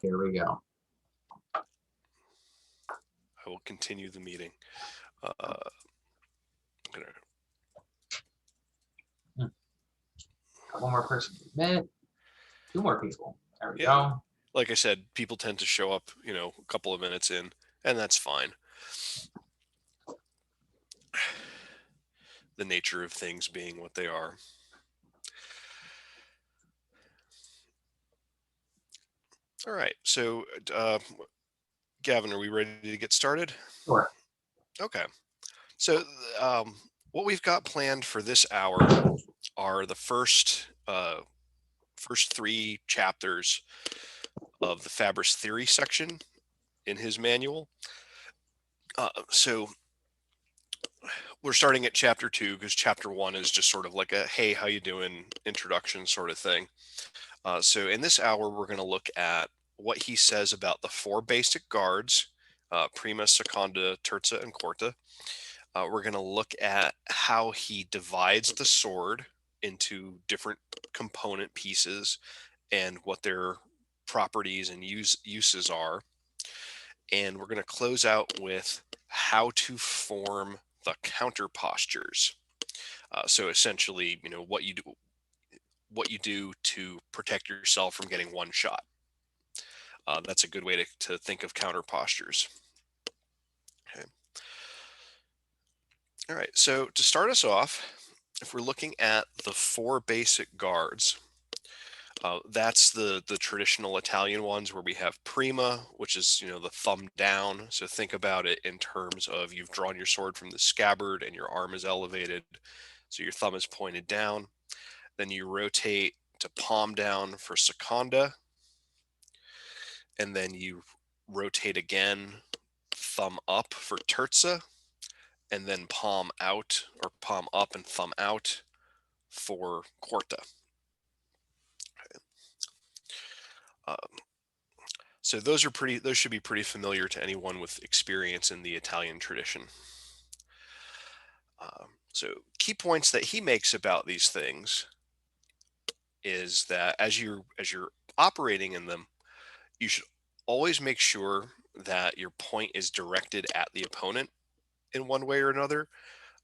Here we go. I will continue the meeting. Couple more persons admit. 2 more people. There we Yeah. go. Like I said, people tend to show up, a couple of minutes in, and that's fine. The nature of things being what they are. All right. So, Gavin, are we ready to get started? Sure. Okay. So, what we've got planned for this hour are the first 3 chapters of the Fabris theory section in his manual. So we're starting at chapter 2 because chapter 1 is just sort of like a hey, how you doing introduction sort of thing. So in this hour, we're going to look at what he says about the 4 basic guards, prima, seconda, terza, and quarta. We're going to look at how he divides the sword into different component pieces and what their properties and uses are. And we're going to close out with how to form the counter postures. So essentially, what you do to protect yourself from getting one shot. That's a good way to think of counter postures. Okay. All right. So to start us off, if we're looking at the 4 basic guards, that's the traditional Italian ones where we have prima, which is, the thumb down. So think about it in terms of you've drawn your sword from the scabbard and your arm is elevated. So your thumb is pointed down. Then you rotate to palm down for seconda. And then you rotate again, thumb up for terza. And then palm out or palm up and thumb out for quarta. So those should be pretty familiar to anyone with experience in the Italian tradition. So key points that he makes about these things is that as you're operating in them, you should always make sure that your point is directed at the opponent in one way or another.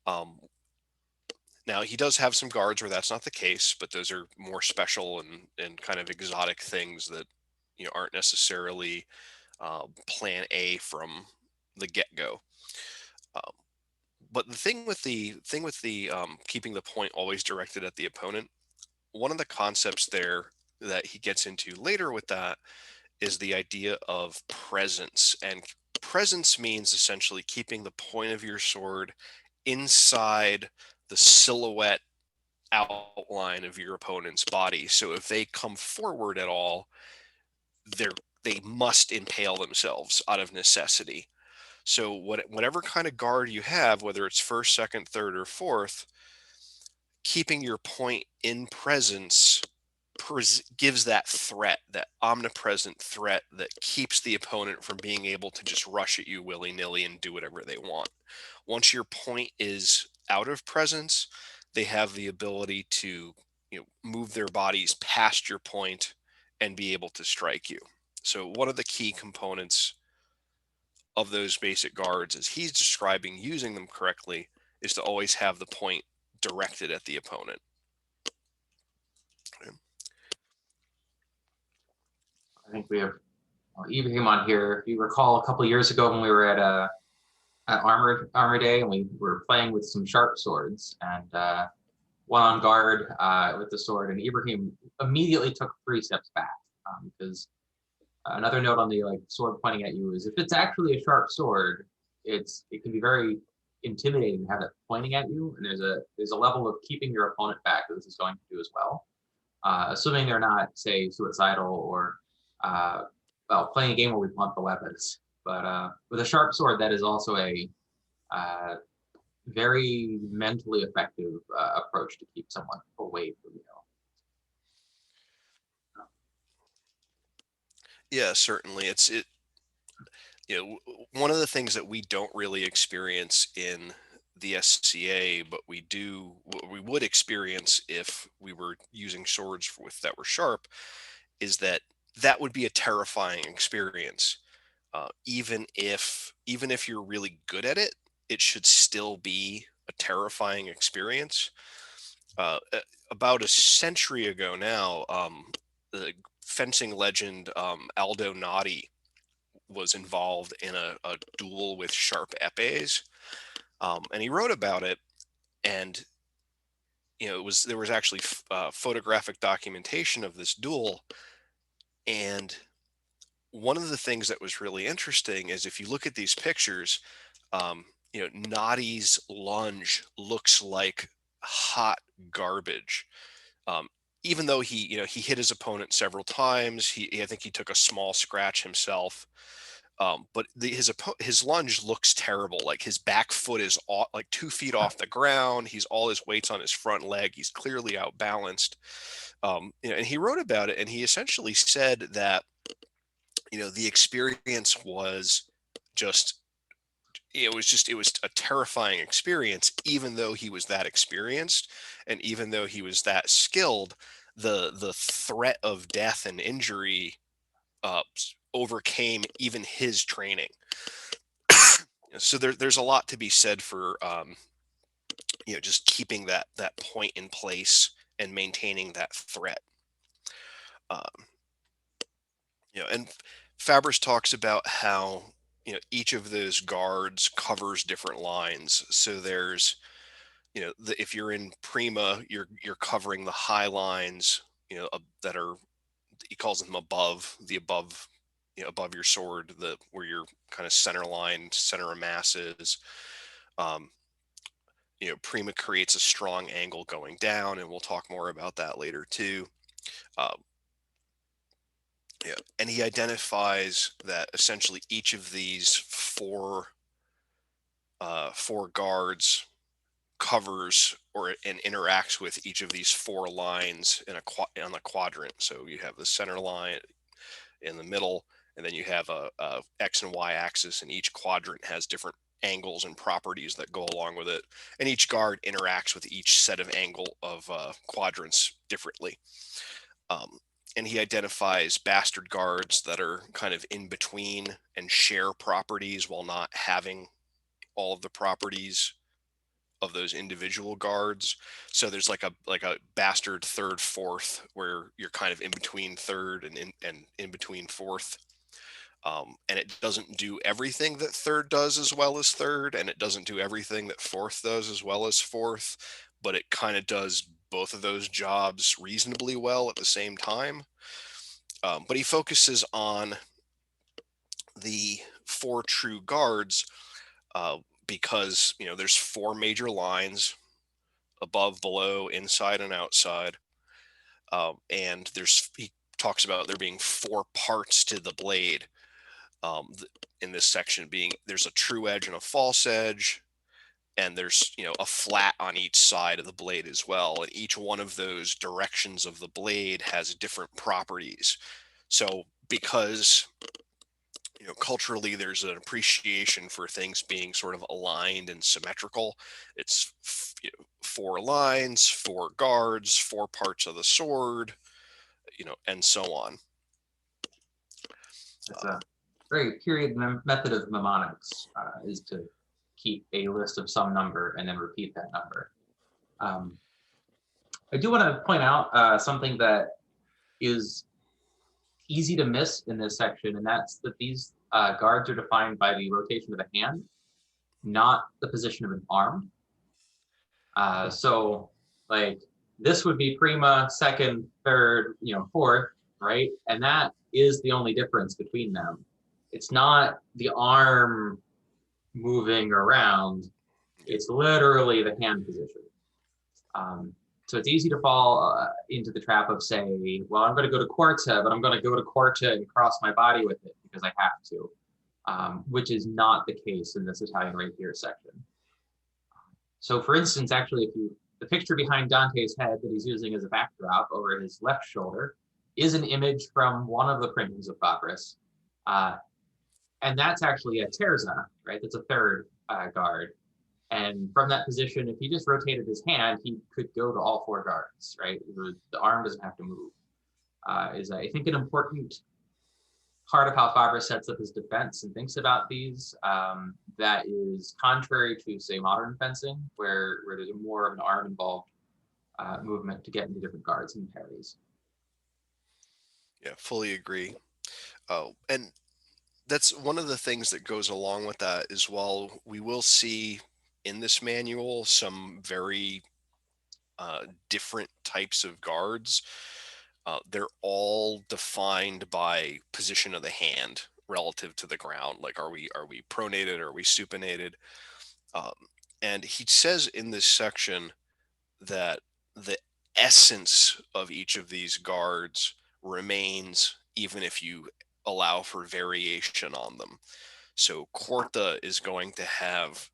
Now he does have some guards where that's not the case, but those are more special and kind of exotic things that aren't necessarily plan A from the get-go. But the thing with the keeping the point always directed at the opponent, one of the concepts there that he gets into later with that is the idea of presence. And presence means essentially keeping the point of your sword inside the silhouette outline of your opponent's body. So if they come forward at all, they must impale themselves out of necessity. So whatever kind of guard you have, whether it's first, second, third, or fourth, keeping your point in presence gives that threat, that omnipresent threat that keeps the opponent from being able to just rush at you willy-nilly and do whatever they want. Once your point is out of presence, they have the ability to move their bodies past your point and be able to strike you. So one of the key components of those basic guards, as he's describing using them correctly, is to always have the point directed at the opponent. Okay. I think we have Ibrahim on here. If you recall, a couple of years ago when we were at Armor Day and we were playing with some sharp swords and one on guard with the sword, and Ibrahim immediately took 3 steps back because another note on the sword pointing at you is if it's actually a sharp sword, it can be very intimidating to have it pointing at you, and there's a level of keeping your opponent back that this is going to do as well, assuming they're not, say, suicidal or playing a game where we blunt the weapons. But with a sharp sword, that is also a very mentally effective approach to keep someone away from you. Yeah, certainly. One of the things that we don't really experience in the SCA, but we would experience if we were using swords that were sharp, is that that would be a terrifying experience. Even if you're really good at it, it should still be a terrifying experience. About a century ago now, the fencing legend Aldo Nadi was involved in a duel with sharp epées, and he wrote about it. And there was actually photographic documentation of this duel. And one of the things that was really interesting is if you look at these pictures, Nadi's lunge looks like hot garbage. Um, Even though he hit his opponent several times, I think he took a small scratch himself. But his lunge looks terrible. Like his back foot is like 2 feet off the ground. He's all his weight's on his front leg. He's clearly outbalanced. And he wrote about it, and he essentially said that the experience was just it was a terrifying experience, even though he was that experienced and even though he was that skilled. The threat of death and injury overcame even his training. So there's a lot to be said for just keeping that point in place and maintaining that threat. um, and Fabris talks about how each of those guards covers different lines. So there's if you're in prima, you're covering the high lines, that are, he calls them above above your sword, where your kind of center of mass is. um, Prima creates a strong angle going down, and we'll talk more about that later too. uh, and he identifies that essentially each of these four guards covers and interacts with each of these four lines on the quadrant. So you have the center line in the middle, and then you have a X and Y axis, and each quadrant has different angles and properties that go along with it. And each guard interacts with each set of quadrants differently. And he identifies bastard guards that are kind of in between and share properties while not having all of the properties of those individual guards. So there's like a bastard third fourth, where you're kind of in between third and in between fourth. And it doesn't do everything that third does as well as third, and it doesn't do everything that fourth does as well as fourth, but it kind of does both of those jobs reasonably well at the same time. But he focuses on the four true guards, because there's four major lines: above, below, inside, and outside. And he talks about there being four parts to the blade. In this section, being there's a true edge and a false edge, and there's a flat on each side of the blade as well. And each one of those directions of the blade has different properties. So because culturally there's an appreciation for things being sort of aligned and symmetrical, it's four lines, four guards, four parts of the sword, and so on. It's a very period method of mnemonics, is to keep a list of some number and then repeat that number. I do want to point out something that is easy to miss in this section, and that's that these guards are defined by the rotation of the hand, not the position of an arm. So like this would be prima, second, third, fourth, right? And that is the only difference between them. It's not the arm moving around. It's literally the hand position. So it's easy to fall into the trap of saying, well, I'm going to go to quarta, but I'm going to go to quarta and cross my body with it because I have to, which is not the case in this Italian rapier section. So for instance, actually, the picture behind Dante's head that he's using as a backdrop over his left shoulder is an image from one of the printings of Fabris. And that's actually a terza, right? That's a third guard. And from that position, if he just rotated his hand, he could go to all four guards, right? The arm doesn't have to move. is, I think, an important part of how Fabris sets up his defense and thinks about these. That is contrary to, say, modern fencing, where there's more of an arm involved movement to get into different guards and parries. Yeah, fully agree. Oh, and that's one of the things that goes along with that is while we will see in this manual some very different types of guards, they're all defined by position of the hand relative to the ground. Like, are we pronated? Are we supinated? Um, and he says in this section that the essence of each of these guards remains even if you allow for variation on them. So Korta is going to have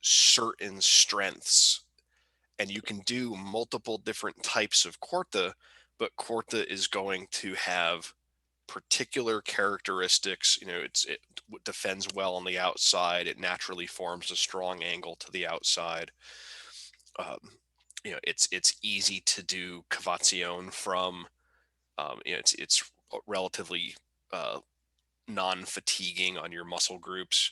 certain strengths, and you can do multiple different types of Korta, but Korta is going to have particular characteristics. It defends well on the outside. It naturally forms a strong angle to the outside. Um, it's easy to do cavation from. It's relatively uh, non-fatiguing on your muscle groups.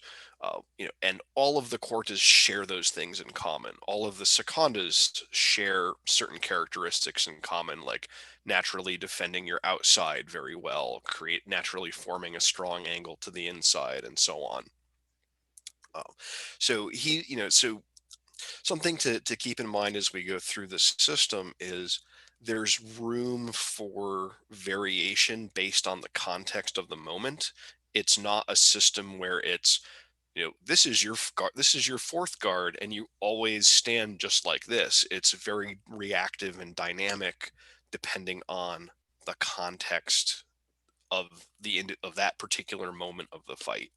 And all of the quartas share those things in common. All of the secondas share certain characteristics in common, like naturally defending your outside very well, create naturally forming a strong angle to the inside, and so on. Uh, so something to keep in mind as we go through this system is there's room for variation based on the context of the moment. It's not a system where it's, this is your guard, this is your fourth guard, and you always stand just like this. It's very reactive and dynamic depending on the context of of that particular moment of the fight.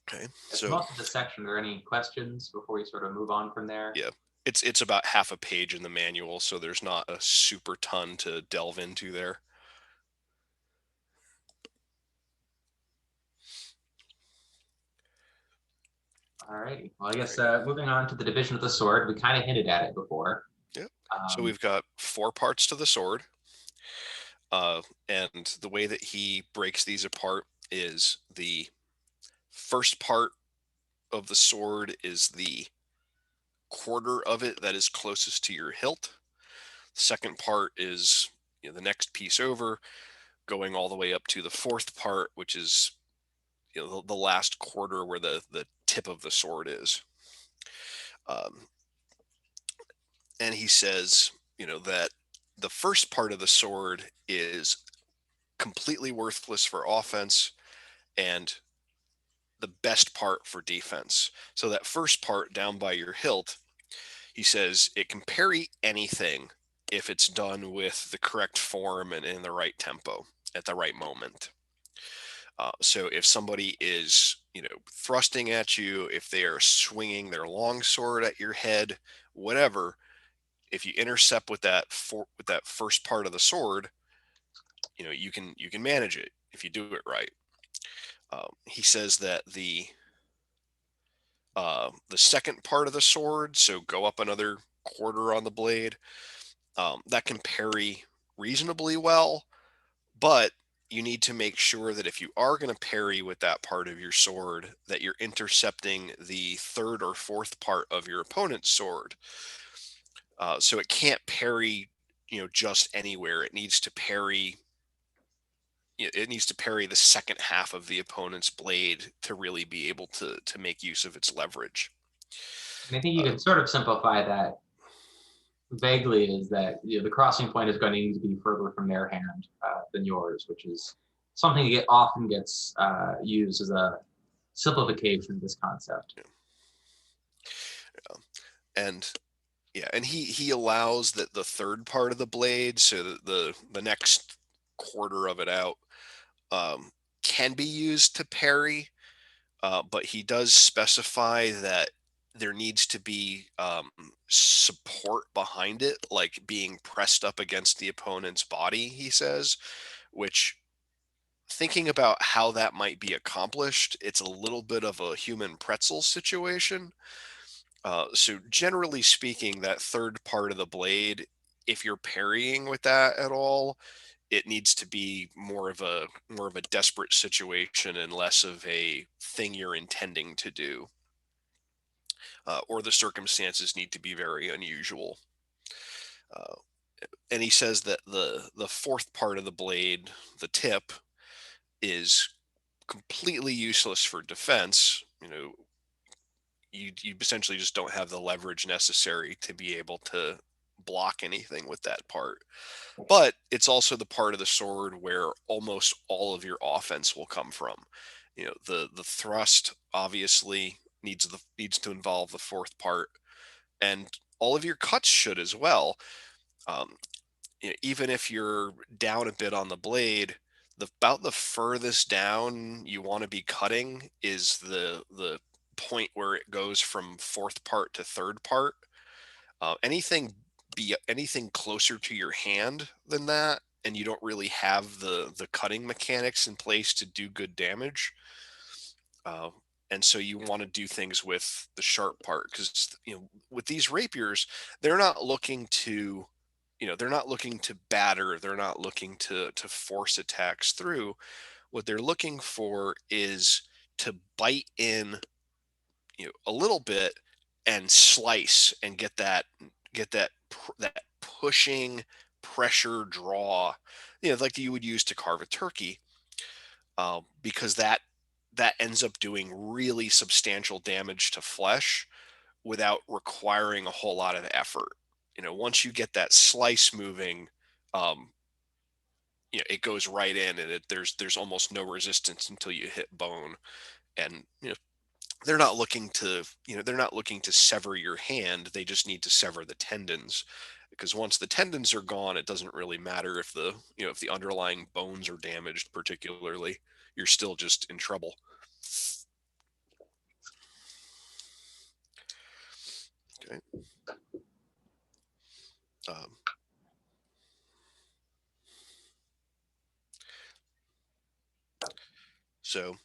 Okay, so Most of the section, are there any questions before we sort of move on from there? yeah, it's about half a page in the manual, so there's not a super ton to delve into there. All right. Well, I All guess right. moving on to the division of the sword, we kind of hinted at it before. Yep. So Um, we've got four parts to the sword, and the way that he breaks these apart is the first part of the sword is the quarter of it that is closest to your hilt. The second part is the next piece over, going all the way up to the fourth part, which is the last quarter where the tip of the sword is. Um, and he says, that the first part of the sword is completely worthless for offense and the best part for defense. So that first part down by your hilt, he says it can parry anything if it's done with the correct form and in the right tempo at the right moment. So if somebody is, thrusting at you, if they are swinging their long sword at your head, whatever, if you intercept with with that first part of the sword, you can manage it if you do it right. He says that the second part of the sword, so go up another quarter on the blade, that can parry reasonably well, but you need to make sure that if you are going to parry with that part of your sword, that you're intercepting the third or fourth part of your opponent's sword. So it can't parry, just anywhere. It needs to parry the second half of the opponent's blade to really be able to make use of its leverage. and I think you Uh, can sort of simplify that vaguely is that the crossing point is going to need to be further from their hand than yours, which is something that often gets used as a simplification of this concept. and yeah, and he allows that the third part of the blade, so that the next quarter of it out, um, can be used to parry, but he does specify that there needs to be support behind it, like being pressed up against the opponent's body, he says, which, thinking about how that might be accomplished, it's a little bit of a human pretzel situation. So generally speaking, that third part of the blade, if you're parrying with that at all, it needs to be more of a desperate situation and less of a thing you're intending to do, or the circumstances need to be very unusual. Uh, and he says that the fourth part of the blade, the tip, is completely useless for defense. You essentially just don't have the leverage necessary to be able to block anything with that part. But it's also the part of the sword where almost all of your offense will come from. The thrust obviously needs to involve the fourth part, and all of your cuts should as well. Um, Even if you're down a bit on the blade, about the furthest down you want to be cutting is the point where it goes from fourth part to third part. Anything closer to your hand than that, and you don't really have the cutting mechanics in place to do good damage. Uh, and so you want to do things with the sharp part, because with these rapiers, they're not looking to they're not looking to batter, they're not looking to force attacks through. What they're looking for is to bite in a little bit and slice and get that pushing pressure draw, like you would use to carve a turkey, because that ends up doing really substantial damage to flesh without requiring a whole lot of effort. Once you get that slice moving, um, it goes right in, and there's almost no resistance until you hit bone. And they're not looking to sever your hand. They just need to sever the tendons, because once the tendons are gone, it doesn't really matter if the underlying bones are damaged particularly. You're still just in trouble. Okay. Um, so,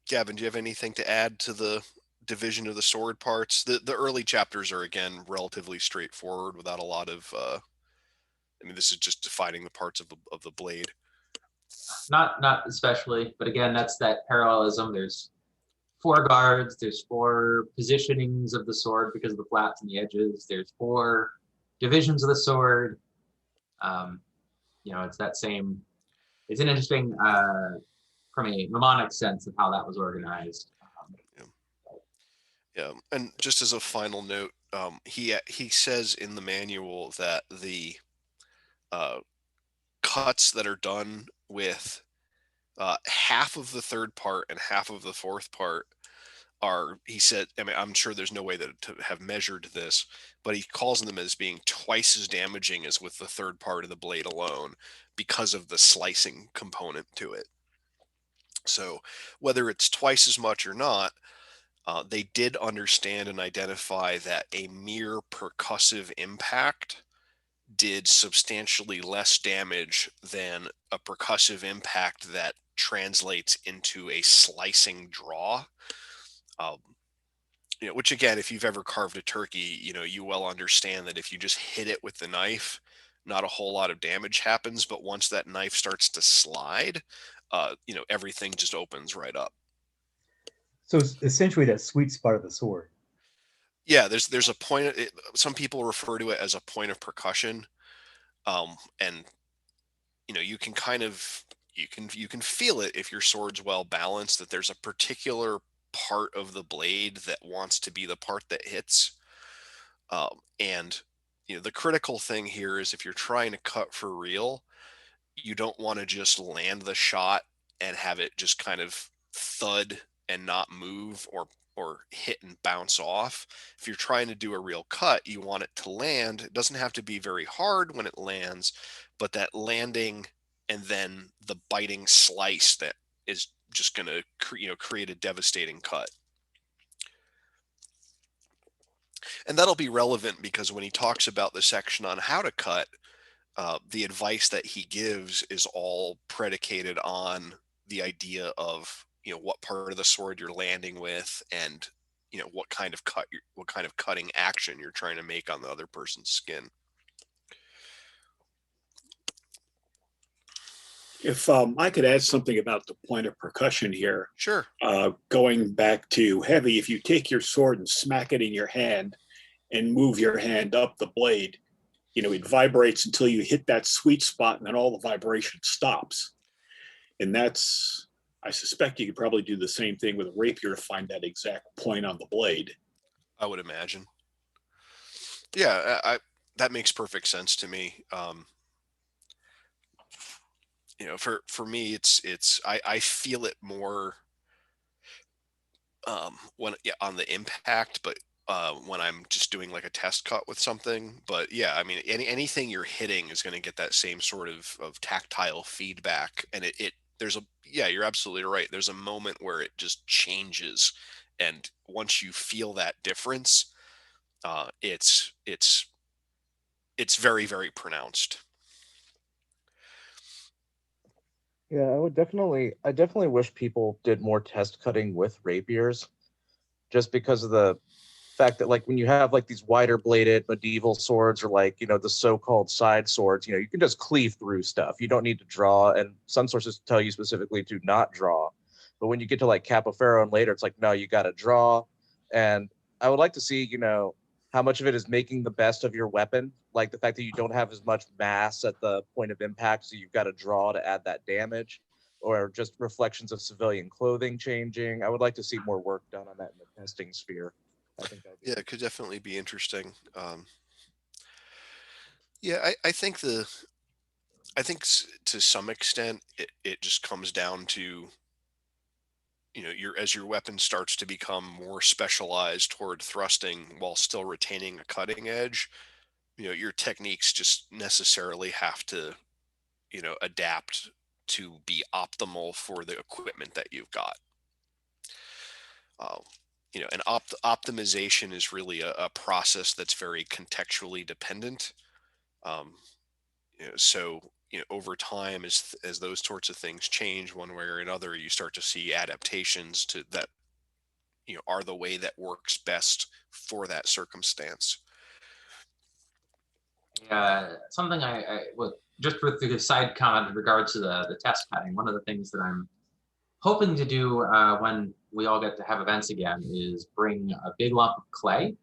Gavin, do you have anything to add to the division of the sword parts? The early chapters are, again, relatively straightforward without a lot of. I mean, this is just defining the parts of the blade. Not especially, but again, that's that parallelism. There's four guards, there's four positionings of the sword because of the flats and the edges, there's four divisions of the sword. Um, it's that same, it's an interesting from a mnemonic sense of how that was organized. Yeah. Yeah, and just as a final note, he says in the manual that the uh, cuts that are done with half of the third part and half of the fourth part are, he said, I mean, I'm sure there's no way to have measured this, but he calls them as being twice as damaging as with the third part of the blade alone, because of the slicing component to it. So whether it's twice as much or not, they did understand and identify that a mere percussive impact did substantially less damage than a percussive impact that translates into a slicing draw. Um, which, again, if you've ever carved a turkey, you well understand that if you just hit it with the knife, not a whole lot of damage happens. But once that knife starts to slide, everything just opens right up. So it's essentially that sweet spot of the sword. Yeah, there's a point. Some people refer to it as a point of percussion, and you can kind of you can feel it if your sword's well balanced, that there's a particular part of the blade that wants to be the part that hits. And the critical thing here is, if you're trying to cut for real, you don't want to just land the shot and have it just kind of thud and not move, or hit and bounce off. If you're trying to do a real cut, you want it to land. It doesn't have to be very hard when it lands, but that landing and then the biting slice that is just going to create a devastating cut. And that'll be relevant, because when he talks about the section on how to cut, the advice that he gives is all predicated on the idea of what part of the sword you're landing with, and what kind of what kind of cutting action you're trying to make on the other person's skin. If I could add something about the point of percussion here, Sure. going back to heavy, if you take your sword and smack it in your hand and move your hand up the blade, it vibrates until you hit that sweet spot, and then all the vibration stops. And I suspect you could probably do the same thing with a rapier to find that exact point on the blade. I would imagine. Yeah, that makes perfect sense to me. For me, I feel it more when on the impact, but when I'm just doing like a test cut with something. But yeah, I mean, anything you're hitting is going to get that same sort of tactile feedback, and you're absolutely right. There's a moment where it just changes, and once you feel that difference, it's very, very pronounced. Yeah, I definitely wish people did more test cutting with rapiers, just because of the fact that like when you have like these wider bladed medieval swords or like, the so-called side swords, you can just cleave through stuff. You don't need to draw, and some sources tell you specifically to not draw. But when you get to like Capoferro and later, it's like, no, you got to draw. And I would like to see, how much of it is making the best of your weapon, like the fact that you don't have as much mass at the point of impact, so you've got to draw to add that damage, or just reflections of civilian clothing changing. I would like to see more work done on that in the testing sphere. I think that would be Yeah, it could definitely be interesting. Yeah, to some extent it just comes down to as your weapon starts to become more specialized toward thrusting while still retaining a cutting edge, your techniques just necessarily have to adapt to be optimal for the equipment that you've got. uh, and optimization is really a process that's very contextually dependent. um, so over time, as those sorts of things change one way or another, you start to see adaptations to that are the way that works best for that circumstance. Something just with the side comment in regard to the test cutting, one of the things that I'm hoping to do when we all get to have events again is bring a big lump of clay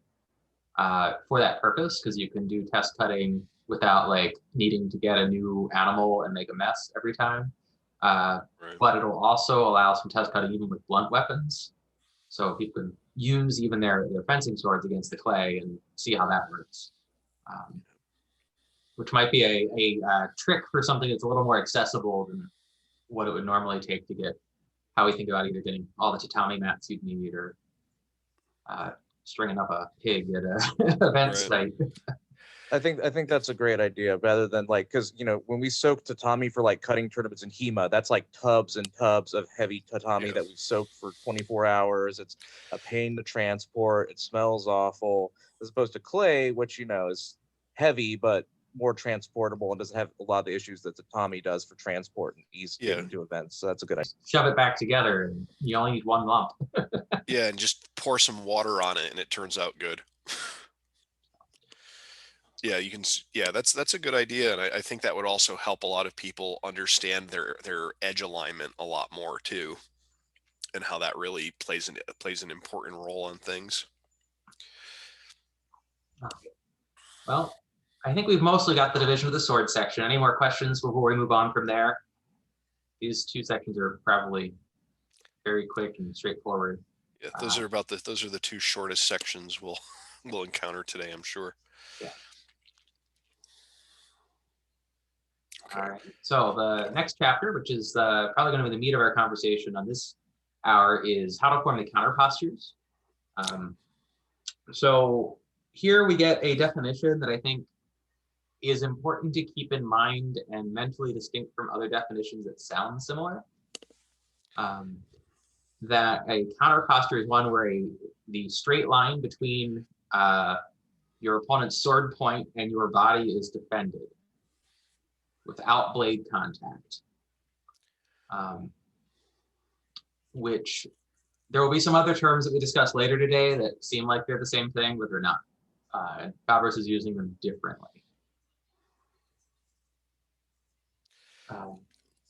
for that purpose, because you can do test cutting without like needing to get a new animal and make a mess every time. Right. But it'll also allow some test cutting even with blunt weapons. So people can use even their fencing swords against the clay and see how that works. Which might be a trick for something that's a little more accessible than what it would normally take to get how we think about either getting all the tatami mats you'd need or stringing up a pig at a event site. I think that's a great idea, rather than like, because when we soak tatami for like cutting tournaments in HEMA, that's like tubs and tubs of heavy tatami that we've soaked for 24 hours. It's a pain to transport. It smells awful, as opposed to clay, which is heavy but more transportable and doesn't have a lot of the issues that tatami does for transport and ease getting to events. So that's a good idea. Shove it back together, and you only need one lump. Yeah, and just pour some water on it, and it turns out good. Yeah, you can. Yeah, that's a good idea, and I think that would also help a lot of people understand their edge alignment a lot more too, and how that really plays an important role on things. Well, I think we've mostly got the division of the sword section. Any more questions before we move on from there? These two sections are probably very quick and straightforward. Yeah, those are the two shortest sections we'll encounter today, I'm sure. Yeah. Okay. All right. So the next chapter, which is probably going to be the meat of our conversation on this hour, is how to form the counter postures. So here we get a definition that I think is important to keep in mind and mentally distinct from other definitions that sound similar. That a counter posture is one where the straight line between your opponent's sword point and your body is defended without blade contact, which There will be some other terms that we discuss later today that seem like they're the same thing, but they're not. Fabris is using them differently.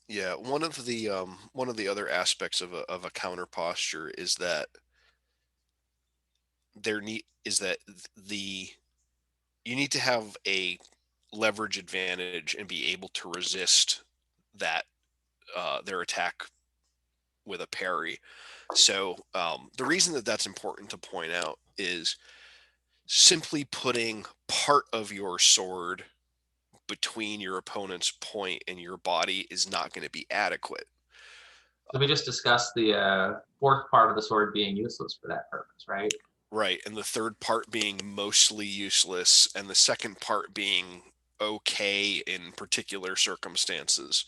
Yeah, one of the other aspects of a counter posture is that you need to have a leverage advantage and be able to resist that their attack with a parry. So the reason that that's important to point out is simply putting part of your sword between your opponent's point and your body is not going to be adequate. So we just discussed the fourth part of the sword being useless for that purpose, right? Right, and the third part being mostly useless, and the second part being okay in particular circumstances.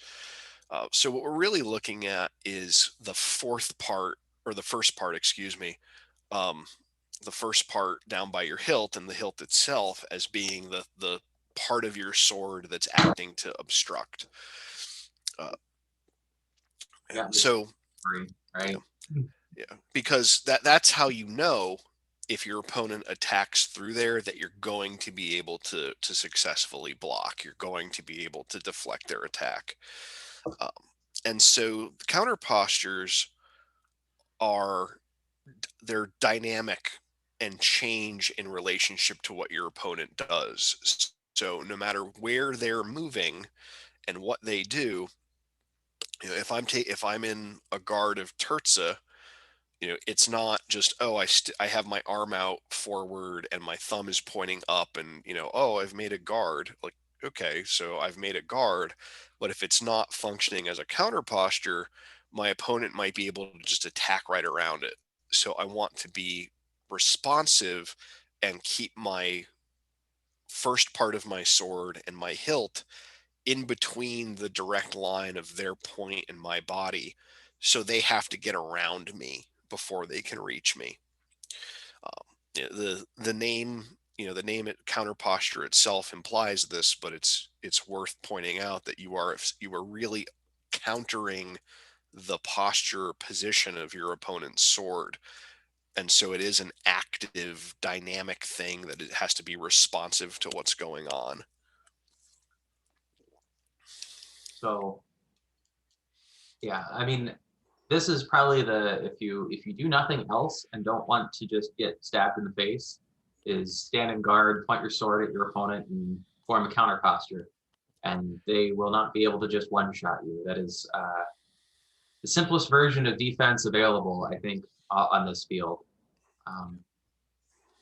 So what we're really looking at is the fourth part, or the first part, excuse me, the first part down by your hilt, and the hilt itself as being the part of your sword that's acting to obstruct. Yeah, So, right? yeah, because that's how you know if your opponent attacks through there that you're going to be able to successfully block. You're going to be able to deflect their attack. And so counter postures they're dynamic and change in relationship to what your opponent does. So no matter where they're moving and what they do, you know, if I'm in a guard of Terza, you know, it's not just, oh, I have my arm out forward and my thumb is pointing up, and you know, oh, I've made a guard. Like, okay, so I've made a guard, but if it's not functioning as a counter posture, my opponent might be able to just attack right around it. So I want to be responsive and keep my first part of my sword and my hilt in between the direct line of their point and my body, so they have to get around me before they can reach me. The name, you know, the name counter posture itself implies this, but it's worth pointing out that you are really countering the posture position of your opponent's sword. And so it is an active, dynamic thing that it has to be responsive to what's going on. So, yeah, I mean, this is probably if you do nothing else and don't want to just get stabbed in the face, is stand in guard, point your sword at your opponent, and form a counter posture, and they will not be able to just one-shot you. That is the simplest version of defense available, I think, on this field.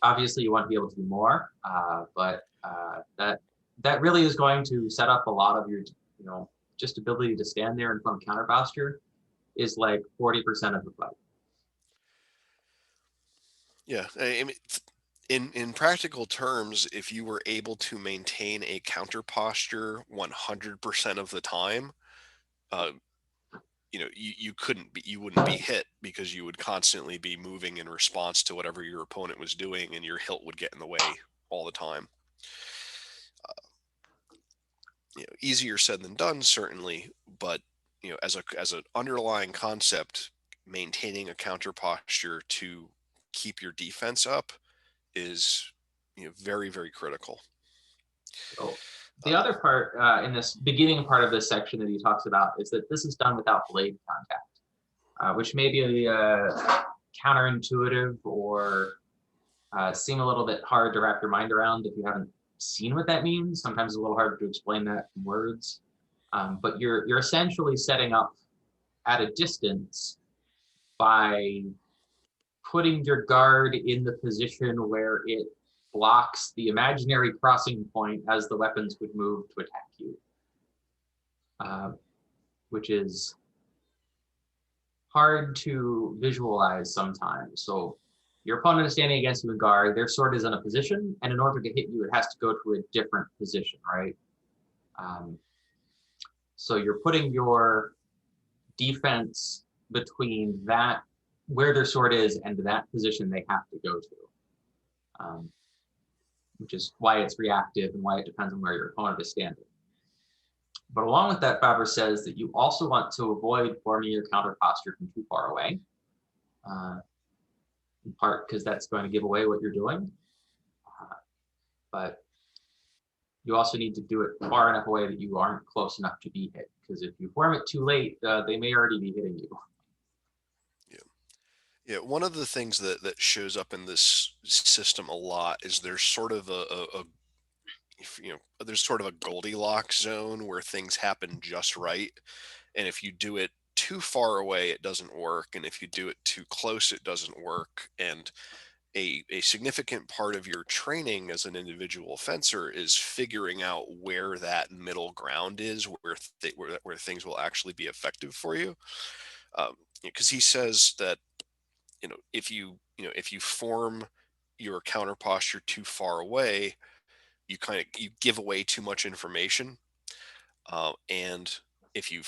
Obviously, you want to be able to do more, but that really is going to set up a lot of your, you know, just ability to stand there and form counter posture is like 40% of the fight. Yeah, I mean, in practical terms, if you were able to maintain a counter posture 100% of the time, you know, you wouldn't be hit, because you would constantly be moving in response to whatever your opponent was doing, and your hilt would get in the way all the time. You know, easier said than done, certainly, but you know, as an underlying concept, maintaining a counter posture to keep your defense up is, you know, very, very critical. So the other part in this beginning part of this section that he talks about is that this is done without blade contact, which may be counterintuitive or seem a little bit hard to wrap your mind around if you haven't seen what that means. Sometimes it's a little hard to explain that in words, but you're essentially setting up at a distance by putting your guard in the position where it blocks the imaginary crossing point as the weapons would move to attack you, which is hard to visualize sometimes. So your opponent is standing against you in guard, their sword is in a position, and in order to hit you, it has to go to a different position, right? So you're putting your defense between that, where their sword is, and that position they have to go to, which is why it's reactive and why it depends on where your opponent is standing. But along with that, Fabris says that you also want to avoid forming your counter posture from too far away. in part because that's going to give away what you're doing. But you also need to do it far enough away that you aren't close enough to be hit. Because if you form it too late, they may already be hitting you. Yeah, one of the things that shows up in this system a lot is there's sort of there's sort of a Goldilocks zone where things happen just right, and if you do it too far away, it doesn't work, and if you do it too close, it doesn't work. And a significant part of your training as an individual fencer is figuring out where that middle ground is, where things will actually be effective for you. Because he says that if you form your counter posture too far away, you give away too much information, and if you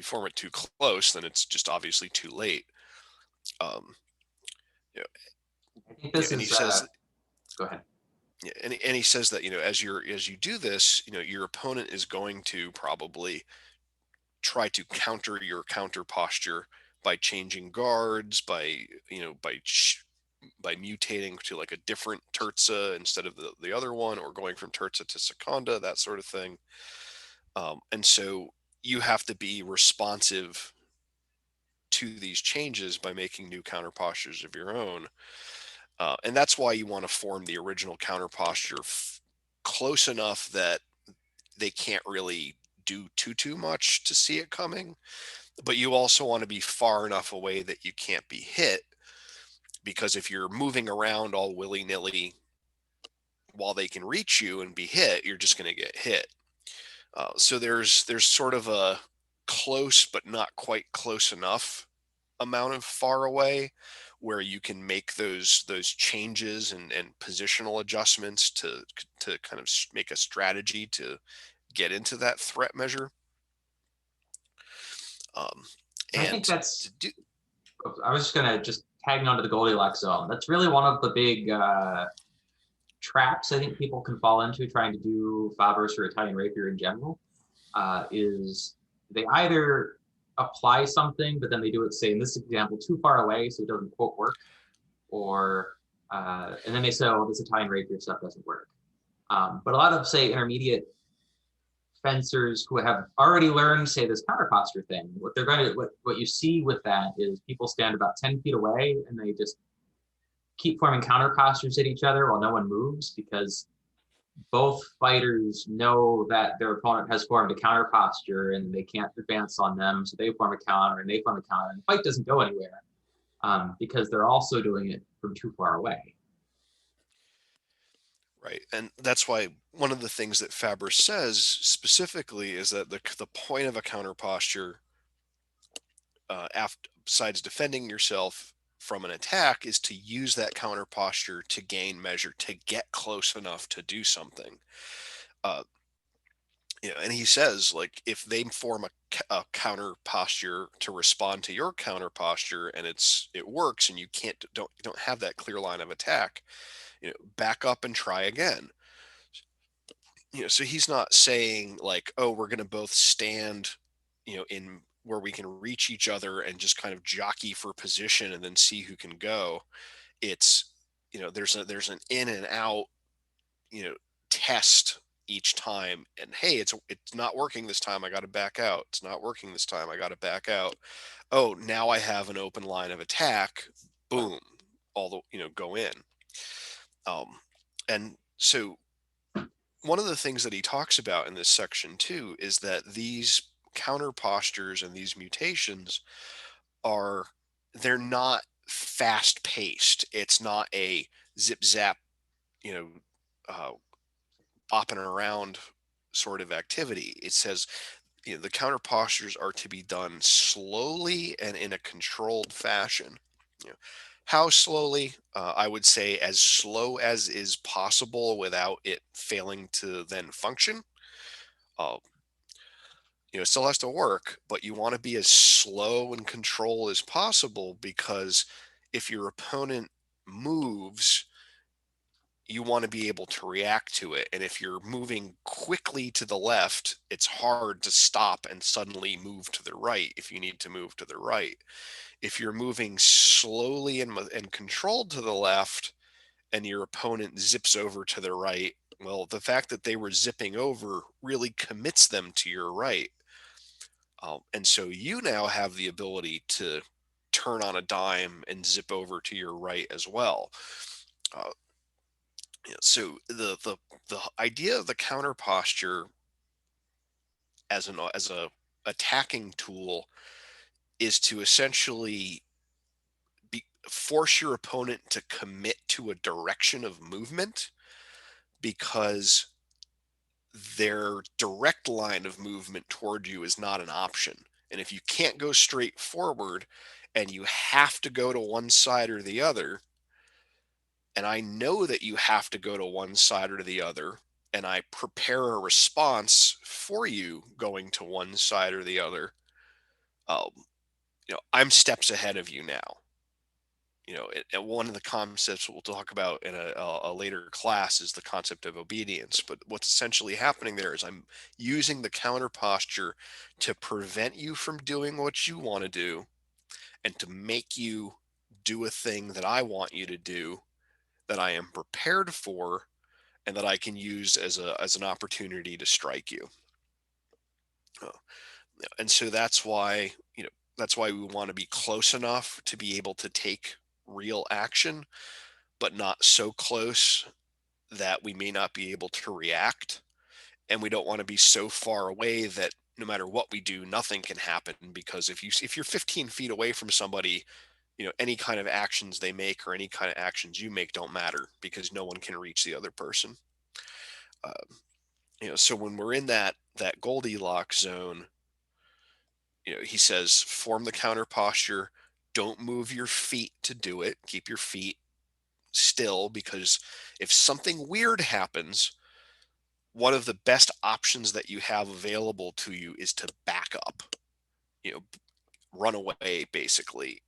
form it too close, then it's just obviously too late. Um, you know, I think this and he is. says, Go ahead. yeah, and he says that as you do this, your opponent is going to probably try to counter your counter posture by changing guards, by mutating to like a different terza instead of the other one, or going from terza to seconda, that sort of thing. And so you have to be responsive to these changes by making new counter postures of your own. And that's why you want to form the original counter posture close enough that they can't really do too much to see it coming. But you also want to be far enough away that you can't be hit, because if you're moving around all willy-nilly while they can reach you and be hit, you're just going to get hit. So there's sort of a close but not quite close enough amount of far away where you can make those changes and positional adjustments to kind of make a strategy to get into that threat measure. I think that's. to do, I was just gonna tagging onto the Goldilocks zone. That's really one of the big traps I think people can fall into trying to do Fabris or Italian rapier in general. Is they either apply something, but then they do it, say in this example, too far away, so it doesn't quote work, or and then they say, oh, this Italian rapier stuff doesn't work. But a lot of, say, intermediate fencers who have already learned, say, this counter posture thing, what you see with that is people stand about 10 feet away and they just keep forming counter postures at each other while no one moves, because both fighters know that their opponent has formed a counter posture and they can't advance on them, so they form a counter and they form a counter, and the fight doesn't go anywhere because they're also doing it from too far away. Right. And that's why one of the things that Fabris says specifically is that the point of a counter posture, besides defending yourself from an attack, is to use that counter posture to gain measure, to get close enough to do something. And he says, like, if they form a counter posture to respond to your counter posture and it works, and you don't have that clear line of attack, back up and try again. So he's not saying like, oh, we're going to both stand, in where we can reach each other and just kind of jockey for position and then see who can go. It's, there's an in and out, test each time. And hey, it's not working this time, I got to back out. It's not working this time, I got to back out. Oh, now I have an open line of attack. Boom, go in. And so one of the things that he talks about in this section too is that these counter postures and these mutations they're not fast paced. It's not a zip zap, bopping around sort of activity. It says, the counter postures are to be done slowly and in a controlled fashion. How slowly? I would say as slow as is possible without it failing to then function. It still has to work, but you want to be as slow and control as possible, because if your opponent moves, you want to be able to react to it. And if you're moving quickly to the left, it's hard to stop and suddenly move to the right if you need to move to the right. If you're moving slowly and controlled to the left and your opponent zips over to the right, well, the fact that they were zipping over really commits them to your right. And so you now have the ability to turn on a dime and zip over to your right as well. Uh, so the idea of the counter posture as a attacking tool is to essentially force your opponent to commit to a direction of movement, because their direct line of movement toward you is not an option. And if you can't go straight forward and you have to go to one side or the other, and I know that you have to go to one side or the other, and I prepare a response for you going to one side or the other, um, I'm steps ahead of you now. And one of the concepts we'll talk about in a later class is the concept of obedience. But what's essentially happening there is I'm using the counter posture to prevent you from doing what you want to do and to make you do a thing that I want you to do, that I am prepared for, and that I can use as an opportunity to strike you. Uh, and so that's why we want to be close enough to be able to take real action, but not so close that we may not be able to react. And we don't want to be so far away that no matter what we do, nothing can happen. Because if you're 15 feet away from somebody, any kind of actions they make or any kind of actions you make don't matter, because no one can reach the other person. So when we're in that Goldilocks zone, he says, form the counter posture. Don't move your feet to do it. Keep your feet still, because if something weird happens, one of the best options that you have available to you is to back up, run away, basically.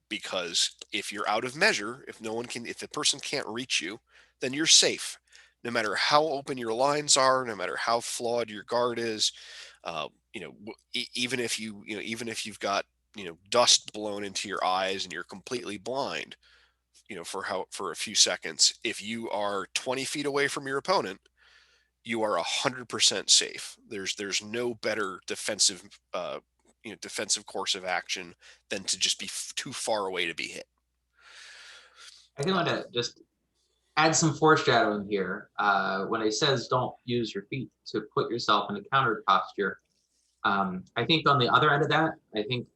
Because if you're out of measure, if the person can't reach you, then you're safe. No matter how open your lines are, no matter how flawed your guard is, even if even if you've got dust blown into your eyes and you're completely blind, for a few seconds, if you are 20 feet away from your opponent, you are 100% safe. There's no better defensive course of action than to just be too far away to be hit. I think I want to just add some foreshadowing here. When it says don't use your feet to put yourself in a counter posture, I think on the other end of that, I think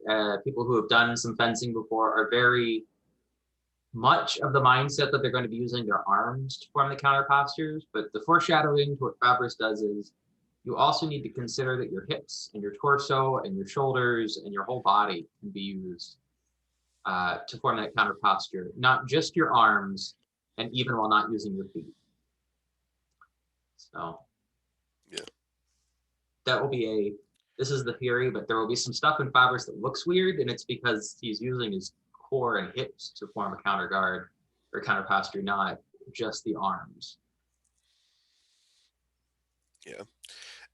people who have done some fencing before are very much of the mindset that they're going to be using their arms to form the counter postures. But the foreshadowing to what Fabris does is you also need to consider that your hips and your torso and your shoulders and your whole body can be used to form that counter posture, not just your arms, and even while not using your feet. So Yeah, that will be this is the theory, but there will be some stuff in Fabris that looks weird, and it's because he's using his core and hips to form a counter guard or counter posture, not just the arms. yeah.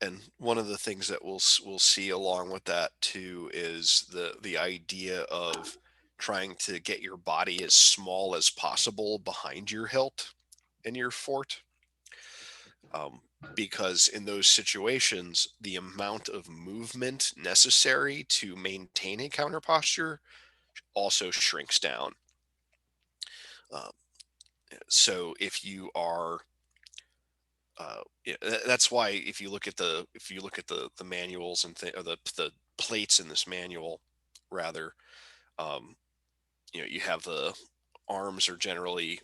And one of the things that we'll see along with that too is the idea of trying to get your body as small as possible behind your hilt in your fort. Because in those situations, the amount of movement necessary to maintain a counter posture also shrinks down. So if you are, that's why if you look at the manuals and or the plates in this manual, rather, you have the arms are generally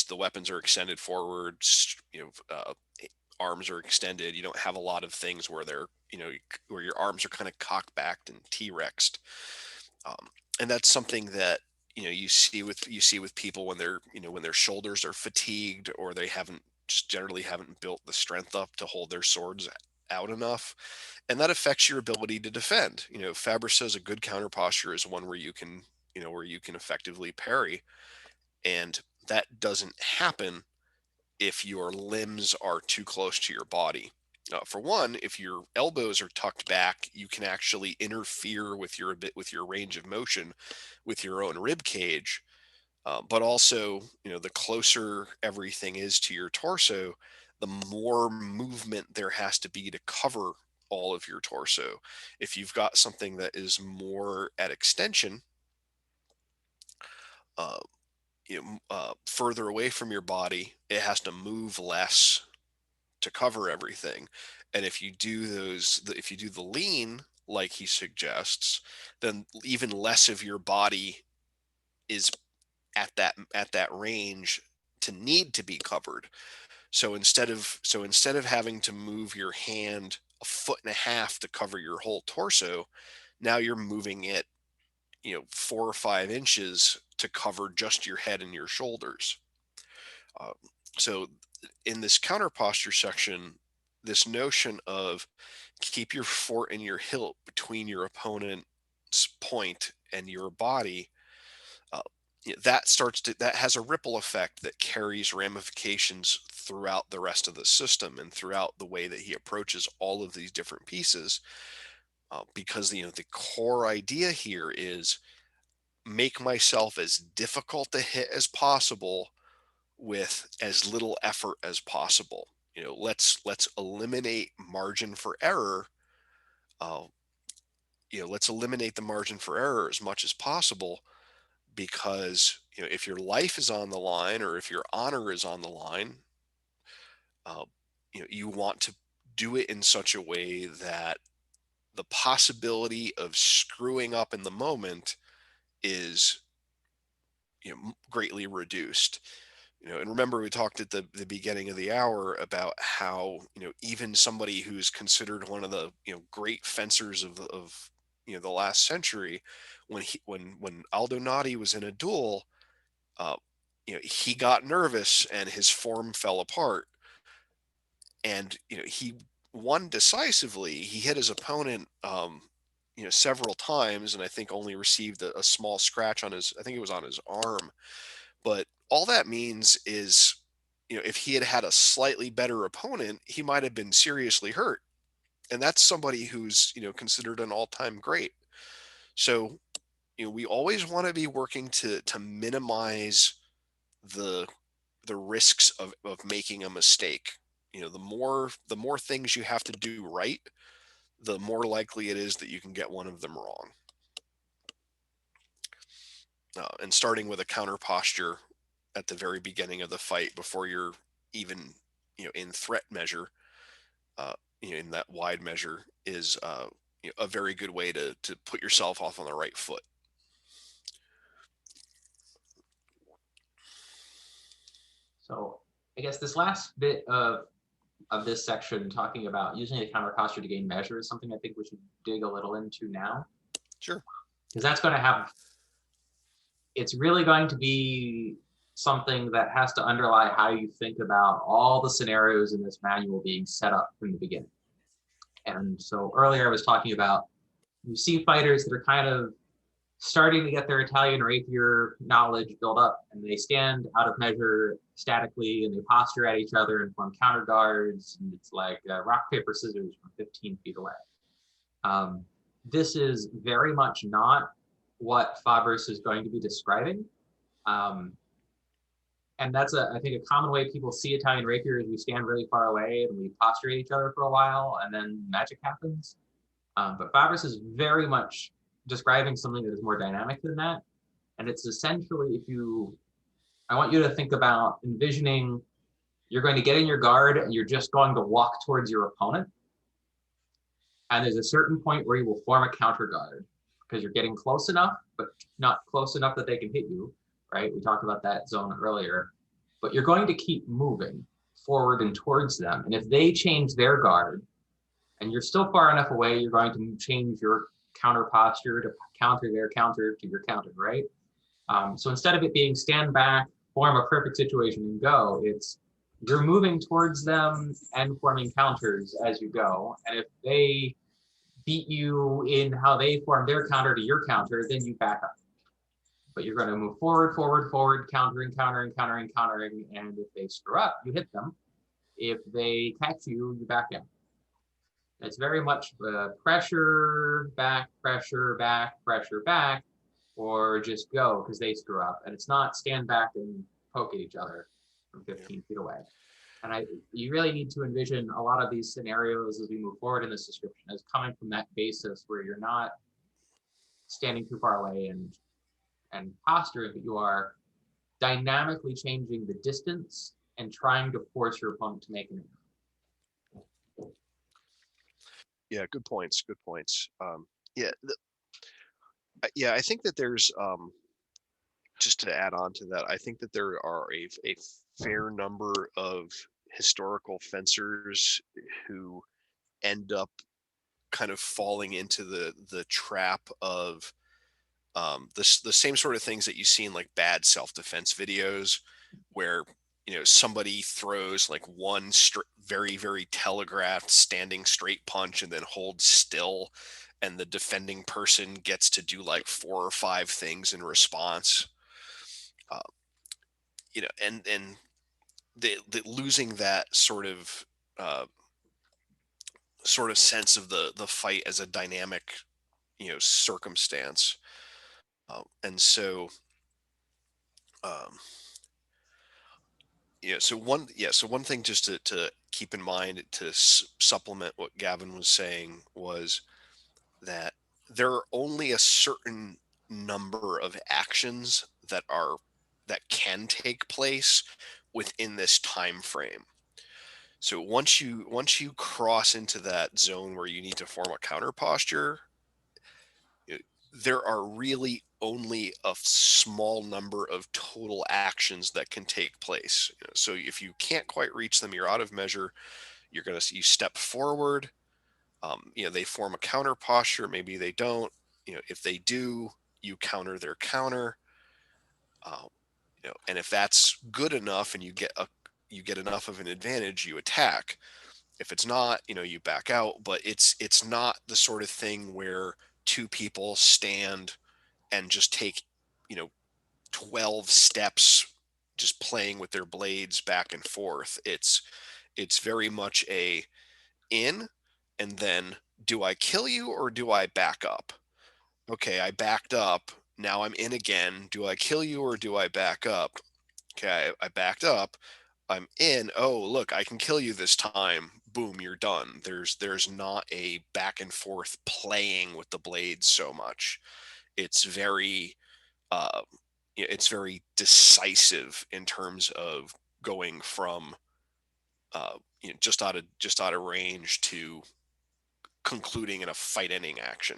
the weapons are extended forward. Arms are extended. You don't have a lot of things where they're where your arms are kind of cock-backed and T-rexed, and that's something that you see with people when they're when their shoulders are fatigued, or they generally haven't built the strength up to hold their swords out enough, and that affects your ability to defend. Fabris says a good counter posture is one where you can effectively parry, and that doesn't happen if your limbs are too close to your body. For one, if your elbows are tucked back, you can actually interfere with your range of motion with your own rib cage. But also, the closer everything is to your torso, the more movement there has to be to cover all of your torso. If you've got something that is more at extension, uh, further away from your body, it has to move less to cover everything. And if you do if you do the lean like he suggests, then even less of your body is at that range to need to be covered. So instead of having to move your hand a foot and a half to cover your whole torso, now you're moving it, 4 or 5 inches to cover just your head and your shoulders. Uh, so in this counter posture section, this notion of keep your fort and your hilt between your opponent's point and your body, uh, that has a ripple effect that carries ramifications throughout the rest of the system and throughout the way that he approaches all of these different pieces. Because the core idea here is make myself as difficult to hit as possible with as little effort as possible. Let's eliminate margin for error. Let's eliminate the margin for error as much as possible, because if your life is on the line or if your honor is on the line, you want to do it in such a way that the possibility of screwing up in the moment is greatly reduced. And remember, we talked at the beginning of the hour about how even somebody who's considered one of the great fencers of the last century, when Aldo Nadi was in a duel, he got nervous and his form fell apart, and he won decisively. He hit his opponent several times, and I think only received a small scratch on his, I think it was on his arm. But all that means is, if he had had a slightly better opponent, he might have been seriously hurt. And that's somebody who's, considered an all-time great. So, we always want to be working to minimize the risks of making a mistake. The more things you have to do right, the more likely it is that you can get one of them wrong. And starting with a counter posture at the very beginning of the fight, before you're even in threat measure, in that wide measure, is a very good way to put yourself off on the right foot. So I guess this last bit of this section, talking about using the counter posture to gain measure, is something I think we should dig a little into now. Sure. Because that's going to have, it's really going to be something that has to underlie how you think about all the scenarios in this manual being set up from the beginning. And so earlier I was talking about, you see fighters that are kind of starting to get their Italian rapier knowledge built up, and they stand out of measure statically, and they posture at each other and form counter guards, and it's like rock, paper, scissors from 15 feet away. This is very much not what Fabris is going to be describing. And that's, I think, a common way people see Italian rapier is we stand really far away and we posture at each other for a while, and then magic happens. But Fabris is very much describing something that is more dynamic than that. And it's essentially, I want you to think about envisioning you're going to get in your guard and you're just going to walk towards your opponent. And there's a certain point where you will form a counter guard because you're getting close enough, but not close enough that they can hit you, right? We talked about that zone earlier. But you're going to keep moving forward and towards them. And if they change their guard and you're still far enough away, you're going to change your counter posture to counter their counter to your counter, right? So instead of it being stand back, form a perfect situation and go, it's you're moving towards them and forming counters as you go. And if they beat you in how they form their counter to your counter, then you back up. but you're going to move forward, forward, forward, countering, countering, countering, countering, and if they screw up, you hit them. If they catch you, you back in. It's very much pressure, back, or just go because they screw up. And it's not stand back and poke at each other from 15 feet away. And you really need to envision a lot of these scenarios as we move forward in this description as coming from that basis where you're not standing too far away and posturing, but you are dynamically changing the distance and trying to force your opponent to make an error. Yeah, good points. Good points. Yeah, I think that there's just to add on to that, I think that there are a fair number of historical fencers who end up kind of falling into the trap of the same sort of things that you see in like bad self-defense videos where somebody throws like one very very telegraphed standing straight punch and then holds still, and the defending person gets to do like 4 or 5 things in response. And the losing that sort of sense of the fight as a dynamic circumstance. And so so one thing just to keep in mind to supplement what Gavin was saying was that there are only a certain number of actions that can take place within this time frame. So once you cross into that zone where you need to form a counter posture, there are really only a small number of total actions that can take place. So if you can't quite reach them, you're out of measure. You step forward. They form a counter posture. Maybe they don't. If they do, you counter their counter. And if that's good enough, and you get enough of an advantage, you attack. If it's not, you back out. But it's not the sort of thing where 2 people stand and just take 12 steps just playing with their blades back and forth. It's very much a in, and then do I kill you or do I back up? Okay, I backed up. Now I'm in again. Do I kill you or do I back up? Okay, I backed up. I'm in. Oh, look, I can kill you this time. Boom, you're done. There's not a back and forth playing with the blades so much. It's very decisive in terms of going from just out of range to concluding in a fight ending action.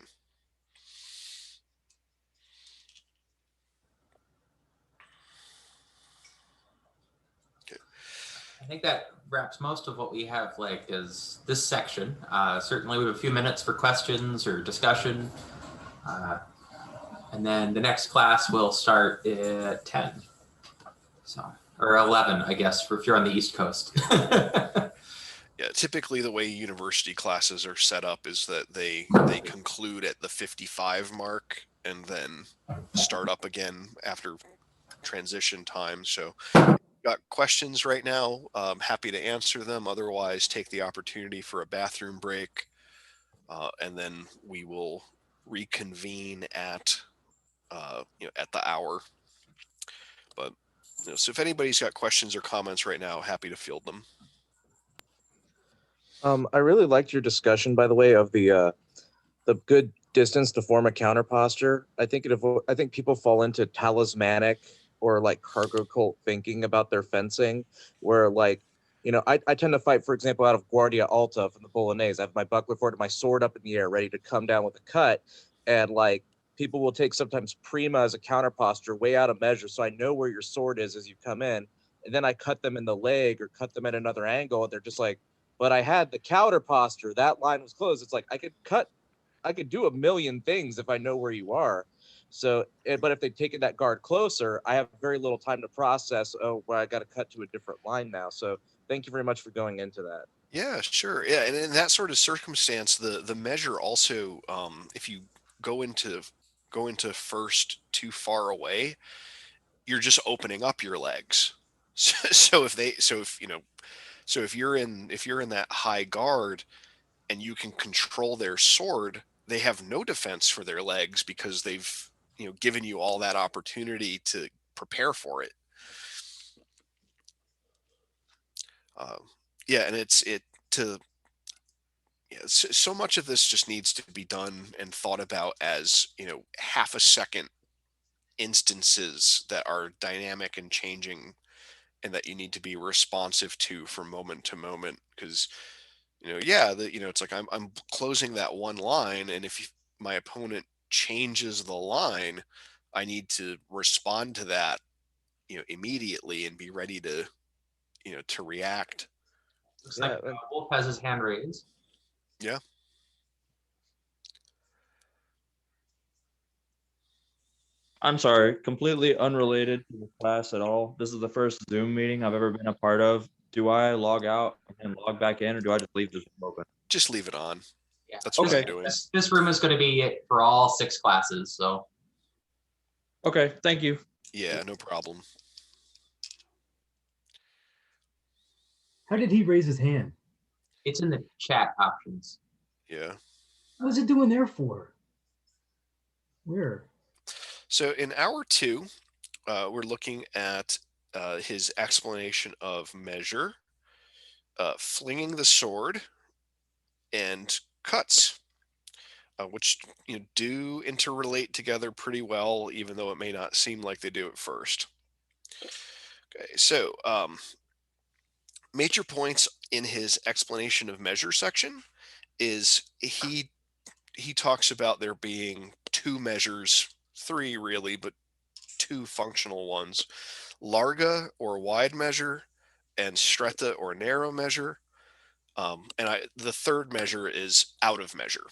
I think that wraps most of what we have is this section. Certainly we have a few minutes for questions or discussion. And then the next class will start at 10. Or 11, I guess, if you're on the East Coast. Yeah, typically the way university classes are set up is that they conclude at the 55 mark and then start up again after transition time. So got questions right now, I'm happy to answer them. Otherwise, take the opportunity for a bathroom break, and then we will reconvene at the hour. But so if anybody's got questions or comments right now, happy to field them. I really liked your discussion, by the way, of the good distance to form a counter posture. I think people fall into talismanic or like cargo cult thinking about their fencing, where I tend to fight, for example, out of Guardia Alta from the Bolognese. I have my buckler forward and my sword up in the air, ready to come down with a cut, and people will take sometimes prima as a counter posture, way out of measure, so I know where your sword is as you come in, and then I cut them in the leg or cut them at another angle, and they're just like, but I had the counter posture. That line was closed. It's like I could do a million things if I know where you are. So, but if they've taken that guard closer, I have very little time to process. Oh, well, I got to cut to a different line now. So, thank you very much for going into that. Yeah, sure. Yeah, and in that sort of circumstance, the measure also, if you go into go into first too far away, you're just opening up your legs. So if you're in that high guard and you can control their sword, they have no defense for their legs because they've given you all that opportunity to prepare for it. Yeah, and so much of this just needs to be done and thought about as half a second instances that are dynamic and changing, and that you need to be responsive to from moment to moment. Because it's like I'm closing that one line, and if my opponent changes the line, I need to respond to that immediately and be ready to to react. Looks like Wolf has his hand raised. Yeah. I'm sorry, completely unrelated to the class at all. This is the first Zoom meeting I've ever been a part of. Do I log out and log back in, or do I just leave this room open? Just leave it on. Yeah. That's what Okay. I'm doing. This room is going to be it for all 6 classes. So. Okay, thank you. Yeah, no problem. How did he raise his hand? It's in the chat options. Yeah. What was it doing there for? Where? So in hour 2, we're looking at his explanation of measure, flinging the sword, and cuts, which do interrelate together pretty well, even though it may not seem like they do at first. Okay, so major points in his explanation of measure section is he talks about there being 2 measures, 3 really, but 2 functional ones: larga or wide measure, and stretta or narrow measure. The third measure is out of measure.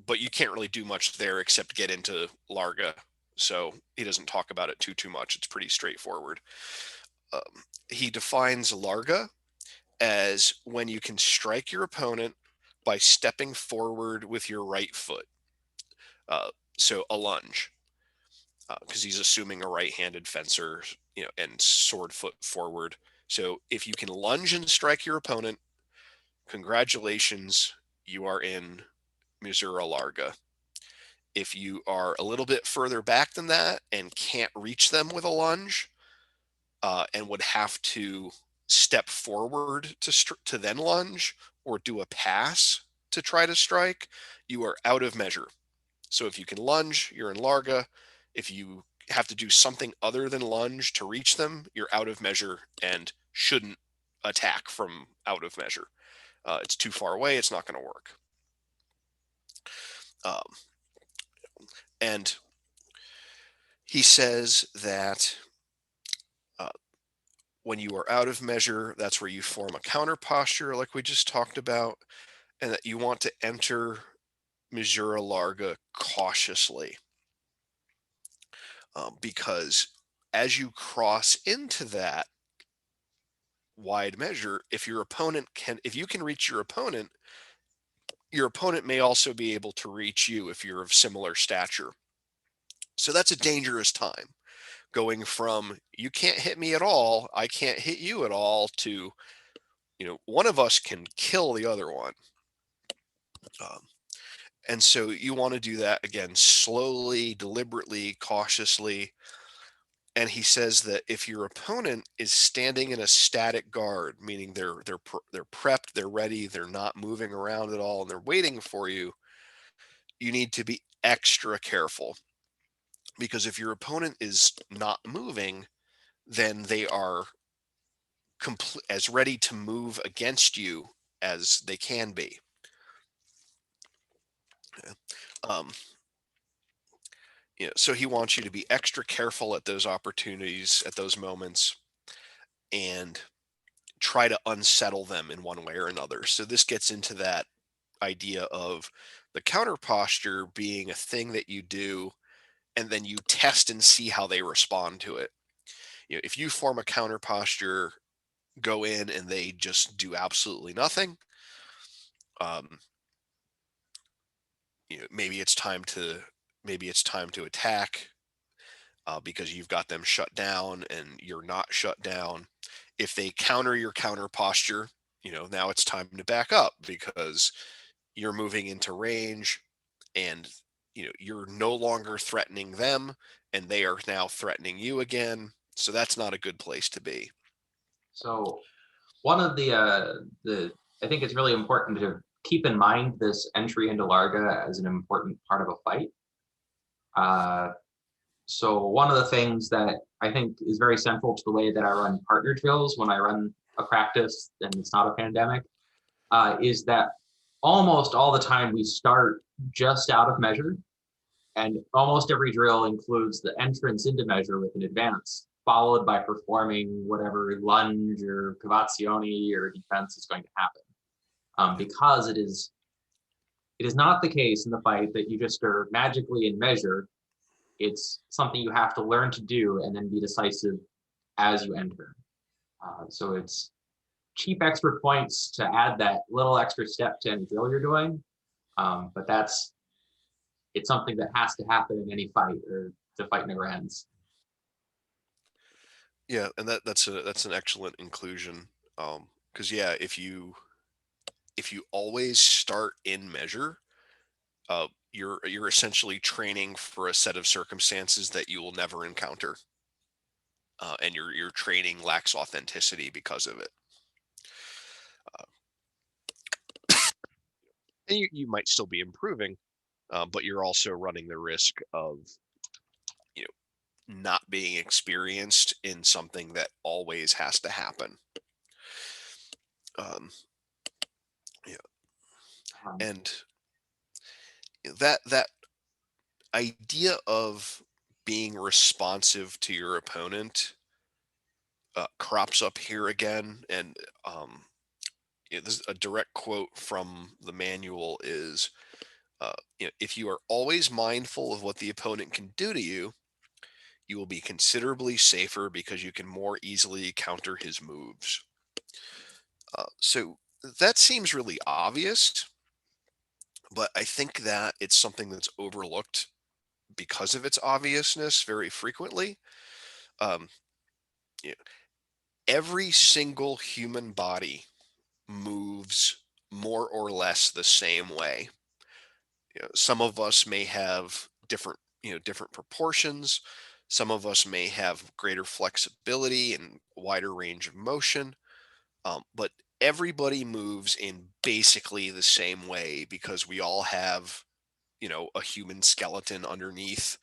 But you can't really do much there except get into larga. So he doesn't talk about it too much. It's pretty straightforward. He defines larga as when you can strike your opponent by stepping forward with your right foot. So a lunge, because he's assuming a right-handed fencer, and sword foot forward. So if you can lunge and strike your opponent, congratulations, you are in misura larga. If you are a little bit further back than that and can't reach them with a lunge, and would have to step forward to then lunge, or do a pass to try to strike, you are out of measure. So if you can lunge, you're in larga. If you have to do something other than lunge to reach them, you're out of measure and shouldn't attack from out of measure. It's too far away. It's not going to work. And he says that when you are out of measure, that's where you form a counter posture, like we just talked about, and that you want to enter misura larga cautiously. Because as you cross into that wide measure, if you can reach your opponent may also be able to reach you if you're of similar stature. So that's a dangerous time, going from you can't hit me at all, I can't hit you at all, to one of us can kill the other one. And so you want to do that again slowly, deliberately, cautiously. And he says that if your opponent is standing in a static guard, meaning they're prepped, they're ready, they're not moving around at all, and they're waiting for you, you need to be extra careful. Because if your opponent is not moving, then they are as ready to move against you as they can be. So he wants you to be extra careful at those opportunities, at those moments, and try to unsettle them in one way or another. So this gets into that idea of the counter posture being a thing that you do, and then you test and see how they respond to it. If you form a counter posture, go in and they just do absolutely nothing, maybe it's time to attack because you've got them shut down and you're not shut down. If they counter your counter posture, now it's time to back up because you're moving into range, and you're no longer threatening them and they are now threatening you again. So that's not a good place to be. So one of the I think it's really important to keep in mind this entry into Larga as an important part of a fight. So one of the things that I think is very central to the way that I run partner drills when I run a practice and it's not a pandemic, is that almost all the time we start just out of measure, and almost every drill includes the entrance into measure with an advance, followed by performing whatever lunge or cavazione or defense is going to happen. Because it is not the case in the fight that you just are magically in measure. It's something you have to learn to do and then be decisive as you enter. So it's cheap extra points to add that little extra step to any drill you're doing. But it's something that has to happen in any fight or the fight never ends. Yeah, and that's an excellent inclusion. Because if you always start in measure, you're essentially training for a set of circumstances that you will never encounter, and your training lacks authenticity because of it. And you might still be improving, but you're also running the risk of not being experienced in something that always has to happen. And that idea of being responsive to your opponent crops up here again, and this is a direct quote from the manual is, if you are always mindful of what the opponent can do to you, you will be considerably safer because you can more easily counter his moves. So that seems really obvious, but I think that it's something that's overlooked because of its obviousness very frequently. Yeah, every single human body moves more or less the same way. Some of us may have different proportions. Some of us may have greater flexibility and wider range of motion. But everybody moves in basically the same way because we all have, a human skeleton underneath.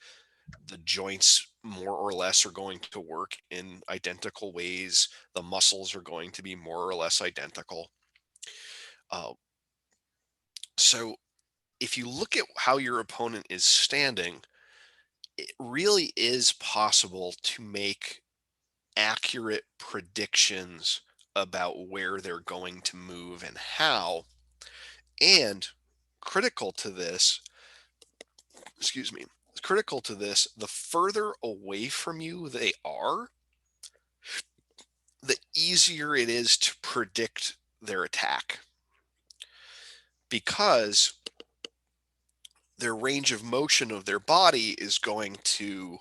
The joints more or less are going to work in identical ways. The muscles are going to be more or less identical. So if you look at how your opponent is standing, it really is possible to make accurate predictions about where they're going to move and how. And critical to this, the further away from you they are, the easier it is to predict their attack, because their range of motion of their body is going to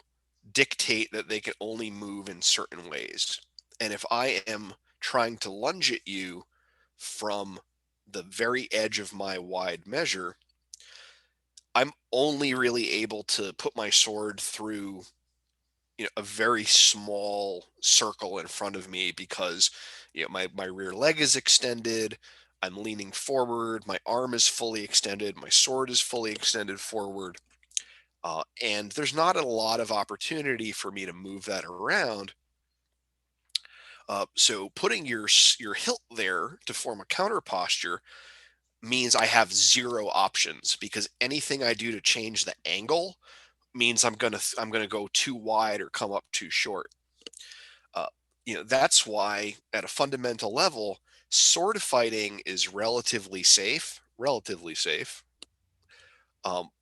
dictate that they can only move in certain ways. And if I am trying to lunge at you from the very edge of my wide measure, I'm only really able to put my sword through a very small circle in front of me because my rear leg is extended, I'm leaning forward, my arm is fully extended, my sword is fully extended forward, and there's not a lot of opportunity for me to move that around. So putting your hilt there to form a counter posture means I have zero options, because anything I do to change the angle means I'm gonna go too wide or come up too short. That's why at a fundamental level, sword fighting is relatively safe,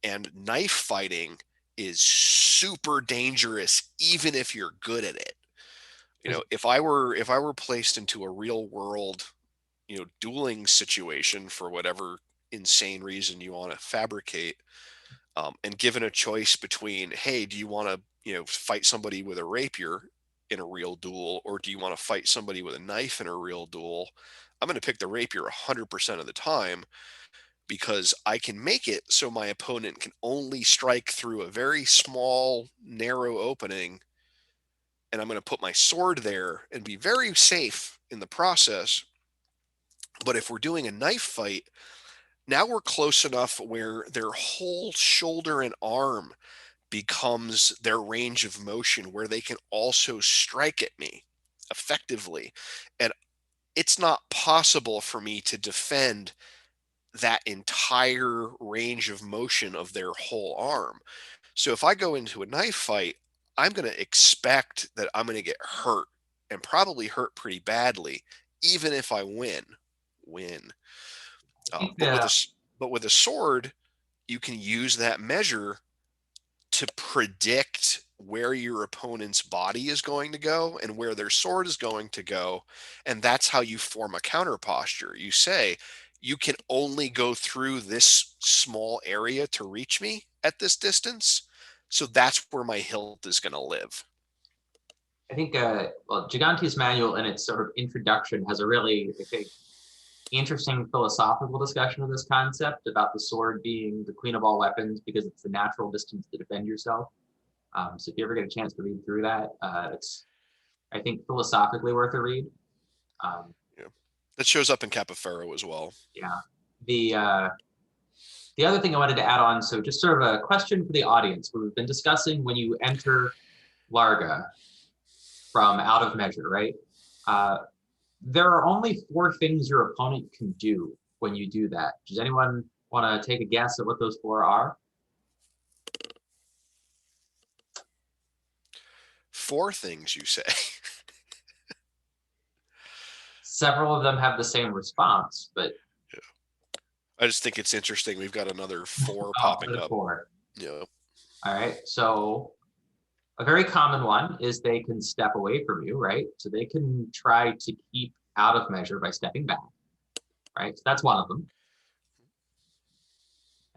and knife fighting is super dangerous, even if you're good at it. If I were placed into a real world, dueling situation for whatever insane reason you want to fabricate. And given a choice between, hey, do you want to, fight somebody with a rapier in a real duel, or do you want to fight somebody with a knife in a real duel? I'm going to pick the rapier 100% of the time, because I can make it so my opponent can only strike through a very small, narrow opening. And I'm going to put my sword there and be very safe in the process. But if we're doing a knife fight, now we're close enough where their whole shoulder and arm becomes their range of motion, where they can also strike at me effectively. And it's not possible for me to defend that entire range of motion of their whole arm. So if I go into a knife fight, I'm going to expect that I'm going to get hurt, and probably hurt pretty badly, even if I win. Yeah. But with a sword, you can use that measure to predict where your opponent's body is going to go and where their sword is going to go. And that's how you form a counter posture. You say, you can only go through this small area to reach me at this distance. So that's where my hilt is going to live. I think, Gigante's manual in its sort of introduction has a really, I think, interesting philosophical discussion of this concept about the sword being the queen of all weapons because it's the natural distance to defend yourself. So if you ever get a chance to read through that, it's, I think, philosophically worth a read. That shows up in Capifero as well. Yeah. The other thing I wanted to add on, so just sort of a question for the audience. We've been discussing when you enter Larga from out of measure, right? There are only 4 things your opponent can do when you do that. Does anyone want to take a guess at what those 4 are? 4 things, you say? Several of them have the same response, but I just think it's interesting. We've got another 4 popping up. 4. Yeah. All right. So a very common one is they can step away from you, right? So they can try to keep out of measure by stepping back, right? So that's one of them.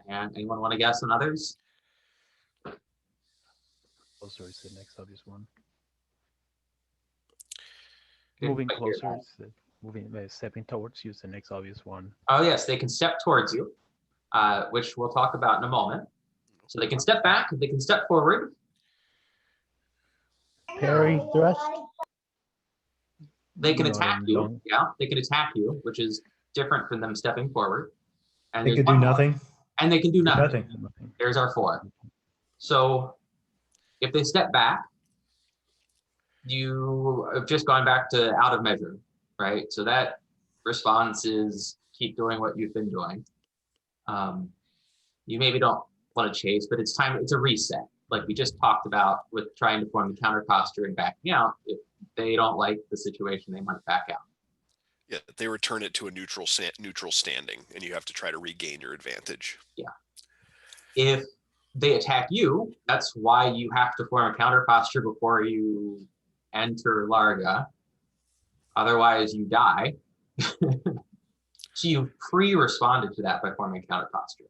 And anyone want to guess on others? Closer is the next obvious one. Didn't Moving quite hear closer, that. is stepping towards you is the next obvious one. Oh yes, they can step towards you, which we'll talk about in a moment. So they can step back, they can step forward. Parry, thrust. They can Not attack in you. long- Yeah, they can attack you, which is different from them stepping forward. And They there's could do one more. nothing. And they can do nothing. Nothing. Nothing. There's our 4. So if they step back, you have just gone back to out of measure, right? So that response is keep doing what you've been doing. You maybe don't want to chase, but it's time, it's a reset. Like we just talked about with trying to form the counter posture and backing out. If they don't like the situation, they might back out. Yeah, they return it to a neutral standing, and you have to try to regain your advantage. Yeah. If they attack you, that's why you have to form a counter posture before you enter Larga. Otherwise, you die. So you pre-responded to that by forming a counter posture.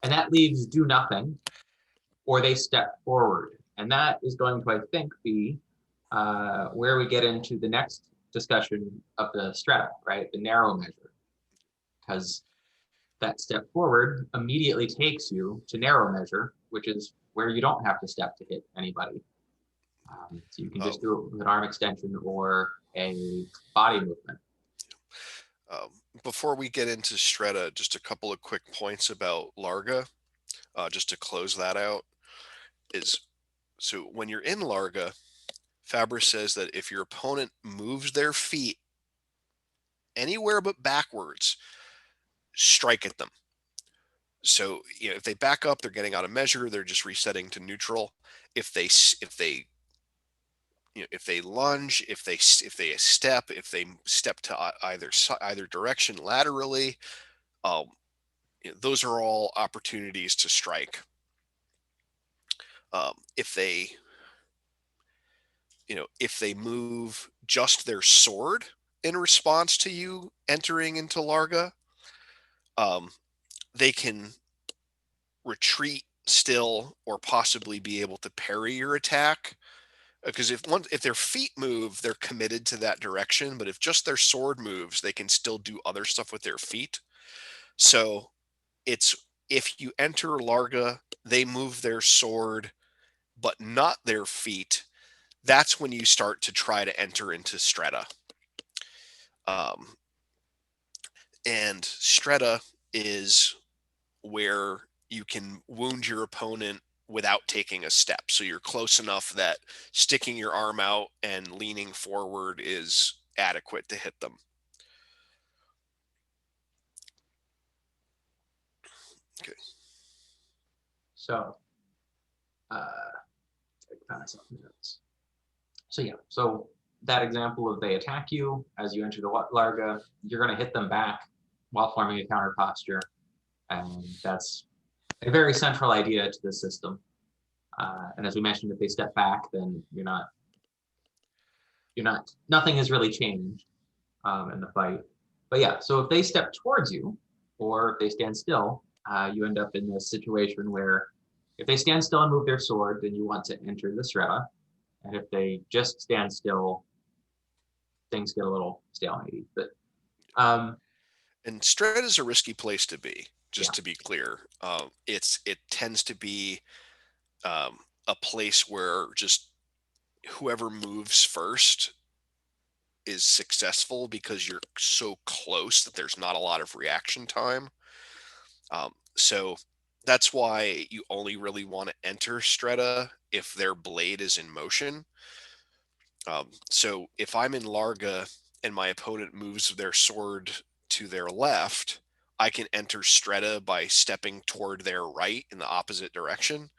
And that leaves do nothing, or they step forward. And that is going to, I think, be where we get into the next discussion of the strata, right? The narrow measure. Because that step forward immediately takes you to narrow measure, which is where you don't have to step to hit anybody. So you can just do it with an arm extension or a body movement. Before we get into strata, just a couple of quick points about Larga, just to close that out. So when you're in Larga, Fabris says that if your opponent moves their feet anywhere but backwards, strike at them. So if they back up, they're getting out of measure. They're just resetting to neutral. If they lunge, if they step to either direction laterally, those are all opportunities to strike. If they move just their sword in response to you entering into Larga, they can retreat still or possibly be able to parry your attack. Because if their feet move, they're committed to that direction. But if just their sword moves, they can still do other stuff with their feet. So it's if you enter Larga, they move their sword, but not their feet. That's when you start to try to enter into Strata. And Strata is where you can wound your opponent without taking a step. So you're close enough that sticking your arm out and leaning forward is adequate to hit them. Okay. So, something else. So yeah, so that example of they attack you as you enter the Larga, you're going to hit them back while forming a counter posture, and that's a very central idea to the system. And as we mentioned, if they step back, then nothing has really changed in the fight. But yeah, so if they step towards you, or if they stand still, you end up in this situation where if they stand still and move their sword, then you want to enter the Strata. And if they just stand still, things get a little stalemate. But and Strata is a risky place to be. Just Yeah. to be clear, it tends to be a place where just whoever moves first is successful because you're so close that there's not a lot of reaction time. So that's why you only really want to enter Strata if their blade is in motion. So if I'm in Larga and my opponent moves their sword to their left, I can enter Strata by stepping toward their right in the opposite direction.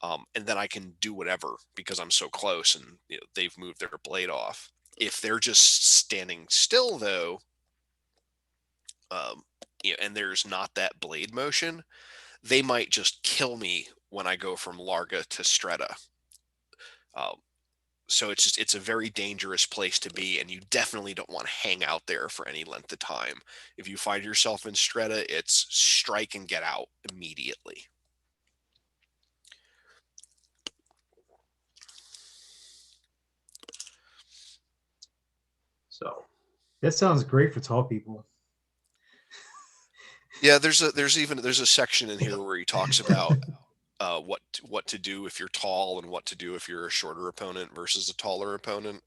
And then I can do whatever because I'm so close and they've moved their blade off. If they're just standing still, though, and there's not that blade motion, they might just kill me when I go from Larga to Strata. So it's a very dangerous place to be, and you definitely don't want to hang out there for any length of time. If you find yourself in Strata, it's strike and get out immediately. so That sounds great for tall people. Yeah, there's a section in here where he talks about what to do if you're tall and what to do if you're a shorter opponent versus a taller opponent.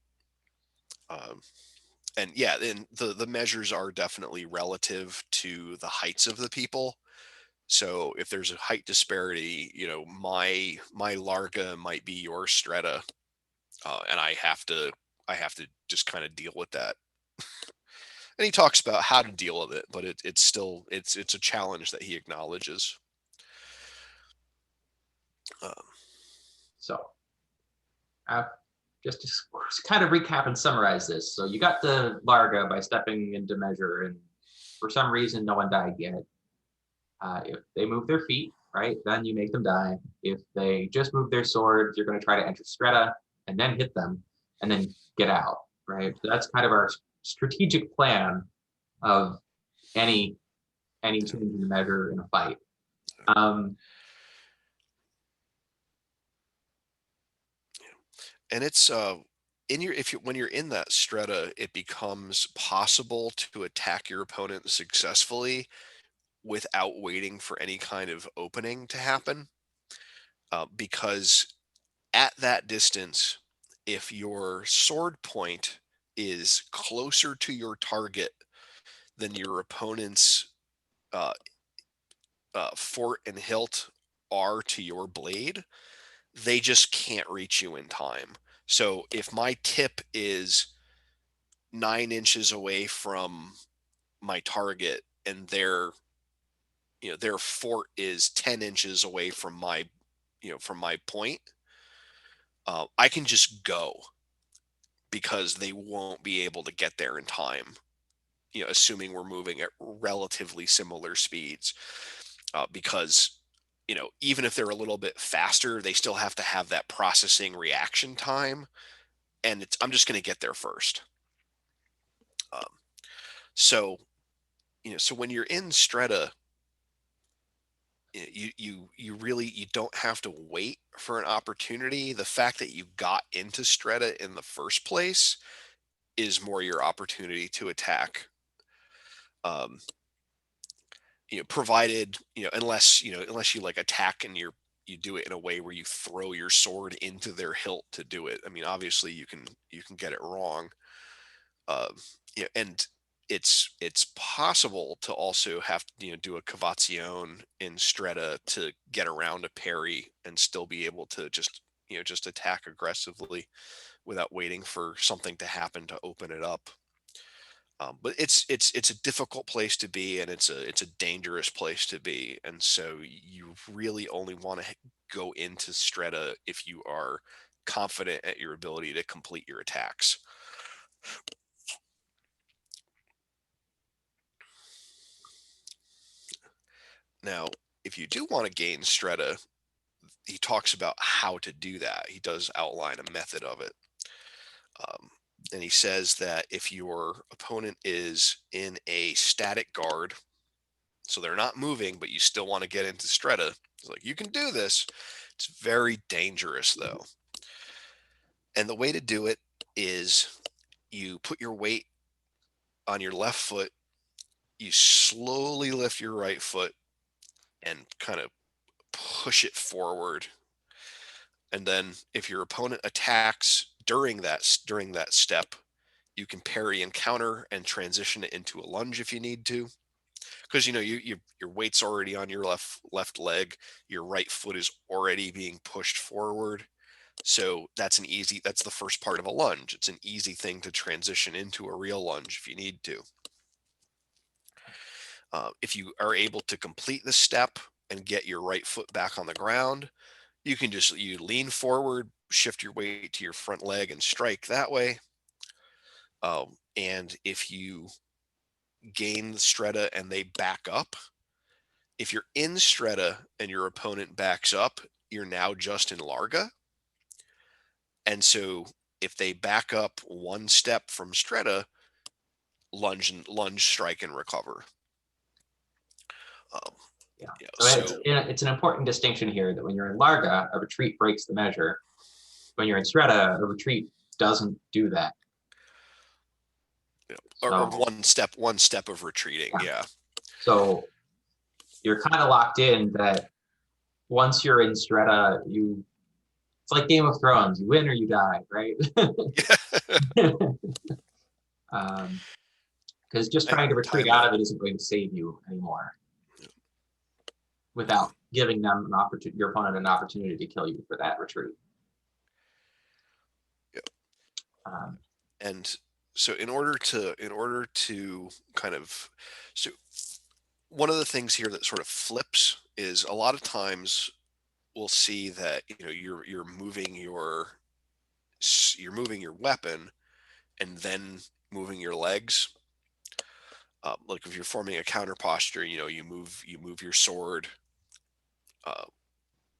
And yeah, and the measures are definitely relative to the heights of the people. So if there's a height disparity, my Larga might be your Strata, and I have to just kind of deal with that. And he talks about how to deal with it, but it's still it's a challenge that he acknowledges. So, just to kind of recap and summarize this. So you got the Larga by stepping into measure, and for some reason, no one died yet. If they move their feet, right, then you make them die. If they just move their swords, you're going to try to enter Strata and then hit them and then get out, right? So that's kind of our strategic plan of any change in the measure in a fight. And it's when you're in that Strata, it becomes possible to attack your opponent successfully without waiting for any kind of opening to happen, because at that distance, if your sword point is closer to your target than your opponent's fort and hilt are to your blade, they just can't reach you in time. So if my tip is 9 inches away from my target and their fort is 10 inches away from my point, I can just go because they won't be able to get there in time, assuming we're moving at relatively similar speeds, because even if they're a little bit faster, they still have to have that processing reaction time, and I'm just going to get there first. So so when you're in strata, you really, you don't have to wait for an opportunity. The fact that you got into strata in the first place is more your opportunity to attack. Um, provided, unless you like attack and you do it in a way where you throw your sword into their hilt to do it. I mean, obviously you can get it wrong. And it's possible to also have to do a cavazione in strata to get around a parry and still be able to just attack aggressively without waiting for something to happen to open it up. But it's a difficult place to be, and it's a dangerous place to be, and so you really only want to go into strata if you are confident at your ability to complete your attacks. Now, if you do want to gain strata, he talks about how to do that. He does outline a method of it. And he says that if your opponent is in a static guard, so they're not moving, but you still want to get into strata, it's like, you can do this. It's very dangerous, though. And the way to do it is you put your weight on your left foot, you slowly lift your right foot and kind of push it forward. And then if your opponent attacks during that step, you can parry and counter and transition it into a lunge if you need to. Because your weight's already on your left leg, your right foot is already being pushed forward. So that's the first part of a lunge. It's an easy thing to transition into a real lunge if you need to. If you are able to complete the step and get your right foot back on the ground, you can you lean forward, shift your weight to your front leg and strike that way. And if you gain the strata and they back up, if you're in strata and your opponent backs up, you're now just in larga. And so if they back up one step from strata, lunge, strike, and recover. So it's an important distinction here that when you're in larga, a retreat breaks the measure. When you're in strata, a retreat doesn't do that. Or one step of retreating. Yeah. So you're kind of locked in that once you're in strata, it's like Game of Thrones, you win or you die, right? Because just trying to retreat out of it isn't going to save you anymore. Without giving them your opponent an opportunity to kill you for that retreat. And so in order to kind of, so one of the things here that sort of flips is a lot of times we'll see that you're moving your weapon and then moving your legs. Like if you're forming a counter posture, you move your sword,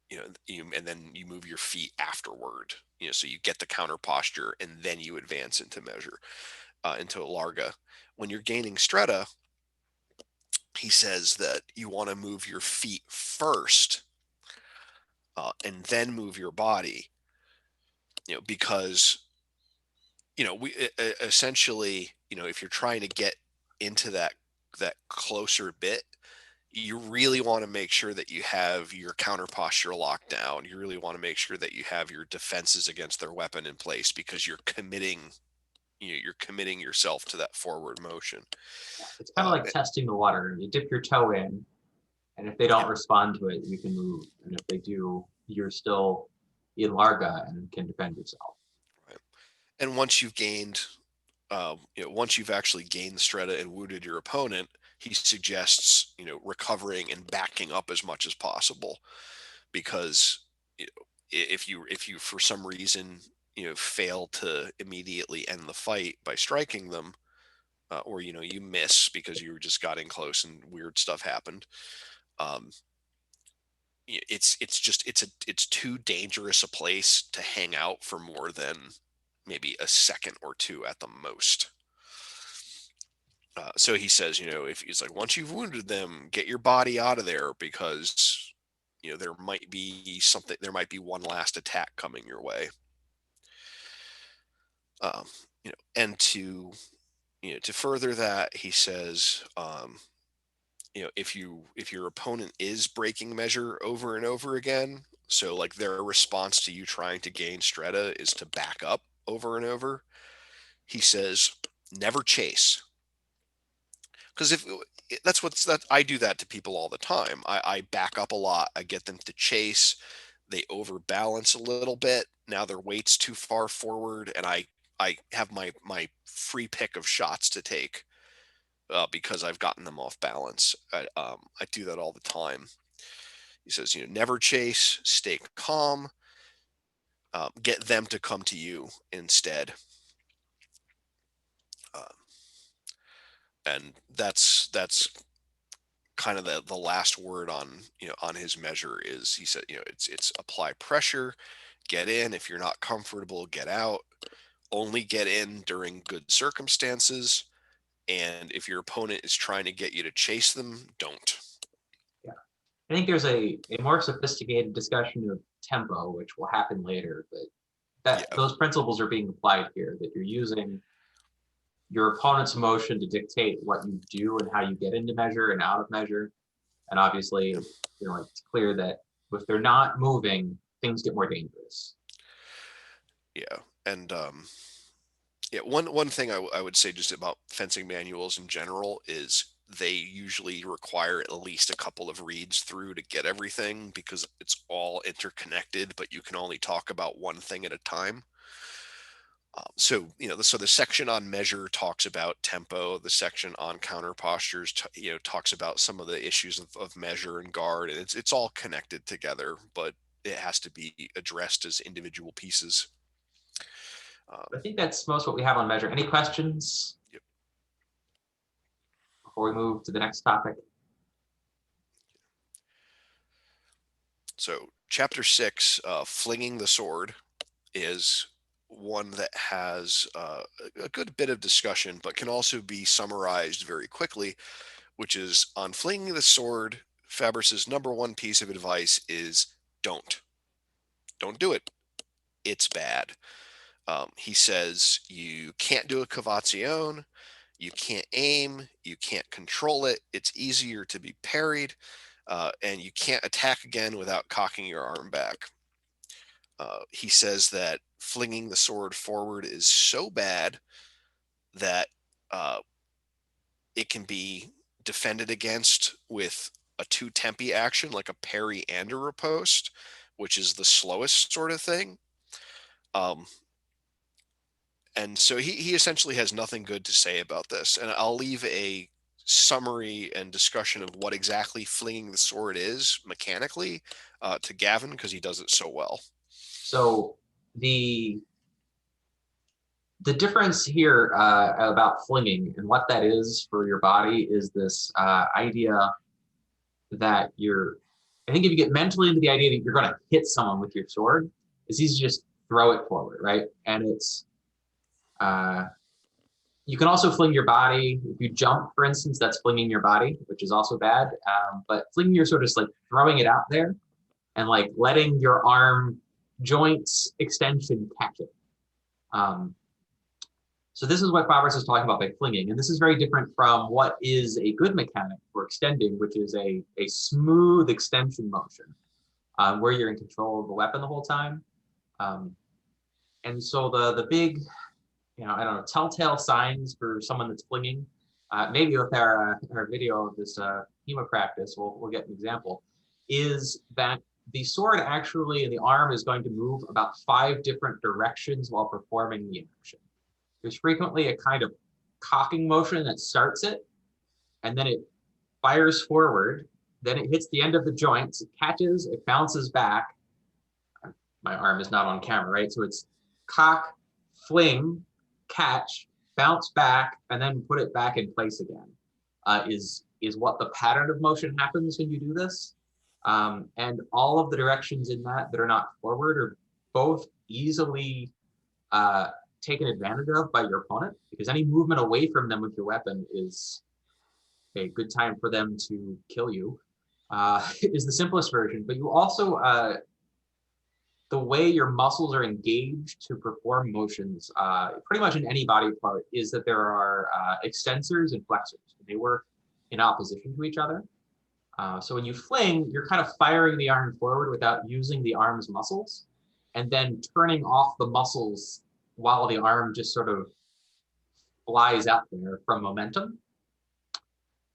and then you move your feet afterward. So you get the counter posture and then you advance into measure, into larga. When you're gaining strata, he says that you want to move your feet first, and then move your body. Because we essentially, if you're trying to get into that closer bit, you really want to make sure that you have your counter posture locked down. You really want to make sure that you have your defenses against their weapon in place, because you're committing yourself to that forward motion. It's kind of like testing the water. You dip your toe in, and if they don't respond to it, you can move. And if they do, you're still in larga and can defend yourself. Right. And once you've gained, once you've actually gained the strata and wounded your opponent, he suggests, recovering and backing up as much as possible, because if you for some reason fail to immediately end the fight by striking them, or you miss because you just got in close and weird stuff happened, it's too dangerous a place to hang out for more than maybe a second or two at the most. So he says, if it's like once you've wounded them, get your body out of there because there might be one last attack coming your way. And to further that, he says, if your opponent is breaking measure over and over again, so like their response to you trying to gain strata is to back up over and over, he says, never chase. Because I do that to people all the time. I back up a lot. I get them to chase. They overbalance a little bit. Now their weight's too far forward, and I have my free pick of shots to take because I've gotten them off balance. I do that all the time. He says, never chase. Stay calm. Get them to come to you instead. And that's kind of the last word on his measure is, he said, it's apply pressure, get in. If you're not comfortable, get out. Only get in during good circumstances. And if your opponent is trying to get you to chase them, don't. Yeah. I think there's a more sophisticated discussion of tempo, which will happen later, but those principles are being applied here, that you're using your opponent's motion to dictate what you do and how you get into measure and out of measure. And obviously, it's clear that if they're not moving, things get more dangerous. Yeah. And one thing I would say just about fencing manuals in general is they usually require at least a couple of reads through to get everything, because it's all interconnected, but you can only talk about one thing at a time. So the section on measure talks about tempo. The section on counter postures, talks about some of the issues of measure and guard, and it's all connected together, but it has to be addressed as individual pieces. I think that's most what we have on measure. Any questions? Yep. Before we move to the next topic. So chapter 6, flinging the sword, is one that has a good bit of discussion, but can also be summarized very quickly, which is on flinging the sword. Fabris's number one piece of advice is don't do it. It's bad. He says you can't do a cavazione, you can't aim, you can't control it. It's easier to be parried, and you can't attack again without cocking your arm back. He says that flinging the sword forward is so bad that it can be defended against with a two tempi action, like a parry and a riposte, which is the slowest sort of thing. And so he essentially has nothing good to say about this. And I'll leave a summary and discussion of what exactly flinging the sword is mechanically to Gavin, because he does it so well. So the difference here about flinging and what that is for your body is this idea that I think if you get mentally into the idea that you're going to hit someone with your sword, it's easy to just throw it forward, right? And it's you can also fling your body. If you jump, for instance, that's flinging your body, which is also bad. But flinging your sword is like throwing it out there and like letting your arm joints extension catch it. So this is what Fabris is talking about by flinging, and this is very different from what is a good mechanic for extending, which is a smooth extension motion, where you're in control of the weapon the whole time. And so the big, I don't know, telltale signs for someone that's flinging, maybe with our video of this HEMA practice, we'll get an example, is that the sword actually in the arm is going to move about 5 different directions while performing the action. There's frequently a kind of cocking motion that starts it, and then it fires forward, then it hits the end of the joints, it catches, it bounces back. My arm is not on camera, right? So it's cock, fling, catch, bounce back, and then put it back in place again, is what the pattern of motion happens when you do this. And all of the directions in that are not forward are both easily taken advantage of by your opponent, because any movement away from them with your weapon is a good time for them to kill you, is the simplest version. But you also, the way your muscles are engaged to perform motions, pretty much in any body part, is that there are extensors and flexors. They work in opposition to each other. So when you fling, you're kind of firing the arm forward without using the arm's muscles, and then turning off the muscles while the arm just sort of flies out there from momentum.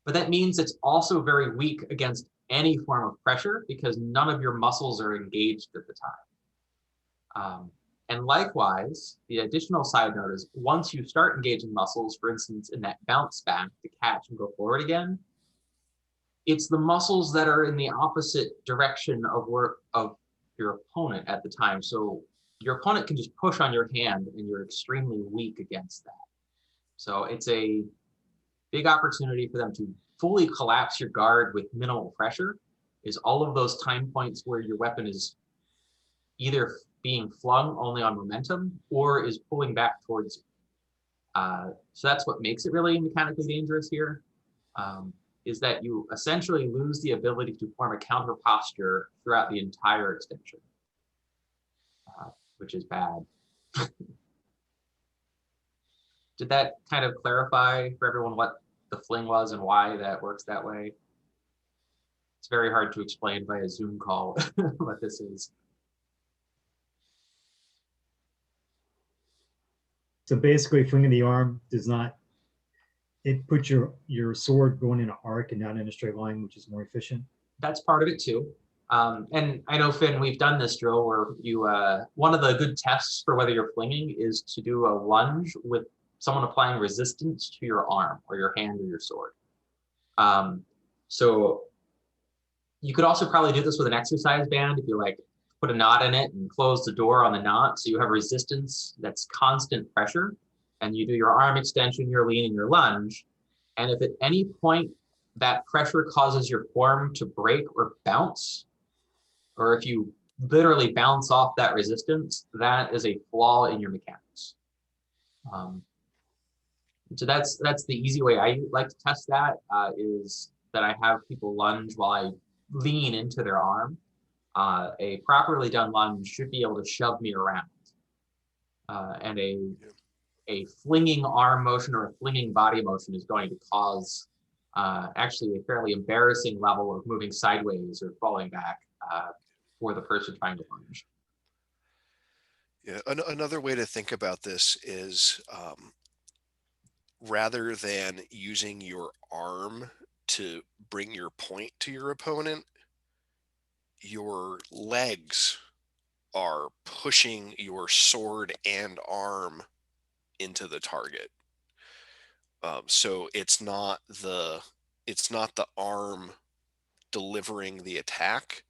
But that means it's also very weak against any form of pressure because none of your muscles are engaged at the time. And likewise, the additional side note is once you start engaging muscles, for instance, in that bounce back to catch and go forward again, it's the muscles that are in the opposite direction of your opponent at the time. So your opponent can just push on your hand and you're extremely weak against that. So it's a big opportunity for them to fully collapse your guard with minimal pressure, is all of those time points where your weapon is either being flung only on momentum or is pulling back towards you. So that's what makes it really mechanically dangerous here, is that you essentially lose the ability to form a counter posture throughout the entire extension, which is bad. Did that kind of clarify for everyone what the fling was and why that works that way? It's very hard to explain by a Zoom call what this is. So basically, flinging the arm does not, it puts your sword going in an arc and not in a straight line, which is more efficient. That's part of it too. And I know, Finn, we've done this drill where you, one of the good tests for whether you're flinging is to do a lunge with someone applying resistance to your arm or your hand or your sword. So you could also probably do this with an exercise band if you like put a knot in it and close the door on the knot. So you have resistance that's constant pressure, and you do your arm extension, your lean, and your lunge. And if at any point that pressure causes your form to break or bounce, or if you literally bounce off that resistance, that is a flaw in your mechanics. So that's the easy way I like to test that, is that I have people lunge while I lean into their arm. A properly done lunge should be able to shove me around. And a flinging arm motion or a flinging body motion is going to cause actually a fairly embarrassing level of moving sideways or falling back for the person trying to lunge. Yeah, another way to think about this is rather than using your arm to bring your point to your opponent, your legs are pushing your sword and arm into the target. So it's not the arm delivering the attack.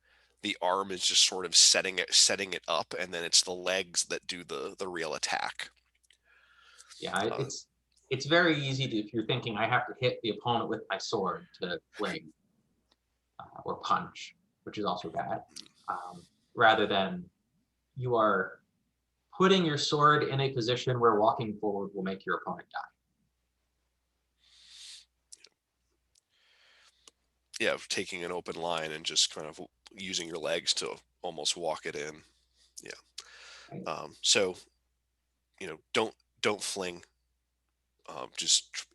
The arm is just sort of setting it up, and then it's the legs that do the real attack. Yeah, it's very easy to, if you're thinking I have to hit the opponent with my sword to fling or punch, which is also bad, rather than you are putting your sword in a position where walking forward will make your opponent die. Yeah, taking an open line and just kind of using your legs to almost walk it in. Yeah. Right. So, don't fling. Just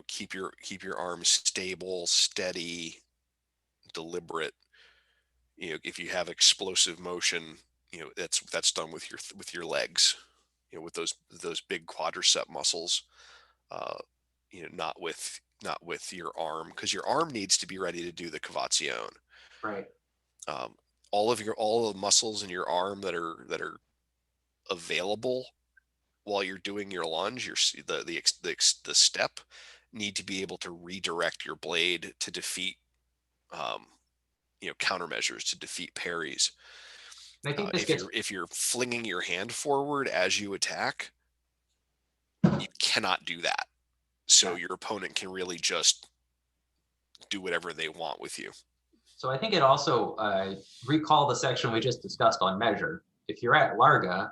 keep your arms stable, steady, deliberate. If you have explosive motion, that's done with your legs. With those big quadricep muscles. Not with your arm, because your arm needs to be ready to do the cavation. Right. All the muscles in your arm that are available while you're doing your lunge, the step, need to be able to redirect your blade to defeat countermeasures, to defeat parries. And I think if you're flinging your hand forward as you attack, you cannot do that. So your opponent can really just do whatever they want with you. So I think it also, recall the section we just discussed on measure. If you're at Larga,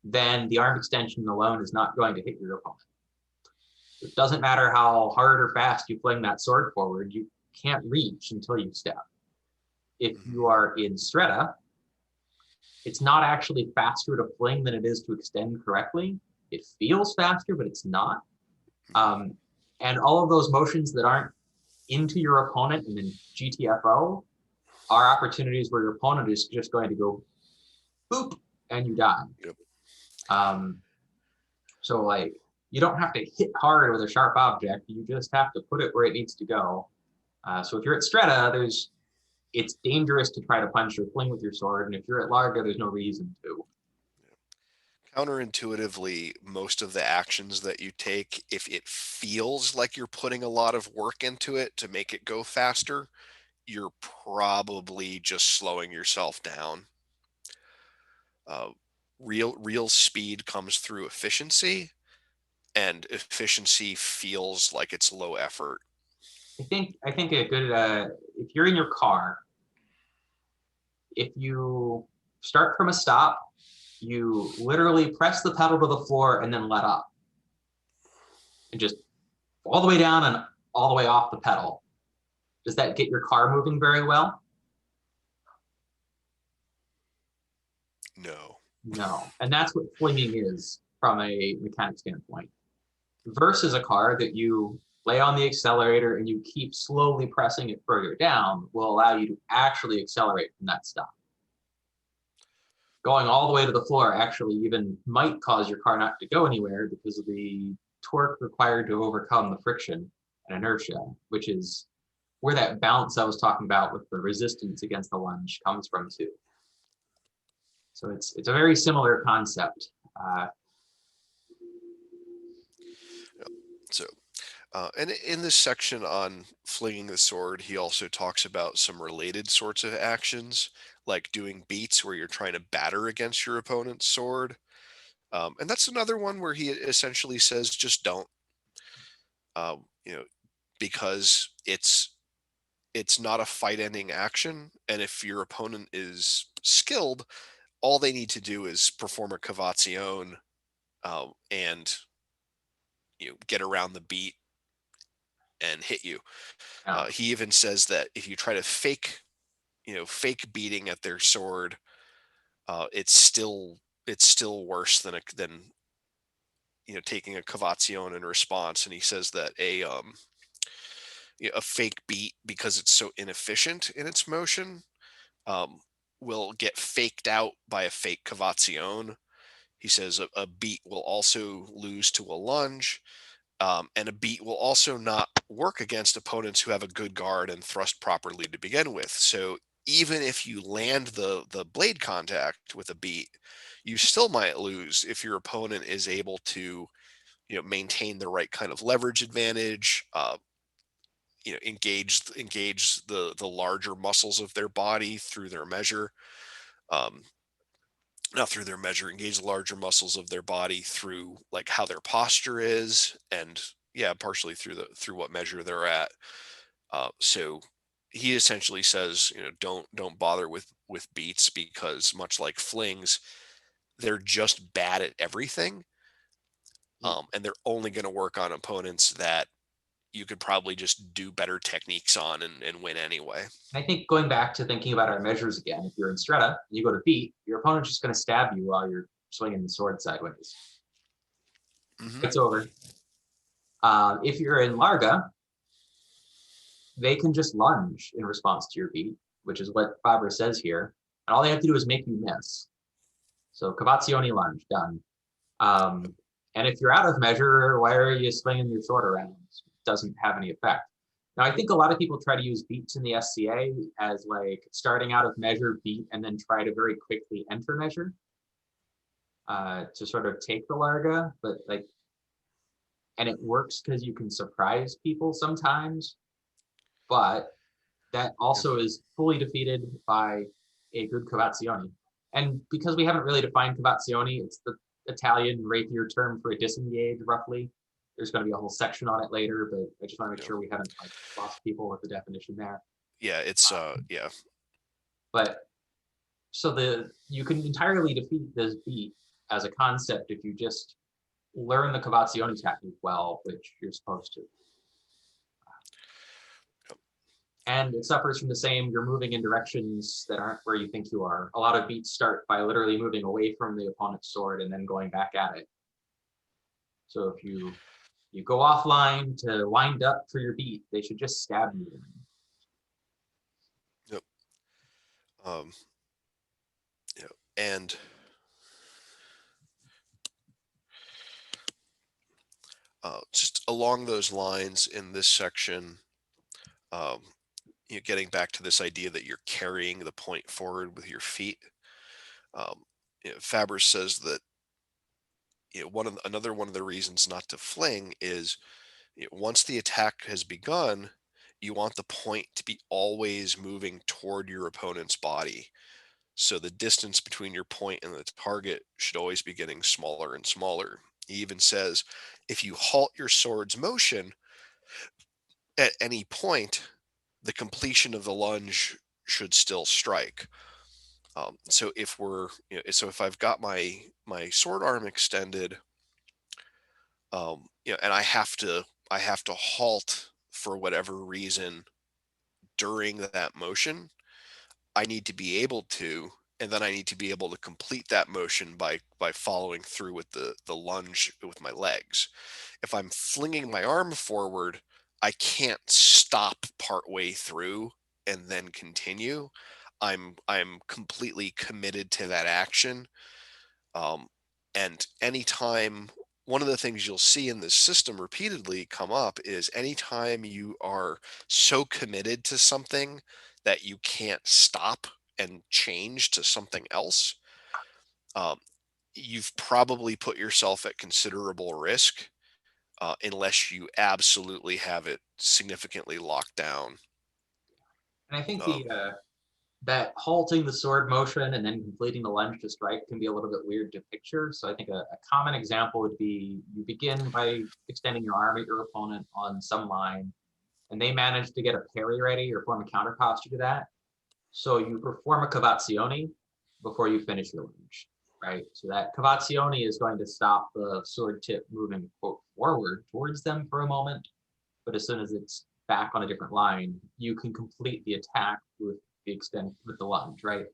then the arm extension alone is not going to hit your opponent. It doesn't matter how hard or fast you fling that sword forward, you can't reach until you step. If you are in stretta, it's not actually faster to fling than it is to extend correctly. It feels faster, but it's not. And all of those motions that aren't into your opponent and in GTFO are opportunities where your opponent is just going to go boop and you die. Yep. So like, you don't have to hit hard with a sharp object. You just have to put it where it needs to go. So if you're at stretta, it's dangerous to try to punch or fling with your sword. And if you're at larga, there's no reason to. Counterintuitively, most of the actions that you take, if it feels like you're putting a lot of work into it to make it go faster, you're probably just slowing yourself down. Real speed comes through efficiency, and efficiency feels like it's low effort. I think a good, if you're in your car, if you start from a stop, you literally press the pedal to the floor and then let up. And just all the way down and all the way off the pedal. Does that get your car moving very well? No. No. And that's what flinging is from a mechanic standpoint. Versus a car that you lay on the accelerator and you keep slowly pressing it further down will allow you to actually accelerate from that stop. Going all the way to the floor actually even might cause your car not to go anywhere because of the torque required to overcome the friction and inertia, which is where that balance I was talking about with the resistance against the lunge comes from too. So it's a very similar concept. And in this section on flinging the sword, he also talks about some related sorts of actions, like doing beats where you're trying to batter against your opponent's sword. And that's another one where he essentially says, just don't, because it's not a fight-ending action. And if your opponent is skilled, all they need to do is perform a cavazione and get around the beat and hit you. He even says that if you try to fake beating at their sword, it's still worse than taking a cavazione in response. And he says that a fake beat, because it's so inefficient in its motion, will get faked out by a fake cavazione. He says a beat will also lose to a lunge. And a beat will also not work against opponents who have a good guard and thrust properly to begin with. So even if you land the blade contact with a beat, you still might lose if your opponent is able to, maintain the right kind of leverage advantage, engage the larger muscles of their body through their measure. Not through their measure, engage the larger muscles of their body through like how their posture is, and partially through what measure they're at. So he essentially says, don't bother with beats, because much like flings, they're just bad at everything. And they're only going to work on opponents that you could probably just do better techniques on and win anyway. I think going back to thinking about our measures again, if you're in stretta and you go to beat, your opponent's just going to stab you while you're swinging the sword sideways. It's over. If you're in larga, they can just lunge in response to your beat, which is what Fabris says here. And all they have to do is make you miss. So cavazione lunge, done. And if you're out of measure, why are you swinging your sword around? It doesn't have any effect. Now, I think a lot of people try to use beats in the SCA as like starting out of measure, beat, and then try to very quickly enter measure to sort of take the larga, but like, and it works because you can surprise people sometimes, but that also is fully defeated by a good cavazione. And because we haven't really defined cavazione, it's the Italian rapier term for a disengage, roughly. There's going to be a whole section on it later, but I just want to make sure we haven't lost people with the definition there. Yeah, it's But so you can entirely defeat this beat as a concept if you just learn the cavazione technique well, which you're supposed to. And it suffers from the same, you're moving in directions that aren't where you think you are. A lot of beats start by literally moving away from the opponent's sword and then going back at it. So if you go offline to wind up for your beat, they should just stab you. Yep. Yeah. And just along those lines in this section, getting back to this idea that you're carrying the point forward with your feet. Fabris says that another one of the reasons not to fling is once the attack has begun, you want the point to be always moving toward your opponent's body. So the distance between your point and the target should always be getting smaller and smaller. He even says, if you halt your sword's motion at any point, the completion of the lunge should still strike. So if if I've got my sword arm extended, and I have to halt for whatever reason during that motion, I need to be able to, and then I need to be able to complete that motion by following through with the lunge with my legs. If I'm flinging my arm forward, I can't stop partway through and then continue. I'm completely committed to that action. And anytime, one of the things you'll see in this system repeatedly come up is anytime you are so committed to something that you can't stop and change to something else, you've probably put yourself at considerable risk unless you absolutely have it significantly locked down. And I think that halting the sword motion and then completing the lunge to strike can be a little bit weird to picture. So I think a common example would be you begin by extending your arm at your opponent on some line, and they manage to get a parry ready or form a counter posture to that. So you perform a cavazione before you finish your lunge, right? So that cavazione is going to stop the sword tip moving quote, forward towards them for a moment. But as soon as it's back on a different line, you can complete the attack with the lunge, right?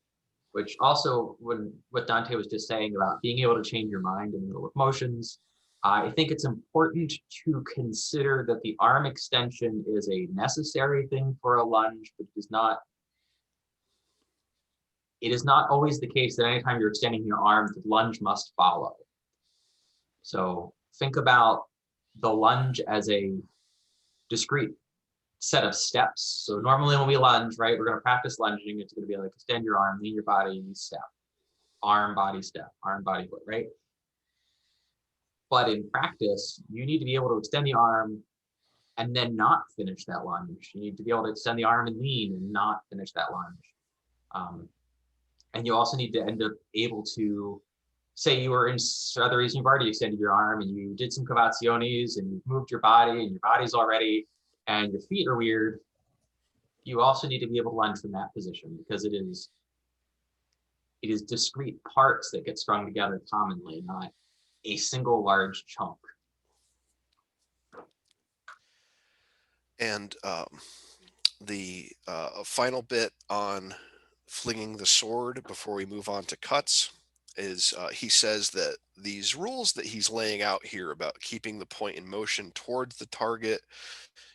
Which also, what Dante was just saying about being able to change your mind in the middle of motions, I think it's important to consider that the arm extension is a necessary thing for a lunge, but it is not always the case that anytime you're extending your arm, the lunge must follow. So think about the lunge as a discrete set of steps. So normally when we lunge, right, we're going to practice lunging. It's going to be like extend your arm, lean your body, step, arm, body, step, arm, body, foot, right? But in practice, you need to be able to extend the arm and then not finish that lunge. You need to be able to extend the arm and lean and not finish that lunge. And you also need to end up able to, say you were in other reason you've already extended your arm and you did some cavaziones and you've moved your body and your body's already, and your feet are weird, you also need to be able to lunge from that position because it is discrete parts that get strung together commonly, not a single large chunk. And the final bit on flinging the sword before we move on to cuts is he says that these rules that he's laying out here about keeping the point in motion towards the target,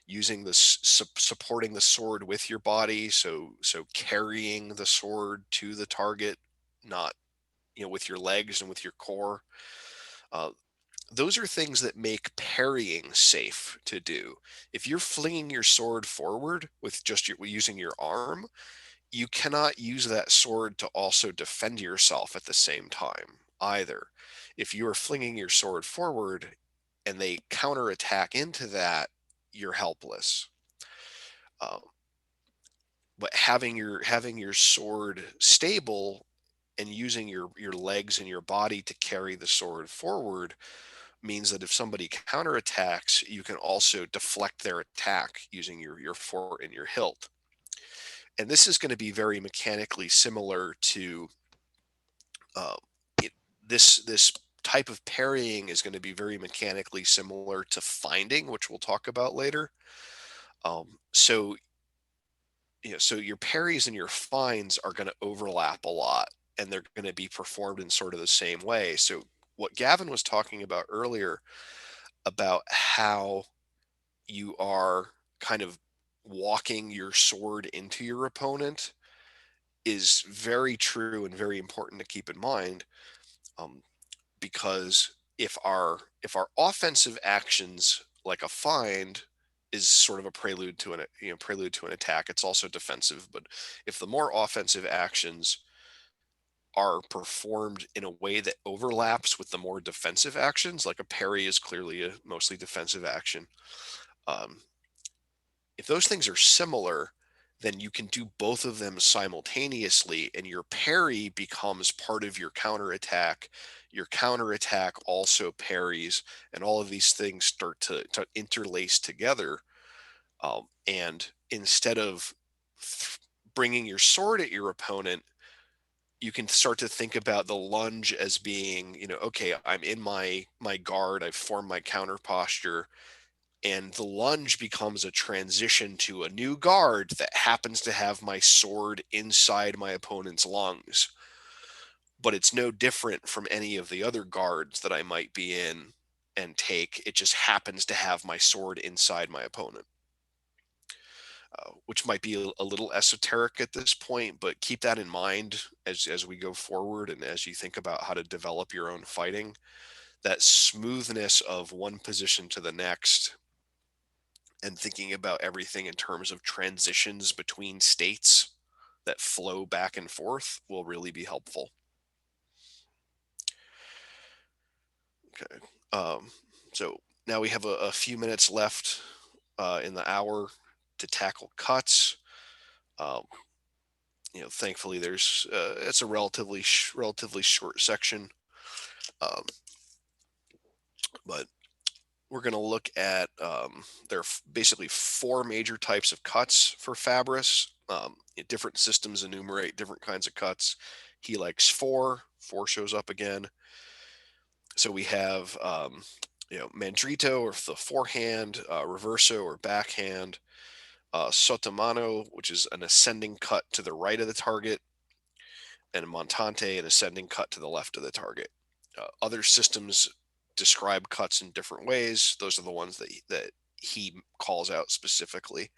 using this supporting the sword with your body, so carrying the sword to the target, not with your legs and with your core, those are things that make parrying safe to do. If you're flinging your sword forward with just using your arm, you cannot use that sword to also defend yourself at the same time either. If you are flinging your sword forward and they counterattack into that, you're helpless. But having your sword stable and using your legs and your body to carry the sword forward means that if somebody counterattacks, you can also deflect their attack using your fort and your hilt. And this is going to be very mechanically similar to this type of parrying is going to be very mechanically similar to finding, which we'll talk about later. So so your parries and your finds are going to overlap a lot, and they're going to be performed in sort of the same way. So what Gavin was talking about earlier about how you are kind of walking your sword into your opponent is very true and very important to keep in mind, because if our offensive actions like a find is sort of a prelude to an attack, it's also defensive. But if the more offensive actions are performed in a way that overlaps with the more defensive actions, like a parry is clearly a mostly defensive action, um, if those things are similar, then you can do both of them simultaneously, and your parry becomes part of your counterattack. Your counterattack also parries, and all of these things start to interlace together. And instead of bringing your sword at your opponent, you can start to think about the lunge as being, okay, I'm in my guard, I've formed my counter posture, and the lunge becomes a transition to a new guard that happens to have my sword inside my opponent's lungs. But it's no different from any of the other guards that I might be in and take. It just happens to have my sword inside my opponent. Which might be a little esoteric at this point, but keep that in mind as we go forward and as you think about how to develop your own fighting. That smoothness of one position to the next and thinking about everything in terms of transitions between states that flow back and forth will really be helpful. Okay. So now we have a few minutes left in the hour to tackle cuts. Thankfully there's it's a relatively short section, but we're going to look at there are basically four major types of cuts for Fabris. Different systems enumerate different kinds of cuts. He likes four shows up again. So we have mandrito, or the forehand, reverso or backhand, sottomano, which is an ascending cut to the right of the target, and montante, an ascending cut to the left of the target. Other systems describe cuts in different ways. Those are the ones that he calls out specifically.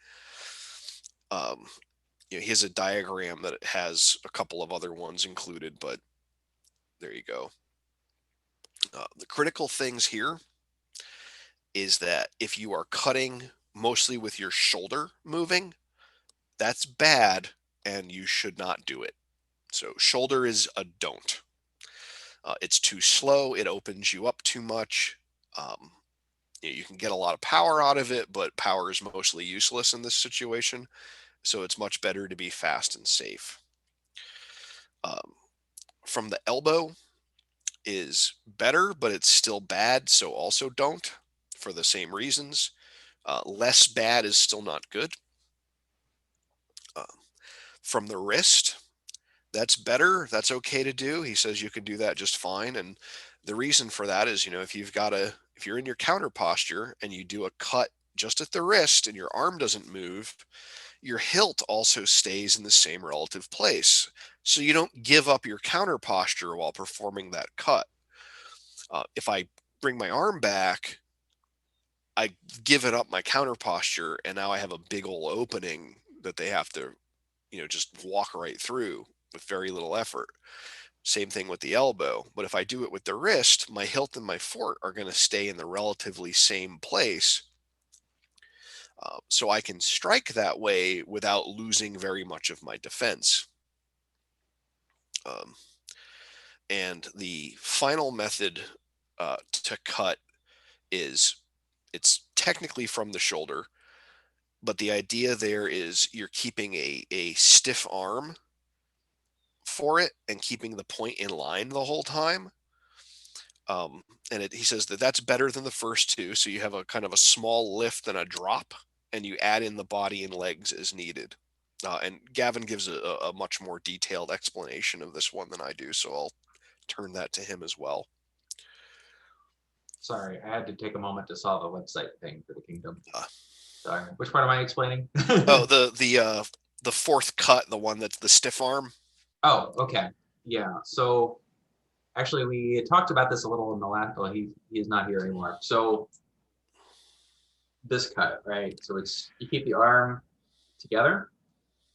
He has a diagram that has a couple of other ones included, but there you go. The critical things here is that if you are cutting mostly with your shoulder moving, that's bad and you should not do it. So shoulder is a don't. It's too slow. It opens you up too much. You can get a lot of power out of it, but power is mostly useless in this situation. So it's much better to be fast and safe. From the elbow is better, but it's still bad. So also don't, for the same reasons. Less bad is still not good. From the wrist, that's better. That's okay to do. He says you can do that just fine. And the reason for that is, if you're in your counter posture and you do a cut just at the wrist and your arm doesn't move, your hilt also stays in the same relative place. So you don't give up your counter posture while performing that cut. If I bring my arm back, I give it up my counter posture, and now I have a big old opening that they have to, just walk right through with very little effort. Same thing with the elbow. But if I do it with the wrist, my hilt and my fort are going to stay in the relatively same place. So I can strike that way without losing very much of my defense. And the final method to cut is, it's technically from the shoulder, but the idea there is you're keeping a stiff arm for it and keeping the point in line the whole time. And he says that's better than the first two. So you have a kind of a small lift and a drop, and you add in the body and legs as needed. And Gavin gives a much more detailed explanation of this one than I do, so I'll turn that to him as well. Sorry, I had to take a moment to solve a website thing for the kingdom. Ah. Sorry, which part am I explaining? Oh, the fourth cut, the one that's the stiff arm. Oh, okay. Yeah. So actually, we talked about this a little in the last. Well, he's not here anymore. So this cut, right? So it's you keep the arm together,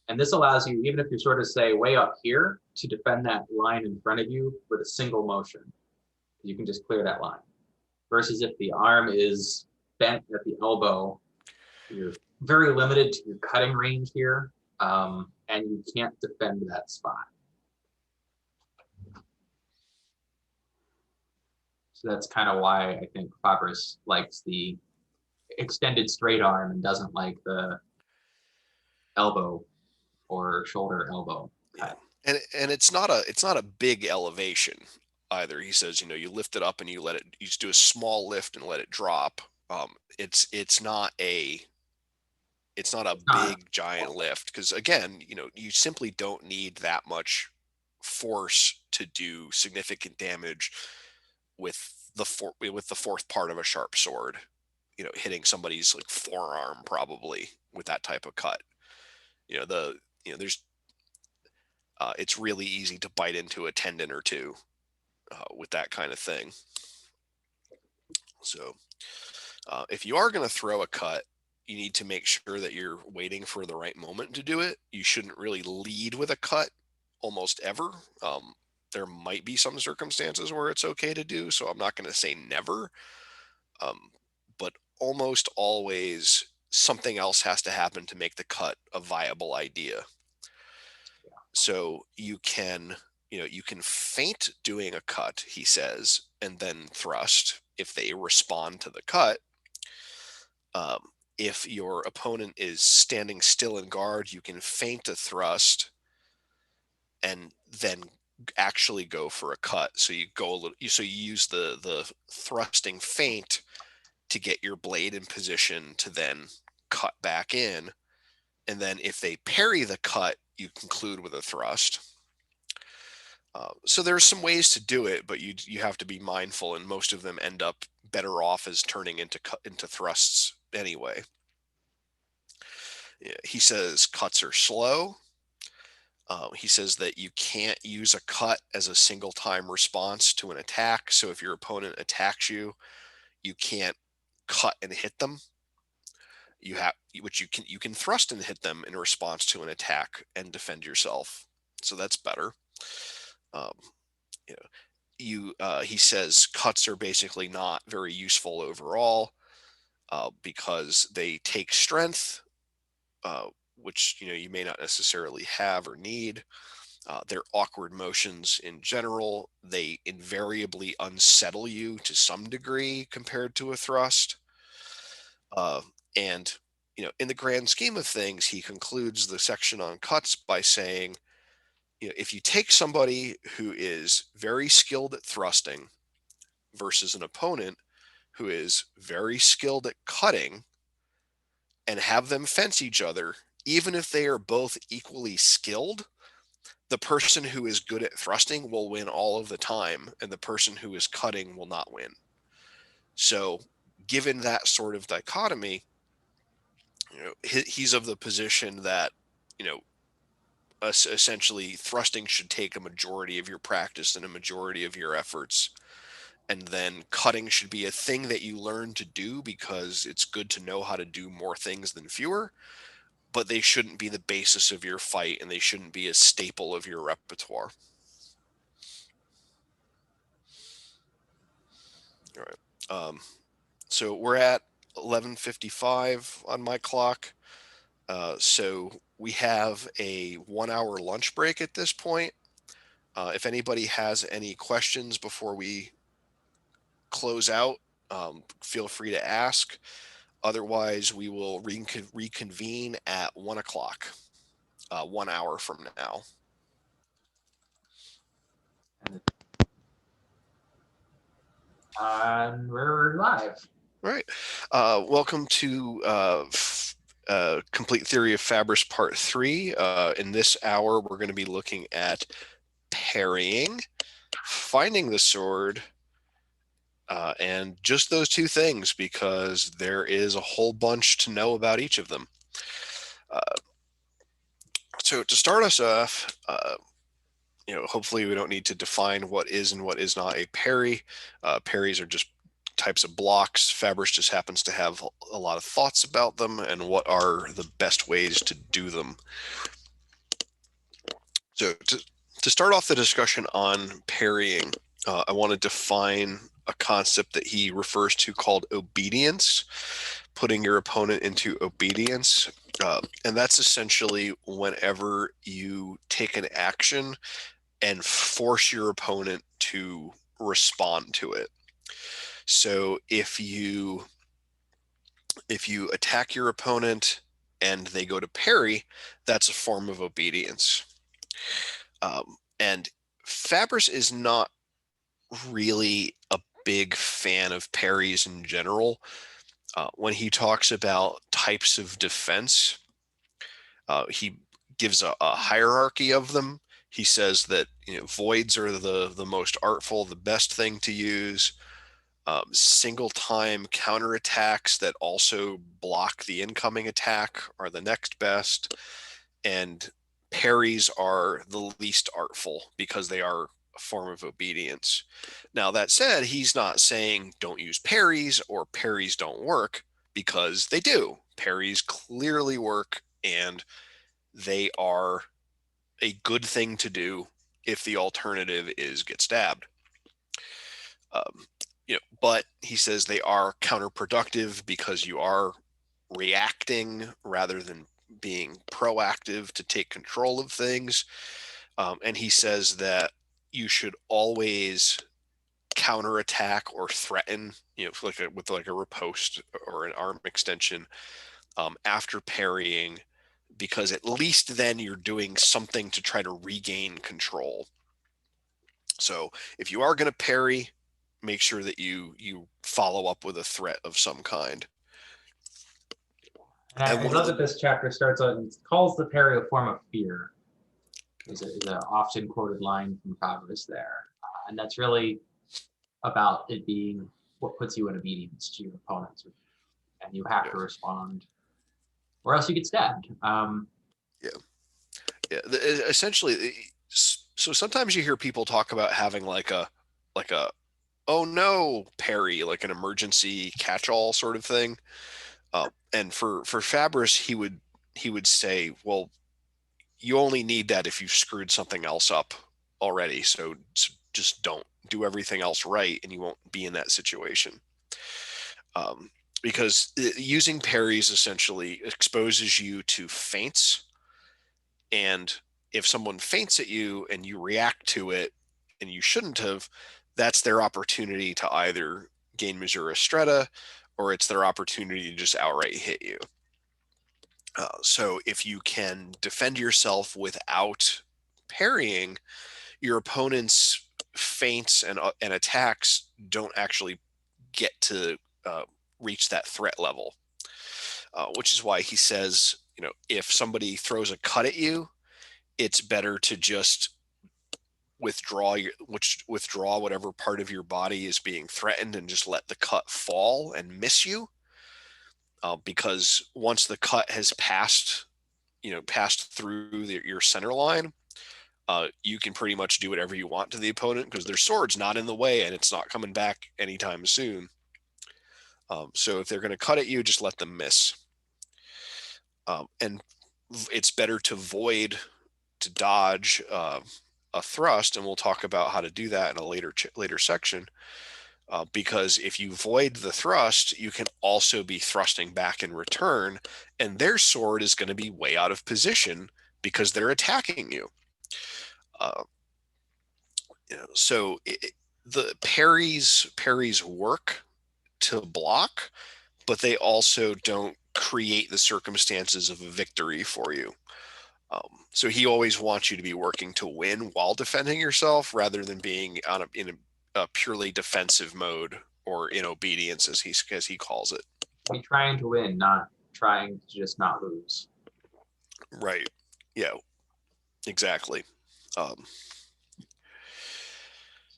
and this allows you, even if you're sort of say way up here, to defend that line in front of you with a single motion. You can just clear that line. Versus if the arm is bent at the elbow, you're very limited to your cutting range here, and you can't defend that spot. So that's kind of why I think Fabris likes the extended straight arm and doesn't like the elbow or shoulder elbow cut. And it's not a big elevation either. He says, you lift it up and you just do a small lift and let it drop. It's not a big giant lift, because again, you simply don't need that much force to do significant damage with the fourth part of a sharp sword, hitting somebody's like forearm probably with that type of cut. It's really easy to bite into a tendon or two with that kind of thing. So if you are going to throw a cut, you need to make sure that you're waiting for the right moment to do it. You shouldn't really lead with a cut almost ever. There might be some circumstances where it's okay to do, so I'm not going to say never. But almost always something else has to happen to make the cut a viable idea. So you can feint doing a cut, he says, and then thrust if they respond to the cut. If your opponent is standing still in guard, you can feint a thrust and then actually go for a cut. So you use the thrusting feint to get your blade in position to then cut back in. And then if they parry the cut, you conclude with a thrust. So there's some ways to do it, but you have to be mindful, and most of them end up better off as turning into thrusts anyway. He says cuts are slow. He says that you can't use a cut as a single time response to an attack. So if your opponent attacks you, you can't cut and hit them. You can thrust and hit them in response to an attack and defend yourself. So that's better. He says cuts are basically not very useful overall because they take strength, which you may not necessarily have or need. They're awkward motions in general. They invariably unsettle you to some degree compared to a thrust. And in the grand scheme of things, he concludes the section on cuts by saying, if you take somebody who is very skilled at thrusting versus an opponent who is very skilled at cutting and have them fence each other, even if they are both equally skilled, the person who is good at thrusting will win all of the time, and the person who is cutting will not win. So given that sort of dichotomy, he's of the position that, essentially thrusting should take a majority of your practice and a majority of your efforts. And then cutting should be a thing that you learn to do because it's good to know how to do more things than fewer, but they shouldn't be the basis of your fight, and they shouldn't be a staple of your repertoire. All right. So we're at 11:55 on my clock. So we have a 1 hour lunch break at this point. If anybody has any questions before we close out, feel free to ask. Otherwise, we will reconvene at 1 o'clock, 1 hour from now. And we're live. All right. Welcome to Complete Theory of Fabris Part 3. In this hour, we're going to be looking at parrying. finding the sword, and just those two things, because there is a whole bunch to know about each of them. So to start us off, hopefully we don't need to define what is and what is not a parry. Parries are just types of blocks. Fabris just happens to have a lot of thoughts about them and what are the best ways to do them. So to start off the discussion on parrying, I want to define a concept that he refers to called obedience, putting your opponent into obedience. And that's essentially whenever you take an action and force your opponent to respond to it. So if you attack your opponent and they go to parry, that's a form of obedience. And Fabris is not really a big fan of parries in general. When he talks about types of defense, he gives a hierarchy of them. He says that voids are the most artful, the best thing to use. Single time counterattacks that also block the incoming attack are the next best. And parries are the least artful because they are a form of obedience. Now, that said, he's not saying don't use parries or parries don't work, because they do. Parries clearly work, and they are a good thing to do if the alternative is get stabbed. But he says they are counterproductive because you are reacting rather than being proactive to take control of things. And he says that you should always counterattack or threaten, with a riposte or an arm extension after parrying, because at least then you're doing something to try to regain control. So if you are going to parry, make sure that you follow up with a threat of some kind. And I love that this chapter starts out and calls the parry a form of fear. Is an often quoted line from Fabris there. And that's really about it being what puts you in obedience to your opponents. And you have to respond, or else you get stabbed. Essentially, so sometimes you hear people talk about having like a oh no parry, like an emergency catch-all sort of thing. And for Fabris, he would say, well, you only need that if you've screwed something else up already. So just don't do everything else right, and you won't be in that situation. Because using parries essentially exposes you to feints. And if someone feints at you and you react to it and you shouldn't have, that's their opportunity to either gain misura stretta, or it's their opportunity to just outright hit you. So if you can defend yourself without parrying, your opponent's feints and attacks don't actually get to reach that threat level, which is why he says, if somebody throws a cut at you, it's better to just withdraw whatever part of your body is being threatened and just let the cut fall and miss you. Because once the cut has passed through your center line, you can pretty much do whatever you want to the opponent, because their sword's not in the way and it's not coming back anytime soon. So if they're going to cut at you, just let them miss. And it's better to void, to dodge a thrust, and we'll talk about how to do that in a later section. Because if you void the thrust, you can also be thrusting back in return, and their sword is going to be way out of position because they're attacking you. So the parries work to block, but they also don't create the circumstances of a victory for you. So he always wants you to be working to win while defending yourself, rather than being in a purely defensive mode, or in obedience, as he calls it. Be trying to win, not trying to just not lose. Right. Yeah, exactly.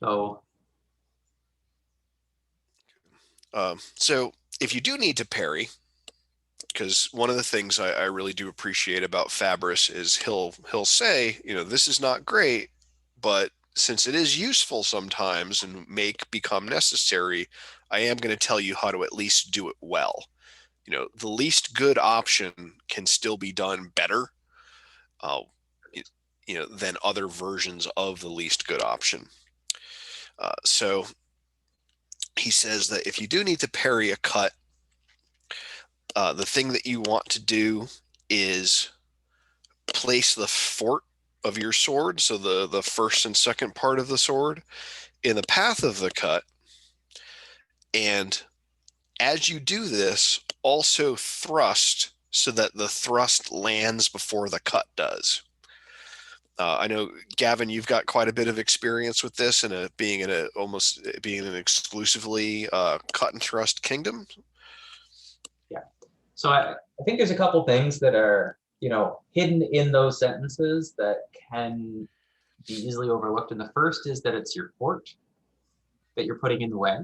So So if you do need to parry, because one of the things I really do appreciate about Fabris is he'll say, this is not great, but since it is useful sometimes and may become necessary, I am going to tell you how to at least do it well. The least good option can still be done better, than other versions of the least good option. So he says that if you do need to parry a cut, the thing that you want to do is place the fort of your sword, so the first and second part of the sword, in the path of the cut. And as you do this, also thrust so that the thrust lands before the cut does. I know, Gavin, you've got quite a bit of experience with this and being in an exclusively cut and thrust kingdom. Yeah. So I think there's a couple things that are, hidden in those sentences that can be easily overlooked. And the first is that it's your fort that you're putting in the way.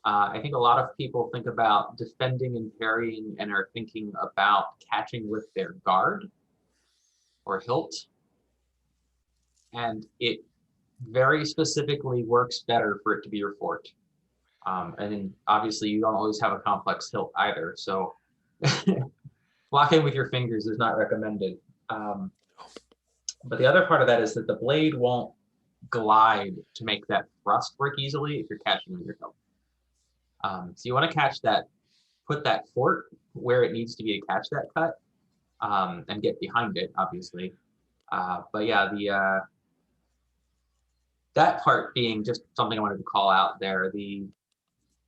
I think a lot of people think about defending and parrying and are thinking about catching with their guard or hilt. And it very specifically works better for it to be your fort. And then obviously you don't always have a complex hilt either. So blocking with your fingers is not recommended. But the other part of that is that the blade won't glide to make that thrust work easily if you're catching with your hilt. So you want to catch that, put that fort where it needs to be to catch that cut, and get behind it, obviously. But yeah, that part being just something I wanted to call out there, the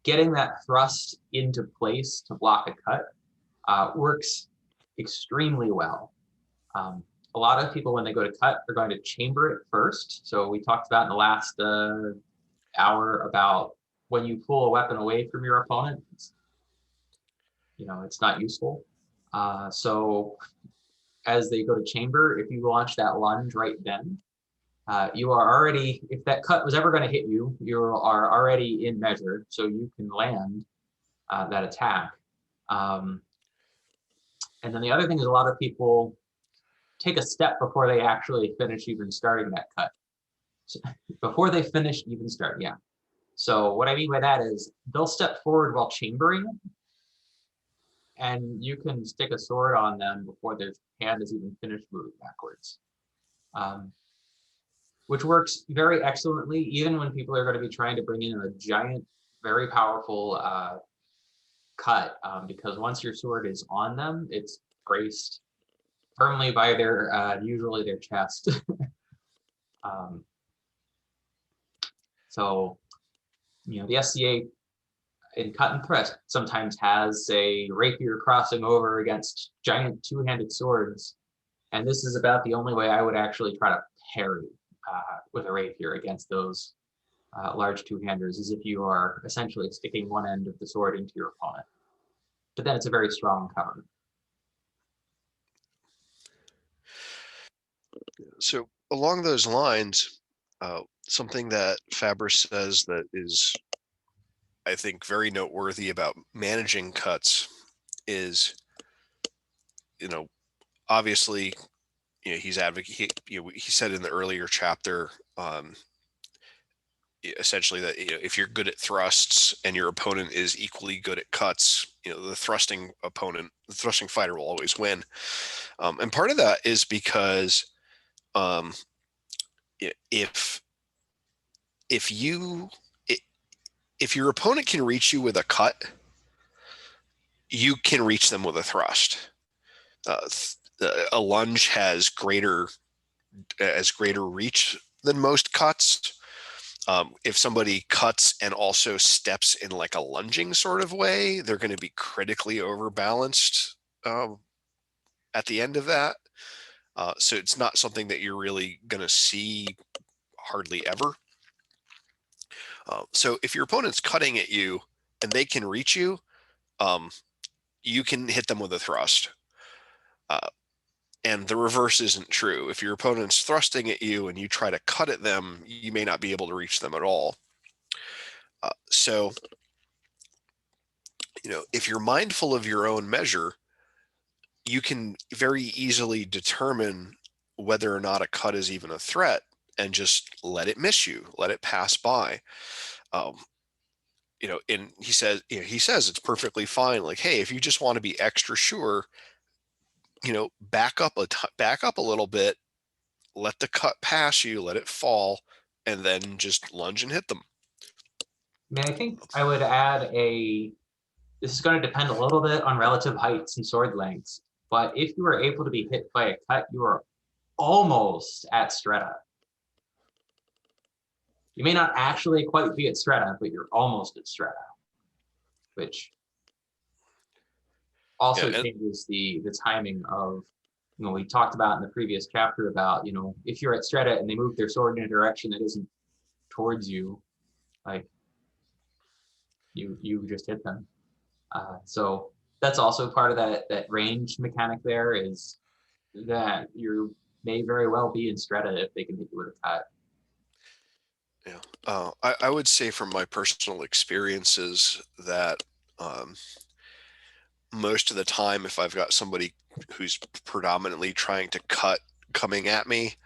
getting that thrust into place to block a cut works extremely well. A lot of people, when they go to cut, are going to chamber it first. So we talked about in the last hour about when you pull a weapon away from your opponent, it's not useful. So as they go to chamber, if you launch that lunge right then, you are already, if that cut was ever going to hit you, you are already in measure, so you can land that attack. And then the other thing is a lot of people take a step before they actually finish even starting that cut. So, before they finish even start, yeah. So what I mean by that is they'll step forward while chambering, and you can stick a sword on them before their hand is even finished moving backwards. Which works very excellently, even when people are going to be trying to bring in a giant, very powerful cut, because once your sword is on them, it's braced firmly by usually their chest. So, the SCA in cut and thrust sometimes has a rapier crossing over against giant two-handed swords, and this is about the only way I would actually try to parry with a rapier against those large two-handers, is if you are essentially sticking one end of the sword into your opponent. But then it's a very strong cover. So along those lines, something that Fabris says that is, I think, very noteworthy about managing cuts is, obviously, he's advocate. He said in the earlier chapter, essentially that if you're good at thrusts and your opponent is equally good at cuts, the thrusting fighter will always win. And part of that is because if your opponent can reach you with a cut, you can reach them with a thrust. A lunge has greater reach than most cuts. If somebody cuts and also steps in like a lunging sort of way, they're going to be critically overbalanced at the end of that. So it's not something that you're really going to see hardly ever. So if your opponent's cutting at you and they can reach you, you can hit them with a thrust. And the reverse isn't true. If your opponent's thrusting at you and you try to cut at them, you may not be able to reach them at all. So, if you're mindful of your own measure, you can very easily determine whether or not a cut is even a threat and just let it miss you, let it pass by. And he says it's perfectly fine. Like, hey, if you just want to be extra sure, back up a little bit, let the cut pass you, let it fall, and then just lunge and hit them. I mean, I think I would add this is going to depend a little bit on relative heights and sword lengths, but if you were able to be hit by a cut, you are almost at strata. You may not actually quite be at strata, but you're almost at strata, which also changes the timing of, we talked about in the previous chapter about, if you're at strata and they move their sword in a direction that isn't towards you, like you just hit them. So that's also part of that range mechanic there, is that you may very well be in strata if they can hit you with a cut. Yeah, I would say from my personal experiences that most of the time, if I've got somebody who's predominantly trying to cut coming at me,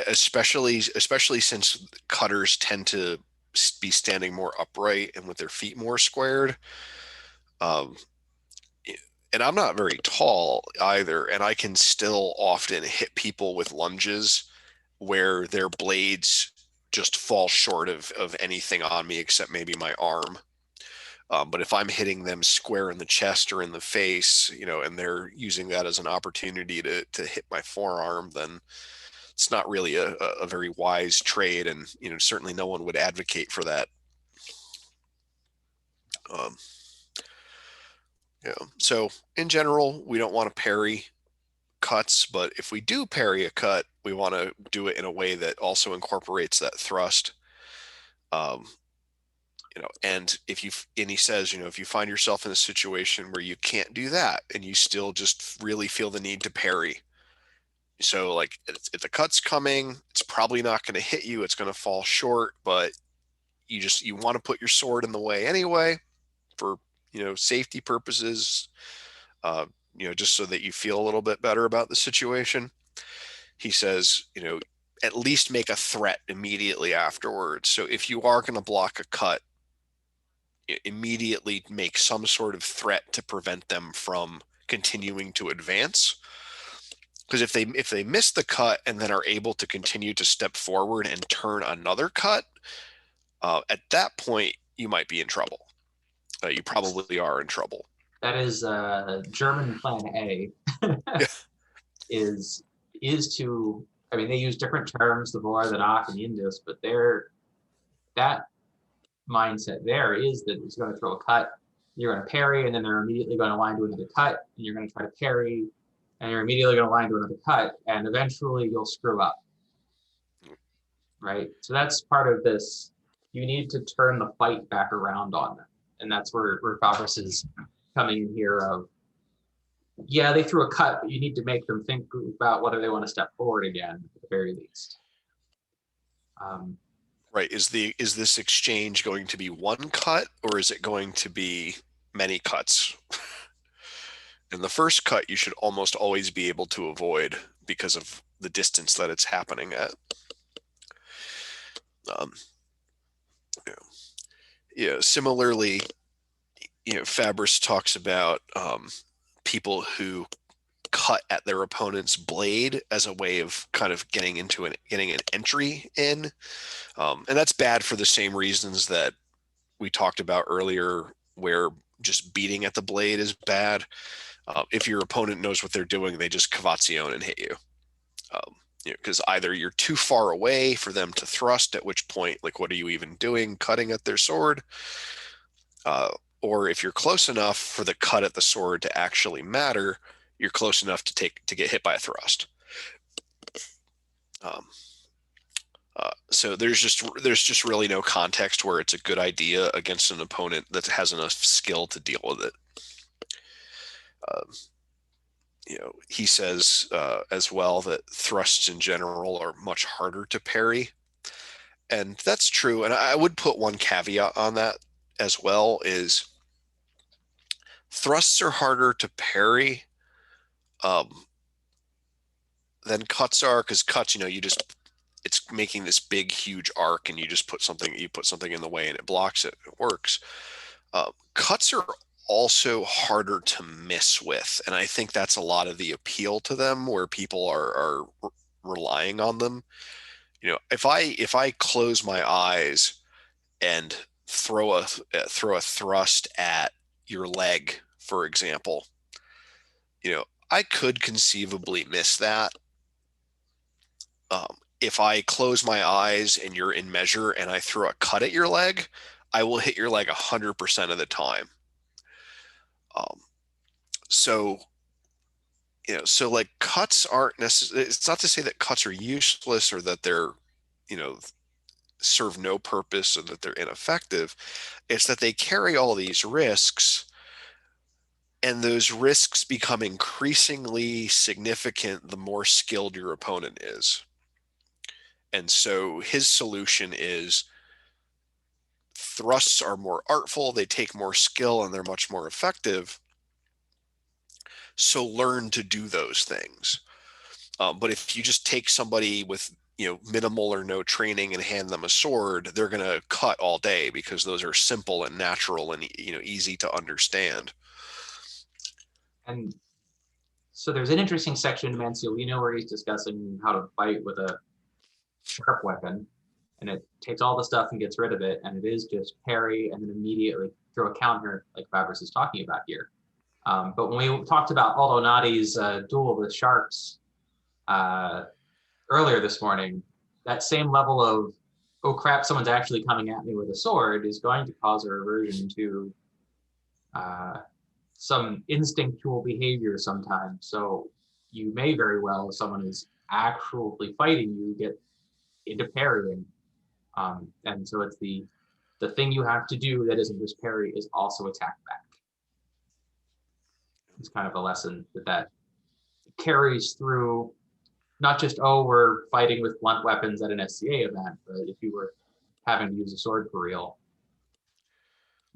especially since cutters tend to be standing more upright and with their feet more squared, and I'm not very tall either, and I can still often hit people with lunges where their blades just fall short of anything on me except maybe my arm. But if I'm hitting them square in the chest or in the face, and they're using that as an opportunity to hit my forearm, then it's not really a very wise trade. And, certainly no one would advocate for that. So in general, we don't want to parry cuts, but if we do parry a cut, we want to do it in a way that also incorporates that thrust. And he says, if you find yourself in a situation where you can't do that and you still just really feel the need to parry. So like if the cut's coming, it's probably not going to hit you. It's going to fall short, but you want to put your sword in the way anyway for, safety purposes, just so that you feel a little bit better about the situation. He says, at least make a threat immediately afterwards. So if you are going to block a cut, immediately make some sort of threat to prevent them from continuing to advance. Because if they miss the cut and then are able to continue to step forward and turn another cut, at that point you might be in trouble. You probably are in trouble. That is German plan A. is to, they use different terms, the Vor, the Nach, and the Indus, but that mindset there is that it's going to throw a cut, you're going to parry, and then they're immediately going to line to another cut, and you're going to try to parry, and you're immediately going to line to another cut, and eventually you'll screw up. Right? So that's part of this. You need to turn the fight back around on them. And that's where Fabris is coming in here of, yeah, they threw a cut, but you need to make them think about whether they want to step forward again, at the very least. Right. Is this exchange going to be one cut, or is it going to be many cuts? And the first cut you should almost always be able to avoid because of the distance that it's happening at. Similarly, Fabris talks about people who cut at their opponent's blade as a way of kind of getting an entry in. And that's bad for the same reasons that we talked about earlier, where just beating at the blade is bad. If your opponent knows what they're doing, they just cavazione and hit you. Because either you're too far away for them to thrust, at which point, like, what are you even doing cutting at their sword? Or if you're close enough for the cut at the sword to actually matter, you're close enough to get hit by a thrust. So there's just really no context where it's a good idea against an opponent that has enough skill to deal with it. he says as well that thrusts in general are much harder to parry. And that's true. And I would put one caveat on that as well is thrusts are harder to parry than cuts are, because cuts, it's making this big, huge arc and you put something in the way and it blocks it. It works. Cuts are also harder to miss with. And I think that's a lot of the appeal to them, where people are relying on them. If I close my eyes and throw a thrust at your leg, for example, I could conceivably miss that. If I close my eyes and you're in measure and I throw a cut at your leg, I will hit your leg 100% of the time. So like cuts aren't necessarily, it's not to say that cuts are useless or that they're, serve no purpose or that they're ineffective. It's that they carry all these risks, and those risks become increasingly significant the more skilled your opponent is. And so his solution is thrusts are more artful, they take more skill, and they're much more effective. So learn to do those things. But if you just take somebody with minimal or no training and hand them a sword, they're going to cut all day because those are simple and natural and easy to understand. And so there's an interesting section in Manciolino where he's discussing how to fight with a sharp weapon, and it takes all the stuff and gets rid of it, and it is just parry and then immediately throw a counter like Fabris is talking about here. But when we talked about Aldo Nadi's duel with sharks earlier this morning, that same level of, oh crap, someone's actually coming at me with a sword is going to cause a reversion to some instinctual behavior sometimes. So you may very well, if someone is actually fighting you, get into parrying. And so it's the thing you have to do that isn't just parry is also attack back. It's kind of a lesson that carries through, not just, oh, we're fighting with blunt weapons at an SCA event, but if you were having to use a sword for real,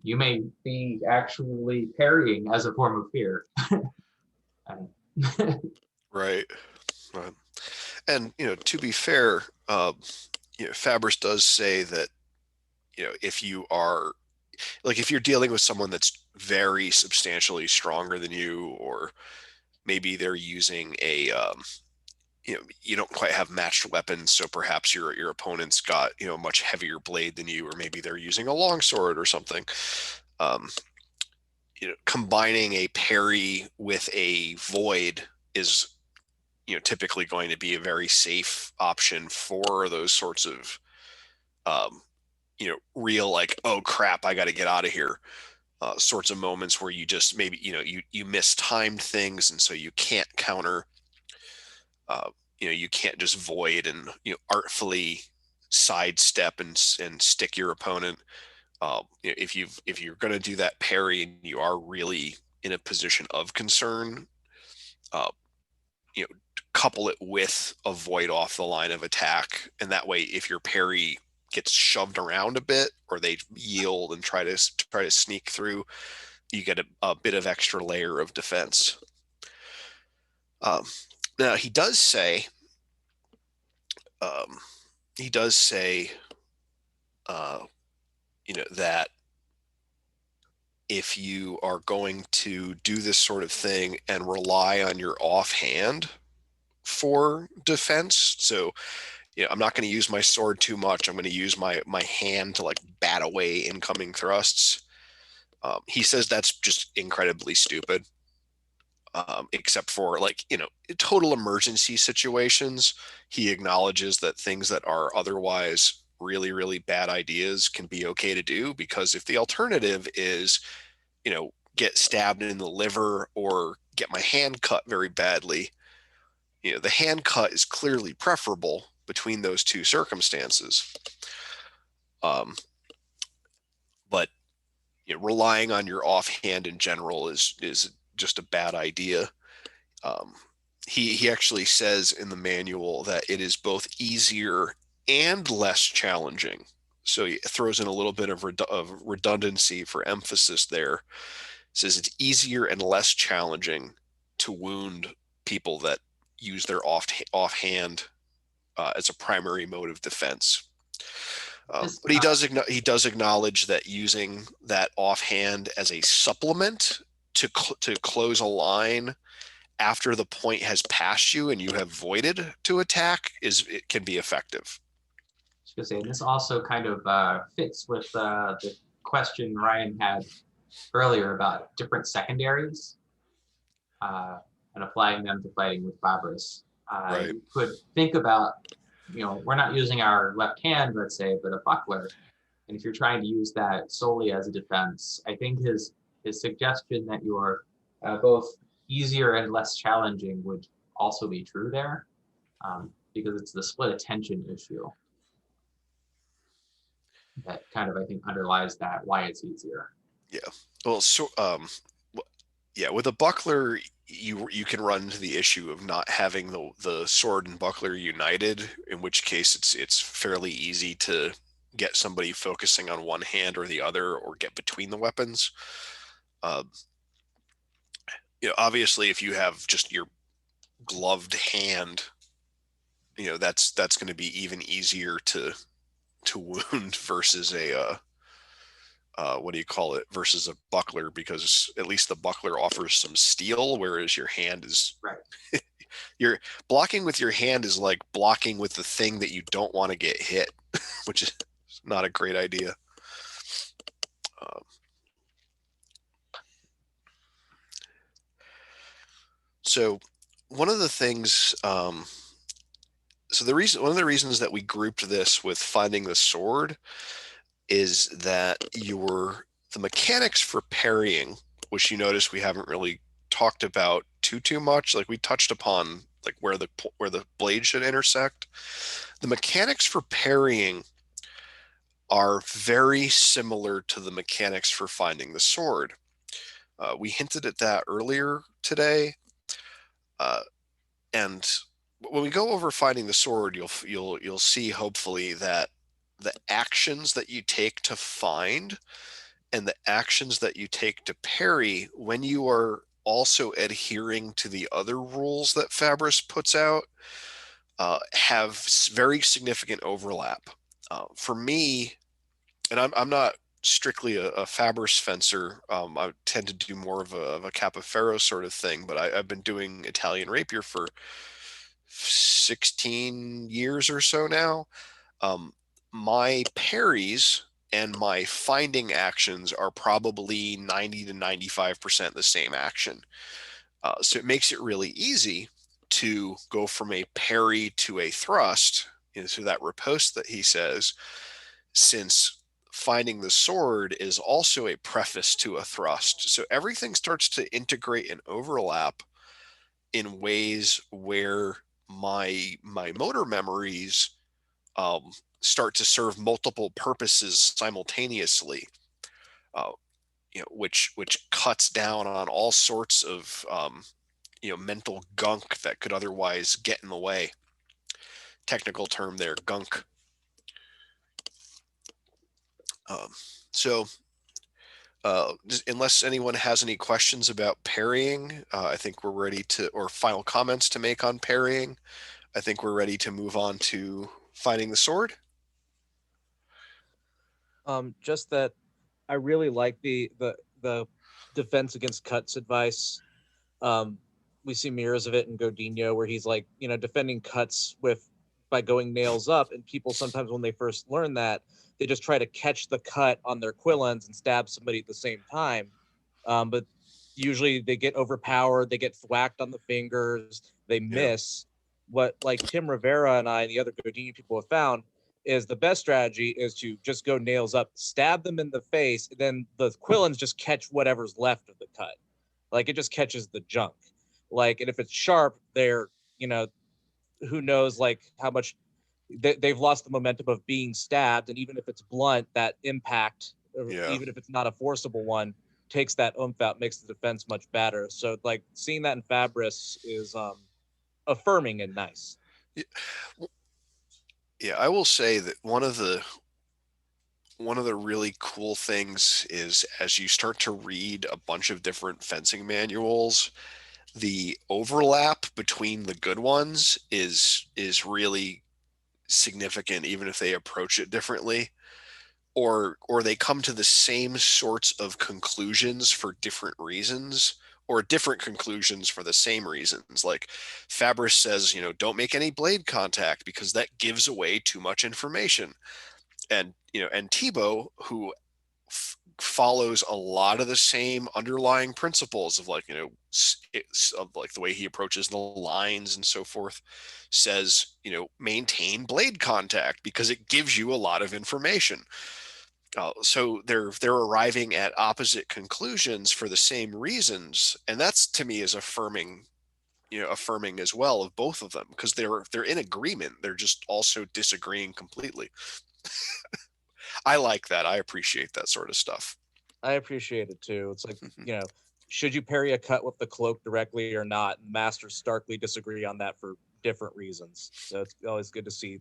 you may be actually parrying as a form of fear. Right. And, to be fair, Fabris does say that, if you are, like, if you're dealing with someone that's very substantially stronger than you, or maybe they're using a, you don't quite have matched weapons, so perhaps your opponent's got a much heavier blade than you, or maybe they're using a longsword or something. Combining a parry with a void is typically going to be a very safe option for those sorts of real, like, oh crap, I got to get out of here sorts of moments where you just maybe you mistimed things, and so you can't counter. You can't just void and artfully sidestep and stick your opponent. If you're going to do that parry and you are really in a position of concern, couple it with a void off the line of attack, and that way, if your parry gets shoved around a bit, or they yield and try to sneak through, you get a bit of extra layer of defense. Now he does say that if you are going to do this sort of thing and rely on your offhand for defense, so I'm not going to use my sword too much, I'm going to use my hand to like bat away incoming thrusts. He says that's just incredibly stupid. Except for total emergency situations. He acknowledges that things that are otherwise really, really bad ideas can be okay to do, because if the alternative is, get stabbed in the liver or get my hand cut very badly, the hand cut is clearly preferable between those two circumstances. But relying on your offhand in general is just a bad idea. He actually says in the manual that it is both easier and less challenging. So he throws in a little bit of redundancy for emphasis there. Says it's easier and less challenging to wound people that use their offhand as a primary mode of defense. But he does acknowledge that using that offhand as a supplement to close a line after the point has passed you and you have voided to attack it can be effective. I was gonna say, and this also kind of fits with the question Ryan had earlier about different secondaries and applying them to fighting with Fabris. Right. You could think about, we're not using our left hand, let's say, but a buckler. And if you're trying to use that solely as a defense, I think his suggestion that you're both easier and less challenging would also be true there, because it's the split attention issue that kind of, I think, underlies that, why it's easier. Yeah. Well, so yeah, with a buckler, you can run into the issue of not having the sword and buckler united, in which case it's fairly easy to get somebody focusing on one hand or the other, or get between the weapons. Obviously, if you have just your gloved hand, that's going to be even easier to wound versus a versus a buckler, because at least the buckler offers some steel, whereas your hand is right. You're blocking with your hand is like blocking with the thing that you don't want to get hit, which is not a great idea. So one of the things, one of the reasons that we grouped this with finding the sword is that the mechanics for parrying, which you notice we haven't really talked about too much. Like we touched upon like where the blade should intersect. The mechanics for parrying are very similar to the mechanics for finding the sword. We hinted at that earlier today, and when we go over finding the sword, you'll see hopefully that the actions that you take to find and the actions that you take to parry, when you are also adhering to the other rules that Fabris puts out, have very significant overlap. For me, and I'm not strictly a Fabris fencer. I tend to do more of a Capoferro sort of thing, but I've been doing Italian rapier for 16 years or so now. My parries and my finding actions are probably 90 to 95% the same action. So it makes it really easy to go from a parry to a thrust, to that riposte that he says, since finding the sword is also a preface to a thrust. So everything starts to integrate and overlap in ways where my motor memories start to serve multiple purposes simultaneously, which cuts down on all sorts of mental gunk that could otherwise get in the way. Technical term there, gunk. Unless anyone has any questions about parrying, I think we're ready to, or final comments to make on parrying, I think we're ready to move on to finding the sword. Just that I really like the defense against cuts advice. We see mirrors of it in Godinho, where he's like, defending cuts by going nails up, and people sometimes when they first learn that, they just try to catch the cut on their quillons and stab somebody at the same time. But usually they get overpowered, they get thwacked on the fingers, they miss. What like Tim Rivera and I and the other Godinho people have found is the best strategy is to just go nails up, stab them in the face, and then the quillons just catch whatever's left of the cut. Like it just catches the junk. Like, and if it's sharp, they're, who knows like how much they've lost the momentum of being stabbed. And even if it's blunt, that impact, even if it's not a forcible one, takes that oomph out, makes the defense much better. So like seeing that in Fabris is affirming and nice. Yeah, I will say that one of the really cool things is as you start to read a bunch of different fencing manuals, the overlap between the good ones is really significant, even if they approach it differently, or they come to the same sorts of conclusions for different reasons, or different conclusions for the same reasons. Like Fabris says, don't make any blade contact because that gives away too much information. And Thibaut, who follows a lot of the same underlying principles of like of like the way he approaches the lines and so forth, says maintain blade contact because it gives you a lot of information. So they're arriving at opposite conclusions for the same reasons, and that's to me is affirming as well of both of them, because they're in agreement, they're just also disagreeing completely. I like that. I appreciate that sort of stuff. I appreciate it too. It's like, should you parry a cut with the cloak directly or not? Masters starkly disagree on that for different reasons. So it's always good to see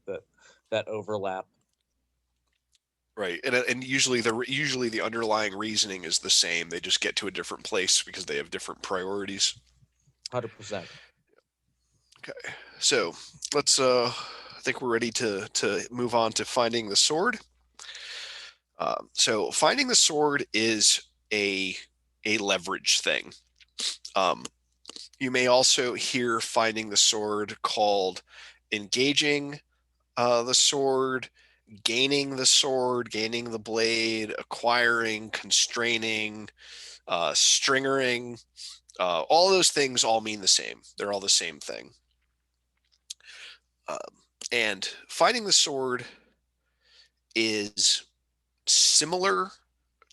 that overlap. Right, and usually the underlying reasoning is the same. They just get to a different place because they have different priorities. 100%. Okay, so let's. I think we're ready to move on to finding the sword. So finding the sword is a leverage thing. You may also hear finding the sword called engaging the sword, gaining the sword, gaining the blade, acquiring, constraining, stringering. All those things all mean the same. They're all the same thing. And finding the sword is similar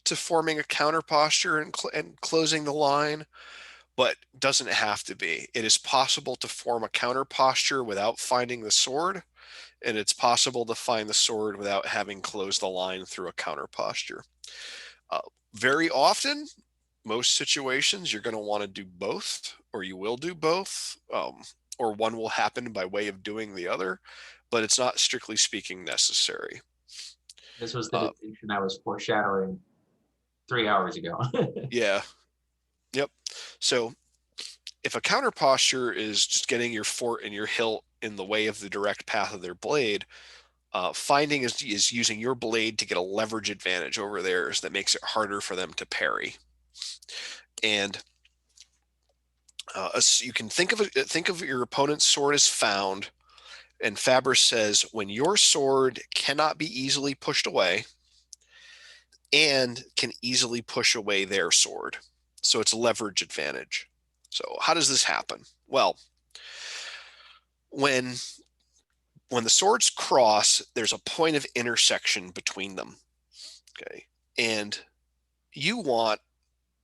to forming a counter posture and closing the line, but doesn't have to be. It is possible to form a counter posture without finding the sword, and it's possible to find the sword without having closed the line through a counter posture. Very often, most situations, you're going to want to do both, or you will do both, or one will happen by way of doing the other, but it's not strictly speaking necessary. This was the distinction I was foreshadowing 3 hours ago. Yeah. Yep. So if a counter posture is just getting your fort and your hilt in the way of the direct path of their blade, finding is using your blade to get a leverage advantage over theirs that makes it harder for them to parry. And so you can think of your opponent's sword as found, and Fabris says when your sword cannot be easily pushed away and can easily push away their sword. So it's a leverage advantage. So how does this happen? Well, when the swords cross, there's a point of intersection between them. Okay. And you want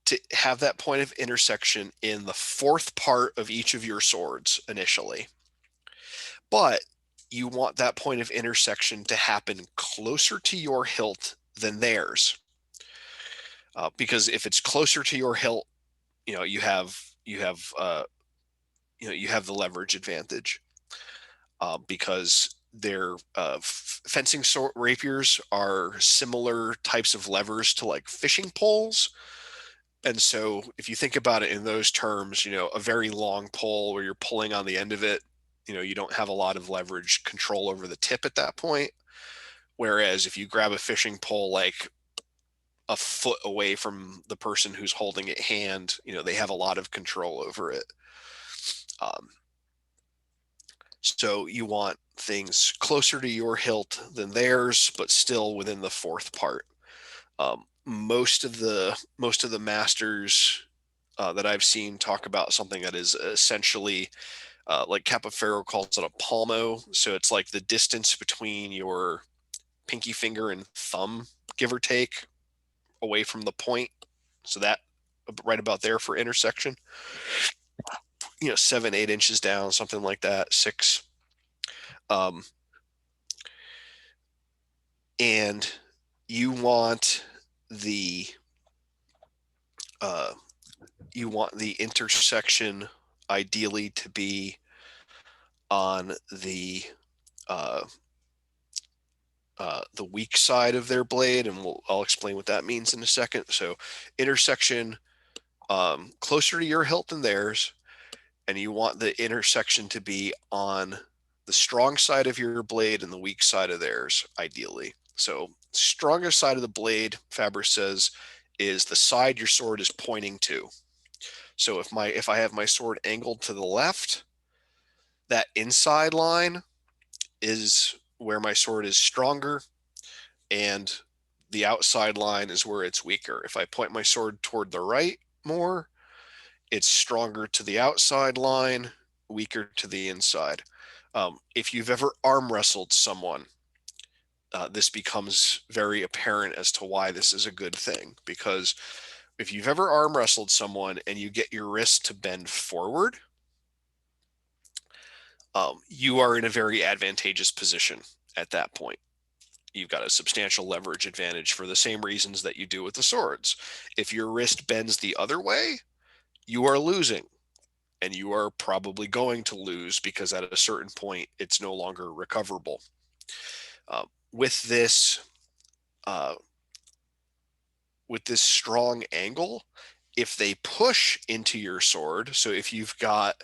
to have that point of intersection in the fourth part of each of your swords initially. But you want that point of intersection to happen closer to your hilt than theirs. Because if it's closer to your hilt, you have the leverage advantage. Because their fencing sword rapiers are similar types of levers to like fishing poles. And so if you think about it in those terms, a very long pole where you're pulling on the end of it, you don't have a lot of leverage control over the tip at that point. Whereas if you grab a fishing pole like a foot away from the person who's holding it hand, they have a lot of control over it. So you want things closer to your hilt than theirs, but still within the fourth part. Most of the masters that I've seen talk about something that is essentially like Capoferro calls it a palmo. So it's like the distance between your pinky finger and thumb, give or take, away from the point. So that right about there for intersection. 7-8 inches down, something like that, 6. And you want the you want the intersection ideally to be on the weak side of their blade, and I'll explain what that means in a second. So intersection closer to your hilt than theirs, and you want the intersection to be on the strong side of your blade and the weak side of theirs, ideally. So strongest side of the blade, Fabris says, is the side your sword is pointing to. So if I have my sword angled to the left, that inside line is where my sword is stronger, and the outside line is where it's weaker. If I point my sword toward the right more, it's stronger to the outside line, weaker to the inside. If you've ever arm wrestled someone, this becomes very apparent as to why this is a good thing. Because if you've ever arm wrestled someone and you get your wrist to bend forward, you are in a very advantageous position at that point. You've got a substantial leverage advantage for the same reasons that you do with the swords. If your wrist bends the other way, you are losing, and you are probably going to lose because at a certain point it's no longer recoverable. With this strong angle, if they push into your sword, so if you've got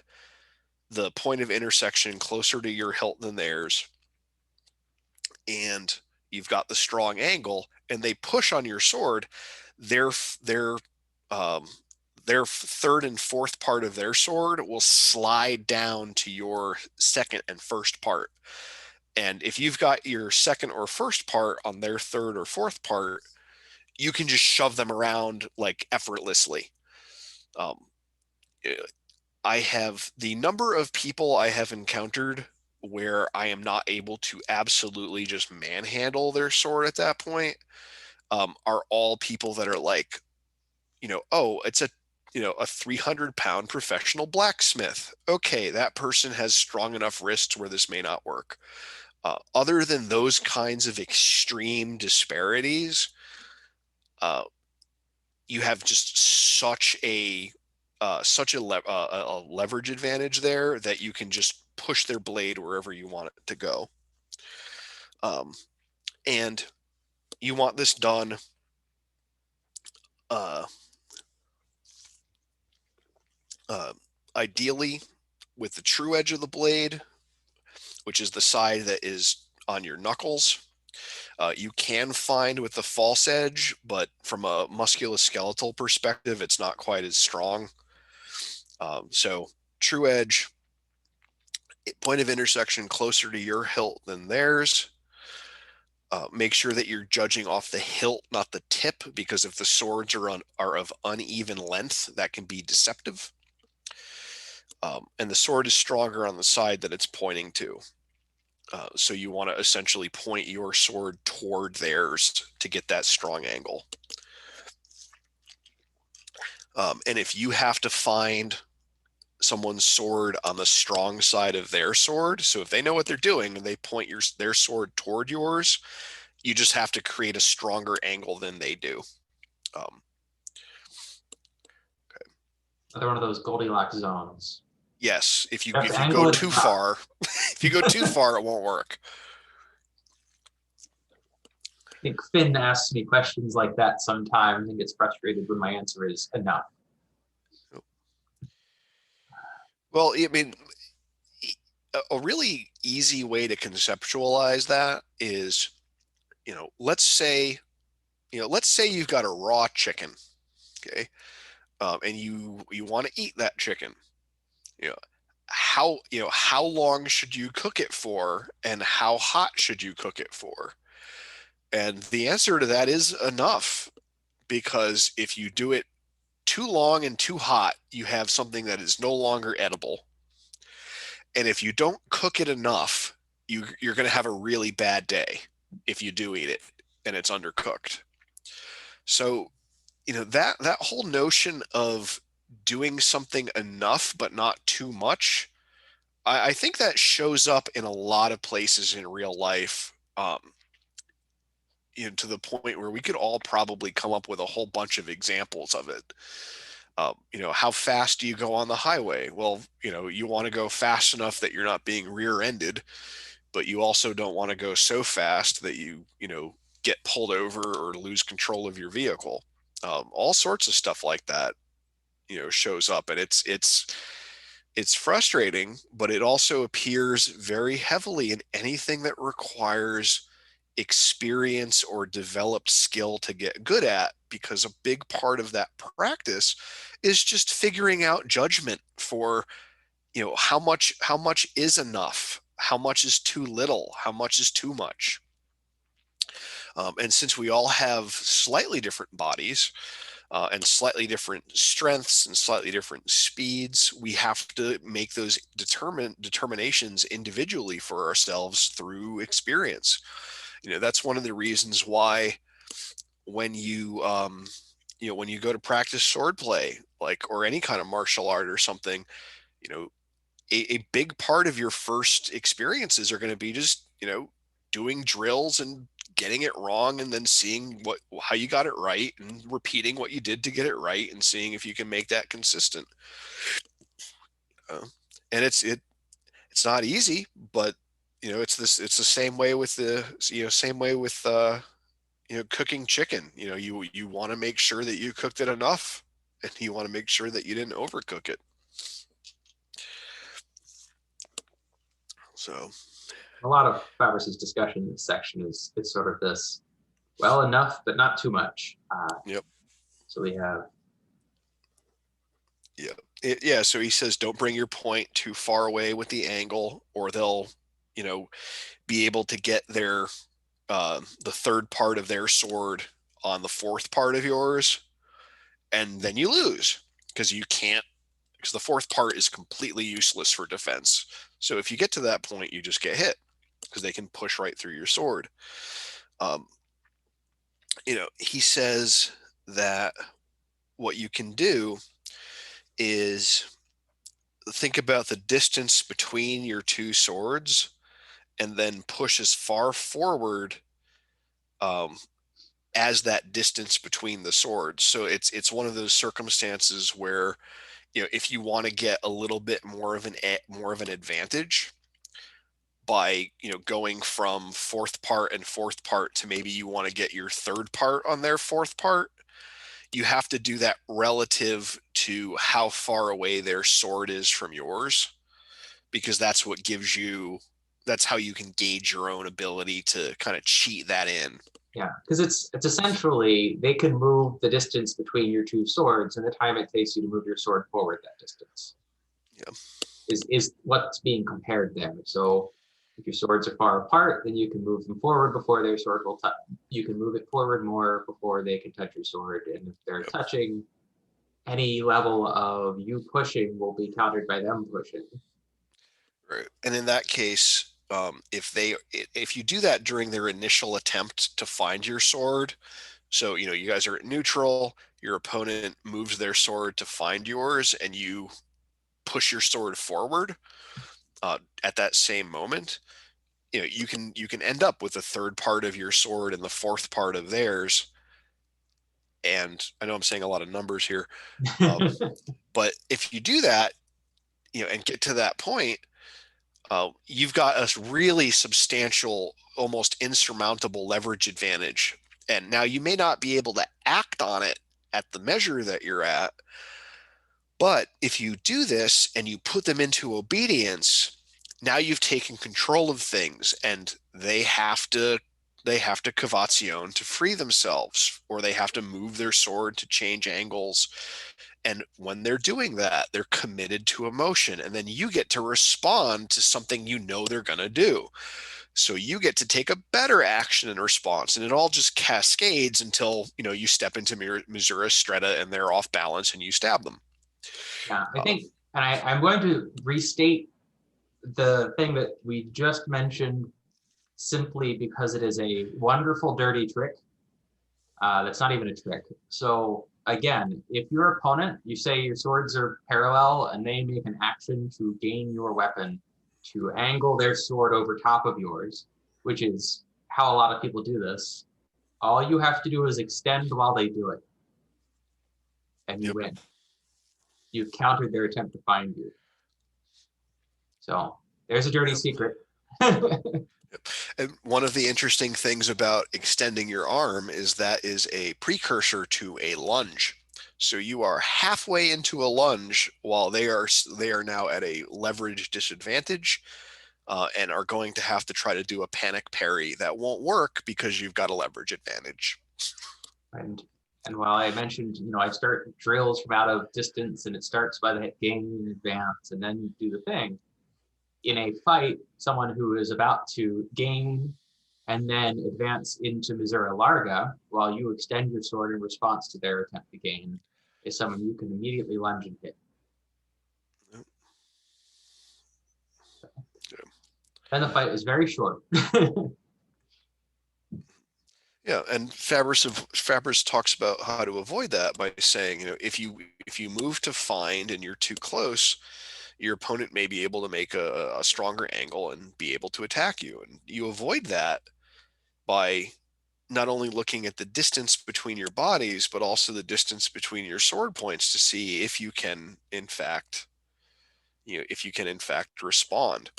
the point of intersection closer to your hilt than theirs, and you've got the strong angle, and they push on your sword, their third and fourth part of their sword will slide down to your second and first part. And if you've got your second or first part on their third or fourth part, you can just shove them around like effortlessly. I have the number of people I have encountered where I am not able to absolutely just manhandle their sword at that point, are all people that are like, oh, it's a 300-pound professional blacksmith. Okay, that person has strong enough wrists where this may not work. Other than those kinds of extreme disparities, you have just such a leverage advantage there that you can just push their blade wherever you want it to go. And you want this done ideally with the true edge of the blade, which is the side that is on your knuckles. You can find with the false edge, but from a musculoskeletal perspective, it's not quite as strong. So true edge, point of intersection closer to your hilt than theirs. Make sure that you're judging off the hilt, not the tip, because if the swords are of uneven length, that can be deceptive. And the sword is stronger on the side that it's pointing to. So you want to essentially point your sword toward theirs to get that strong angle. And if you have to find someone's sword on the strong side of their sword, so if they know what they're doing and they point their sword toward yours, you just have to create a stronger angle than they do. Okay. Another one of those Goldilocks zones. Yes, if you That's go too far, if you go too far, it won't work. I think Finn asks me questions like that sometimes and gets frustrated when my answer is enough. Well, I mean, a really easy way to conceptualize that is, let's say you've got a raw chicken, okay, and you want to eat that chicken. How long should you cook it for, and how hot should you cook it for? And the answer to that is enough, because if you do it too long and too hot, you have something that is no longer edible. And if you don't cook it enough, you're going to have a really bad day if you do eat it and it's undercooked. So, that whole notion of doing something enough but not too much, I think that shows up in a lot of places in real life. to the point where we could all probably come up with a whole bunch of examples of it. How fast do you go on the highway? Well, you want to go fast enough that you're not being rear-ended, but you also don't want to go so fast that you get pulled over or lose control of your vehicle. All sorts of stuff like that, shows up, and it's frustrating, but it also appears very heavily in anything that requires experience or developed skill to get good at, because a big part of that practice is just figuring out judgment for how much is enough, how much is too little, how much is too much. And since we all have slightly different bodies and slightly different strengths and slightly different speeds, we have to make those determinations individually for ourselves through experience. That's one of the reasons why when you when you go to practice swordplay, or any kind of martial art or something, a big part of your first experiences are going to be just doing drills and getting it wrong, and then seeing how you got it right, and repeating what you did to get it right, and seeing if you can make that consistent. And it's not easy, but it's the same way with cooking chicken. You want to make sure that you cooked it enough, and you want to make sure that you didn't overcook it. So a lot of Fabris's discussion in this section is sort of this, well, enough, but not too much. Yep. So we have. Yeah. So he says, don't bring your point too far away with the angle, or they'll, be able to get their, the third part of their sword on the fourth part of yours. And then you lose, because the fourth part is completely useless for defense. So if you get to that point, you just get hit, because they can push right through your sword. He says that what you can do is think about the distance between your two swords, and then push as far forward as that distance between the swords. So it's one of those circumstances where, if you want to get a little bit more of an advantage by, going from fourth part and fourth part to maybe you want to get your third part on their fourth part, you have to do that relative to how far away their sword is from yours, because that's how you can gauge your own ability to kind of cheat that in. Yeah, because it's essentially, they can move the distance between your two swords, and the time it takes you to move your sword forward that distance. Yeah. Is what's being compared there. So if your swords are far apart, then you can move them forward before their sword will touch. You can move it forward more before they can touch your sword. And if they're touching, any level of you pushing will be countered by them pushing. Right. And in that case, if you do that during their initial attempt to find your sword, so you guys are at neutral, your opponent moves their sword to find yours, and you push your sword forward at that same moment, you can end up with the third part of your sword and the fourth part of theirs. And I know I'm saying a lot of numbers here, but if you do that, and get to that point, you've got a really substantial, almost insurmountable leverage advantage. And now you may not be able to act on it at the measure that you're at, but if you do this and you put them into obedience, now you've taken control of things, and they have to cavation to free themselves, or they have to move their sword to change angles. And when they're doing that, they're committed to emotion, and then you get to respond to something they're going to do. So you get to take a better action in response, and it all just cascades until, you step into Missouri Stretta and they're off balance and you stab them. Yeah, I think, and I'm going to restate the thing that we just mentioned, simply because it is a wonderful, dirty trick. That's not even a trick. So again, if your opponent, you say your swords are parallel, and they make an action to gain your weapon, to angle their sword over top of yours, which is how a lot of people do this, All you have to do is extend while they do it. And you Yep. win. You've countered their attempt to find you. So there's a dirty secret. And one of the interesting things about extending your arm is that is a precursor to a lunge. So you are halfway into a lunge while they are now at a leverage disadvantage, and are going to have to try to do a panic parry that won't work because you've got a leverage advantage. And while I mentioned, I start drills from out of distance, and it starts by the gain in advance, and then you do the thing. In a fight, someone who is about to gain and then advance into misura larga while you extend your sword in response to their attempt to gain is someone you can immediately lunge and hit. Then the fight is very short. Yeah, and Fabris talks about how to avoid that by saying, if you move to find and you're too close, your opponent may be able to make a stronger angle and be able to attack you. And you avoid that by not only looking at the distance between your bodies, but also the distance between your sword points to see if you can, in fact, respond,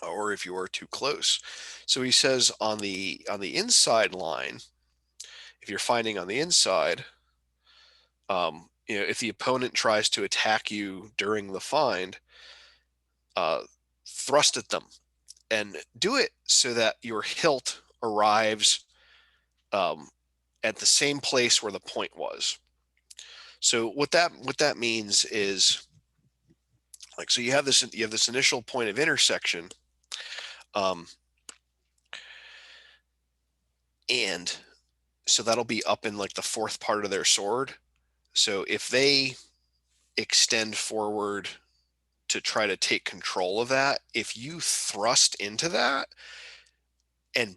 or if you are too close. So he says on the inside line, if you're finding on the inside, if the opponent tries to attack you during the find, thrust at them and do it so that your hilt arrives at the same place where the point was. So what that means is, like, so you have this initial point of intersection, and so that'll be up in like the fourth part of their sword. So if they extend forward to try to take control of that, if you thrust into that and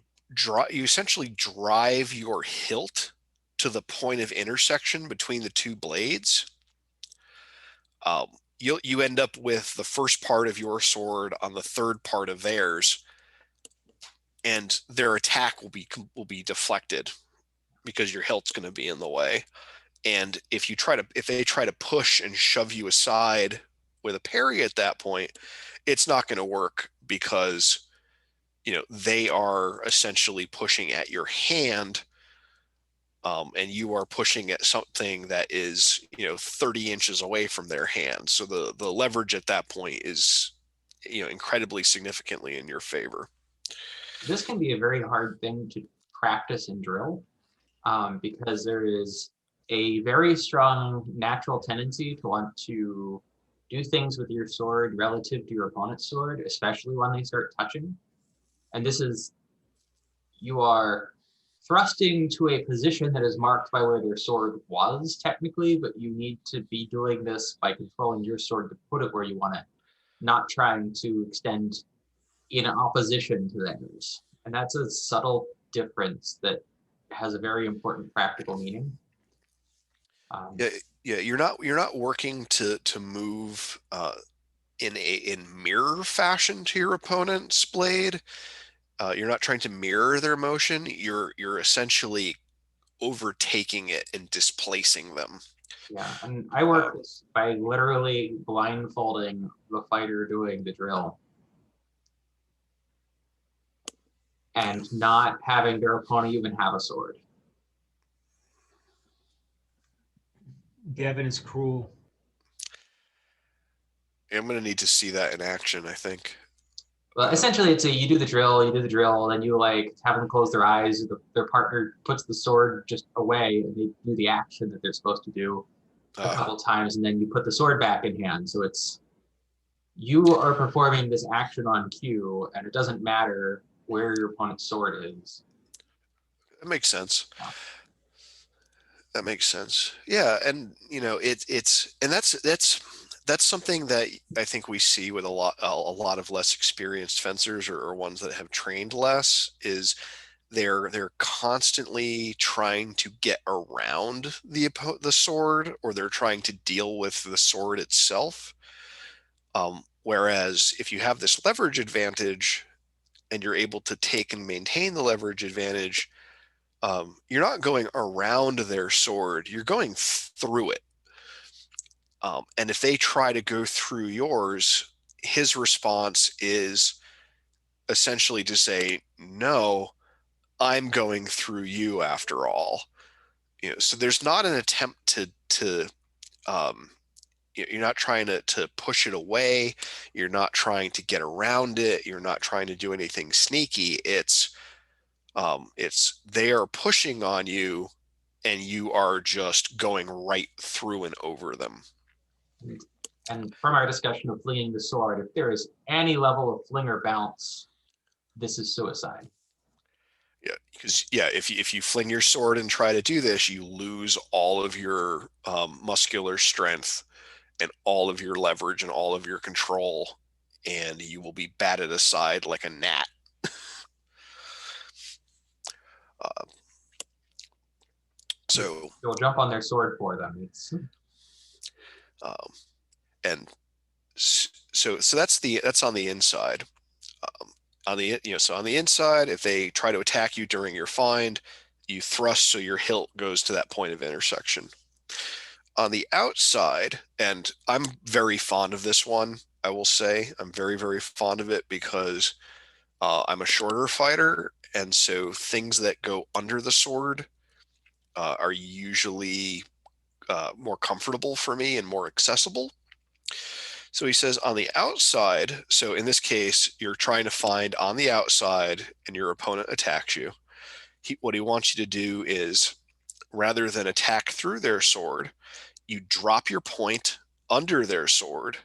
you essentially drive your hilt to the point of intersection between the two blades, you end up with the first part of your sword on the third part of theirs, and their attack will be deflected because your hilt's going to be in the way. And if they try to push and shove you aside with a parry at that point, it's not going to work because they are essentially pushing at your hand, and you are pushing at something that is 30 inches away from their hand. So the leverage at that point is incredibly significantly in your favor. This can be a very hard thing to practice and drill, because there is a very strong natural tendency to want to do things with your sword relative to your opponent's sword, especially when they start touching. And this is, you are thrusting to a position that is marked by where their sword was technically, but you need to be doing this by controlling your sword to put it where you want it, not trying to extend in opposition to theirs. And that's a subtle difference that has a very important practical meaning. Yeah, you're not working to move in mirror fashion to your opponent's blade. You're not trying to mirror their motion. You're essentially overtaking it and displacing them. Yeah, and I work by literally blindfolding the fighter doing the drill and not having their opponent even have a sword. Gavin is cruel. I'm going to need to see that in action, I think. Well, essentially, it's you do the drill, then you like have them close their eyes. Their partner puts the sword just away, and they do the action that they're supposed to do a couple times, and then you put the sword back in hand. So it's, you are performing this action on cue, and it doesn't matter where your opponent's sword is. That makes sense. That makes sense. Yeah, and that's something that I think we see with a lot of less experienced fencers or ones that have trained less, is they're constantly trying to get around the sword, or they're trying to deal with the sword itself. Whereas if you have this leverage advantage and you're able to take and maintain the leverage advantage, you're not going around their sword, you're going through it. And if they try to go through yours, his response is essentially to say, no, I'm going through you after all. So there's not an attempt to you're not trying to push it away. You're not trying to get around it. You're not trying to do anything sneaky. It's they are pushing on you, and you are just going right through and over them. And from our discussion of flinging the sword, if there is any level of fling or bounce, this is suicide. Yeah, because if you fling your sword and try to do this, you lose all of your muscular strength and all of your leverage and all of your control, and you will be batted aside like a gnat. So you'll jump on their sword for them. It's and so that's on the inside. On the inside, if they try to attack you during your find, you thrust so your hilt goes to that point of intersection. On the outside, and I'm very fond of this one, I will say, I'm very, very fond of it because I'm a shorter fighter, and so things that go under the sword are usually more comfortable for me and more accessible. So he says on the outside, so in this case, you're trying to find on the outside and your opponent attacks you. What he wants you to do is, rather than attack through their sword, you drop your point under their sword,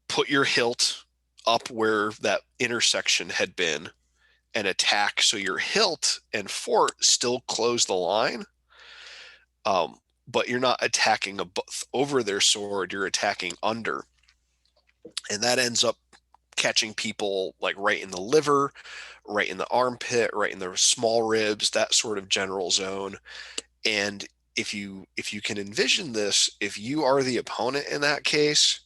put your hilt up where that intersection had been, and attack so your hilt and fort still close the line. But you're not attacking over their sword, you're attacking under. And that ends up catching people like right in the liver, right in the armpit, right in the small ribs, that sort of general zone. And if you can envision this, if you are the opponent in that case,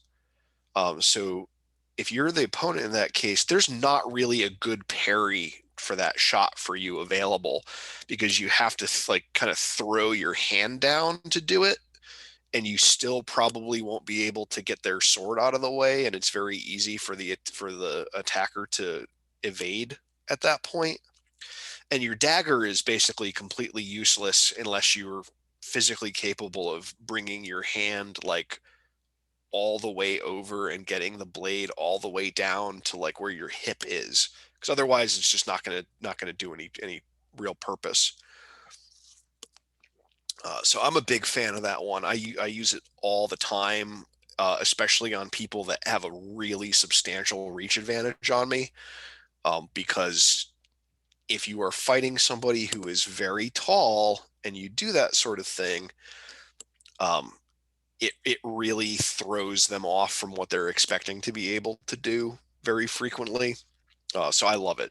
so if you're the opponent in that case, there's not really a good parry for that shot for you available, because you have to like kind of throw your hand down to do it, and you still probably won't be able to get their sword out of the way, and it's very easy for the attacker to evade at that point. And your dagger is basically completely useless unless you're physically capable of bringing your hand like all the way over and getting the blade all the way down to like where your hip is, because otherwise it's just not gonna do any real purpose. So I'm a big fan of that one. I use it all the time, especially on people that have a really substantial reach advantage on me, because if you are fighting somebody who is very tall and you do that sort of thing, it really throws them off from what they're expecting to be able to do very frequently. So I love it.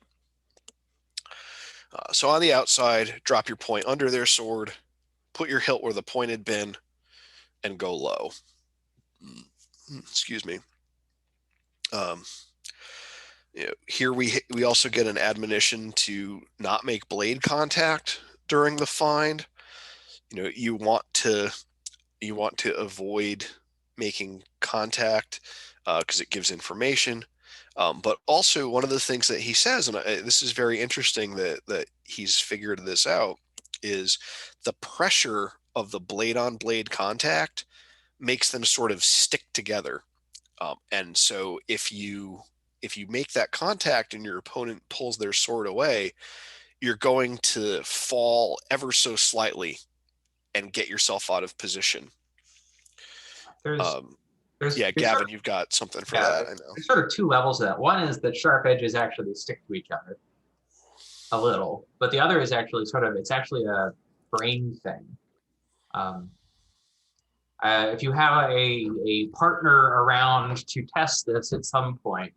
So on the outside, drop your point under their sword, put your hilt where the point had been, and go low. Excuse me. Here we also get an admonition to not make blade contact during the find. You want to avoid making contact because it gives information. But also one of the things that he says, and this is very interesting that he's figured this out, is the pressure of the blade on blade contact makes them sort of stick together. And so if you make that contact and your opponent pulls their sword away, you're going to fall ever so slightly and get yourself out of position. Gavin, you've got something for that. I know. There's sort of two levels of that. One is that sharp edges actually stick to each other a little, but the other is actually it's actually a brain thing. If you have a partner around to test this at some point,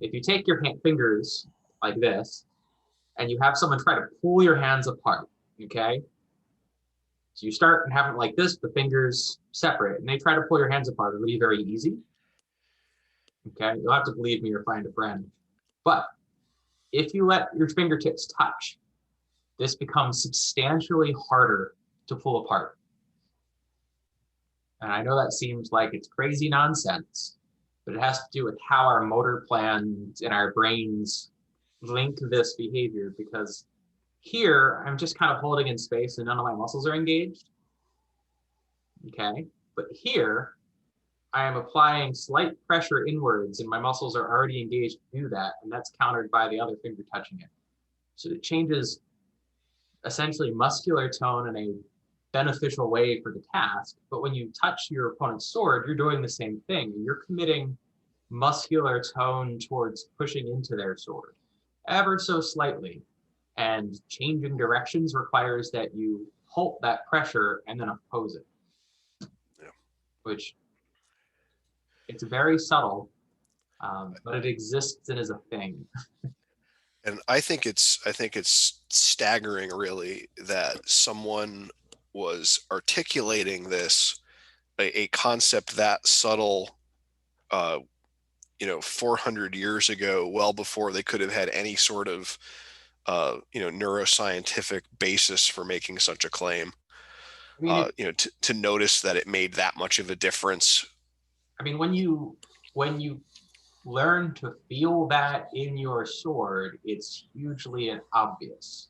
if you take your fingers like this and you have someone try to pull your hands apart, okay? So you start and have it like this, the fingers separate, and they try to pull your hands apart. It'll be very easy. Okay, you'll have to believe me or find a friend. But If you let your fingertips touch, this becomes substantially harder to pull apart. And I know that seems like it's crazy nonsense, but it has to do with how our motor plans and our brains link this behavior, because here I'm just kind of holding in space and none of my muscles are engaged. Okay, but here I am applying slight pressure inwards and my muscles are already engaged to do that, and that's countered by the other finger touching it. So it changes essentially muscular tone in a beneficial way for the task. But when you touch your opponent's sword, you're doing the same thing. You're committing muscular tone towards pushing into their sword ever so slightly. And changing directions requires that you halt that pressure and then oppose it. Yeah. Which it's very subtle, but it exists and is a thing. And I think it's staggering, really, that someone was articulating this, a concept that subtle, 400 years ago, well before they could have had any sort of, neuroscientific basis for making such a claim. I mean, To notice that it made that much of a difference. I mean, when you learn to feel that in your sword, it's hugely obvious.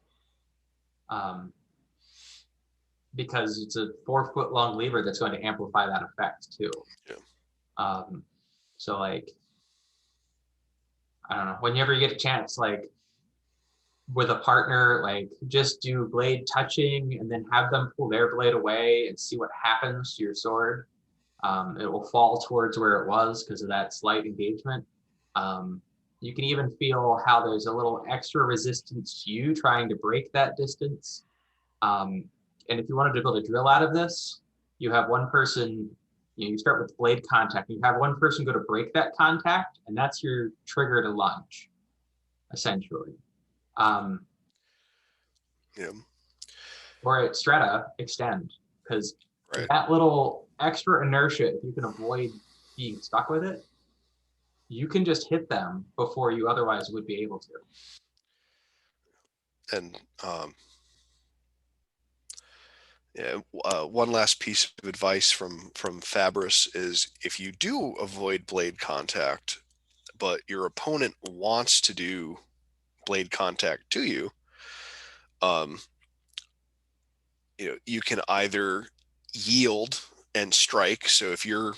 Because it's a 4-foot long lever that's going to amplify that effect too. Yeah. So like, I don't know, whenever you get a chance, like with a partner, like just do blade touching and then have them pull their blade away and see what happens to your sword. It will fall towards where it was because of that slight engagement. You can even feel how there's a little extra resistance to you trying to break that distance. And if you wanted to build a drill out of this, you have one person, you start with blade contact, you have one person go to break that contact, and that's your trigger to lunge, essentially. Yeah. Or at strata, extend, because Right. that little extra inertia, if you can avoid being stuck with it, you can just hit them before you otherwise would be able to. And one last piece of advice from Fabris is, if you do avoid blade contact, but your opponent wants to do blade contact to you, you can either yield and strike. So if you're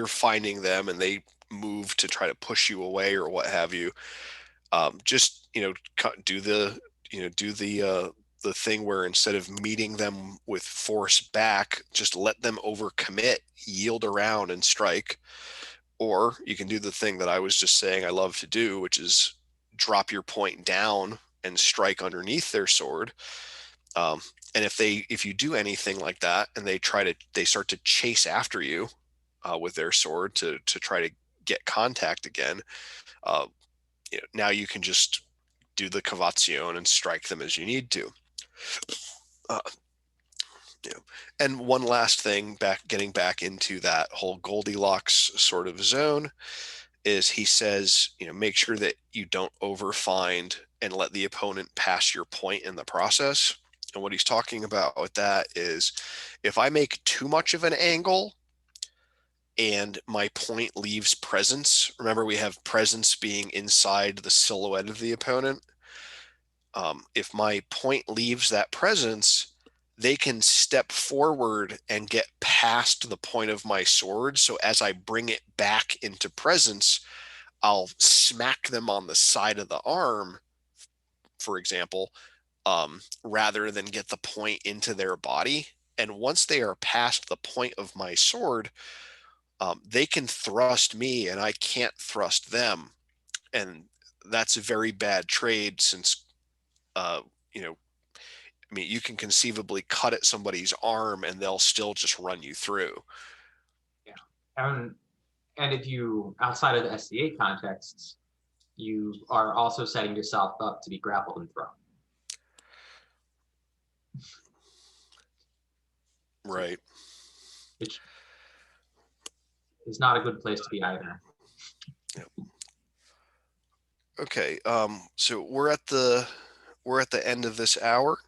finding them and they move to try to push you away or what have you, just do the thing where instead of meeting them with force back, just let them overcommit, yield around and strike. Or you can do the thing that I was just saying I love to do, which is drop your point down and strike underneath their sword. And if you do anything like that and they start to chase after you with their sword to try to get contact again, now you can just do the cavazione and strike them as you need to. And one last thing, getting back into that whole Goldilocks sort of zone, is he says, make sure that you don't overfind and let the opponent pass your point in the process. And what he's talking about with that is, if I make too much of an angle and my point leaves presence, remember we have presence being inside the silhouette of the opponent. If my point leaves that presence, they can step forward and get past the point of my sword. So as I bring it back into presence, I'll smack them on the side of the arm, for example, rather than get the point into their body. And once they are past the point of my sword, they can thrust me and I can't thrust them. And that's a very bad trade, since, you can conceivably cut at somebody's arm and they'll still just run you through. Yeah. And if you, outside of the SCA contexts, you are also setting yourself up to be grappled and thrown. Right. Which is not a good place to be either. Yep. Okay. So we're at the end of this hour.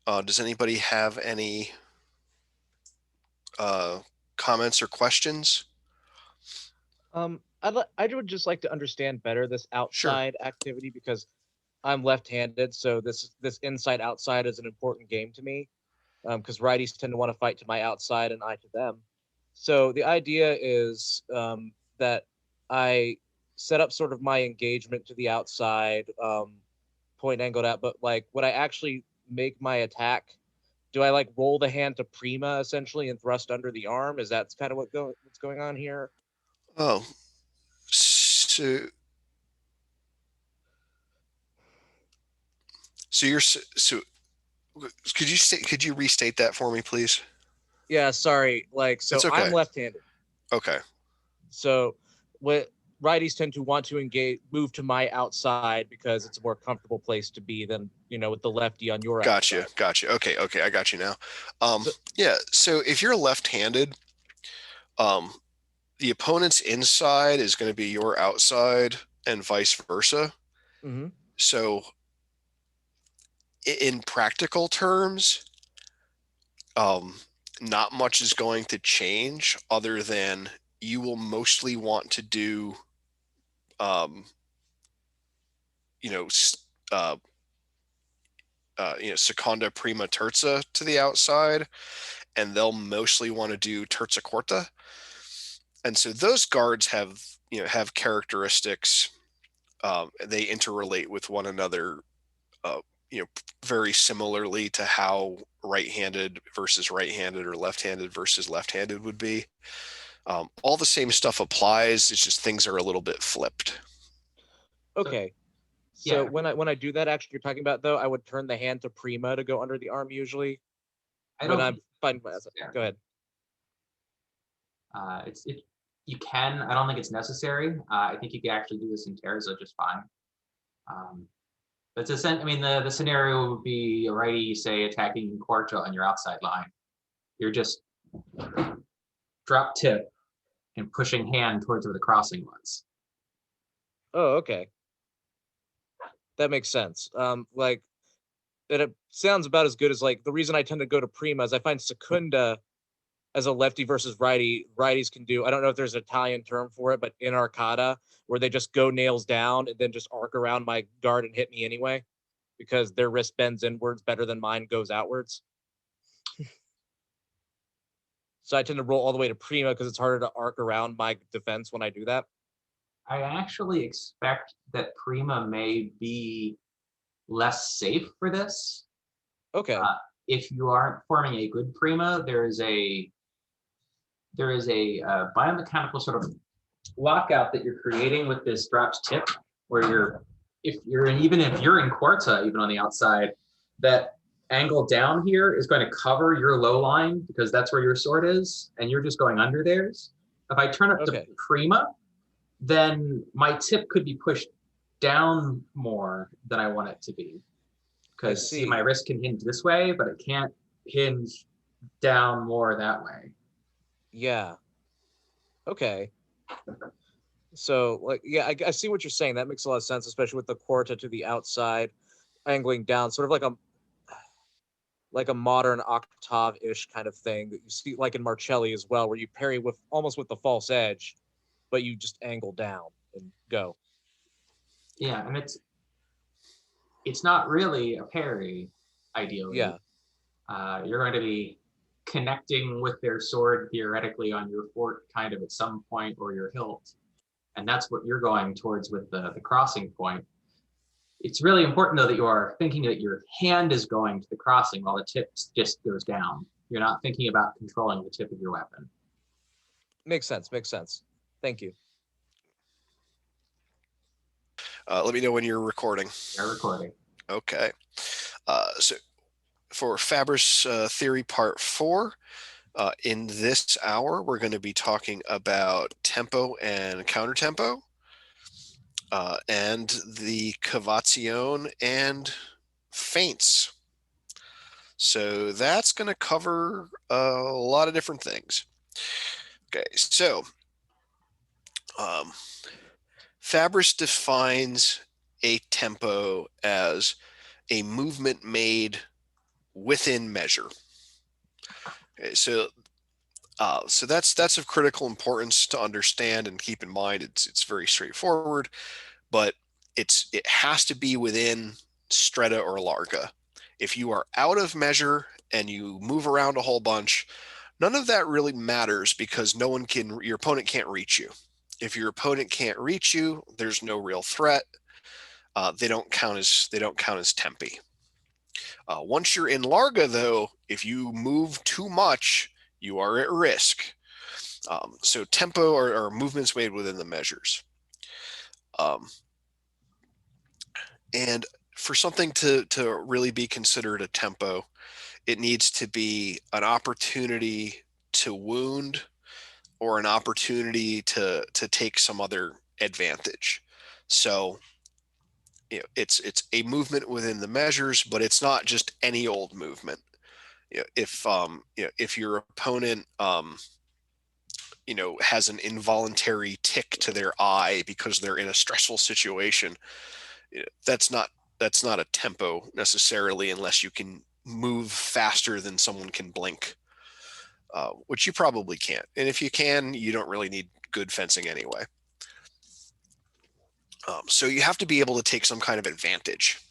Does anybody have any comments or questions? I would just like to understand better this outside activity because I'm left-handed, so this inside outside is an important game to me. Because righties tend to want to fight to my outside and I to them. So the idea is that I set up sort of my engagement to the outside, point angled out, but like when I actually make my attack, do I like roll the hand to prima essentially and thrust under the arm? Is that kind of what's going on here? Oh, so you're so could you restate that for me, please? Yeah, sorry. Like, so It's okay. I'm left-handed. Okay. So what righties tend to want to move to my outside because it's a more comfortable place to be than, with the lefty on your outside. Gotcha. Okay, I got you now. So- Yeah, so if you're left-handed, the opponent's inside is going to be your outside and vice versa. Mhm. So in practical terms, not much is going to change other than you will mostly want to do, seconda prima terza to the outside, and they'll mostly want to do terza quarta. And so those guards have characteristics. They interrelate with one another, very similarly to how right-handed versus right-handed or left-handed versus left-handed would be. All the same stuff applies. It's just things are a little bit flipped. Okay. So when I do that, actually, you're talking about though, I would turn the hand to prima to go under the arm usually. Go ahead. You can. I don't think it's necessary. I think you can actually do this in terza just fine. But the scenario would be a righty, say, attacking quarta on your outside line. You're just drop tip and pushing hand towards where the crossing was. Oh, okay. That makes sense. Like it sounds about as good as like the reason I tend to go to prima is I find secunda as a lefty versus righty, righties can do. I don't know if there's an Italian term for it, but in arcata, where they just go nails down and then just arc around my guard and hit me anyway, because their wrist bends inwards better than mine goes outwards. So I tend to roll all the way to prima because it's harder to arc around my defense when I do that. I actually expect that prima may be less safe for this. Okay. If you aren't forming a good prima, there is a biomechanical sort of lockout that you're creating with this dropped tip, where even if you're in quarta, even on the outside, that angle down here is going to cover your low line because that's where your sword is, and you're just going under theirs. If I turn it to prima, then my tip could be pushed down more than I want it to be. Because see, my wrist can hinge this way, but it can't hinge down more that way. Yeah. Okay. So, like, yeah, I see what you're saying. That makes a lot of sense, especially with the quarta to the outside, angling down, sort of like a modern octave-ish kind of thing that you see, like in Marcelli as well, where you parry with almost with the false edge, but you just angle down and go. Yeah, and it's not really a parry, ideally. Yeah. You're going to be connecting with their sword theoretically on your fort kind of at some point, or your hilt. And that's what you're going towards with the crossing point. It's really important though that you are thinking that your hand is going to the crossing while the tip just goes down. You're not thinking about controlling the tip of your weapon. Makes sense. Thank you. Let me know when you're recording. You're recording. Okay. So for Fabris theory part 4, in this hour, we're going to be talking about tempo and countertempo, and the cavazione and feints. So that's going to cover a lot of different things. Okay, so Fabris defines a tempo as a movement made within measure. Okay, so that's of critical importance to understand and keep in mind. It's very straightforward, but it has to be within stretta or larga. If you are out of measure and you move around a whole bunch, none of that really matters because your opponent can't reach you. If your opponent can't reach you, there's no real threat. They don't count as tempi. Once you're in larga, though, if you move too much, you are at risk. So tempo are movements made within the measures. And for something to really be considered a tempo, it needs to be an opportunity to wound or an opportunity to take some other advantage. So it's a movement within the measures, but it's not just any old movement. If your opponent has an involuntary tick to their eye because they're in a stressful situation, that's not a tempo necessarily, unless you can move faster than someone can blink, which you probably can't. And if you can, you don't really need good fencing anyway. So you have to be able to take some kind of advantage.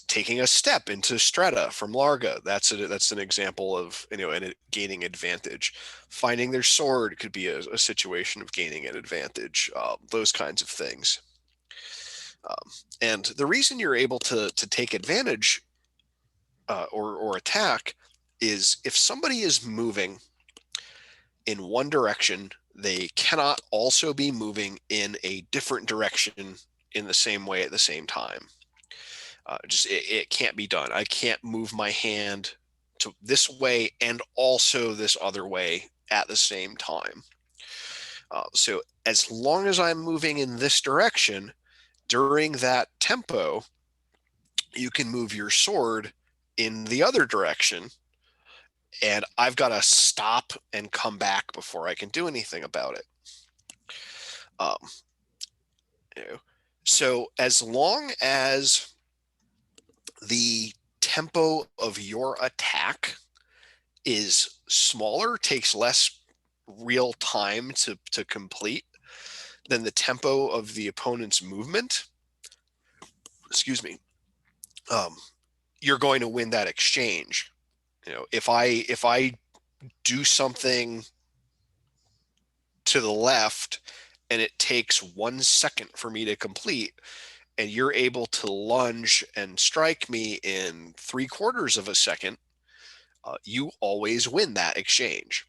Taking a step into stretta from larga, that's an example of and gaining advantage. Finding their sword could be a situation of gaining an advantage. Those kinds of things. And the reason you're able to take advantage or attack is if somebody is moving in one direction, they cannot also be moving in a different direction in the same way at the same time. It can't be done. I can't move my hand to this way and also this other way at the same time. So as long as I'm moving in this direction, during that tempo, you can move your sword in the other direction, and I've got to stop and come back before I can do anything about it. So as long as the tempo of your attack is smaller, takes less real time to complete than the tempo of the opponent's movement, you're going to win that exchange. If I do something to the left and it takes 1 second for me to complete, and you're able to lunge and strike me in 3/4 of a second, you always win that exchange.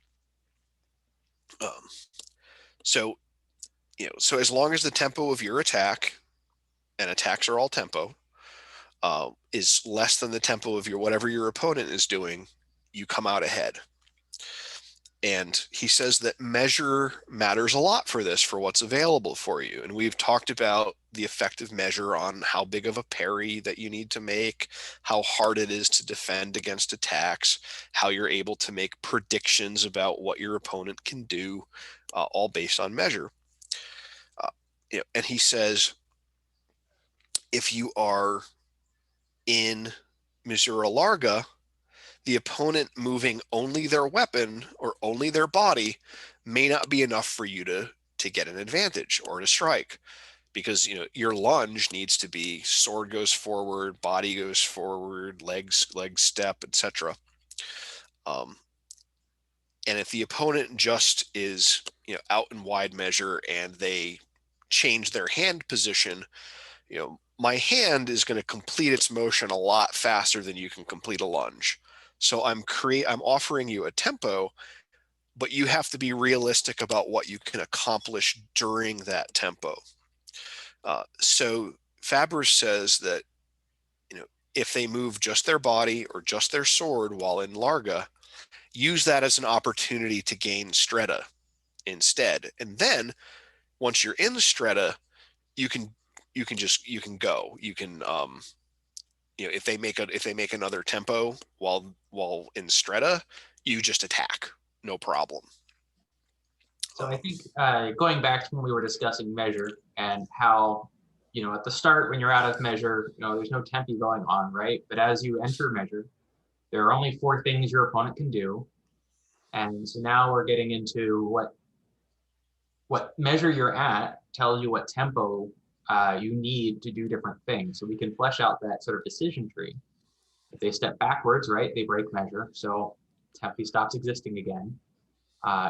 So as long as the tempo of your attack, and attacks are all tempo, is less than the tempo of whatever your opponent is doing, you come out ahead. And he says that measure matters a lot for this, for what's available for you. And we've talked about the effective measure on how big of a parry that you need to make, how hard it is to defend against attacks, how you're able to make predictions about what your opponent can do, all based on measure. And he says, if you are in misura larga, the opponent moving only their weapon or only their body may not be enough for you to get an advantage or to strike, because your lunge needs to be sword goes forward, body goes forward, legs step, etc. And if the opponent just is out in wide measure and they change their hand position, my hand is going to complete its motion a lot faster than you can complete a lunge. So I'm offering you a tempo, but you have to be realistic about what you can accomplish during that tempo. So Fabris says that if they move just their body or just their sword while in larga, use that as an opportunity to gain stretta instead. And then once you're in stretta, you can go. You can if they make another tempo while in stretta, you just attack, no problem. So I think going back to when we were discussing measure and how, at the start when you're out of measure, there's no tempi going on, right? But as you enter measure, there are only 4 things your opponent can do. And so now we're getting into what measure you're at tells you what tempo you need to do different things. So we can flesh out that sort of decision tree. If they step backwards, right, they break measure. So tempi stops existing again.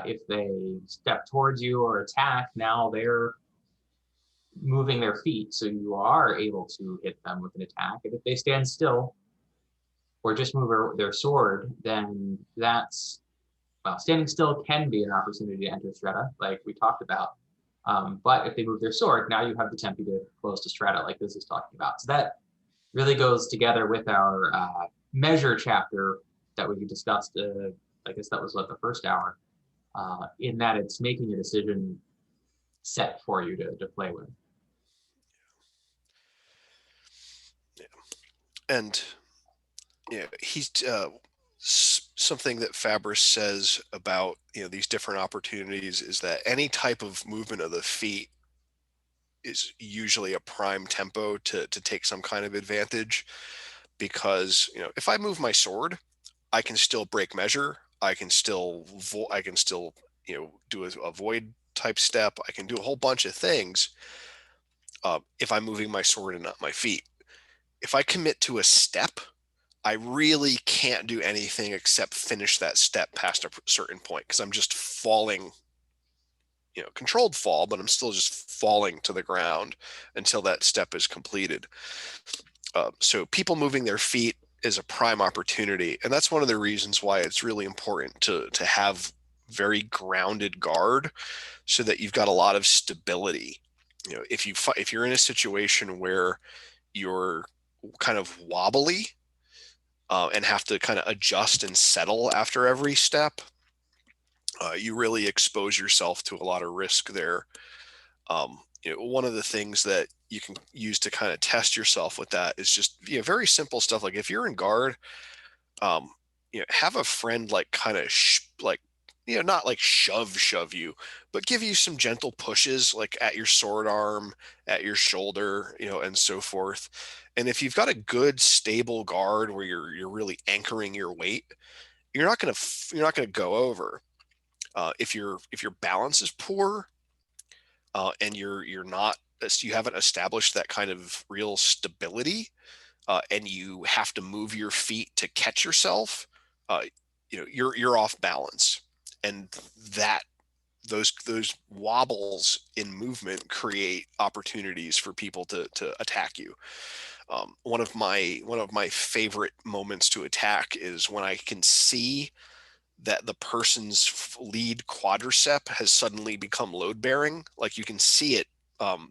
If they step towards you or attack, now they're moving their feet. So you are able to hit them with an attack. And if they stand still or just move their sword, then that's, well, standing still can be an opportunity to enter strata, like we talked about. But if they move their sword, now you have the tempi to close to strata, like this is talking about. So that really goes together with our measure chapter that we discussed. I guess that was the first hour, in that it's making a decision set for you to play with. Yeah. And he's something that Fabris says about these different opportunities is that any type of movement of the feet is usually a prime tempo to take some kind of advantage, because if I move my sword, I can still break measure. I can still do a void type step. I can do a whole bunch of things if I'm moving my sword and not my feet. If I commit to a step, I really can't do anything except finish that step past a certain point, because I'm just falling, controlled fall, but I'm still just falling to the ground until that step is completed. So people moving their feet is a prime opportunity. And that's one of the reasons why it's really important to have very grounded guard, so that you've got a lot of stability. If you're in a situation where you're kind of wobbly, and have to kind of adjust and settle after every step, you really expose yourself to a lot of risk there. One of the things that you can use to kind of test yourself with that is just very simple stuff. Like if you're in guard, have a friend kind of not like shove you, but give you some gentle pushes, like at your sword arm, at your shoulder, and so forth. And if you've got a good stable guard where you're really anchoring your weight, you're not gonna go over. If your balance is poor, and you haven't established that kind of real stability, and you have to move your feet to catch yourself, you're off balance. And those wobbles in movement create opportunities for people to attack you. One of my favorite moments to attack is when I can see that the person's lead quadricep has suddenly become load bearing. Like you can see it,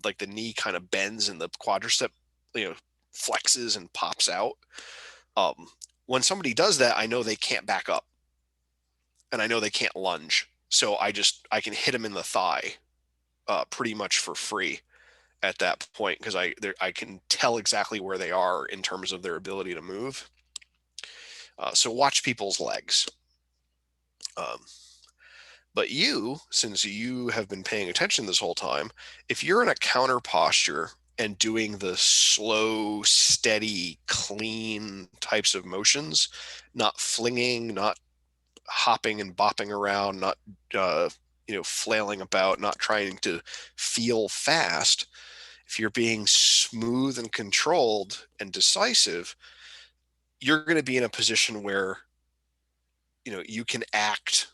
like the knee kind of bends and the quadricep, flexes and pops out. When somebody does that, I know they can't back up, and I know they can't lunge. So I can hit them in the thigh, pretty much for free at that point, because I can tell exactly where they are in terms of their ability to move. So watch people's legs. But since you have been paying attention this whole time, if you're in a counter posture and doing the slow, steady, clean types of motions, not flinging, not hopping and bopping around, not flailing about, not trying to feel fast, if you're being smooth and controlled and decisive, you're going to be in a position where you can act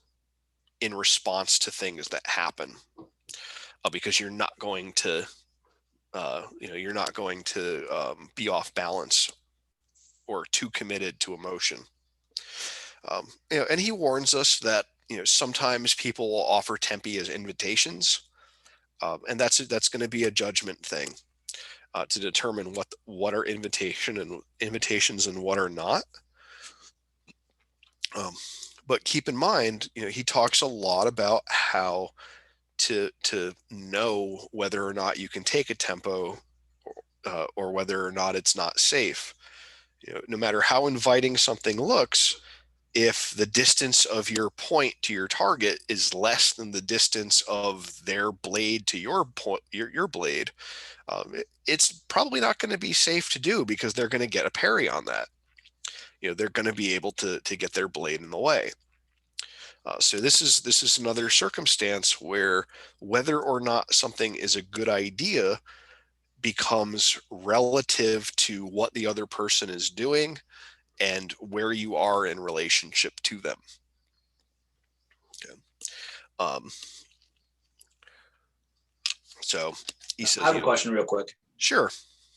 in response to things that happen, because you're not going to be off balance or too committed to emotion. And he warns us that sometimes people will offer tempi as invitations, and that's going to be a judgment thing, to determine what are invitations and what are not. But keep in mind, he talks a lot about how to know whether or not you can take a tempo, or whether or not it's not safe. No matter how inviting something looks, if the distance of your point to your target is less than the distance of their blade to your point, your blade, it's probably not going to be safe to do, because they're going to get a parry on that. They're going to be able to get their blade in the way. So this is another circumstance where whether or not something is a good idea becomes relative to what the other person is doing and where you are in relationship to them. Okay. So he says, I have a question real quick. Sure.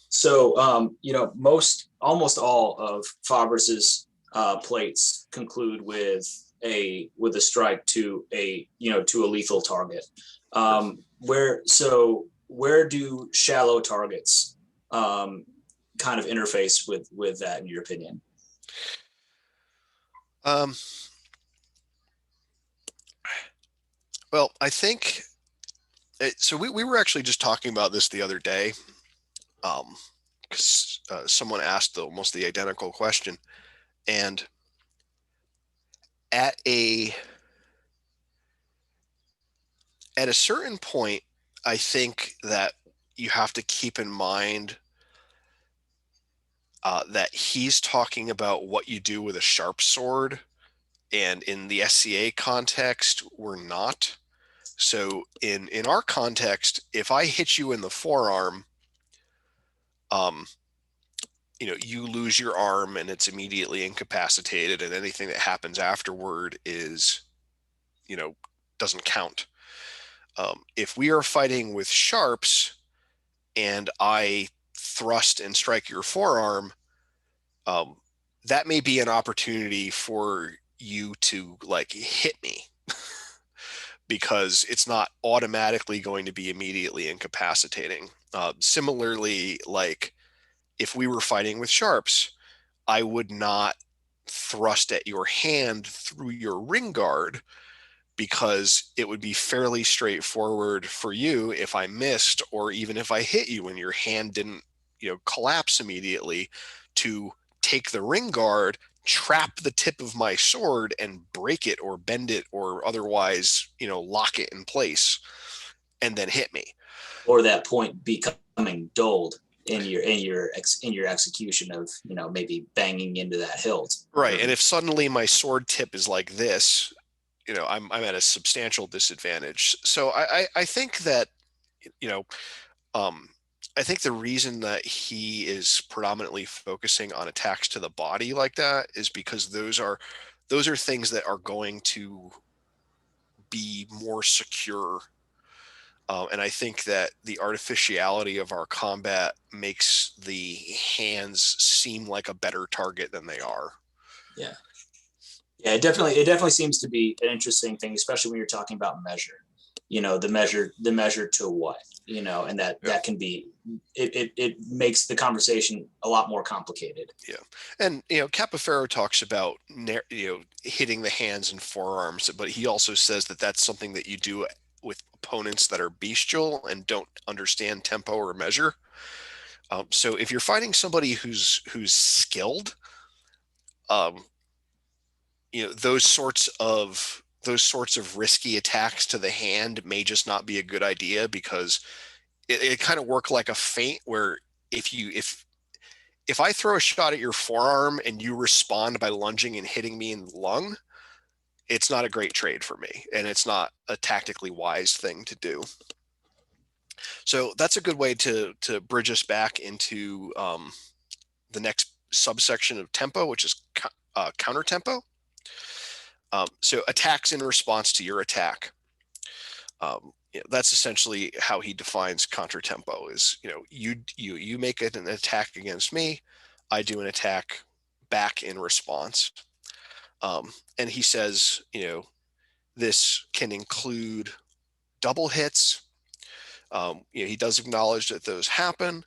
So, almost all of Fabris's plates conclude with a strike to a lethal target. Where do shallow targets kind of interface with that, in your opinion? Well, I think so. We were actually just talking about this the other day, because someone asked almost the identical question, and at a certain point, I think that you have to keep in mind that he's talking about what you do with a sharp sword, and in the SCA context, we're not. So in our context, if I hit you in the forearm, you lose your arm and it's immediately incapacitated, and anything that happens afterward is, doesn't count. If we are fighting with sharps and I thrust and strike your forearm, that may be an opportunity for you to hit me because it's not automatically going to be immediately incapacitating. Similarly, if we were fighting with sharps, I would not thrust at your hand through your ring guard, because it would be fairly straightforward for you if I missed, or even if I hit you and your hand didn't, collapse immediately, to take the ring guard, trap the tip of my sword and break it or bend it or otherwise, lock it in place and then hit me. Or that point becoming dulled in your execution of, maybe banging into that hilt. Right. And if suddenly my sword tip is like this, I'm at a substantial disadvantage. So I think that, I think the reason that he is predominantly focusing on attacks to the body like that is because those are things that are going to be more secure. And I think that the artificiality of our combat makes the hands seem like a better target than they are. Yeah. Yeah, it definitely seems to be an interesting thing, especially when you're talking about measure. The measure to what, and that can be, it makes the conversation a lot more complicated. Yeah. And, Cappafero talks about, hitting the hands and forearms, but he also says that that's something that you do with opponents that are bestial and don't understand tempo or measure. So if you're fighting somebody who's skilled, those sorts of risky attacks to the hand may just not be a good idea, because it kind of work like a feint, where if I throw a shot at your forearm and you respond by lunging and hitting me in the lung, it's not a great trade for me, and it's not a tactically wise thing to do. So that's a good way to bridge us back into the next subsection of tempo, which is counter tempo. So attacks in response to your attack. That's essentially how he defines counter tempo. Is you make an attack against me, I do an attack back in response. And he says, this can include double hits. He does acknowledge that those happen,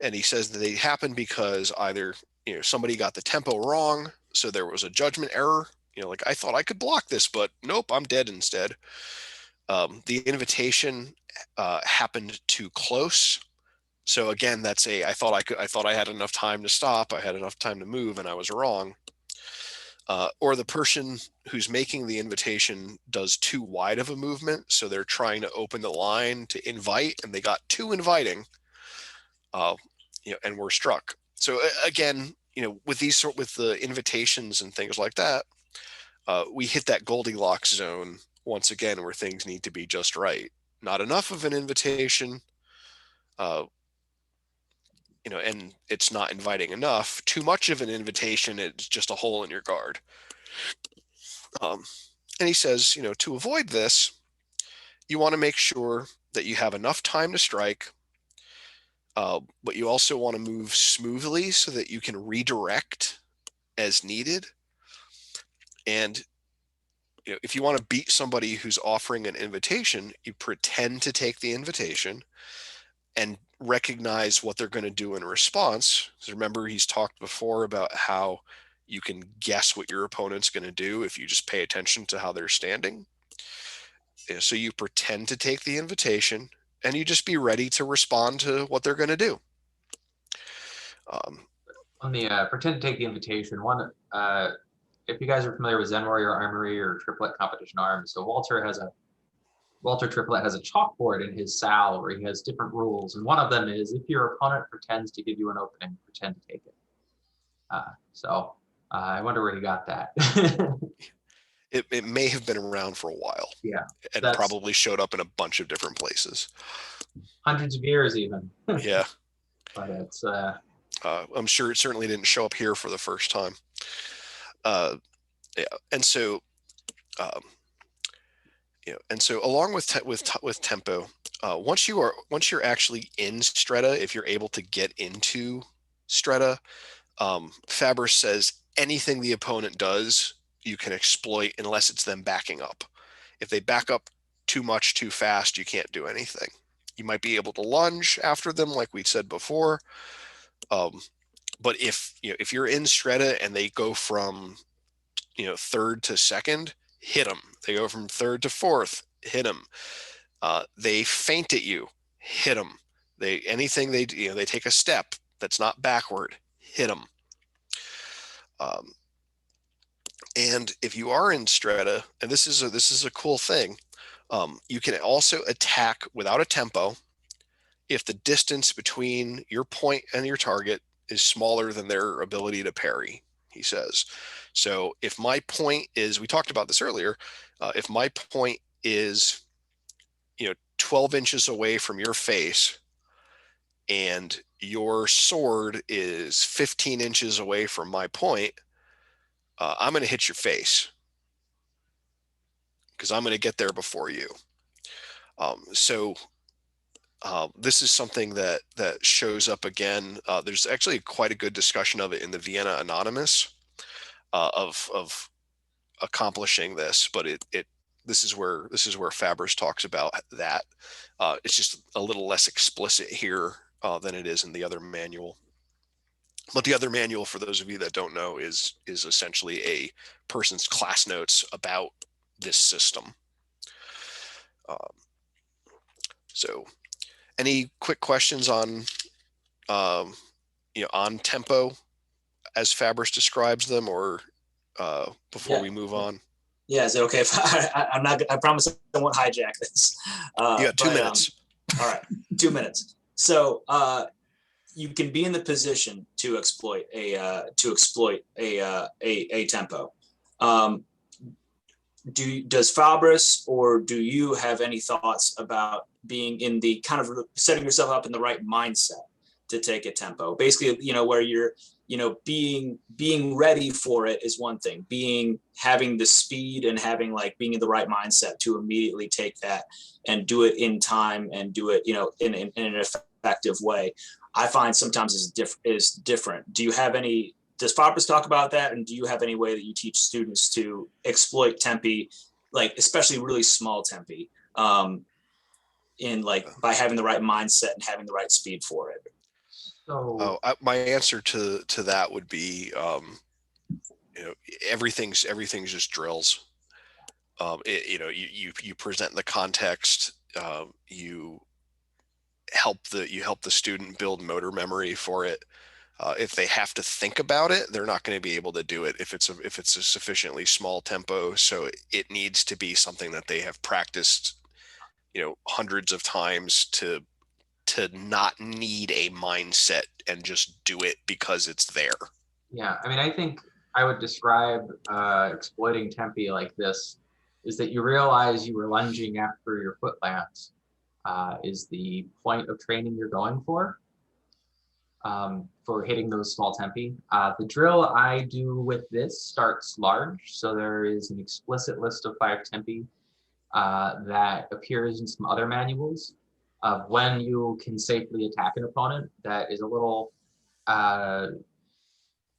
and he says that they happen because either somebody got the tempo wrong, so there was a judgment error. I thought I could block this, but nope, I'm dead instead. The invitation happened too close. So again, that's I thought I had enough time to stop. I had enough time to move, and I was wrong. or the person who's making the invitation does too wide of a movement. So they're trying to open the line to invite and they got too inviting, and we're struck. So again, with the invitations and things like that, we hit that Goldilocks zone once again, where things need to be just right. Not enough of an invitation, and it's not inviting enough. Too much of an invitation, it's just a hole in your guard. And he says, to avoid this, you want to make sure that you have enough time to strike, but you also want to move smoothly so that you can redirect as needed. And if you want to beat somebody who's offering an invitation, you pretend to take the invitation and recognize what they're going to do in response. So remember, he's talked before about how you can guess what your opponent's going to do if you just pay attention to how they're standing. So you pretend to take the invitation and you just be ready to respond to what they're going to do. On the pretend to take the invitation, if you guys are familiar with Zen Warrior Armory or Triplet Competition Arms, so Walter Triplet has a chalkboard in his sal where he has different rules, and one of them is if your opponent pretends to give you an opening, pretend to take it. I wonder where he got that. It may have been around for a while. Yeah. And probably showed up in a bunch of different places. Hundreds of years even. Yeah. But it's I'm sure it certainly didn't show up here for the first time. Yeah. And so along with tempo, once you're actually in stretta, if you're able to get into stretta, Fabris says anything the opponent does, you can exploit unless it's them backing up. If they back up too much too fast, you can't do anything. You might be able to lunge after them, like we said before. But if you're in stretta and they go from third to second, hit them. They go from third to fourth, hit them. They feint at you, hit them. They take a step that's not backward, hit them. And if you are in stretta, and this is a cool thing, you can also attack without a tempo if the distance between your point and your target is smaller than their ability to parry, he says. So if my point is, we talked about this earlier, if my point is 12 inches away from your face and your sword is 15 inches away from my point, I'm going to hit your face because I'm going to get there before you. This is something that shows up again. There's actually quite a good discussion of it in the Vienna Anonymous of accomplishing this, but this is where Fabris talks about that. It's just a little less explicit here than it is in the other manual. But the other manual, for those of you that don't know, is essentially a person's class notes about this system. So any quick questions on tempo as Fabris describes them, or before we move on? Yeah, is it okay if I promise I won't hijack this. You got 2 minutes. All right, 2 minutes. So you can be in the position to exploit a tempo. Does Fabris or do you have any thoughts about being in the kind of setting yourself up in the right mindset to take a tempo? Basically, where you're, being ready for it is one thing. Having the speed and being in the right mindset to immediately take that and do it in time and do it, in an effective way, I find sometimes is different. Does Fabris talk about that? And do you have any way that you teach students to exploit tempi, especially really small tempi, by having the right mindset and having the right speed for it? So my answer to that would be, everything's just drills. You present the context, you help the student build motor memory for it. If they have to think about it, they're not going to be able to do it if it's a sufficiently small tempo. So it needs to be something that they have practiced, hundreds of times to not need a mindset and just do it because it's there. Yeah, I mean, I think I would describe exploiting tempi like this, is that you realize you were lunging after your foot lands, is the point of training you're going for hitting those small tempi. The drill I do with this starts large, so there is an explicit list of 5 tempi that appears in some other manuals of when you can safely attack an opponent. That is a little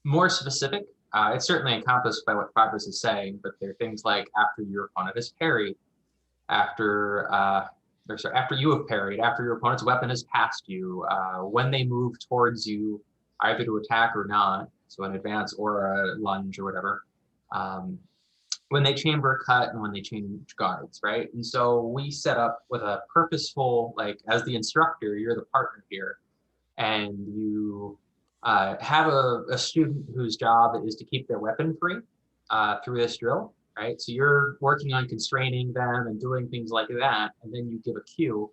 more specific. It's certainly encompassed by what Fabris is saying, but there are things like after your opponent has parried, after you have parried, after your opponent's weapon has passed you, when they move towards you, either to attack or not, so an advance or a lunge or whatever, when they chamber cut and when they change guards, right? And so we set up with a purposeful, like as the instructor, you're the partner here, and you have a student whose job is to keep their weapon free through this drill, right? So you're working on constraining them and doing things like that, and then you give a cue.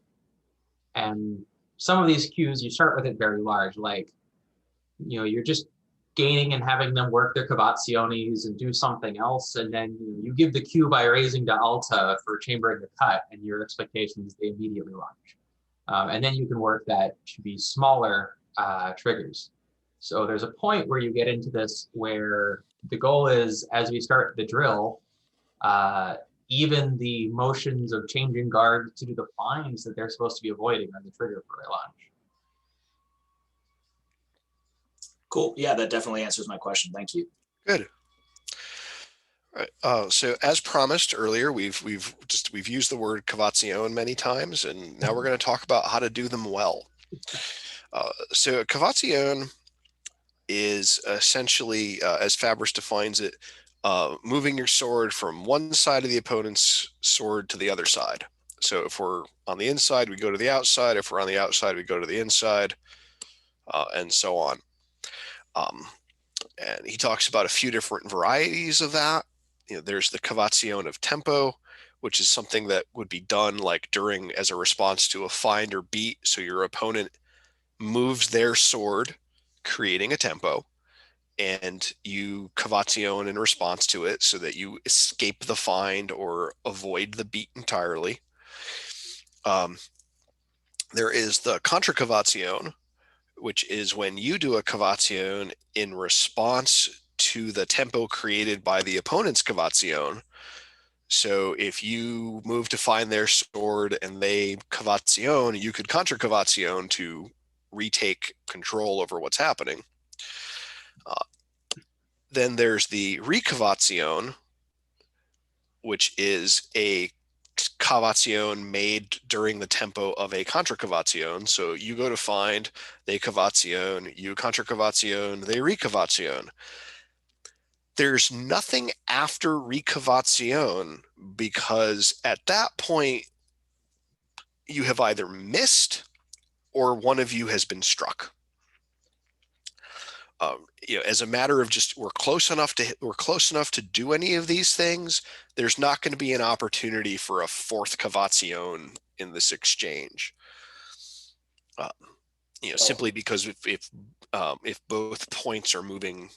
And some of these cues, you start with it very large, like, you're just gaining and having them work their cavazzionis and do something else, and then you give the cue by raising to alta for chambering the cut, and your expectation is they immediately launch. And then you can work that to be smaller triggers. So there's a point where you get into this where the goal is, as we start the drill, even the motions of changing guard to do the finds that they're supposed to be avoiding are the trigger for a launch. Cool. Yeah, that definitely answers my question. Thank you. Good. All right. So as promised earlier, we've used the word cavazione many times, and now we're going to talk about how to do them well. So cavazione is essentially, as Fabris defines it, moving your sword from one side of the opponent's sword to the other side. So if we're on the inside, we go to the outside. If we're on the outside, we go to the inside, and so on. And he talks about a few different varieties of that. There's the cavazione of tempo, which is something that would be done like as a response to a find or beat. So your opponent moves their sword, creating a tempo, and you cavazione in response to it so that you escape the find or avoid the beat entirely. There is the contra-cavazione, which is when you do a cavazione in response to the tempo created by the opponent's cavazione. So if you move to find their sword and they cavazione, you could contra-cavazione to retake control over what's happening. Then there's the recavazione, which is a cavazione made during the tempo of a contra-cavazione. So you go to find, they cavazione, you contra-cavazione, they recavazione. There's nothing after recavazione, because at that point you have either missed or one of you has been struck. As a matter of just we're close enough to do any of these things, there's not going to be an opportunity for a fourth cavazione in this exchange. Simply because if both points are moving,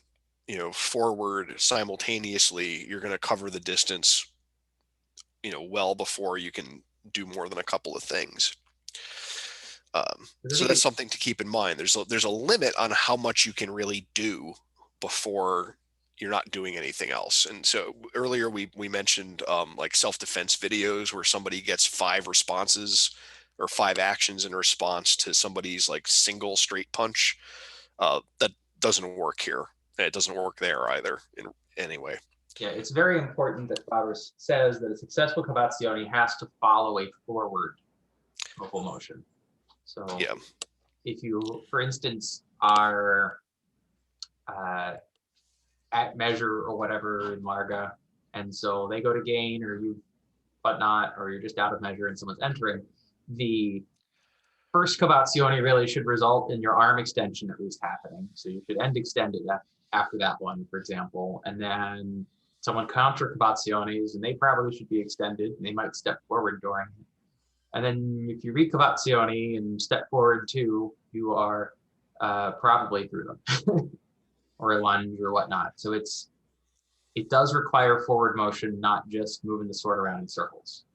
forward simultaneously, you're going to cover the distance, well before you can do more than a couple of things. So that's something to keep in mind. There's a limit on how much you can really do before you're not doing anything else. And so earlier we mentioned like self-defense videos where somebody gets 5 responses or 5 actions in response to somebody's like single straight punch. That doesn't work here. And it doesn't work there either in any way. Yeah, it's very important that Fabris says that a successful cavazione has to follow a forward mobile motion. So yeah, if you, for instance, are at measure or whatever in Larga, and so they go to gain, or you but not, or you're just out of measure and someone's entering, the first cavazione really should result in your arm extension at least happening. So you should end extend it after that one, for example, and then someone counter cavaziones, and they probably should be extended, and they might step forward during it. And then if you recavazione and step forward too, you are probably through them or a lunge or whatnot. So it does require forward motion, not just moving the sword around in circles.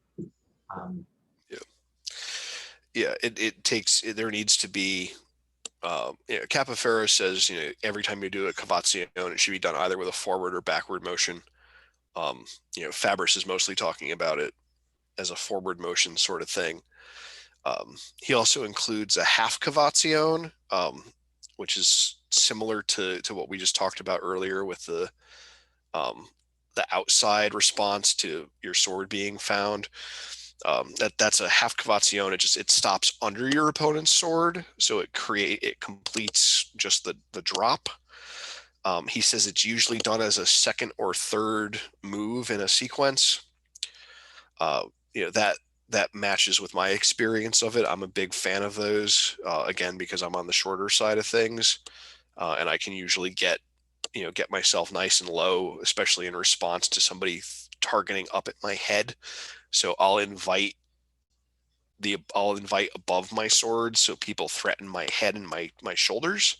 Yeah, it takes, there needs to be, Cappafero says, every time you do a cavazione, it should be done either with a forward or backward motion. Fabris is mostly talking about it as a forward motion sort of thing. He also includes a half cavazione, which is similar to what we just talked about earlier with the outside response to your sword being found. That's a half cavazione. It stops under your opponent's sword, so it completes just the drop. He says it's usually done as a second or third move in a sequence. That matches with my experience of it. I'm a big fan of those, again, because I'm on the shorter side of things, and I can usually get myself nice and low, especially in response to somebody targeting up at my head. So I'll invite above my sword, so people threaten my head and my shoulders,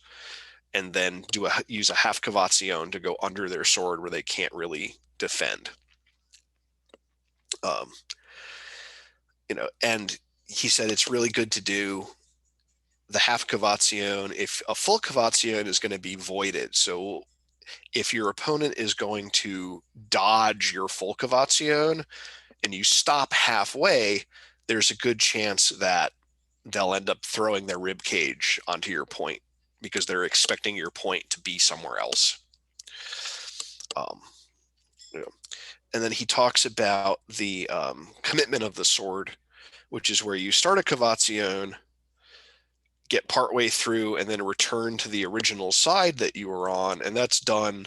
and then use a half cavazione to go under their sword where they can't really defend. And he said it's really good to do the half cavazione if a full cavazione is going to be voided. So if your opponent is going to dodge your full cavazione and you stop halfway, there's a good chance that they'll end up throwing their rib cage onto your point because they're expecting your point to be somewhere else. And then he talks about the commitment of the sword, which is where you start a cavazione, get partway through, and then return to the original side that you were on, and that's done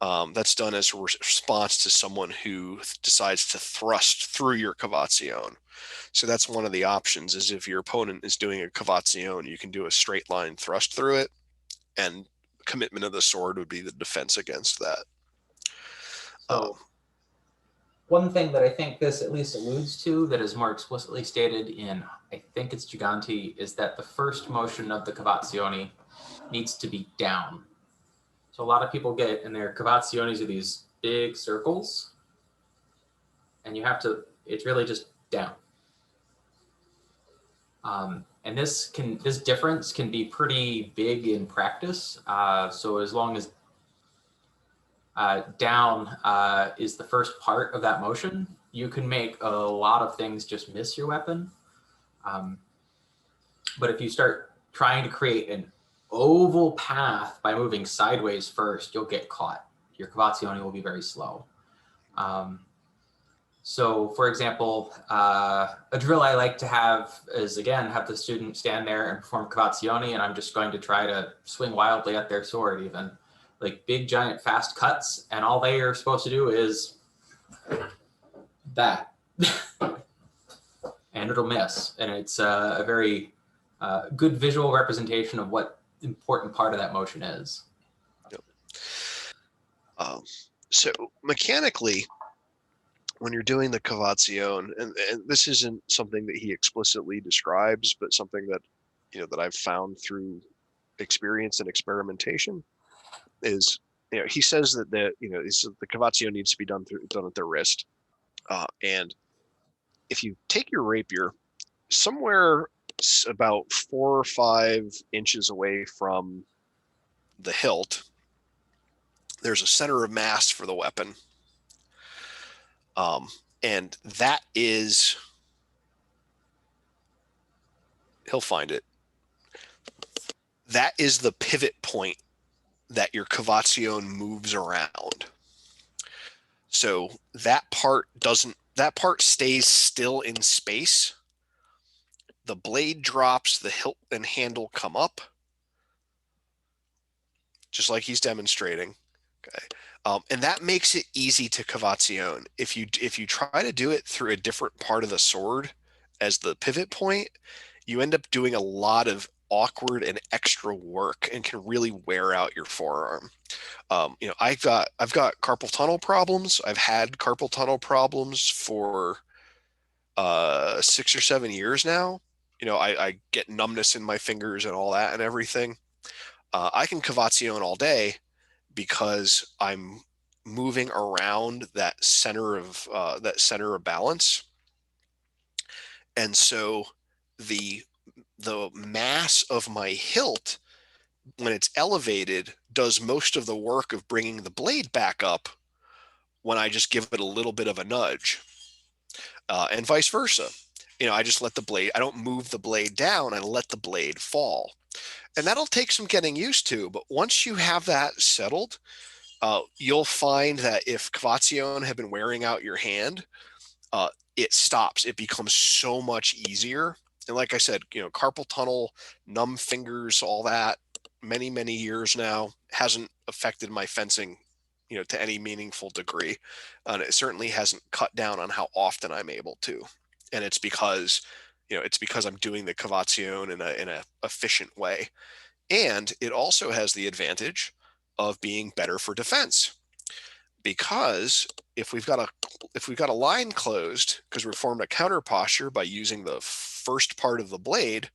as a response to someone who decides to thrust through your cavazione. So that's one of the options, is if your opponent is doing a cavazione, you can do a straight line thrust through it, and commitment of the sword would be the defense against that. So one thing that I think this at least alludes to that is more explicitly stated in, I think it's Giganti, is that the first motion of the cavazione needs to be down. So a lot of people get in their cavaziones are these big circles, and it's really just down. And this difference can be pretty big in practice. So as long as down is the first part of that motion, you can make a lot of things just miss your weapon. But if you start trying to create an oval path by moving sideways first, you'll get caught. Your cavazione will be very slow. So for example, a drill I like to have is, again, have the student stand there and perform cavazione, and I'm just going to try to swing wildly at their sword, even like big, giant, fast cuts. And all they are supposed to do is that, and it'll miss. And it's a very good visual representation of what important part of that motion is. Yep. So mechanically, when you're doing the cavazione, and this isn't something that he explicitly describes, but something that that I've found through experience and experimentation, is he says that the cavazione needs to be done at the wrist, and if you take your rapier somewhere about 4 or 5 inches away from the hilt, there's a center of mass for the weapon. And that is, he'll find it. That is the pivot point that your cavazione moves around. So that part stays still in space. The blade drops, the hilt and handle come up, just like he's demonstrating. Okay. And that makes it easy to cavazione. If you try to do it through a different part of the sword as the pivot point, you end up doing a lot of awkward and extra work and can really wear out your forearm. I've got carpal tunnel problems. I've had carpal tunnel problems for 6 or 7 years now. I get numbness in my fingers and all that and everything. I can cavazione all day because I'm moving around that center of balance, and so the mass of my hilt, when it's elevated, does most of the work of bringing the blade back up when I just give it a little bit of a nudge, and vice versa. I just let the blade, I don't move the blade down, I let the blade fall. And that'll take some getting used to, but once you have that settled, you'll find that if cavazione had been wearing out your hand, it stops. It becomes so much easier. And like I said, carpal tunnel, numb fingers, all that, many, many years now, hasn't affected my fencing, to any meaningful degree. And it certainly hasn't cut down on how often I'm able to. And it's because, I'm doing the cavazione in a efficient way. And it also has the advantage of being better for defense, because if we've got a line closed, because we're formed a counter posture by using the first part of the blade,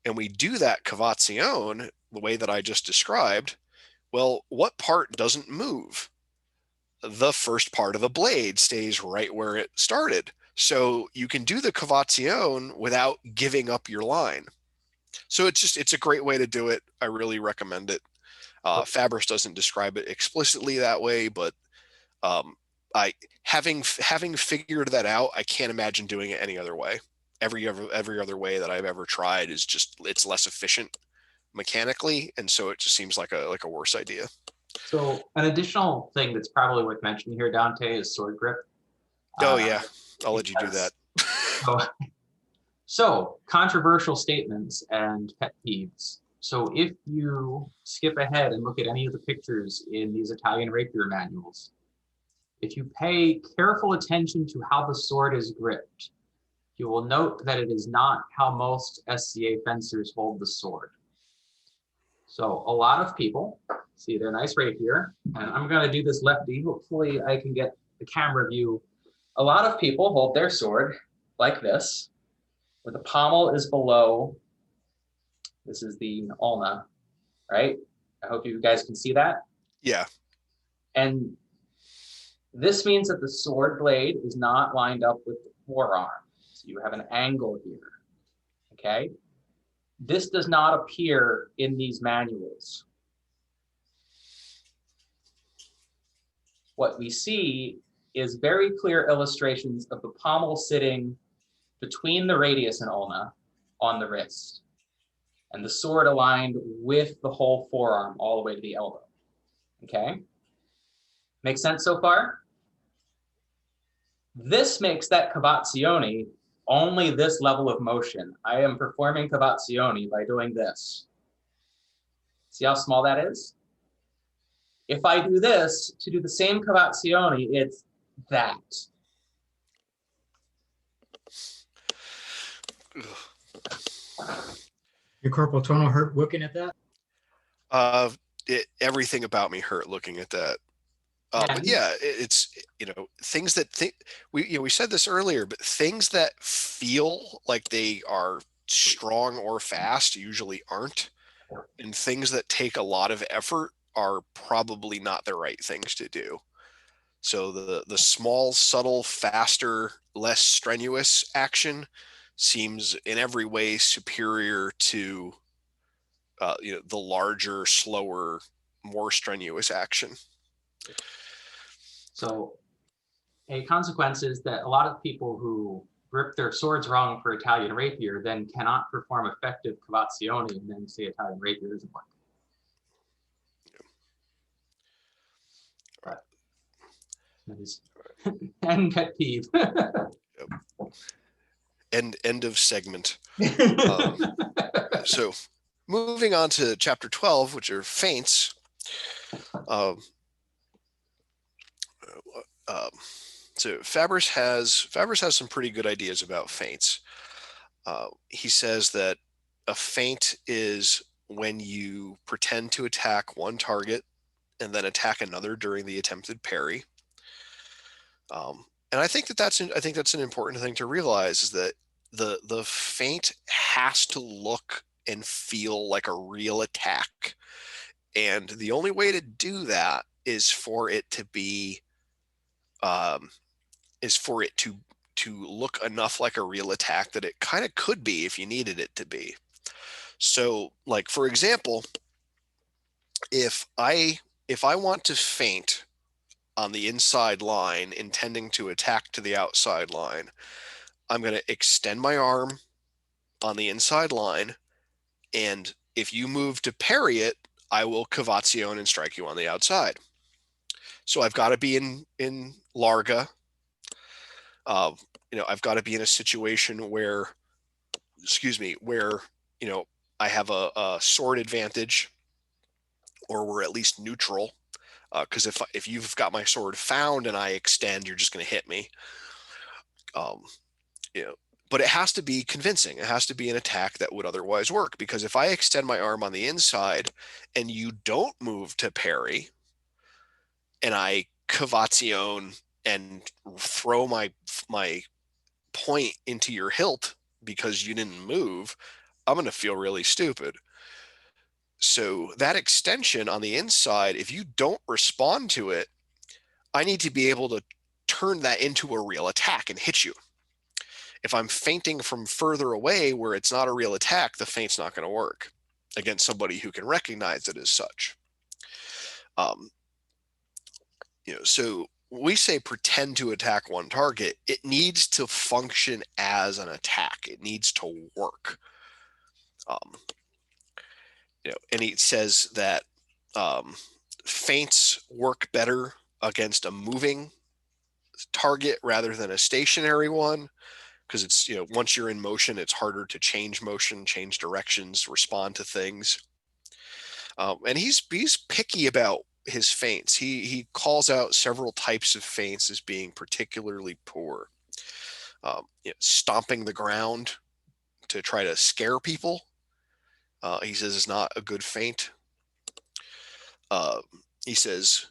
and we do that cavazione the way that I just described, well, what part doesn't move? The first part of the blade stays right where it started. So you can do the cavazione without giving up your line. So it's a great way to do it. I really recommend it. Fabris doesn't describe it explicitly that way, but I having figured that out, I can't imagine doing it any other way. Every other way that I've ever tried is it's less efficient mechanically, and so it just seems like a worse idea. So an additional thing that's probably worth mentioning here, Dante, is sword grip. Oh yeah, I'll let you do that. So controversial statements and pet peeves. So if you skip ahead and look at any of the pictures in these Italian rapier manuals, if you pay careful attention to how the sword is gripped, you will note that it is not how most SCA fencers hold the sword. So a lot of people, see their nice rapier, and I'm going to do this lefty. Hopefully I can get the camera view. A lot of people hold their sword like this, where the pommel is below. This is the ulna, right? I hope you guys can see that. Yeah. And this means that the sword blade is not lined up with the forearm. So you have an angle here, okay? This does not appear in these manuals. What we see is very clear illustrations of the pommel sitting between the radius and ulna on the wrist, and the sword aligned with the whole forearm all the way to the elbow, okay? Make sense so far? This makes that cavazione only this level of motion. I am performing cavazione by doing this. See how small that is? If I do this to do the same cavazione, it's that. Your carpal tunnel hurt looking at that? Everything about me hurt looking at that. But yeah, it's things that we said this earlier, but things that feel like they are strong or fast usually aren't, and things that take a lot of effort are probably not the right things to do. So the small, subtle, faster, less strenuous action seems in every way superior to the larger, slower, more strenuous action. So a consequence is that a lot of people who grip their swords wrong for Italian rapier then cannot perform effective cavazione and then say Italian rapier doesn't work. But that is and pet peeve. End of segment. So moving on to chapter 12, which are feints. So Fabris has some pretty good ideas about feints. He says that a feint is when you pretend to attack one target and then attack another during the attempted parry. And I think that's an important thing to realize, is that the feint has to look and feel like a real attack, and the only way to do that is for it to be to look enough like a real attack that it kind of could be if you needed it to be. So, like, for example, if I want to feint on the inside line intending to attack to the outside line, I'm going to extend my arm on the inside line, and if you move to parry it, I will cavazione and strike you on the outside. So I've got to be in larga. I've got to be in a situation where, I have a sword advantage, or we're at least neutral. Because if you've got my sword found and I extend, you're just going to hit me. But it has to be convincing. It has to be an attack that would otherwise work. Because if I extend my arm on the inside and you don't move to parry, and I cavazione and throw my point into your hilt because you didn't move, I'm going to feel really stupid. So that extension on the inside, if you don't respond to it, I need to be able to turn that into a real attack and hit you. If I'm feinting from further away where it's not a real attack, the feint's not going to work against somebody who can recognize it as such. So we say pretend to attack one target. It needs to function as an attack. It needs to work. And he says that feints work better against a moving target rather than a stationary one, because it's, once you're in motion, it's harder to change motion, change directions, respond to things. And he's picky about his feints. He calls out several types of feints as being particularly poor. Stomping the ground to try to scare people, he says, is not a good feint. He says,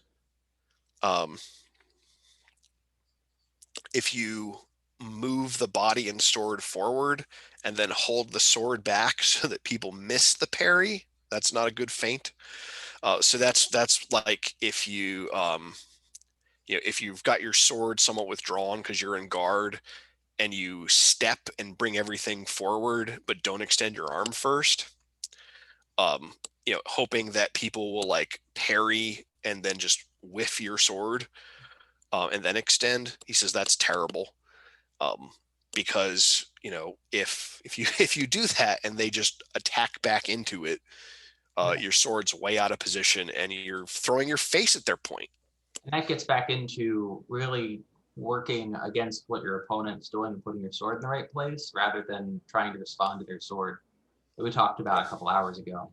if you move the body and sword forward and then hold the sword back so that people miss the parry, that's not a good feint. So that's like if you if you've got your sword somewhat withdrawn because you're in guard, and you step and bring everything forward but don't extend your arm first, hoping that people will like parry and then just whiff your sword and then extend. He says that's terrible, because if you do that and they just attack back into it, your sword's way out of position and you're throwing your face at their point. And that gets back into really working against what your opponent's doing and putting your sword in the right place rather than trying to respond to their sword that we talked about a couple hours ago.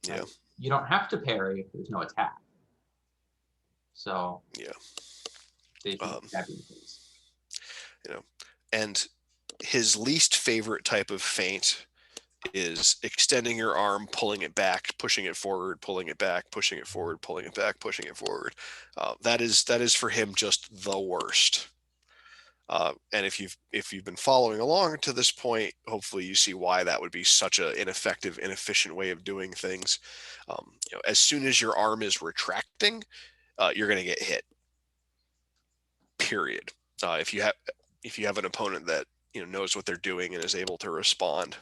Yeah. You don't have to parry if there's no attack. So yeah, they should stab you in the face. And his least favorite type of feint is extending your arm, pulling it back, pushing it forward, pulling it back, pushing it forward, pulling it back, pushing it forward. That is for him just the worst. And if you've been following along to this point, hopefully you see why that would be such an ineffective, inefficient way of doing things. As soon as your arm is retracting, you're going to get hit. Period. If you have an opponent that knows what they're doing and is able to respond.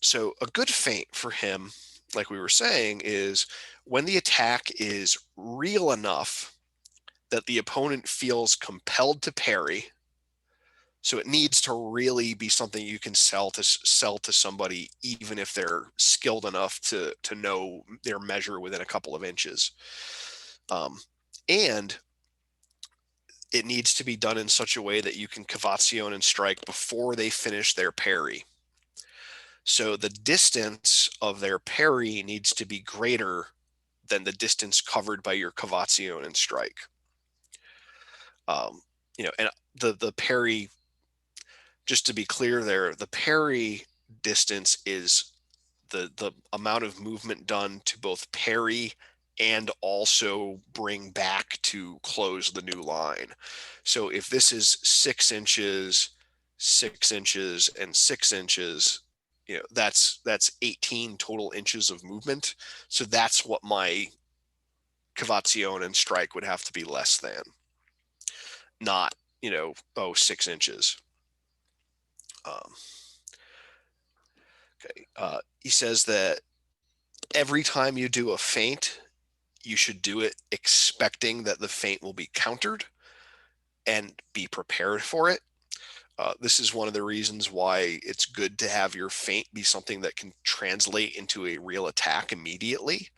So a good feint for him, like we were saying, is when the attack is real enough that the opponent feels compelled to parry. So it needs to really be something you can sell to somebody, even if they're skilled enough to know their measure within a couple of inches. And it needs to be done in such a way that you can cavazione and strike before they finish their parry. So the distance of their parry needs to be greater than the distance covered by your cavazione and strike. And the parry just to be clear there, the parry distance is the amount of movement done to both parry and also bring back to close the new line. So if this is 6 inches, 6 inches, and 6 inches, that's 18 total inches of movement. So that's what my cavazione and strike would have to be less than, not 6 inches. Okay. He says that every time you do a feint, you should do it expecting that the feint will be countered and be prepared for it. This is one of the reasons why it's good to have your feint be something that can translate into a real attack immediately.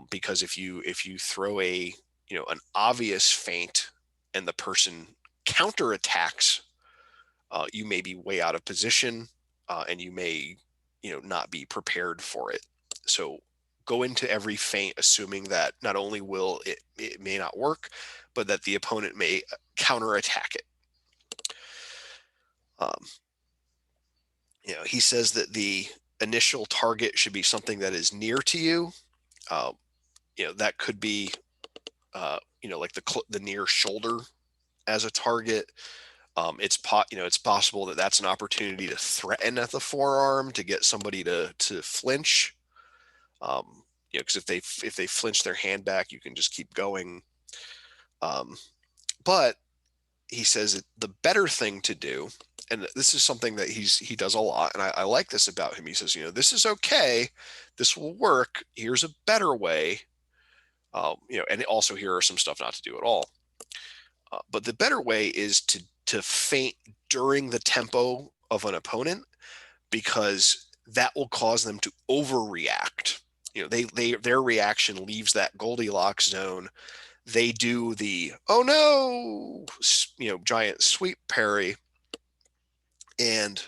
Because if you throw an obvious feint and the person counterattacks, you may be way out of position, and you may not be prepared for it. So go into every feint assuming that not only will it may not work, but that the opponent may counterattack it. He says that the initial target should be something that is near to you. That could be like the near shoulder as a target. It's possible that that's an opportunity to threaten at the forearm to get somebody to flinch. Because if they flinch their hand back, you can just keep going. But he says the better thing to do, and this is something that he does a lot, and I like this about him. He says, this is okay, this will work. Here's a better way. And also here are some stuff not to do at all. But the better way is to feint during the tempo of an opponent, because that will cause them to overreact. Their reaction leaves that Goldilocks zone. They do the oh no, giant sweep parry, and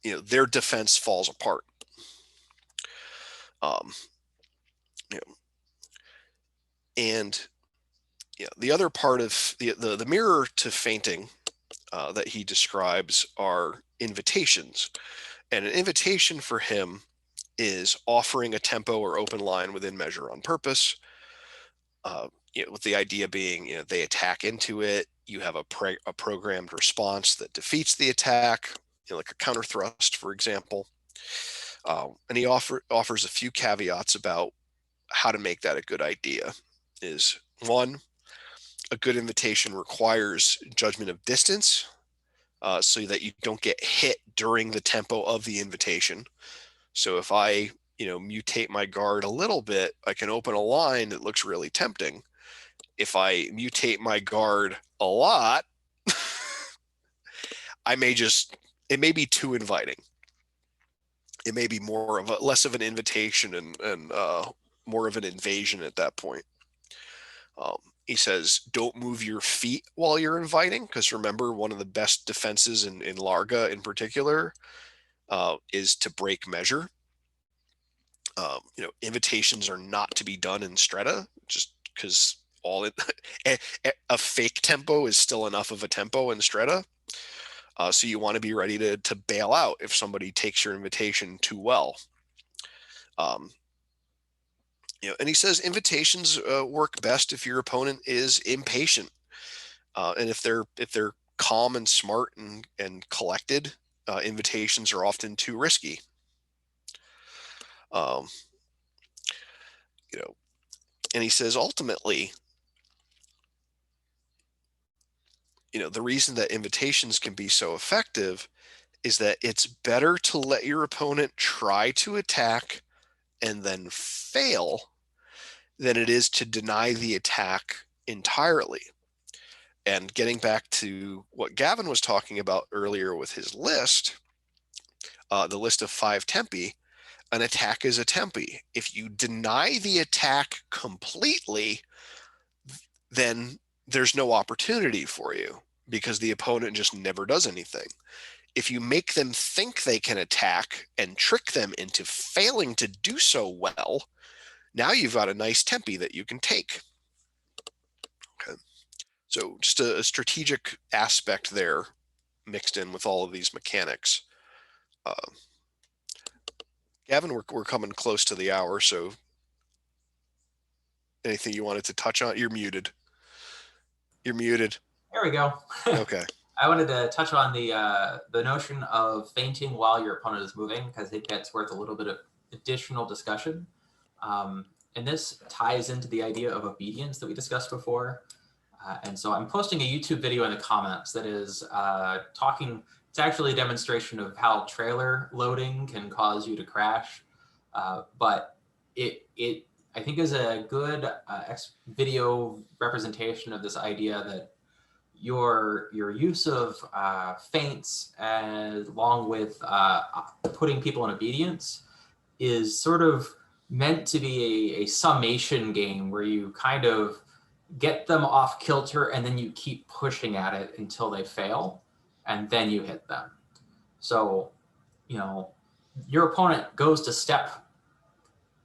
their defense falls apart. And the other part of the mirror to feinting that he describes are invitations. And an invitation for him is offering a tempo or open line within measure on purpose, with the idea being they attack into it, you have a programmed response that defeats the attack, like a counter thrust, for example. And he offers a few caveats about how to make that a good idea. Is one, a good invitation requires judgment of distance, so that you don't get hit during the tempo of the invitation. So if I mutate my guard a little bit, I can open a line that looks really tempting. If I mutate my guard a lot, it may be too inviting. It may be less of an invitation and more of an invasion at that point. He says, don't move your feet while you're inviting, because remember, one of the best defenses in Larga in particular is to break measure. Invitations are not to be done in stretta, just because a fake tempo is still enough of a tempo in stretta. So you want to be ready to bail out if somebody takes your invitation too well. And he says invitations work best if your opponent is impatient, and if they're calm and smart and collected, invitations are often too risky. And he says ultimately, the reason that invitations can be so effective is that it's better to let your opponent try to attack and then fail than it is to deny the attack entirely. And getting back to what Gavin was talking about earlier with his list, the list of 5 tempi, an attack is a tempi. If you deny the attack completely, then there's no opportunity for you, because the opponent just never does anything. If you make them think they can attack and trick them into failing to do so well, now you've got a nice tempi that you can take. Okay. So just a strategic aspect there, mixed in with all of these mechanics. Gavin, we're coming close to the hour, so anything you wanted to touch on? You're muted. You're muted. There we go. Okay. I wanted to touch on the notion of feinting while your opponent is moving, because I think that's worth a little bit of additional discussion. And this ties into the idea of obedience that we discussed before. And so I'm posting a YouTube video in the comments that is talking, it's actually a demonstration of how trailer loading can cause you to crash. But it I think is a good video representation of this idea that your use of feints along with putting people in obedience is sort of meant to be a summation game where you kind of get them off kilter and then you keep pushing at it until they fail and then you hit them. So, you know, your opponent goes to step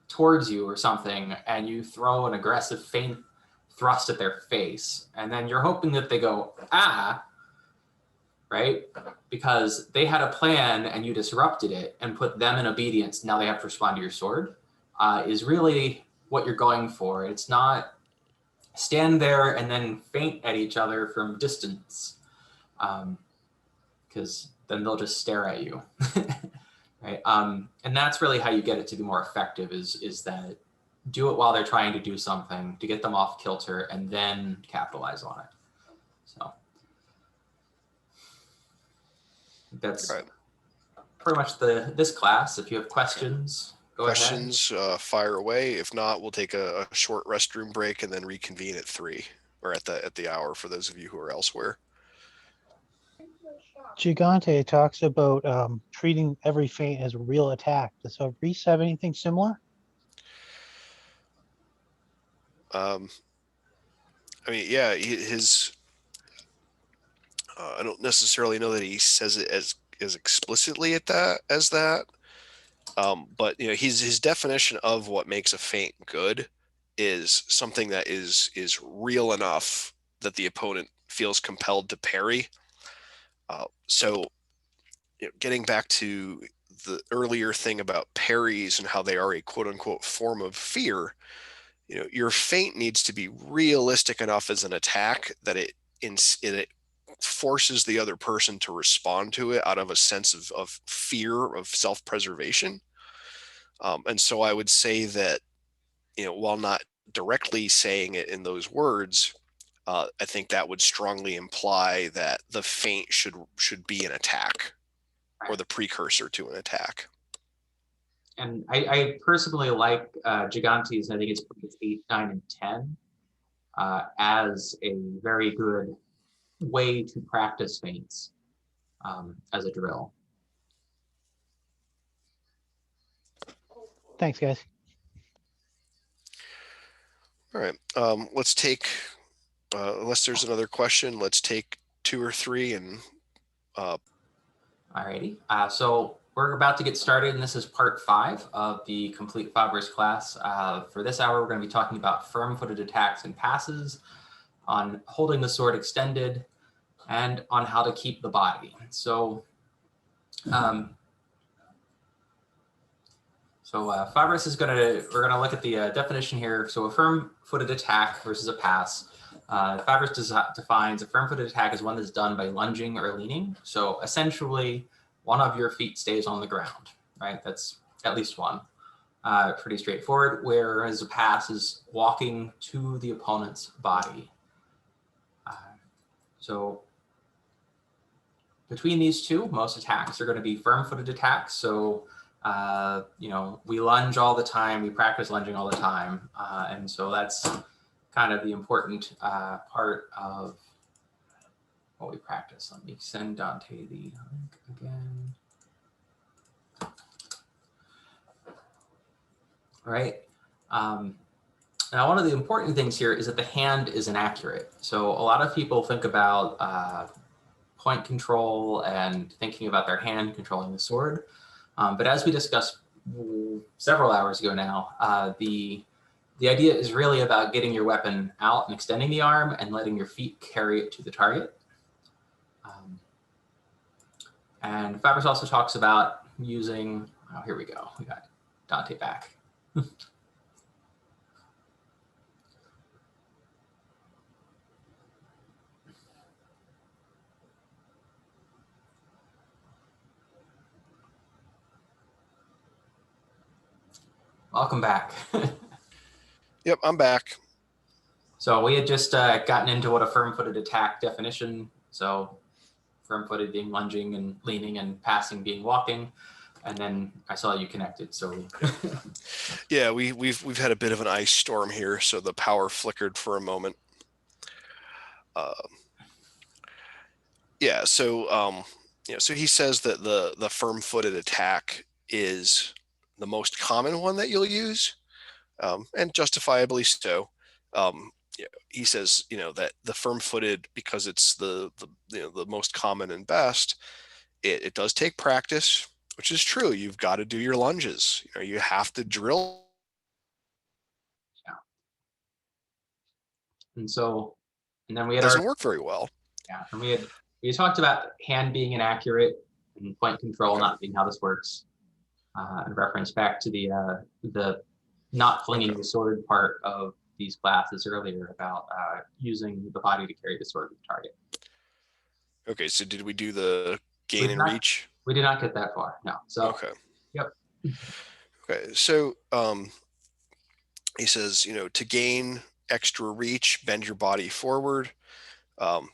towards you or something and you throw an aggressive feint thrust at their face, and then you're hoping that they go, ah, right? Because they had a plan and you disrupted it and put them in obedience. Now they have to respond to your sword, is really what you're going for. It's not stand there and then feint at each other from distance, because then they'll just stare at you, right? And that's really how you get it to be more effective is that do it while they're trying to do something to get them off kilter and then capitalize on it. So that's right. Pretty much this class. If you have questions, go ahead. Fire away. If not, we'll take a short restroom break and then reconvene at 3 or at the hour for those of you who are elsewhere. Gigante talks about treating every feint as a real attack. Does Fabris have anything similar? I mean, yeah, his. I don't necessarily know that he says it as explicitly as that, but you know, his definition of what makes a feint good is something that is real enough that the opponent feels compelled to parry. So, you know, getting back to the earlier thing about parries and how they are a quote unquote form of fear. You know, your feint needs to be realistic enough as an attack that it forces the other person to respond to it out of a sense of fear, of self-preservation. And so I would say that, you know, while not directly saying it in those words, I think that would strongly imply that the feint should be an attack or the precursor to an attack. And I personally like Gigante's, I think it's 8, 9, and 10, as a very good way to practice feints as a drill. Thanks, guys. All right, let's take, unless there's another question, let's take 2 or 3 and. Alrighty, so we're about to get started, and this is part 5 of the complete Fabris class. For this hour, we're going to be talking about firm-footed attacks and passes, on holding the sword extended, and on how to keep the body. So, Fabris is we're going to look at the definition here. So a firm-footed attack versus a pass. Fabris defines a firm-footed attack as one that's done by lunging or leaning. So essentially, one of your feet stays on the ground, right? That's at least one. Pretty straightforward, whereas a pass is walking to the opponent's body. So between these two, most attacks are going to be firm-footed attacks. So, you know, we lunge all the time, we practice lunging all the time. And so that's kind of the important part of what we practice. Let me send Dante the link again. All right. Now, one of the important things here is that the hand is inaccurate. So a lot of people think about point control and thinking about their hand controlling the sword. But as we discussed several hours ago now, the idea is really about getting your weapon out and extending the arm and letting your feet carry it to the target. And Fabris also talks about using, oh, here we go. We got Dante back. Welcome back. Yep, I'm back. So we had just gotten into what a firm-footed attack definition. So firm-footed being lunging and leaning, and passing being walking. And then I saw you connected. So Yeah, we've had a bit of an ice storm here, so the power flickered for a moment. Yeah, so so he says that the firm-footed attack is the most common one that you'll use, and justifiably so. He says, that the firm-footed, because it's the most common and best, it does take practice, which is true. You've got to do your lunges. You have to drill. and so, and then we It had doesn't work very well. Yeah, and we talked about hand being inaccurate and point control Okay. not being how this works, and reference back to the not flinging the sword part of these classes earlier about using the body to carry the sword to the target. Okay, so did we do the gain We've and not- reach? We did not get that far, no. So Okay. Yep. Okay, so he says, to gain extra reach, bend your body forward.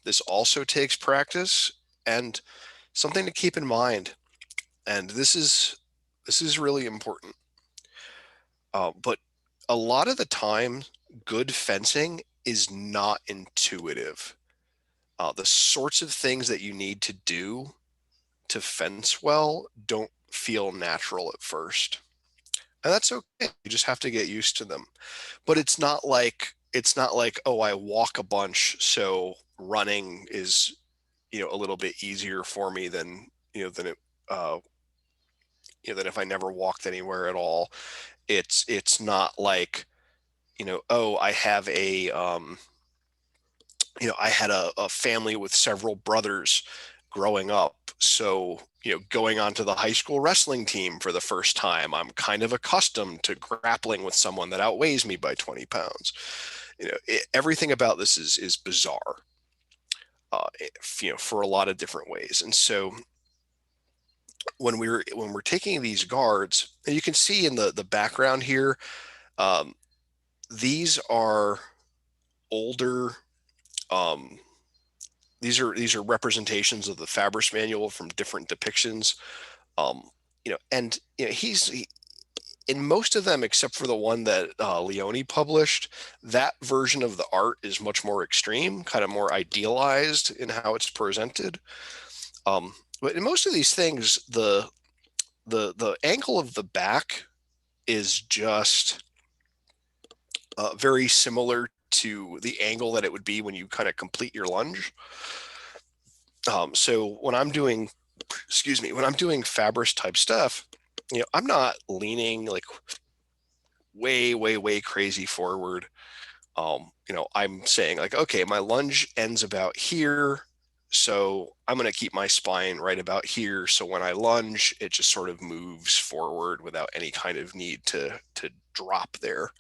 This also takes practice, and something to keep in mind, and this is really important. But a lot of the time, good fencing is not intuitive. The sorts of things that you need to do to fence well don't feel natural at first. And that's okay. You just have to get used to them. But it's not like, oh, I walk a bunch, so running is, a little bit easier for me than than if I never walked anywhere at all. It's not like, oh, I have I had a family with several brothers growing up. So, going onto the high school wrestling team for the first time, I'm kind of accustomed to grappling with someone that outweighs me by 20 pounds. Everything about this is bizarre, for a lot of different ways. And so when we're taking these guards, and you can see in the background here, these are older, these are representations of the Fabris manual from different depictions. He's in most of them, except for the one that Leone published. That version of the art is much more extreme, kind of more idealized in how it's presented. But in most of these things, the angle of the back is just very similar to the angle that it would be when you kind of complete your lunge. So when I'm doing Fabris type stuff, I'm not leaning like way crazy forward. I'm saying like, okay, my lunge ends about here, so I'm going to keep my spine right about here. So when I lunge, it just sort of moves forward without any kind of need to drop there.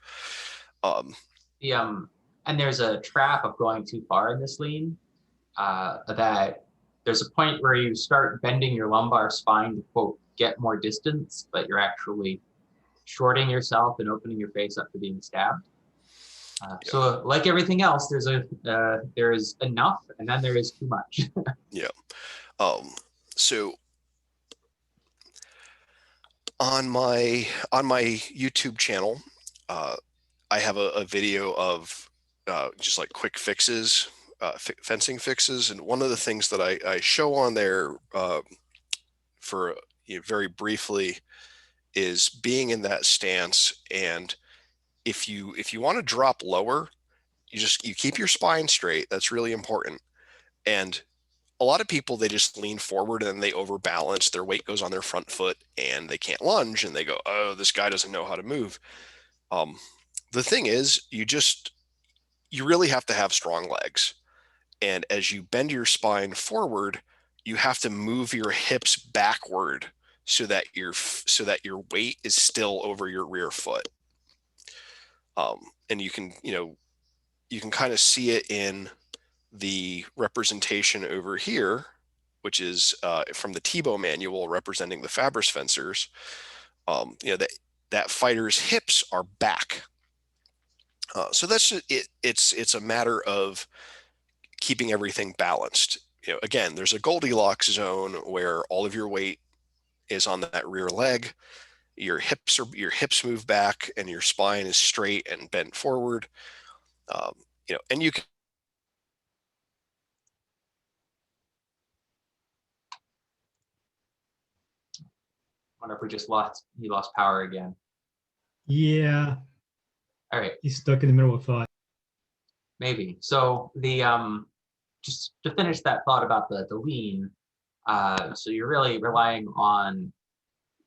And there's a trap of going too far in this lean, that there's a point where you start bending your lumbar spine to, quote, get more distance, but you're actually shorting yourself and opening your face up to being stabbed. So like everything else, there is enough, and then there is too much. Yeah. So on my YouTube channel, I have a video of just like quick fixes, fencing fixes, and one of the things that I show on there for very briefly is being in that stance. And if you want to drop lower, you keep your spine straight. That's really important. And a lot of people, they just lean forward and they overbalance. Their weight goes on their front foot and they can't lunge, and they go, oh, this guy doesn't know how to move. The thing is, you really have to have strong legs. And as you bend your spine forward, you have to move your hips backward so that your weight is still over your rear foot. And you can kind of see it in the representation over here, which is from the Tebow manual representing the Fabris fencers. That fighter's hips are back. So that's it. It's a matter of keeping everything balanced. Again, there's a Goldilocks zone where all of your weight is on that rear leg. Your hips move back, and your spine is straight and bent forward. And you can. I wonder if he lost power again. Yeah. All right. He's stuck in the middle of thought. Maybe. So the just to finish that thought about the lean, so you're really relying on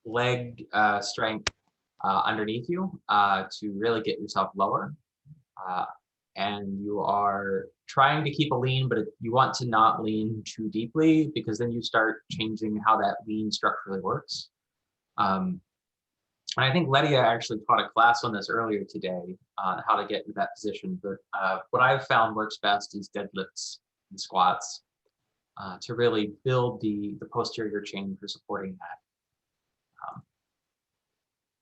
leg strength underneath you to really get yourself lower. And you are trying to keep a lean, but you want to not lean too deeply, because then you start changing how that lean structurally works. And I think Lydia actually taught a class on this earlier today on how to get into that position. But what I've found works best is deadlifts and squats to really build the posterior chain for supporting that.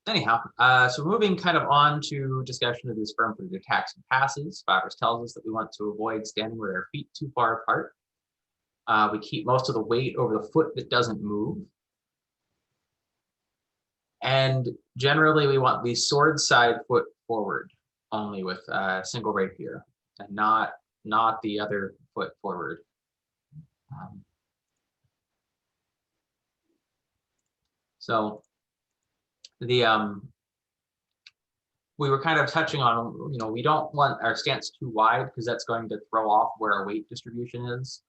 Anyhow, so moving kind of on to discussion of these firm-footed attacks and passes. Fabris tells us that we want to avoid standing with our feet too far apart. We keep most of the weight over the foot that doesn't move. And generally, we want the sword side foot forward only with a single rapier, and not the other foot forward. So the we were kind of touching on, we don't want our stance too wide, because that's going to throw off where our weight distribution is.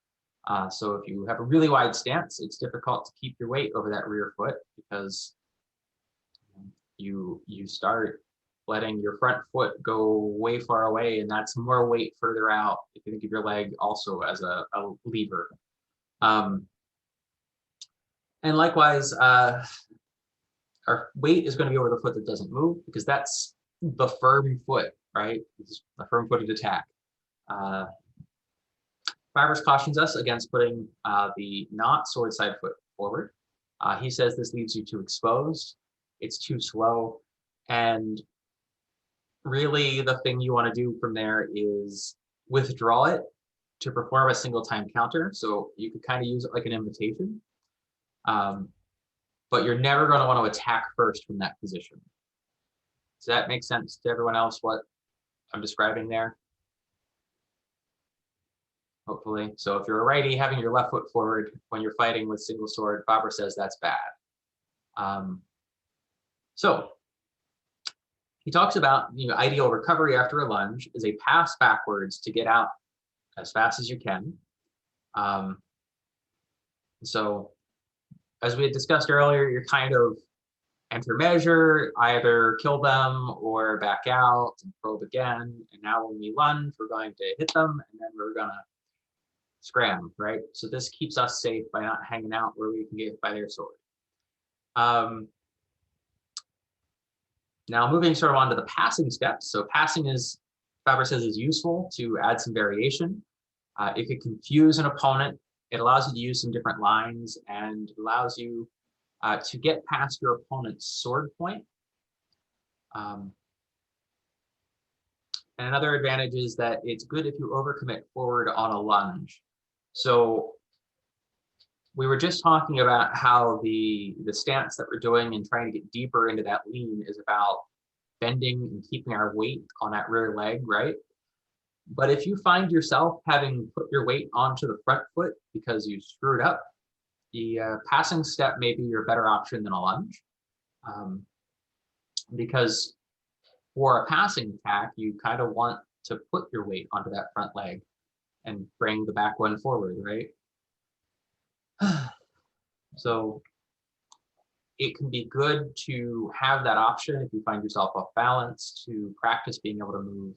So if you have a really wide stance, it's difficult to keep your weight over that rear foot, because you start letting your front foot go way far away, and that's more weight further out if you think of your leg also as a lever. And likewise, our weight is going to be over the foot that doesn't move, because that's the firm foot, right? It's a firm-footed attack. Fabris cautions us against putting the not sword side foot forward. He says this leaves you too exposed. It's too slow. And really the thing you want to do from there is withdraw it to perform a single time counter. So you could kind of use it like an invitation. But you're never going to want to attack first from that position. Does that make sense to everyone else, what I'm describing there? Hopefully. So if you're a righty, having your left foot forward when you're fighting with single sword, Fabris says that's bad. So he talks about ideal recovery after a lunge is a pass backwards to get out as fast as you can. So as we had discussed earlier, you're kind of enter measure, either kill them or back out and probe again. And now when we lunge, we're going to hit them, and then we're going to scram, right? So this keeps us safe by not hanging out where we can get hit by their sword. Now moving sort of onto the passing steps. So passing is, Fabris says, is useful to add some variation. It could confuse an opponent. It allows you to use some different lines, and allows you to get past your opponent's sword point. And another advantage is that it's good if you overcommit forward on a lunge. So we were just talking about how the stance that we're doing and trying to get deeper into that lean is about bending and keeping our weight on that rear leg, right? But if you find yourself having put your weight onto the front foot because you screwed up, the passing step may be your better option than a lunge. Because for a passing attack, you kind of want to put your weight onto that front leg and bring the back one forward, right? So it can be good to have that option if you find yourself off balance, to practice being able to move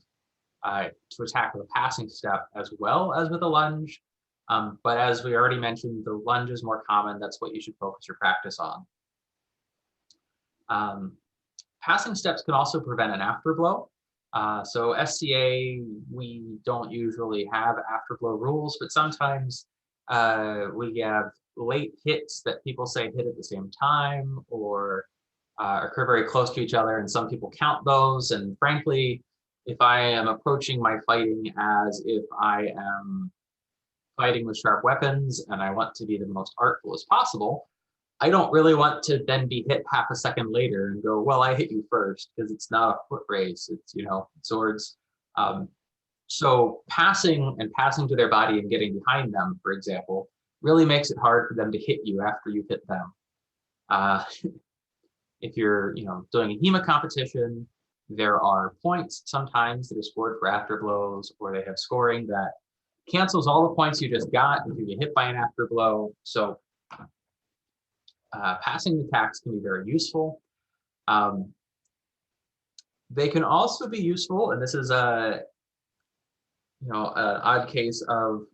to attack with a passing step as well as with a lunge. But as we already mentioned, the lunge is more common. That's what you should focus your practice on. Passing steps can also prevent an afterblow. So SCA, we don't usually have afterblow rules, but sometimes we have late hits that people say hit at the same time or occur very close to each other, and some people count those. And frankly, if I am approaching my fighting as if I am fighting with sharp weapons and I want to be the most artful as possible, I don't really want to then be hit half a second later and go, well, I hit you first, because it's not a foot race. It's, you know, swords. So passing to their body and getting behind them, for example, really makes it hard for them to hit you after you hit them. If you're, you know, doing a HEMA competition, there are points sometimes that are scored for afterblows, or they have scoring that cancels all the points you just got if you get hit by an afterblow. So passing attacks can be very useful. They can also be useful, and this is a, you know, an odd case of,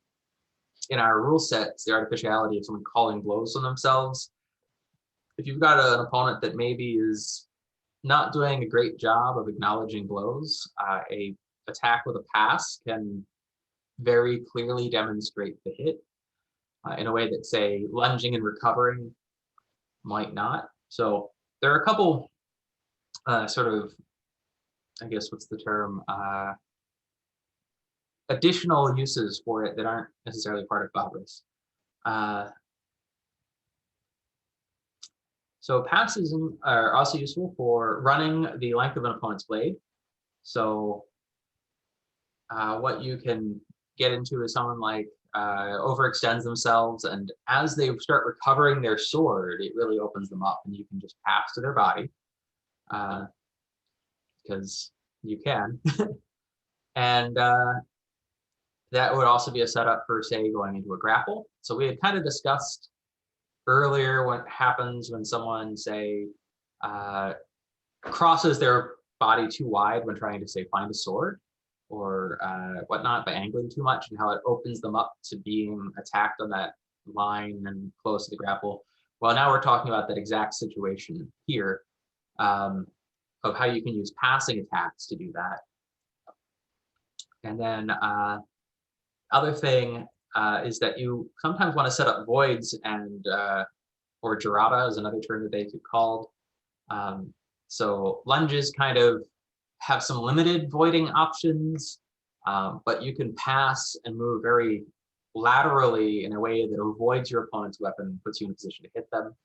in our rule sets, the artificiality of someone calling blows on themselves. If you've got an opponent that maybe is not doing a great job of acknowledging blows, a attack with a pass can very clearly demonstrate the hit in a way that, say, lunging and recovering might not. So there are a couple sort of, I guess, what's the term, additional uses for it that aren't necessarily part of Fabris. So passes are also useful for running the length of an opponent's blade. So what you can get into is someone like overextends themselves, and as they start recovering their sword, it really opens them up, and you can just pass to their body because you can. And that would also be a setup for, say, going into a grapple. So we had kind of discussed earlier what happens when someone, say, crosses their body too wide when trying to, say, find a sword or whatnot by angling too much, and how it opens them up to being attacked on that line and close to the grapple. Well, now we're talking about that exact situation here, of how you can use passing attacks to do that. And then other thing is that you sometimes want to set up voids, and or gerata is another term that they get called. So lunges kind of have some limited voiding options, but you can pass and move very laterally in a way that avoids your opponent's weapon and puts you in a position to hit them.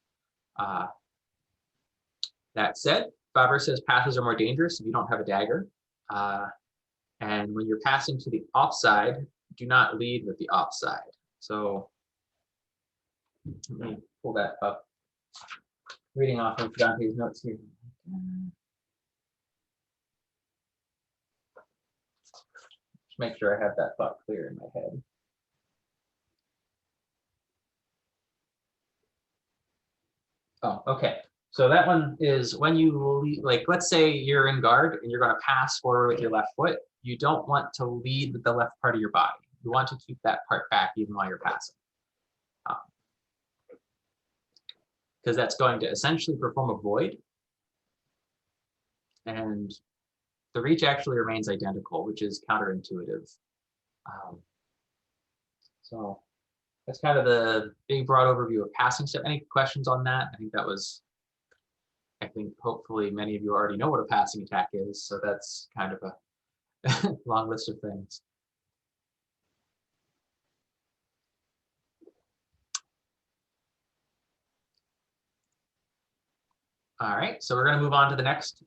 That said, Fabris says passes are more dangerous if you don't have a dagger. And when you're passing to the offside, do not lead with the offside. So let me pull that up. Reading off of Dante's notes here. Just make sure I have that thought clear in my head. Oh, okay. So that one is when you lead, like, let's say you're in guard and you're going to pass forward with your left foot. You don't want to lead with the left part of your body. You want to keep that part back even while you're passing. Because that's going to essentially perform a void. And the reach actually remains identical, which is counterintuitive. So that's kind of the big broad overview of passing step. Any questions on that? I think that was, hopefully many of you already know what a passing attack is. So that's kind of a long list of things. All right, so we're going to move on to the next.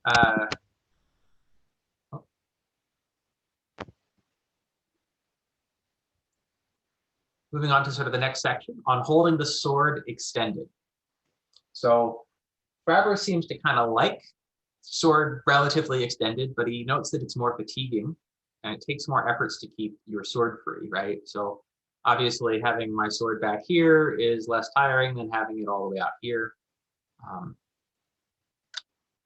Moving on to sort of the next section on holding the sword extended. So Fabris seems to kind of like sword relatively extended, but he notes that it's more fatiguing and it takes more efforts to keep your sword free, right? So obviously having my sword back here is less tiring than having it all the way out here.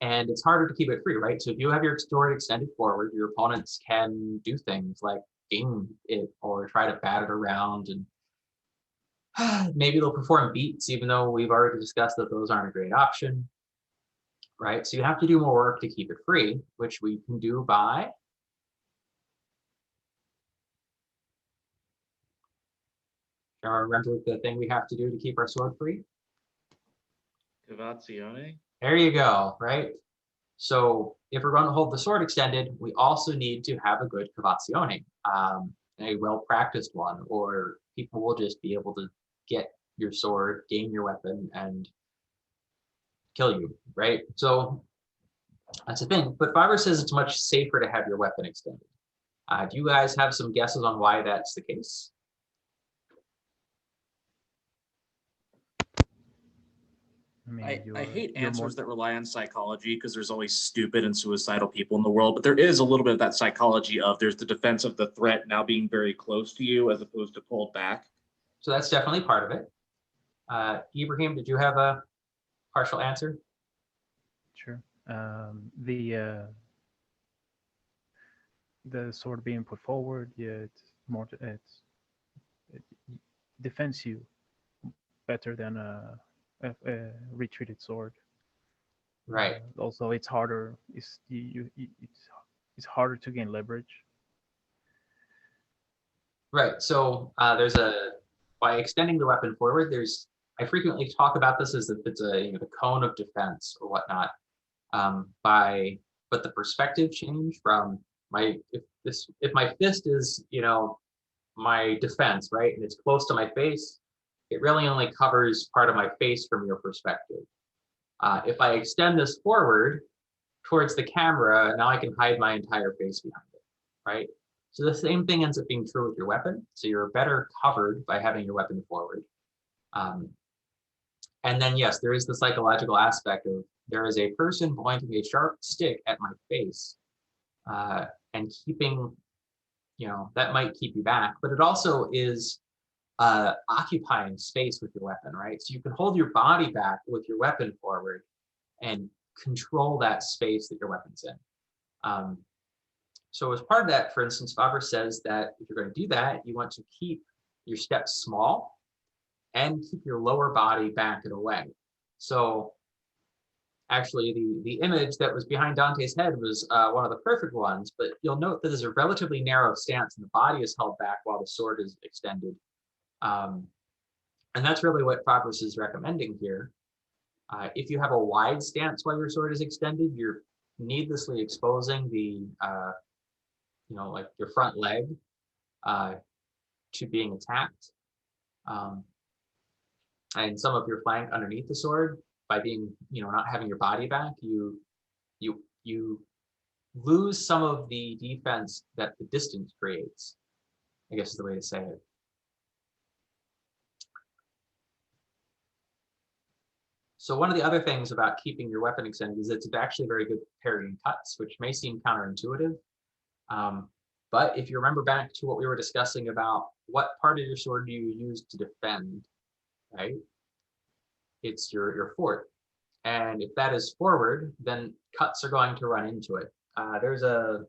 And it's harder to keep it free, right? So if you have your sword extended forward, your opponents can do things like ding it or try to bat it around. And Maybe they'll perform beats, even though we've already discussed that those aren't a great option, right? So you have to do more work to keep it free, which we can do by remember the thing we have to do to keep our sword free? Cavazione. There you go, right? So if we're going to hold the sword extended, we also need to have a good cavazione, a well-practiced one, or people will just be able to get your sword, gain your weapon, and kill you, right? So that's the thing. But Fabris says it's much safer to have your weapon extended. Do you guys have some guesses on why that's the case? I hate answers that rely on psychology because there's always stupid and suicidal people in the world, but there is a little bit of that psychology of there's the defense of the threat now being very close to you as opposed to pulled back. So that's definitely part of it. Ibrahim, did you have a partial answer? Sure. The sword being put forward, yeah, it defends you better than a retreated sword. Right. Also, it's harder. It's harder to gain leverage. Right. So by extending the weapon forward, I frequently talk about this as if it's the cone of defense or whatnot. But the perspective change from if my fist is my defense, right, and it's close to my face, it really only covers part of my face from your perspective. If I extend this forward towards the camera, now I can hide my entire face behind it, right? So the same thing ends up being true with your weapon. So you're better covered by having your weapon forward. And then, yes, there is the psychological aspect of there is a person pointing a sharp stick at my face and keeping, that might keep you back, but it also is occupying space with your weapon, right? So you can hold your body back with your weapon forward and control that space that your weapon's in. So as part of that, for instance, Fabris says that if you're going to do that, you want to keep your steps small and keep your lower body back and away. So actually, the image that was behind Dante's head was one of the perfect ones, but you'll note that there's a relatively narrow stance and the body is held back while the sword is extended. And that's really what Fabris is recommending here. If you have a wide stance while your sword is extended, you're needlessly exposing the, like your front leg to being attacked. And some of your flank underneath the sword, by being, not having your body back, you lose some of the defense that the distance creates, I guess is the way to say it. So one of the other things about keeping your weapon extended is it's actually very good parrying cuts, which may seem counterintuitive. But if you remember back to what we were discussing about what part of your sword do you use to defend, right? It's your fort. And if that is forward, then cuts are going to run into it. There's a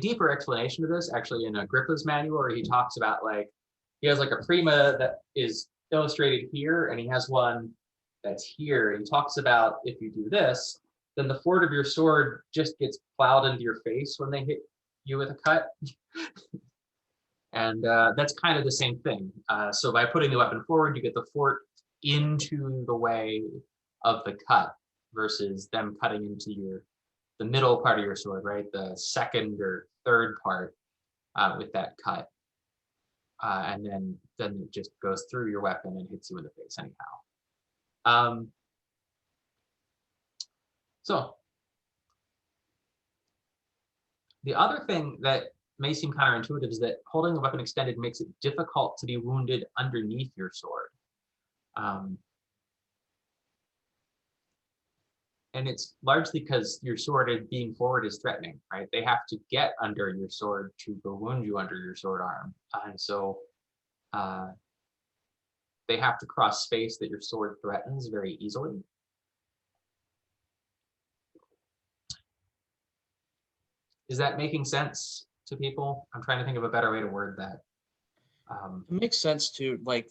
deeper explanation of this actually in Agrippa's manual, where he talks about he has a prima that is illustrated here, and he has one that's here. He talks about if you do this, then the fort of your sword just gets plowed into your face when they hit you with a cut. And that's kind of the same thing. So by putting the weapon forward, you get the fort into the way of the cut versus them cutting into the middle part of your sword, right? The second or third part with that cut. And then it just goes through your weapon and hits you in the face anyhow. So the other thing that may seem counterintuitive is that holding the weapon extended makes it difficult to be wounded underneath your sword. And it's largely because your sword being forward is threatening, right? They have to get under your sword to go wound you under your sword arm. And so they have to cross space that your sword threatens very easily. Is that making sense to people. I'm trying to think of a better way to word that. It makes sense to, like,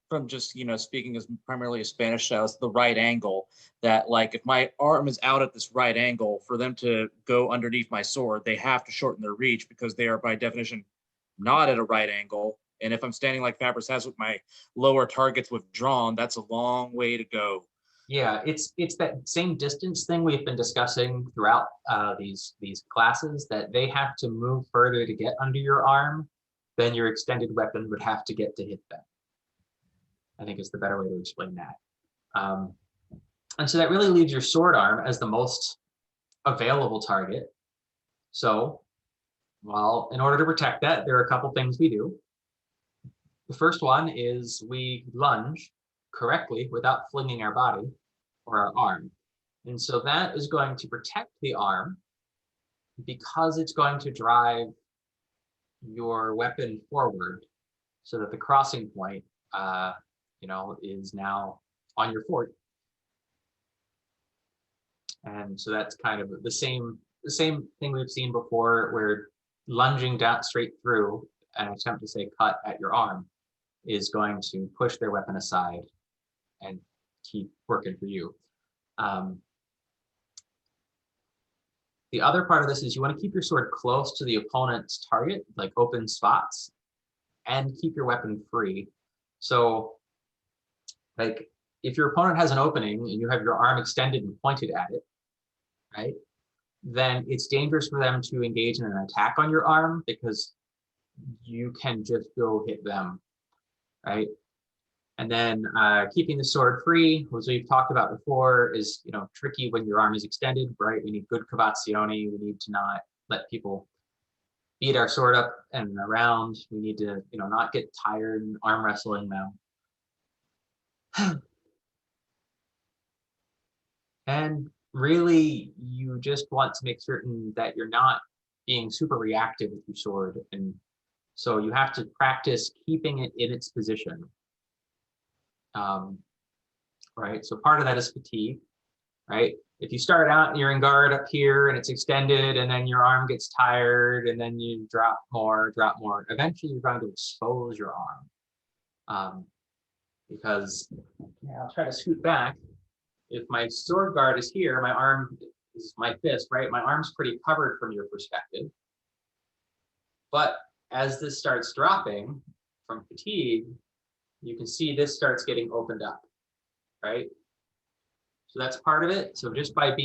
from just, speaking as primarily a Spanish style, it's the right angle, that like if my arm is out at this right angle, for them to go underneath my sword, they have to shorten their reach because they are by definition not at a right angle. And if I'm standing like Fabris has with my lower targets withdrawn, that's a long way to go. Yeah, it's that same distance thing we've been discussing throughout these classes, that they have to move further to get under your arm than your extended weapon would have to get to hit them. I think is the better way to explain that. And so that really leaves your sword arm as the most available target. So, well, in order to protect that, there are a couple things we do. The first one is we lunge correctly without flinging our body or our arm. And so that is going to protect the arm because it's going to drive your weapon forward so that the crossing point is now on your fort. And so that's kind of the same thing we've seen before, where lunging down straight through an attempt to say cut at your arm is going to push their weapon aside and keep working for you. The other part of this is you want to keep your sword close to the opponent's target, like open spots, and keep your weapon free. So, like, if your opponent has an opening and you have your arm extended and pointed at it, right, then it's dangerous for them to engage in an attack on your arm because you can just go hit them, right? And then keeping the sword free, as we've talked about before, is tricky when your arm is extended, right? We need good cavazioni. We need to not let people beat our sword up and around. We need to, not get tired and arm wrestling them. And really, you just want to make certain that you're not being super reactive with your sword. And so you have to practice keeping it in its position. Right, so part of that is fatigue, right? If you start out and you're in guard up here and it's extended and then your arm gets tired and then you drop more, eventually you're going to expose your arm. Because, I'll try to scoot back. If my sword guard is here, my arm is my fist, right? My arm's pretty covered from your perspective. But as this starts dropping from fatigue, you can see this starts getting opened up, right? So that's part of it. So just by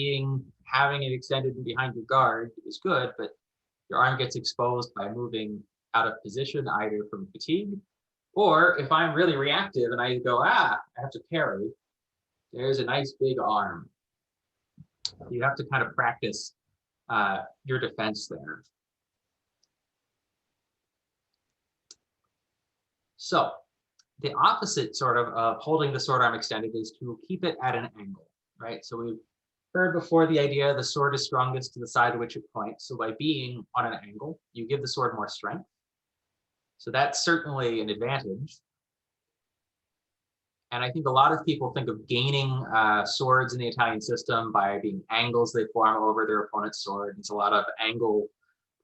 having it extended and behind your guard is good, but your arm gets exposed by moving out of position, either from fatigue, or if I'm really reactive and I go, I have to parry, there's a nice big arm. You have to kind of practice your defense there. So the opposite sort of holding the sword arm extended is to keep it at an angle, right? So we've heard before the idea the sword is strongest to the side to which it points. So by being on an angle, you give the sword more strength. So that's certainly an advantage. And I think a lot of people think of gaining swords in the Italian system by being angles they form over their opponent's sword. It's a lot of angle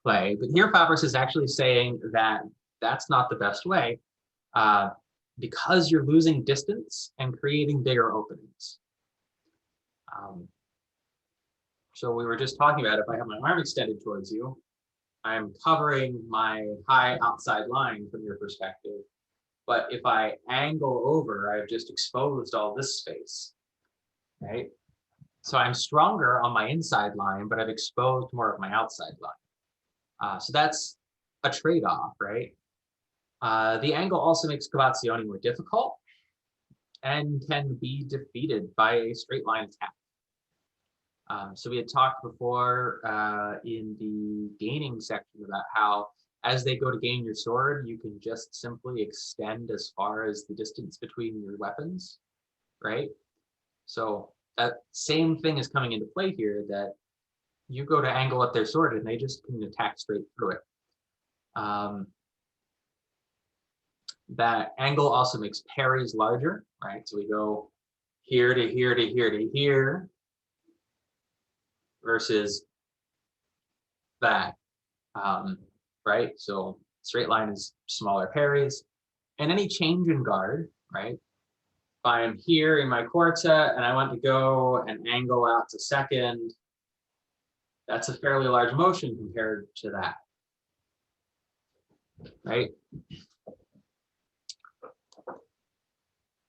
play. But here Fabris is actually saying that that's not the best way. Because you're losing distance and creating bigger openings. So we were just talking about if I have my arm extended towards you, I'm covering my high outside line from your perspective. But if I angle over, I've just exposed all this space, right? So I'm stronger on my inside line, but I've exposed more of my outside line. So that's a trade-off, right? The angle also makes cavazioni more difficult and can be defeated by a straight line attack. So we had talked before in the gaining section about how as they go to gain your sword, you can just simply extend as far as the distance between your weapons, right? So that same thing is coming into play here, that you go to angle up their sword and they just can attack straight through it. That angle also makes parries larger, right? So we go here to here to here to here versus that. right? So straight line is smaller parries. And any change in guard, right? If I'm here in my quartet and I want to go and angle out to second, that's a fairly large motion compared to that, right?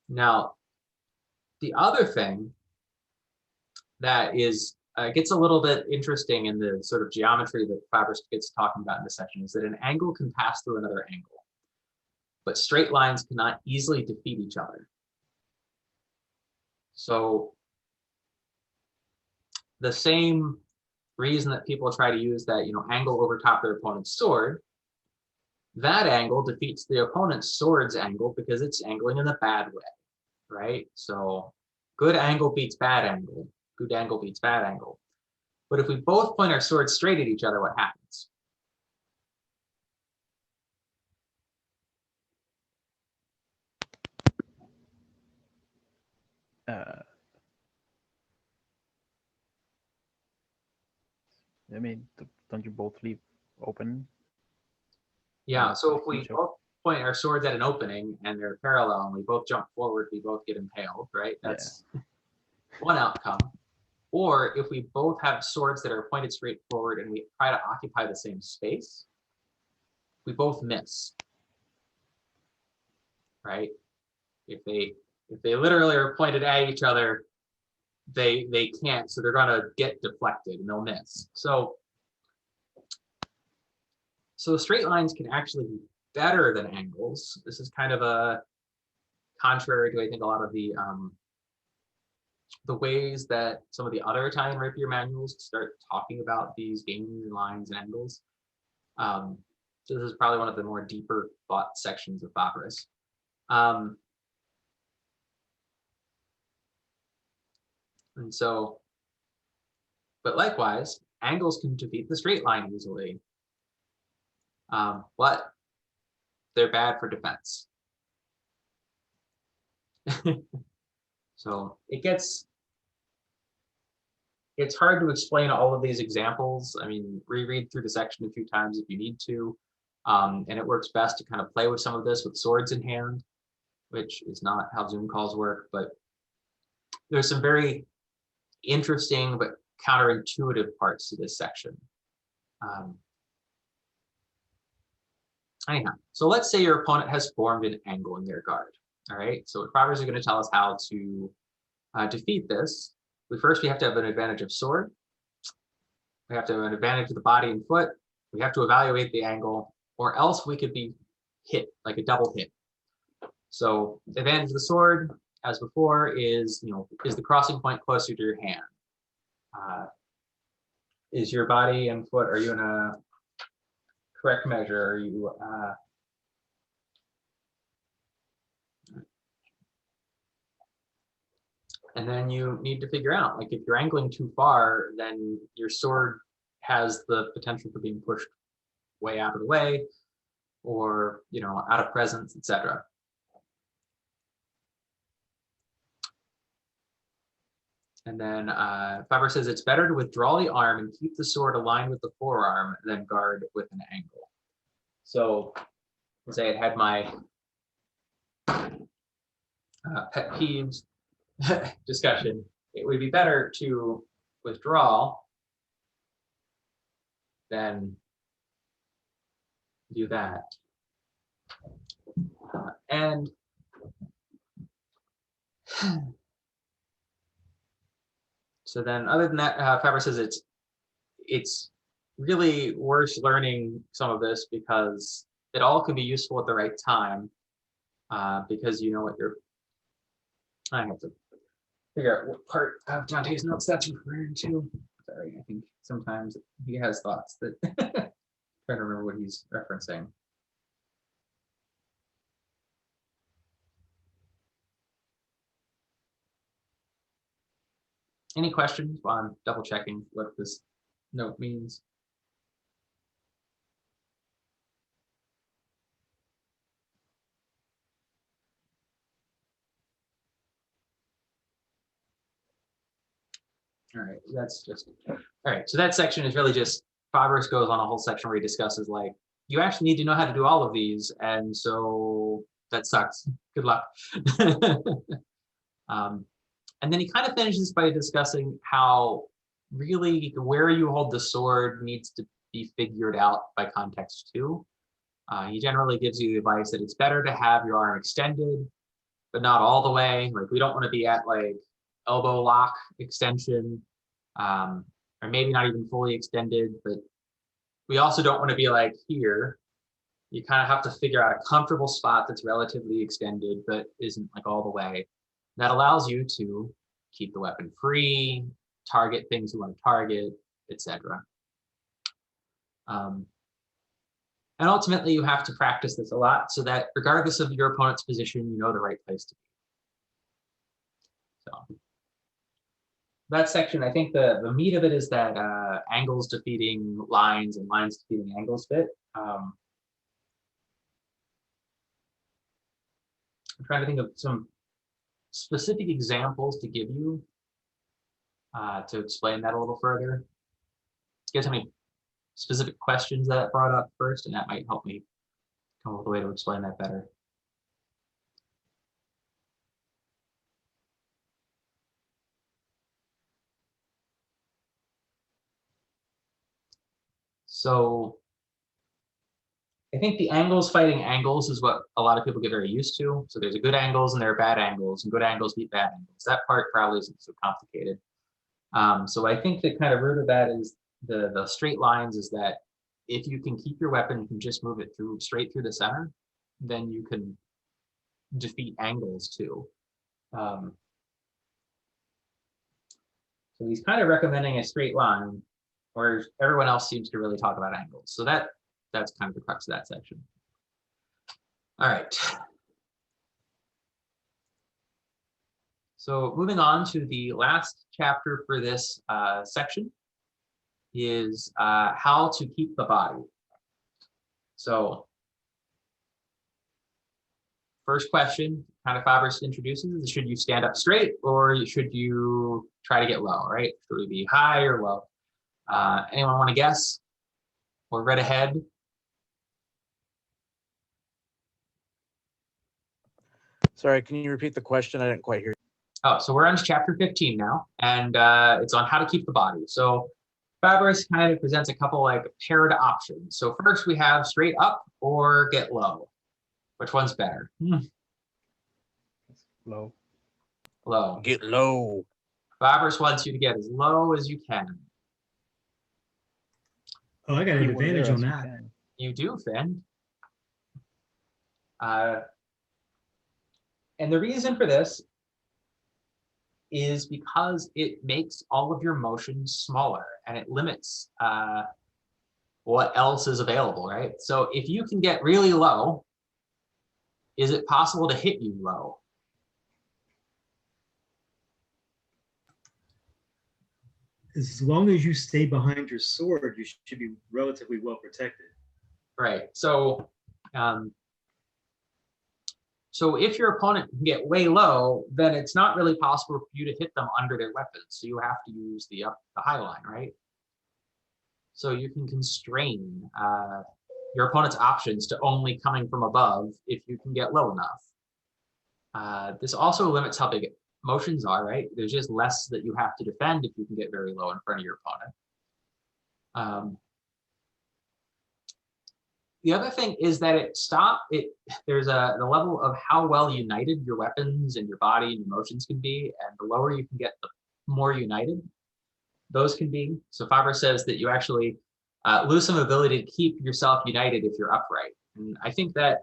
Now, the other thing that is gets a little bit interesting in the sort of geometry that Fabris gets talking about in this section is that an angle can pass through another angle, but straight lines cannot easily defeat each other. So the same reason that people try to use that, angle over top their opponent's sword, that angle defeats the opponent's sword's angle because it's angling in the bad way, right? So good angle beats bad angle. Good angle beats bad angle. But if we both point our swords straight at each other, what happens? I mean, don't you both leave open? Yeah, so if we both point our swords at an opening and they're parallel and we both jump forward, we both get impaled, right? That's one outcome. Or if we both have swords that are pointed straight forward and we try to occupy the same space, we both miss, right? If they literally are pointed at each other, they can't, so they're gonna get deflected and they'll miss. So straight lines can actually be better than angles. This is kind of a contrary to, I think, a lot of the ways that some of the other Italian rapier manuals start talking about these gains and lines and angles. So this is probably one of the more deeper thought sections of Fabris. And so, but likewise, angles can defeat the straight line easily, but they're bad for defense. So it's hard to explain all of these examples. I mean, reread through the section a few times if you need to. And it works best to kind of play with some of this with swords in hand, which is not how Zoom calls work, but there's some very interesting but counterintuitive parts to this section. Anyhow, so let's say your opponent has formed an angle in their guard. All right, so Fabris is going to tell us how to defeat this. First, we have to have an advantage of sword. We have to have an advantage of the body and foot. We have to evaluate the angle, or else we could be hit, like a double hit. So the advantage of the sword, as before, is, is the crossing point closer to your hand? Is your body and foot, are you in a correct measure? Are you and then you need to figure out, like, if you're angling too far, then your sword has the potential for being pushed way out of the way, or out of presence, etc. And then Fabris says it's better to withdraw the arm and keep the sword aligned with the forearm than guard with an angle. So, say I had my pet peeves discussion. It would be better to withdraw than do that. And so then, other than that, Fabris says it's really worth learning some of this because it all can be useful at the right time, because you know what I have to figure out what part of Dante's notes that's referring to. Sorry, I think sometimes he has thoughts that trying to remember what he's referencing. Any questions while I'm double checking what this note means? All right, that's just, all right, so that section is really just, Fabris goes on a whole section where he discusses, like, you actually need to know how to do all of these, and so that sucks. Good luck. And then he kind of finishes by discussing how really where you hold the sword needs to be figured out by context too. He generally gives you the advice that it's better to have your arm extended, but not all the way. Like we don't want to be at like elbow lock extension, or maybe not even fully extended, but we also don't want to be like here. You kind of have to figure out a comfortable spot that's relatively extended, but isn't like all the way. That allows you to keep the weapon free, target things you want to target, etc. And ultimately, you have to practice this a lot so that regardless of your opponent's position, you know the right place to be. So that section, I think the meat of it is that angles defeating lines and lines defeating angles fit. I'm trying to think of some specific examples to give you to explain that a little further. You guys have any specific questions that brought up first, and that might help me come up with a way to explain that better. So I think the angles fighting angles is what a lot of people get very used to. So there's a good angles and there are bad angles, and good angles beat bad angles. That part probably isn't so complicated. So I think the kind of root of that is the straight lines is that if you can keep your weapon, you can just move it through straight through the center, then you can defeat angles too. So he's kind of recommending a straight line, where everyone else seems to really talk about angles. So that's kind of the crux of that section. All right. So moving on to the last chapter for this section is how to keep the body. So first question, kind of Fabris introduces, is should you stand up straight or should you try to get low, right? Should we be high or low? Anyone want to guess? Or read ahead? Sorry, can you repeat the question? I didn't quite hear you. Oh, so we're on chapter 15 now, and it's on how to keep the body. So Fabris kind of presents a couple like paired options. So first we have straight up or get low. Which one's better? Low. Low. Get low. Fabris wants you to get as low as you can. Oh, I got an Keep one advantage there on as you that. can. You do, Finn. And the reason for this is because it makes all of your motions smaller and it limits what else is available, right? So if you can get really low, is it possible to hit you low? As long as you stay behind your sword, you should be relatively well protected. Right. So so if your opponent can get way low, then it's not really possible for you to hit them under their weapons. So you have to use the high line, right? So you can constrain your opponent's options to only coming from above if you can get low enough. This also limits how big motions are, right? There's just less that you have to defend if you can get very low in front of your opponent. The other thing is that there's the level of how well united your weapons and your body and your motions can be, and the lower you can get, the more united those can be. So Fabris says that you actually lose some ability to keep yourself united if you're upright. And I think that,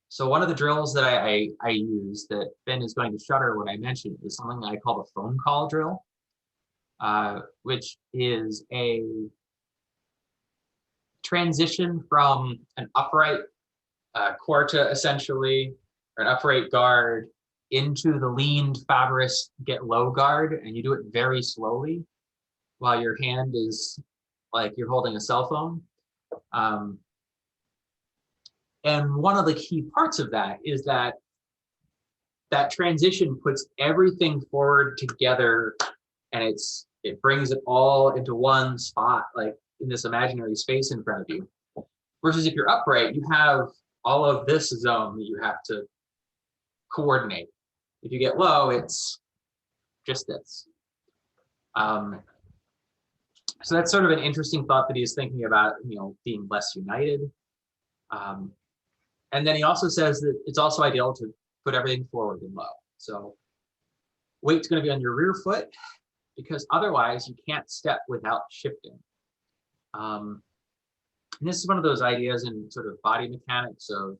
so one of the drills that I use that Finn is going to shudder when I mention is something that I call the phone call drill, which is a transition from an upright quarta essentially, or an upright guard, into the leaned Fabris get low guard, and you do it very slowly while your hand is like you're holding a cell phone. And one of the key parts of that is that transition puts everything forward together, and it brings it all into one spot. Like in this imaginary space in front of you. Versus if you're upright, you have all of this zone that you have to coordinate. If you get low, it's just this. So that's sort of an interesting thought that he's thinking about, being less united. And then he also says that it's also ideal to put everything forward and low. So weight's going to be on your rear foot, because otherwise you can't step without shifting. And this is one of those ideas in sort of body mechanics of,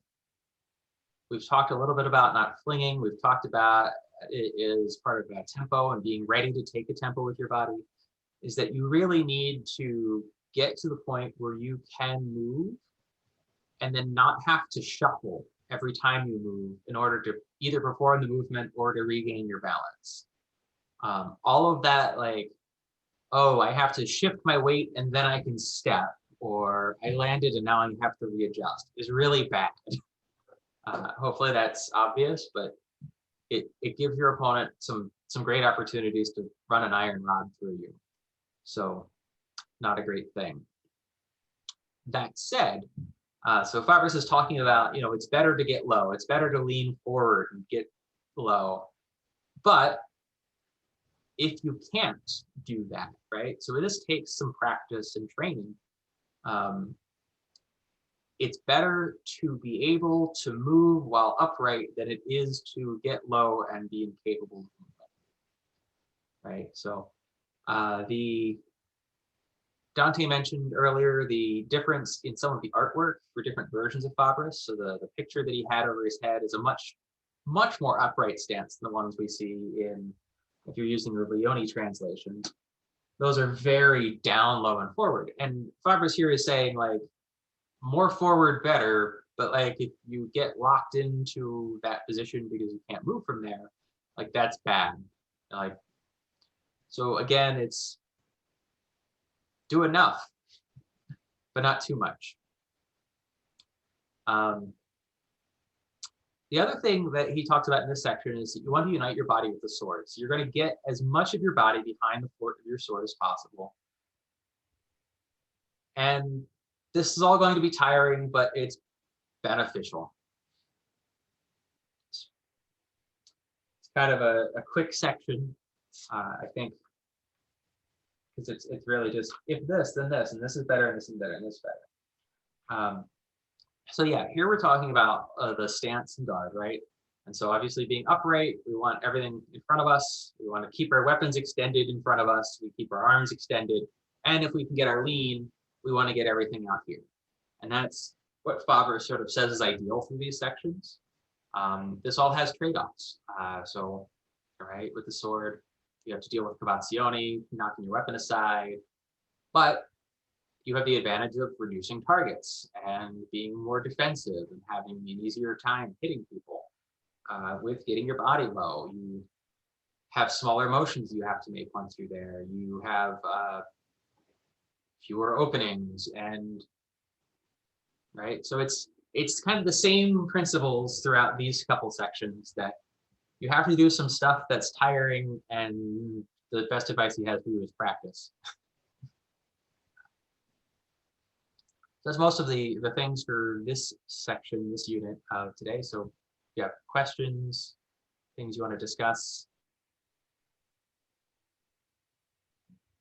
we've talked a little bit about not flinging. We've talked about it is part of that tempo and being ready to take a tempo with your body, is that you really need to get to the point where you can move and then not have to shuffle every time you move in order to either perform the movement or to regain your balance. All of that, like, oh, I have to shift my weight and then I can step, or I landed and now I have to readjust, is really bad. Hopefully that's obvious, but it gives your opponent some great opportunities to run an iron rod through you. So not a great thing. That said, so Fabris is talking about, it's better to get low. It's better to lean forward and get low. But if you can't do that, right? So this takes some practice and training. It's better to be able to move while upright than it is to get low and be incapable of movement, right? So Dante mentioned earlier the difference in some of the artwork for different versions of Fabris. So the picture that he had over his head is a much more upright stance than the ones we see in, if you're using the Leone translation. Those are very down, low, and forward. And Fabris here is saying, like, more forward better, but like if you get locked into that position because you can't move from there, like that's bad. Like, so again, it's do enough, but not too much. The other thing that he talks about in this section is that you want to unite your body with the sword. So you're going to get as much of your body behind the fort of your sword as possible. And this is all going to be tiring, but it's beneficial. It's kind of a quick section, I think, because it's really just, if this, then this, and this is better, and this is better, and this is better. So yeah, here we're talking about the stance and guard, right? And so obviously being upright, we want everything in front of us. We want to keep our weapons extended in front of us. We keep our arms extended. And if we can get our lean, we want to get everything out here. And that's what Fabris sort of says is ideal through these sections. This all has trade-offs. So, right, with the sword, you have to deal with cavazione, knocking your weapon aside, but you have the advantage of reducing targets and being more defensive and having an easier time hitting people. With getting your body low, you have smaller motions you have to make once you're there. You have fewer openings, and right, so it's kind of the same principles throughout these couple sections, that you have to do some stuff that's tiring, and the best advice he has for you is practice. That's most of the things for this section, this unit today. So if you have questions, things you want to discuss,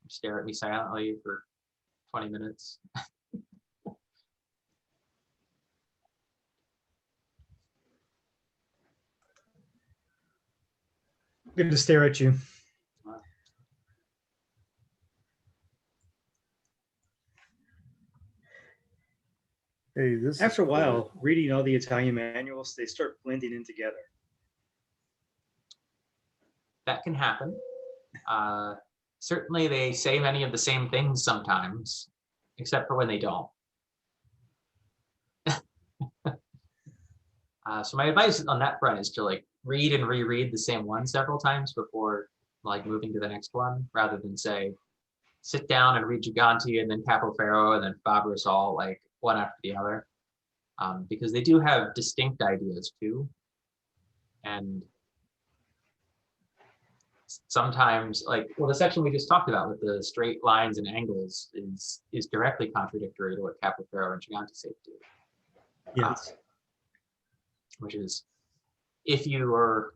stare at me silently for 20 minutes. Good to stare at you. Hey, this After a while, reading all the Italian manuals, they start blending in together. That can happen. Certainly they say many of the same things sometimes, except for when they don't. So my advice on that front is to like read and reread the same one several times before like moving to the next one, rather than say, sit down and read Giganti and then Capoferro and then Fabris all like one after the other, because they do have distinct ideas too. And sometimes, like, well, the section we just talked about with the straight lines and angles is directly contradictory to what Kappler and Gigante say to do. Yes. Which is, if you're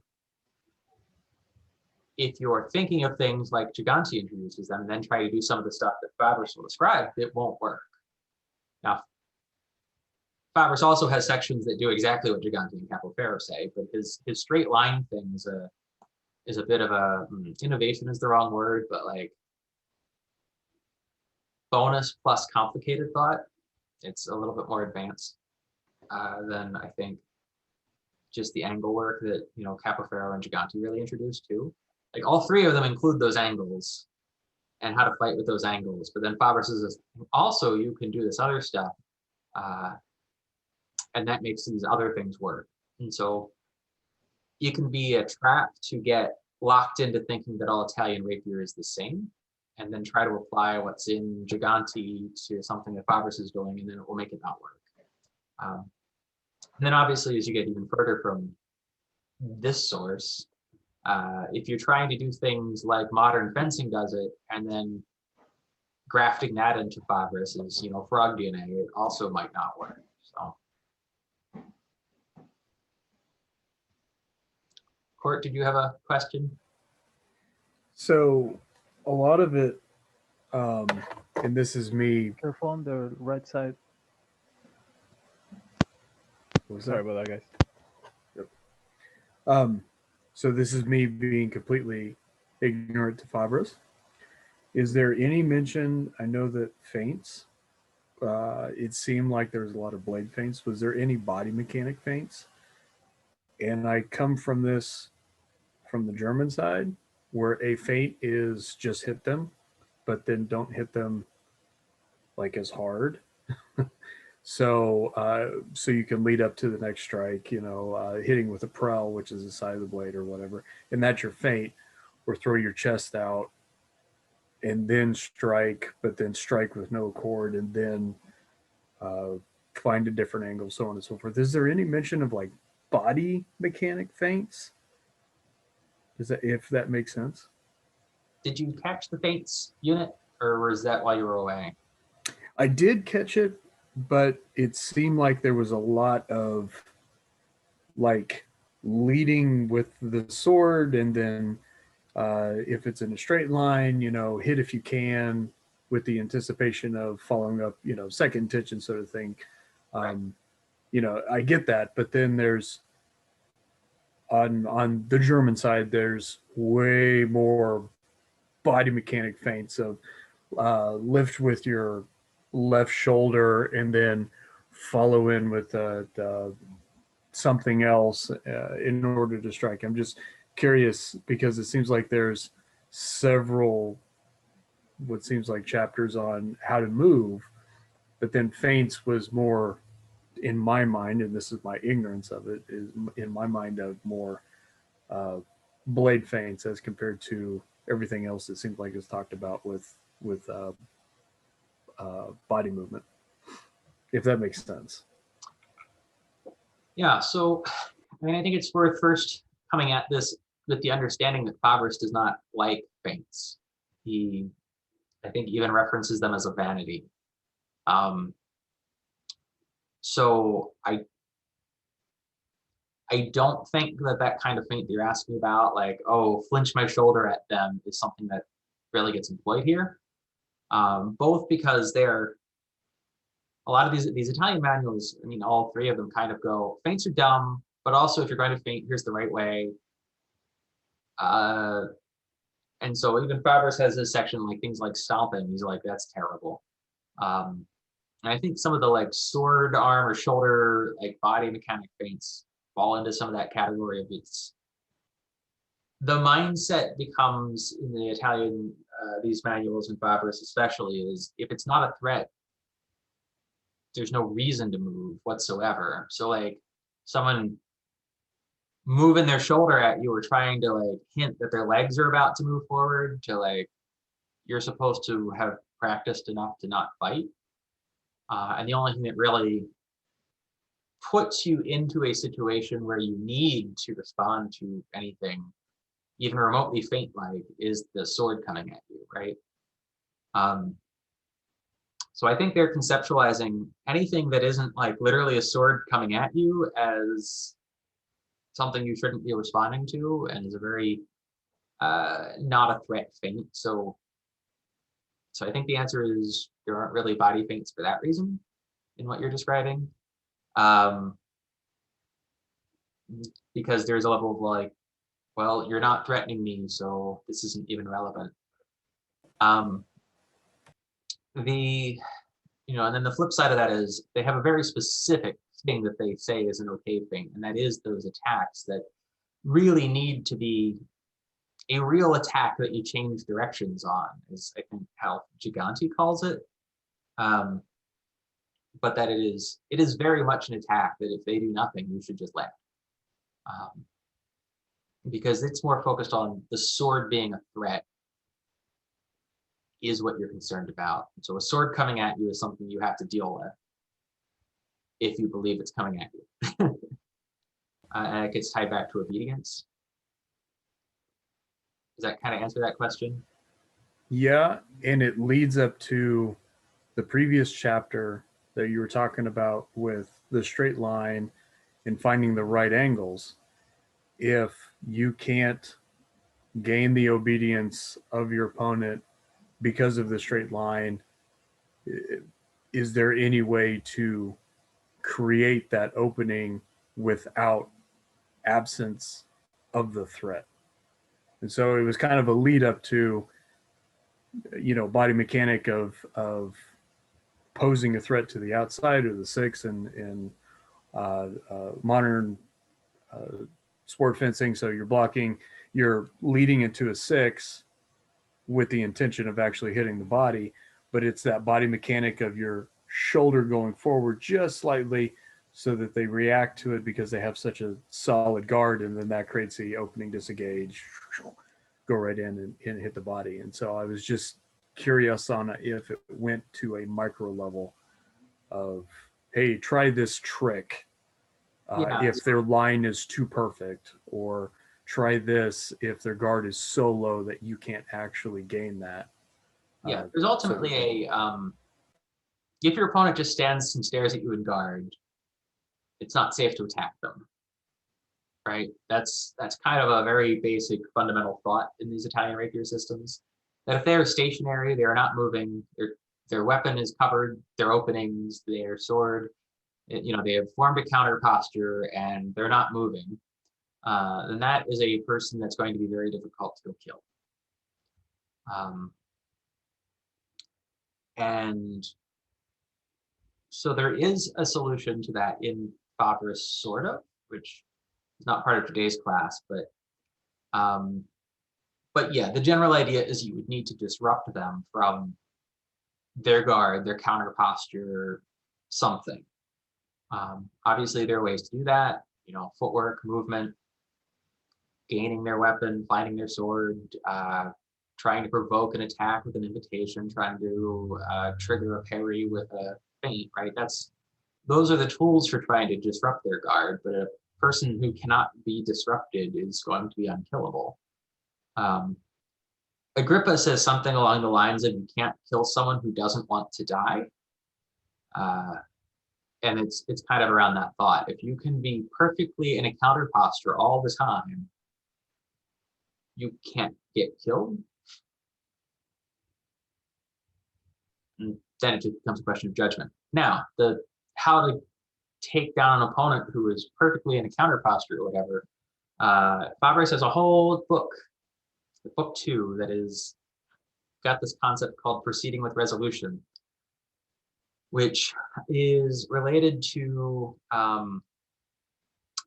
thinking of things like Gigante introduces them and then try to do some of the stuff that Fabris will describe, it won't work. Now, Fabris also has sections that do exactly what Gigante and Kappler say, but his straight line thing is a bit of a, innovation is the wrong word, but like bonus plus complicated thought. It's a little bit more advanced than I think just the angle work that, you know, Kappler and Gigante really introduced too. Like all three of them include those angles and how to fight with those angles. But then Fabris is also, you can do this other stuff, and that makes these other things work. And so you can be a trap to get locked into thinking that all Italian rapier is the same, and then try to apply what's in Gigante to something that Fabris is doing, and then it will make it not work. And then obviously, as you get even further from this source, if you're trying to do things like modern fencing does it, and then grafting that into Fabris is, you know, frog DNA, it also might not work. So, Court, did you have a question? So a lot of it, and this is me. Careful on the right side. Sorry about that, guys. Yep. So this is me being completely ignorant to Fabris. Is there any mention? I know that feints. It seemed like there was a lot of blade feints. Was there any body mechanic feints? And I come from this from the German side, where a feint is just hit them, but then don't hit them like as hard. So you can lead up to the next strike, you know, hitting with a prell, which is the side of the blade or whatever, and that's your feint, or throw your chest out and then strike, but then strike with no cord and then find a different angle, so on and so forth. Is there any mention of like body mechanic feints? Is that, if that makes sense? Did you catch the feints unit, or was that while you were away? I did catch it, but it seemed like there was a lot of like leading with the sword, and then if it's in a straight line, you know, hit if you can, with the anticipation of following up, you know, second intention sort of thing. You know, I get that, but then there's on the German side, there's way more body mechanic feints of lift with your left shoulder and then follow in with something else in order to strike. I'm just curious because it seems like there's several what seems like chapters on how to move, but then feints was more, in my mind, and this is my ignorance of it, is in my mind of more blade feints as compared to everything else that seems like it's talked about with body movement, if that makes sense. Yeah, so I mean, I think it's worth first coming at this with the understanding that Fabris does not like feints. He, I think, even references them as a vanity. So I don't think that kind of feint that you're asking about, like, oh, flinch my shoulder at them, is something that really gets employed here. Both because they're, a lot of these Italian manuals, I mean, all three of them kind of go, feints are dumb, but also if you're going to feint, here's the right way. And so even Fabris has this section, like things like stomping, he's like, that's terrible. And I think some of the like sword arm or shoulder, like body mechanic feints fall into some of that category of it's. The mindset becomes in the Italian, these manuals and Fabris especially, is if it's not a threat, there's no reason to move whatsoever. So like someone moving their shoulder at you or trying to like hint that their legs are about to move forward, to like, you're supposed to have practiced enough to not fight. And the only thing that really puts you into a situation where you need to respond to anything even remotely faint like is the sword coming at you, right? So I think they're conceptualizing anything that isn't like literally a sword coming at you as something you shouldn't be responding to, and is a very not a threat feint. So I think the answer is there aren't really body feints for that reason in what you're describing. Because there's a level of like, well, you're not threatening me, so this isn't even relevant. And then the flip side of that is they have a very specific thing that they say is an okay thing, and that is those attacks that really need to be a real attack that you change directions on, is I think how Gigante calls it. But that it is very much an attack that if they do nothing, you should just land. Because it's more focused on the sword being a threat is what you're concerned about. So a sword coming at you is something you have to deal with if you believe it's coming at you. And it gets tied back to obedience. Does that kind of answer that question? Yeah, and it leads up to the previous chapter that you were talking about with the straight line and finding the right angles. If you can't gain the obedience of your opponent because of the straight line, is there any way to create that opening without absence of the threat? And so it was kind of a lead up to, body mechanic of posing a threat to the outside or the six and modern sport fencing. So you're leading into a six with the intention of actually hitting the body, but it's that body mechanic of your shoulder going forward just slightly so that they react to it because they have such a solid guard, and then that creates the opening, disengage, go right in and hit the body. And so I was just curious on if it went to a micro level of, hey, try this trick if their line is too perfect, or try this if their guard is so low that you can't actually gain that. Yeah, there's ultimately if your opponent just stands and stares at you in guard, it's not safe to attack them, right? That's kind of a very basic fundamental thought in these Italian rapier systems, that if they're stationary, they're not moving, their weapon is covered, their openings, their sword, they have formed a counter posture and they're not moving, then that is a person that's going to be very difficult to kill. And so there is a solution to that in Fabris, sort of, which is not part of today's class, but yeah, the general idea is you would need to disrupt them from their guard, their counter posture, something. Obviously, there are ways to do that, footwork, movement, gaining their weapon, finding their sword, trying to provoke an attack with an invitation, trying to trigger a parry with a feint, right? Those are the tools for trying to disrupt their guard, but a person who cannot be disrupted is going to be unkillable. Agrippa says something along the lines of, you can't kill someone who doesn't want to die. And it's kind of around that thought. If you can be perfectly in a counter posture all the time, you can't get killed. And then it just becomes a question of judgment. Now, how to take down an opponent who is perfectly in a counter posture or whatever, Fabris has a whole book, book 2, that is got this concept called proceeding with resolution, which is related to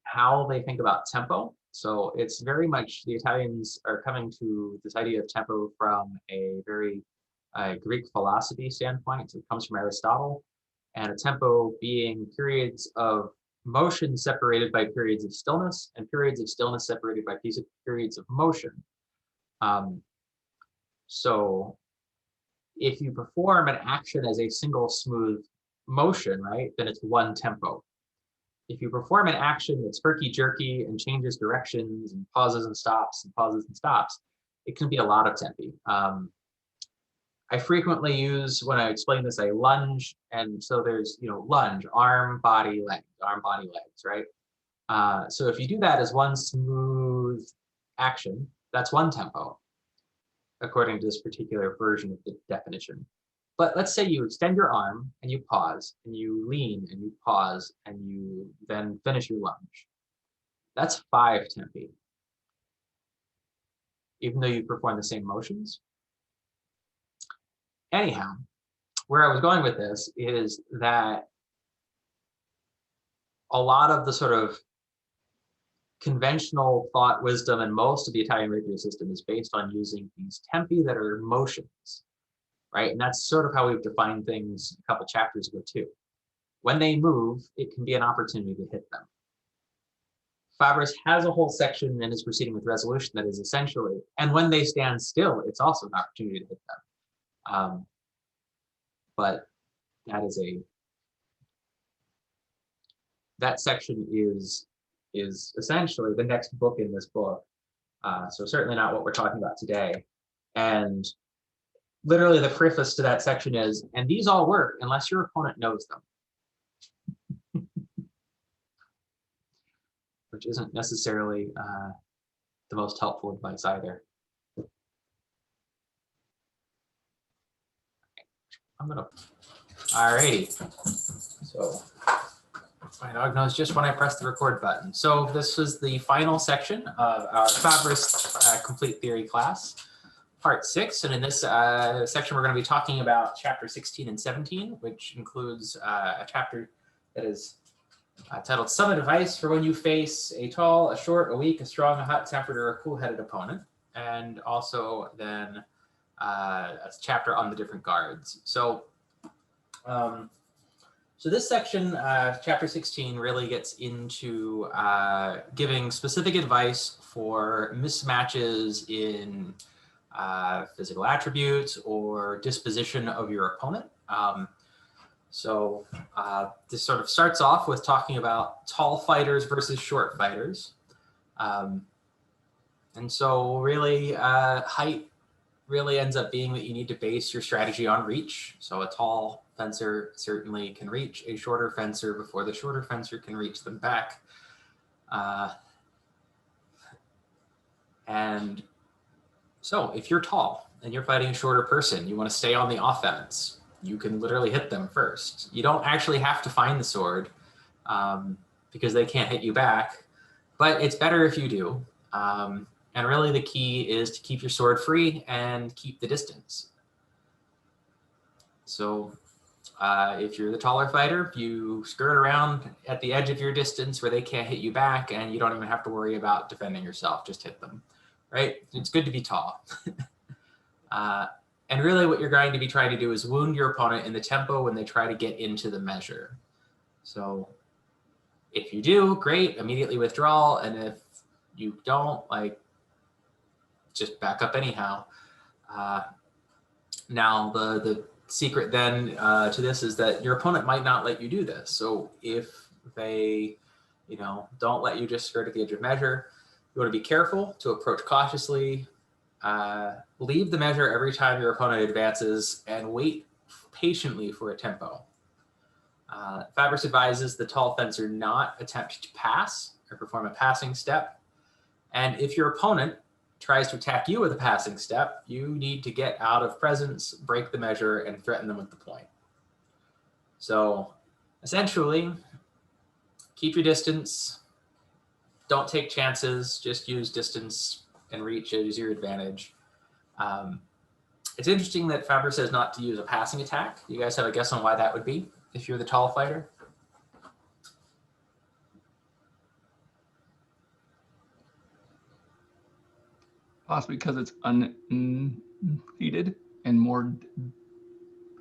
how they think about tempo. So it's very much, the Italians are coming to this idea of tempo from a very Greek philosophy standpoint. So it comes from Aristotle, and a tempo being periods of motion separated by periods of stillness, and periods of stillness separated by periods of motion. So if you perform an action as a single smooth motion, right, then it's one tempo. if you perform an action that's herky-jerky and changes directions and pauses and stops and pauses and stops, it can be a lot of tempi. I frequently use, when I explain this, I lunge, and so there's, lunge, arm, body, legs, right? So if you do that as one smooth action, that's one tempo, according to this particular version of the definition. But let's say you extend your arm and you pause and you lean and you pause and you then finish your lunge. That's 5 tempi, even though you perform the same motions. Anyhow, where I was going with this is that a lot of the sort of conventional thought, wisdom, and most of the Italian rapier system is based on using these tempi that are motions, right? And that's sort of how we've defined things a couple chapters ago too. When they move, it can be an opportunity to hit them. Fabris has a whole section in his proceeding with resolution that is essentially, and when they stand still, it's also an opportunity to hit them. But that section is essentially the next book in this book. So certainly not what we're talking about today. And literally the preface to that section is, and these all work unless your opponent knows them. Which isn't necessarily the most helpful advice either. Alrighty. So my dog knows just when I press the record button. So this was the final section of our Fabris Complete Theory class, part 6. And in this section, we're going to be talking about chapter 16 and 17, which includes a chapter that is titled Some Advice for When You Face a Tall, a Short, a Weak, a Strong, a Hot-Tempered, or a Cool-Headed Opponent. And also then a chapter on the different guards. So this section, chapter 16, really gets into giving specific advice for mismatches in physical attributes or disposition of your opponent. This sort of starts off with talking about tall fighters versus short fighters. And so really, height really ends up being that you need to base your strategy on reach. So a tall fencer certainly can reach a shorter fencer before the shorter fencer can reach them back. And so if you're tall and you're fighting a shorter person, you want to stay on the offense. You can literally hit them first. You don't actually have to find the sword because they can't hit you back, but it's better if you do. And really the key is to keep your sword free and keep the distance. So if you're the taller fighter, you skirt around at the edge of your distance where they can't hit you back, and you don't even have to worry about defending yourself, just hit them, right? It's good to be tall. And really what you're going to be trying to do is wound your opponent in the tempo when they try to get into the measure. So if you do, great, immediately withdrawal. And if you don't, just back up anyhow. Now the secret then to this is that your opponent might not let you do this. So if they, don't let you just skirt at the edge of measure, you want to be careful to approach cautiously, leave the measure every time your opponent advances, and wait patiently for a tempo. Fabris advises the tall fencer not attempt to pass or perform a passing step. And if your opponent tries to attack you with a passing step, you need to get out of presence, break the measure, and threaten them with the point. So essentially, keep your distance, don't take chances, just use distance and reach as your advantage. It's interesting that Fabris says not to use a passing attack. You guys have a guess on why that would be if you're the tall fighter? Possibly because it's unneeded and more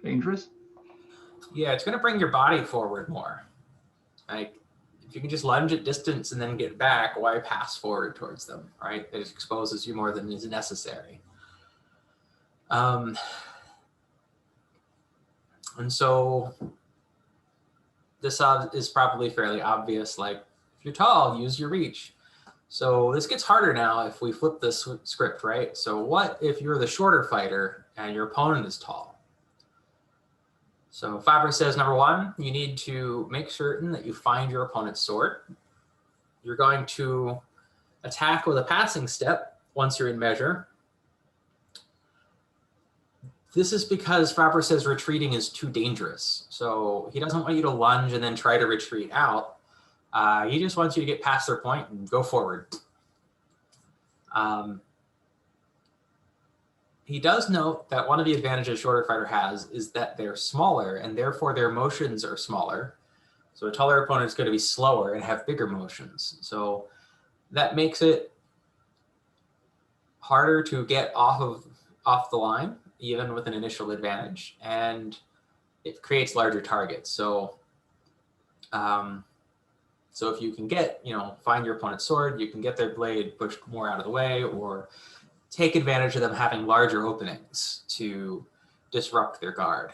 dangerous. Yeah, it's going to bring your body forward more. Like, if you can just lunge at distance and then get back, why pass forward towards them, right? It exposes you more than is necessary. And so this is probably fairly obvious. Like, if you're tall, use your reach. So this gets harder now if we flip this script, right? So what if you're the shorter fighter and your opponent is tall? So Fabris says, number one, you need to make certain that you find your opponent's sword. You're going to attack with a passing step once you're in measure. This is because Fabris says retreating is too dangerous. So he doesn't want you to lunge and then try to retreat out. He just wants you to get past their point and go forward. He does note that one of the advantages shorter fighter has is that they're smaller and therefore their motions are smaller. So a taller opponent is going to be slower and have bigger motions. So that makes it harder to get off the line, even with an initial advantage, and it creates larger targets. So so if you can get, find your opponent's sword, you can get their blade pushed more out of the way, or take advantage of them having larger openings to disrupt their guard.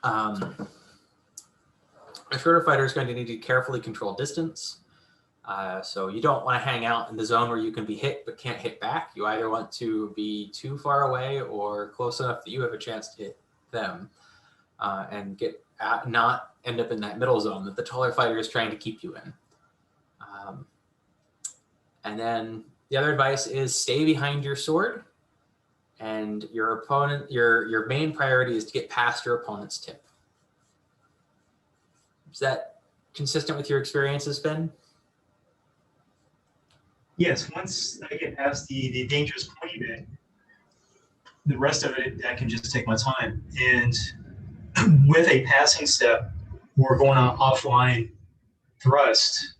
A shorter fighter is going to need to carefully control distance. So you don't want to hang out in the zone where you can be hit but can't hit back. You either want to be too far away or close enough that you have a chance to hit them and not end up in that middle zone that the taller fighter is trying to keep you in. And then the other advice is stay behind your sword, and your opponent, your main priority is to get past your opponent's tip. Is that consistent with your experiences, Ben? Yes, once I get past the dangerous pointy bit, the rest of it, I can just take my time. And with a passing step or going on offline thrust,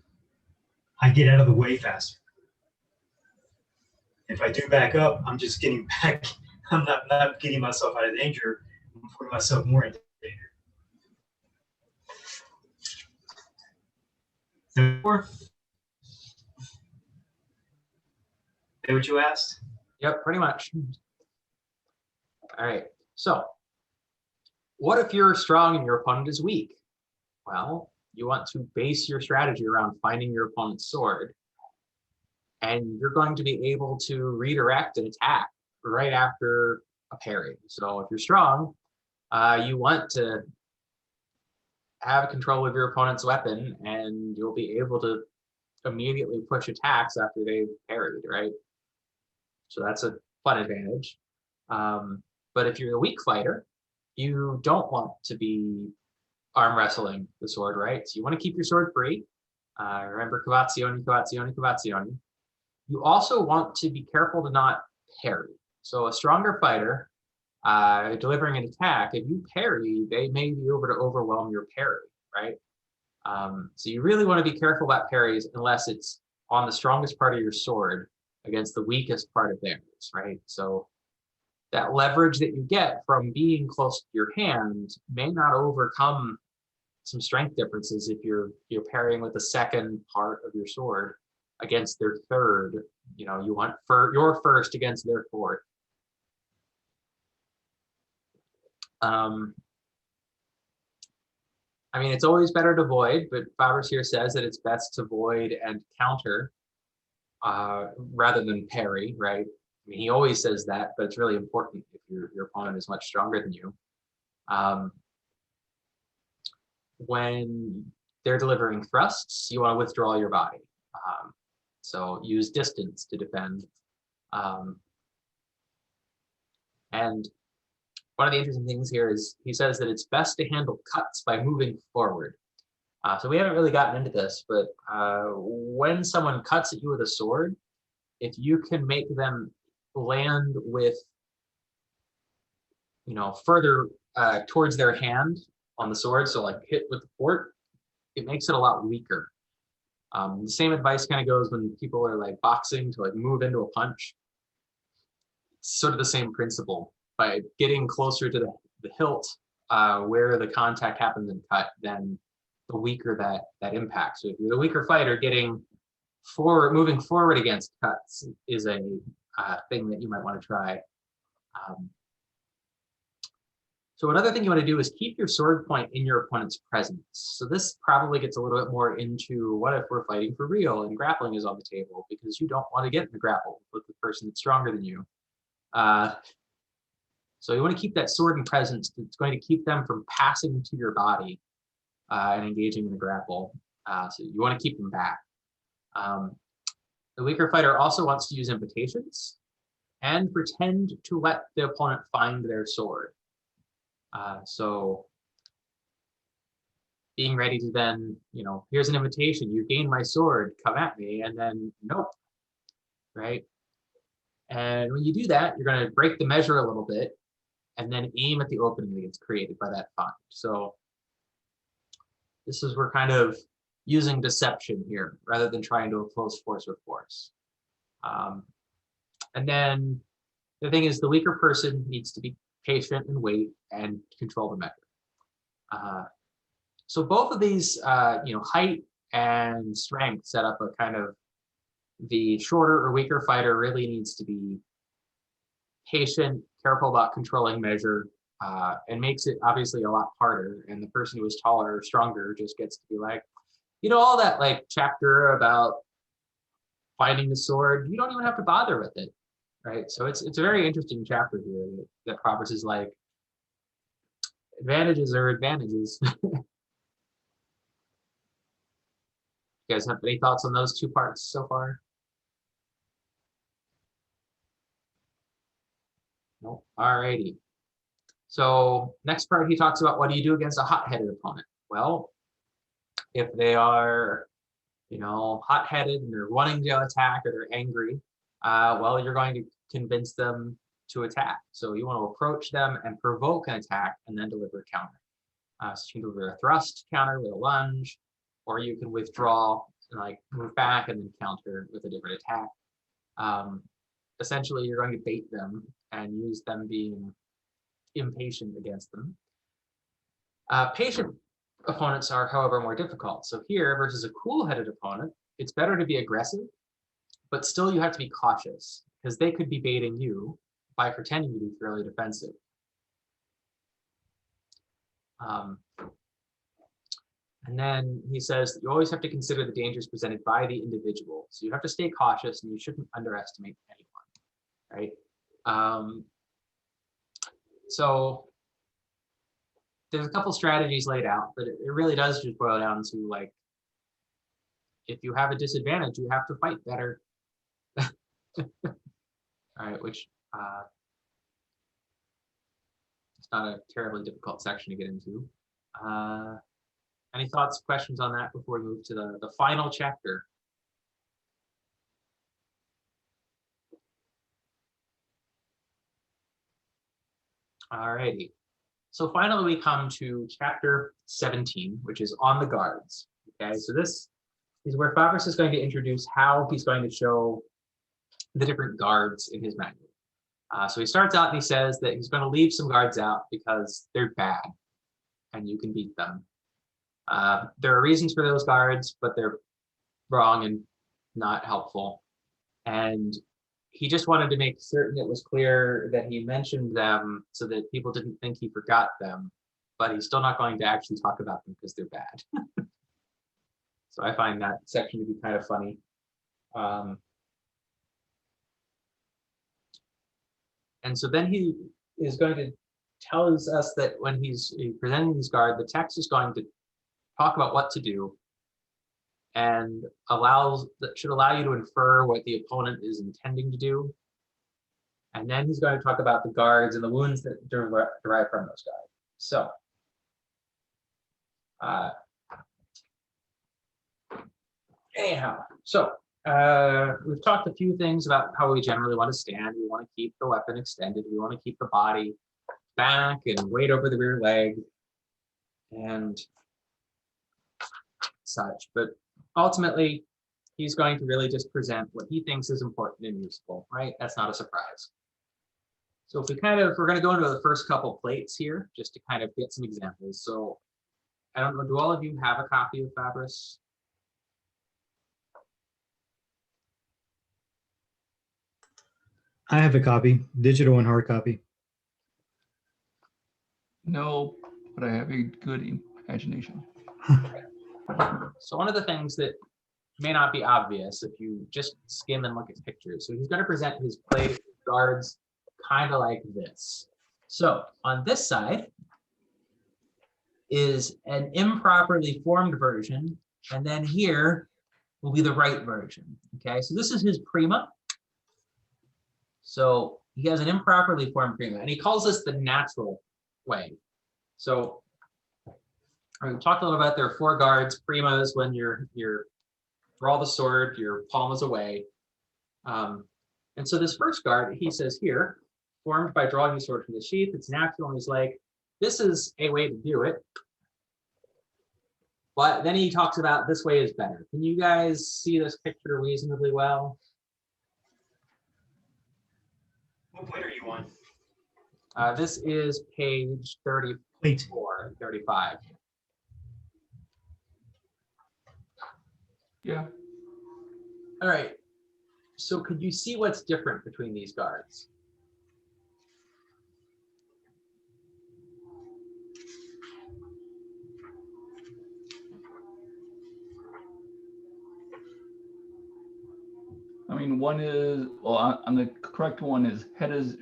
I get out of the way faster. If I do back up, I'm just getting back. I'm not getting myself out of danger. I'm putting myself more into danger. Is that what you asked? Yep, pretty much. All right, so what if you're strong and your opponent is weak? Well, you want to base your strategy around finding your opponent's sword, and you're going to be able to redirect and attack right after a parry. So if you're strong, you want to have control of your opponent's weapon, and you'll be able to immediately push attacks after they've parried, right? So that's a fun advantage. But if you're a weak fighter, you don't want to be arm wrestling the sword, right? So you want to keep your sword free. Remember, cavazioni, cavazioni, cavazioni. You also want to be careful to not parry. So a stronger fighter delivering an attack, if you parry, they may be able to overwhelm your parry, right? So you really want to be careful about parries unless it's on the strongest part of your sword against the weakest part of theirs, right? So that leverage that you get from being close to your hand may not overcome some strength differences if you're parrying with the second part of your sword against their third. You want your first against their fourth. It's always better to void, but Fabris here says that it's best to void and counter rather than parry, right? He always says that, but it's really important if your opponent is much stronger than you. When they're delivering thrusts, you want to withdraw your body. So use distance to defend. And one of the interesting things here is he says that it's best to handle cuts by moving forward. So we haven't really gotten into this, but when someone cuts at you with a sword, if you can make them land with, further towards their hand on the sword, so like hit with the port, it makes it a lot weaker. The same advice kind of goes when people are like boxing to like move into a punch. It's sort of the same principle. By getting closer to the hilt where the contact happens and cut, then the weaker that impact. So if you're the weaker fighter, moving forward against cuts is a thing that you might want to try. So another thing you want to do is keep your sword point in your opponent's presence. So this probably gets a little bit more into what if we're fighting for real and grappling is on the table, because you don't want to get in the grapple with the person that's stronger than you. So you want to keep that sword in presence. It's going to keep them from passing to your body and engaging in the grapple. So you want to keep them back. The weaker fighter also wants to use invitations and pretend to let the opponent find their sword. So being ready to then, here's an invitation, you gain my sword, come at me, and then nope, right? And when you do that, you're going to break the measure a little bit and then aim at the opening that gets created by that find. So this is, we're kind of using deception here rather than trying to oppose force with force. And then the thing is, the weaker person needs to be patient and wait and control the measure. So both of these, height and strength set up a kind of, the shorter or weaker fighter really needs to be patient, careful about controlling measure, and makes it obviously a lot harder. And the person who is taller or stronger just gets to be like, all that like chapter about finding the sword, you don't even have to bother with it, right? So it's a very interesting chapter here that Fabris is like, advantages are advantages. You guys have any thoughts on those two parts so far? No. Alrighty. So next part, he talks about, what do you do against a hot-headed opponent? Well, if they are, hot-headed and they're wanting to attack, or they're angry, well, you're going to convince them to attack. So you want to approach them and provoke an attack and then deliver a counter. So you can deliver a thrust counter with a lunge, or you can withdraw and like move back and then counter with a different attack. Essentially, you're going to bait them and use them being impatient against them. Patient opponents are, however, more difficult. So here, versus a cool-headed opponent, it's better to be aggressive, but still you have to be cautious, because they could be baiting you by pretending to be fairly defensive. And then he says that you always have to consider the dangers presented by the individual. So you have to stay cautious and you shouldn't underestimate anyone, right? So there's a couple strategies laid out, but it really does just boil down to like, if you have a disadvantage, you have to fight better. All right, which it's not a terribly difficult section to get into. Any thoughts, questions on that before we move to the final chapter? All righty. So finally, we come to chapter 17, which is on the guards. Okay, so this is where Fabris is going to introduce how he's going to show the different guards in his manual. So he starts out and he says that he's going to leave some guards out because they're bad and you can beat them. There are reasons for those guards, but they're wrong and not helpful. And he just wanted to make certain it was clear that he mentioned them so that people didn't think he forgot them, but he's still not going to actually talk about them because they're bad. So I find that section to be kind of funny. And so then he is going to tell us that when he's presenting these guards, the text is going to talk about what to do and should allow you to infer what the opponent is intending to do. And then he's going to talk about the guards and the wounds that derive from those guards. So anyhow, so we've talked a few things about how we generally want to stand. We want to keep the weapon extended. We want to keep the body back and weight over the rear leg and such. But ultimately, he's going to really just present what he thinks is important and useful, right? That's not a surprise. So if we're going to go into the first couple plates here, just to kind of get some examples. So I don't know, do all of you have a copy of Fabris? I have a copy, digital and hard copy. No, but I have a good imagination. So one of the things that may not be obvious if you just skim and look at pictures. So he's going to present his plate guards kind of like this. So on this side is an improperly formed version, and then here will be the right version. Okay, so this is his prima. So he has an improperly formed prima, and he calls this the natural way. So we talked a little about there are 4 guards. Prima is when you're draw the sword, your palm is away. And so this first guard, he says here, formed by drawing the sword from the sheath, it's natural. And he's like, this is a way to do it. But then he talks about this way is better. Can you guys see this picture reasonably well? What point are you on? This is page 34, 35. Yeah. All right. So could you see what's different between these guards? I mean, one is, well, on the correct one, his head is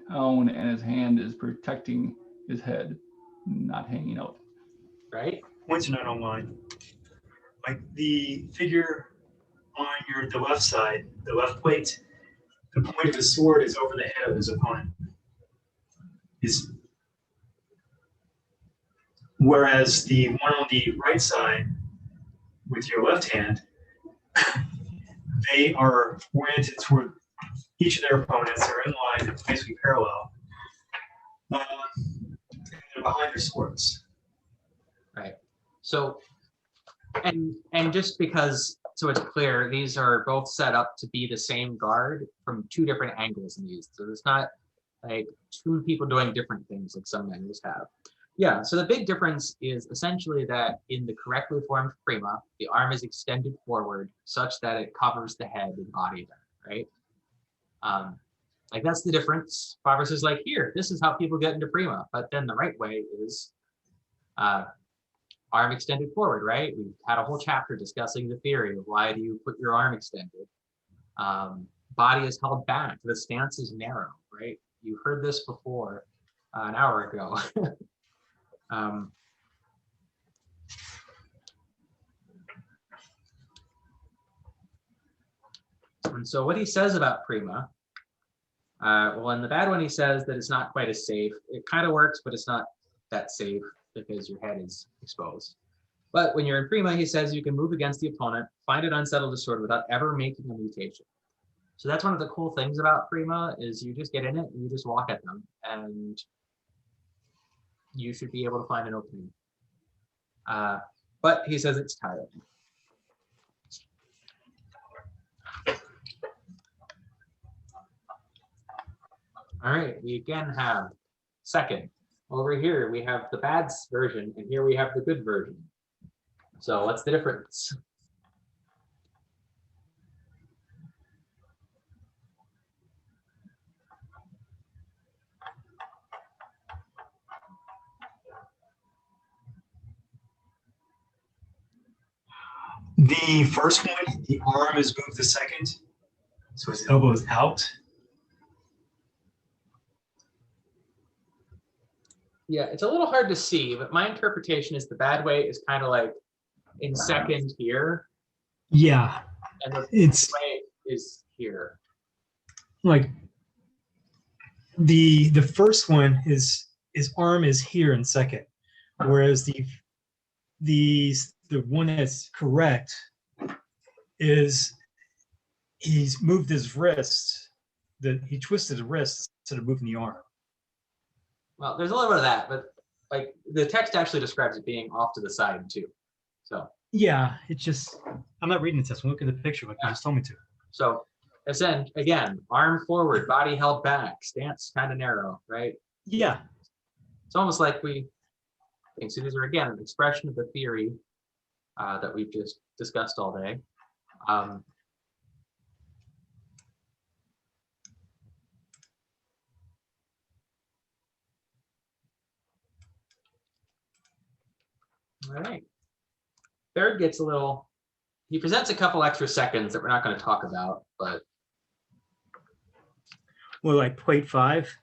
down and his hand is protecting his head, not hanging out. Right? Points are not online. Like the figure on the left side, the left plate, the point of his sword is over the head of his opponent. Whereas the one on the right side, with your left hand, they are oriented toward each of their opponents. They're in line, basically parallel. And they're behind their swords. Right. So, and just because, so it's clear, these are both set up to be the same guard from 2 different angles in these. So it's not like 2 people doing different things like some manuals have. Yeah, so the big difference is essentially that in the correctly formed prima, the arm is extended forward such that it covers the head and body better, right? Like that's the difference. Fabris is like, here, this is how people get into prima, but then the right way is arm extended forward, right? We've had a whole chapter discussing the theory of why do you put your arm extended. Body is held back, the stance is narrow, right? You heard this before an hour ago. And so what he says about prima, well, in the bad one, he says that it's not quite as safe. It kind of works, but it's not that safe because your head is exposed. But when you're in prima, he says you can move against the opponent, find it unsettled the sword without ever making a mutation. So that's one of the cool things about prima is you just get in it and you just walk at them and you should be able to find an opening. But he says it's tiring. All right, we again have second. Over here, we have the bad version, and here we have the good version. So what's the difference? The first one, the arm is moved the second, so his elbow is out. Yeah, it's a little hard to see, but my interpretation is the bad way is kind of like in second here. Yeah, and the it's way is here. Like the first one, his arm is here in second, whereas the one that's correct is he's moved his wrist, he twisted his wrist instead of moving the arm. Well, there's a little bit of that, but like the text actually describes it being off to the side too. So yeah, it's just I'm not reading the text. I'm looking at the picture like you just told me to. So again, arm forward, body held back, stance kind of narrow, right? Yeah. It's almost like okay, so these are again an expression of the theory that we've just discussed all day. All right. Third gets a little, he presents a couple extra seconds that we're not going to talk about, but. Well, like plate 5?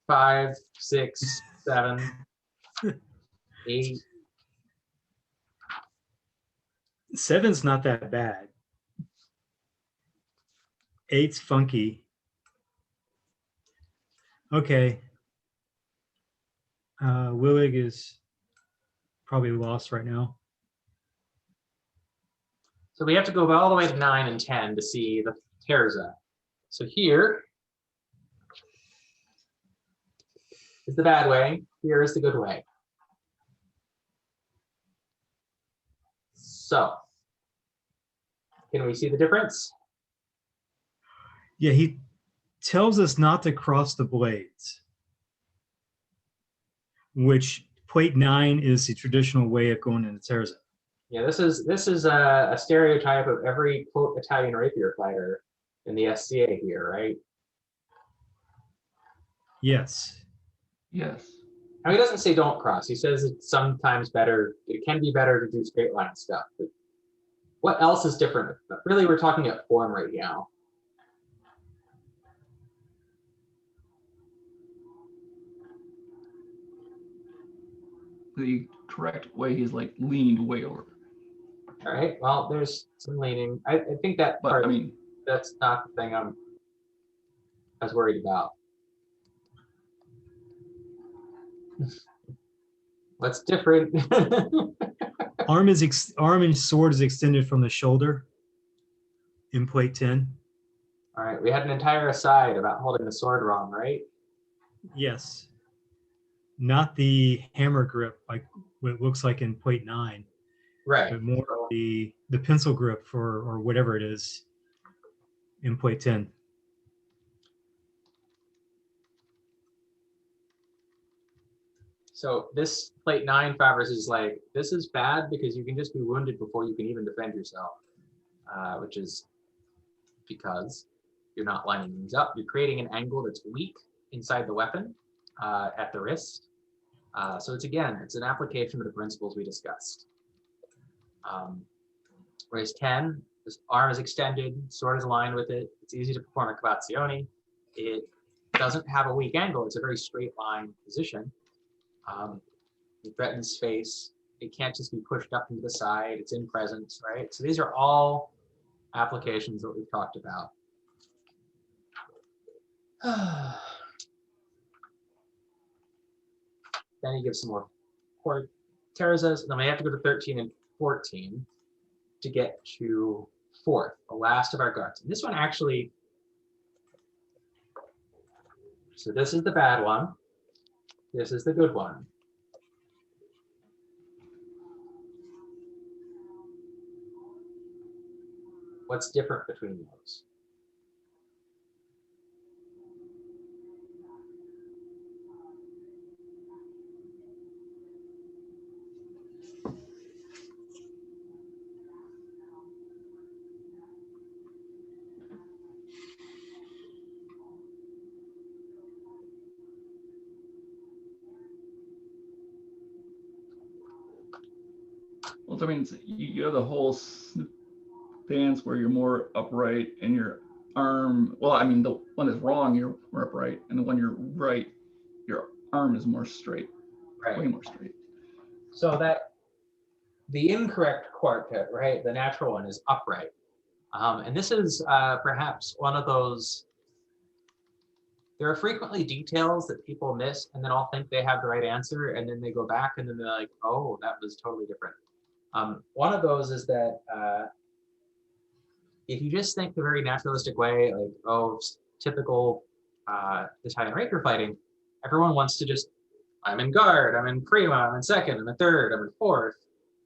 5, 6, 7, 8. 7's not that bad. 8's funky. Okay. Willig is probably lost right now. So we have to go all the way to 9 and 10 to see the terza. So here is the bad way. Here is the good way. So can we see the difference? Yeah, he tells us not to cross the blades, which plate 9 is the traditional way of going into terza. Yeah, this is a stereotype of every quote Italian rapier fighter in the SCA here, right? Yes. Yes. Now he doesn't say don't cross. He says it's sometimes better. It can be better to do straight line stuff. But what else is different? Really, we're talking at form right now. The correct way is like leaned way over. All right. Well, there's some leaning. I think that part. I mean, that's not the thing I was worried about. What's different? Arm and sword is extended from the shoulder in plate 10. All right. We had an entire aside about holding the sword wrong, right? Yes. Not the hammer grip like what it looks like in plate 9. Right. But more the pencil grip or whatever it is in plate 10. So this plate 9 Fabris is like, this is bad because you can just be wounded before you can even defend yourself, which is because you're not lining things up. You're creating an angle that's weak inside the weapon at the wrist. So it's an application of the principles we discussed. Whereas 10, this arm is extended, sword is aligned with it. It's easy to perform a cavazione. It doesn't have a weak angle. It's a very straight line position. It threatens space. It can't just be pushed up into the side. It's in presence, right? So these are all applications that we've talked about. Then he gives some more terzas. Then we have to go to 13 and 14 to get to 4th, the last of our guards. And this one actually, so this is the bad one. This is the good one. What's different between those? Well, I mean, you have the whole stance where you're more upright and your arm, well, I mean, the one that's wrong, you're more upright, and the one you're right, your arm is more straight, right. Way more straight. So that the incorrect quartet, right, the natural one is upright. And this is perhaps one of those, there are frequently details that people miss and then all think they have the right answer, and then they go back and then they're like, oh, that was totally different. One of those is that if you just think the very naturalistic way, like, oh, typical Italian rapier fighting, everyone wants to just, I'm in guard, I'm in prima, I'm in second, I'm in third, I'm in fourth,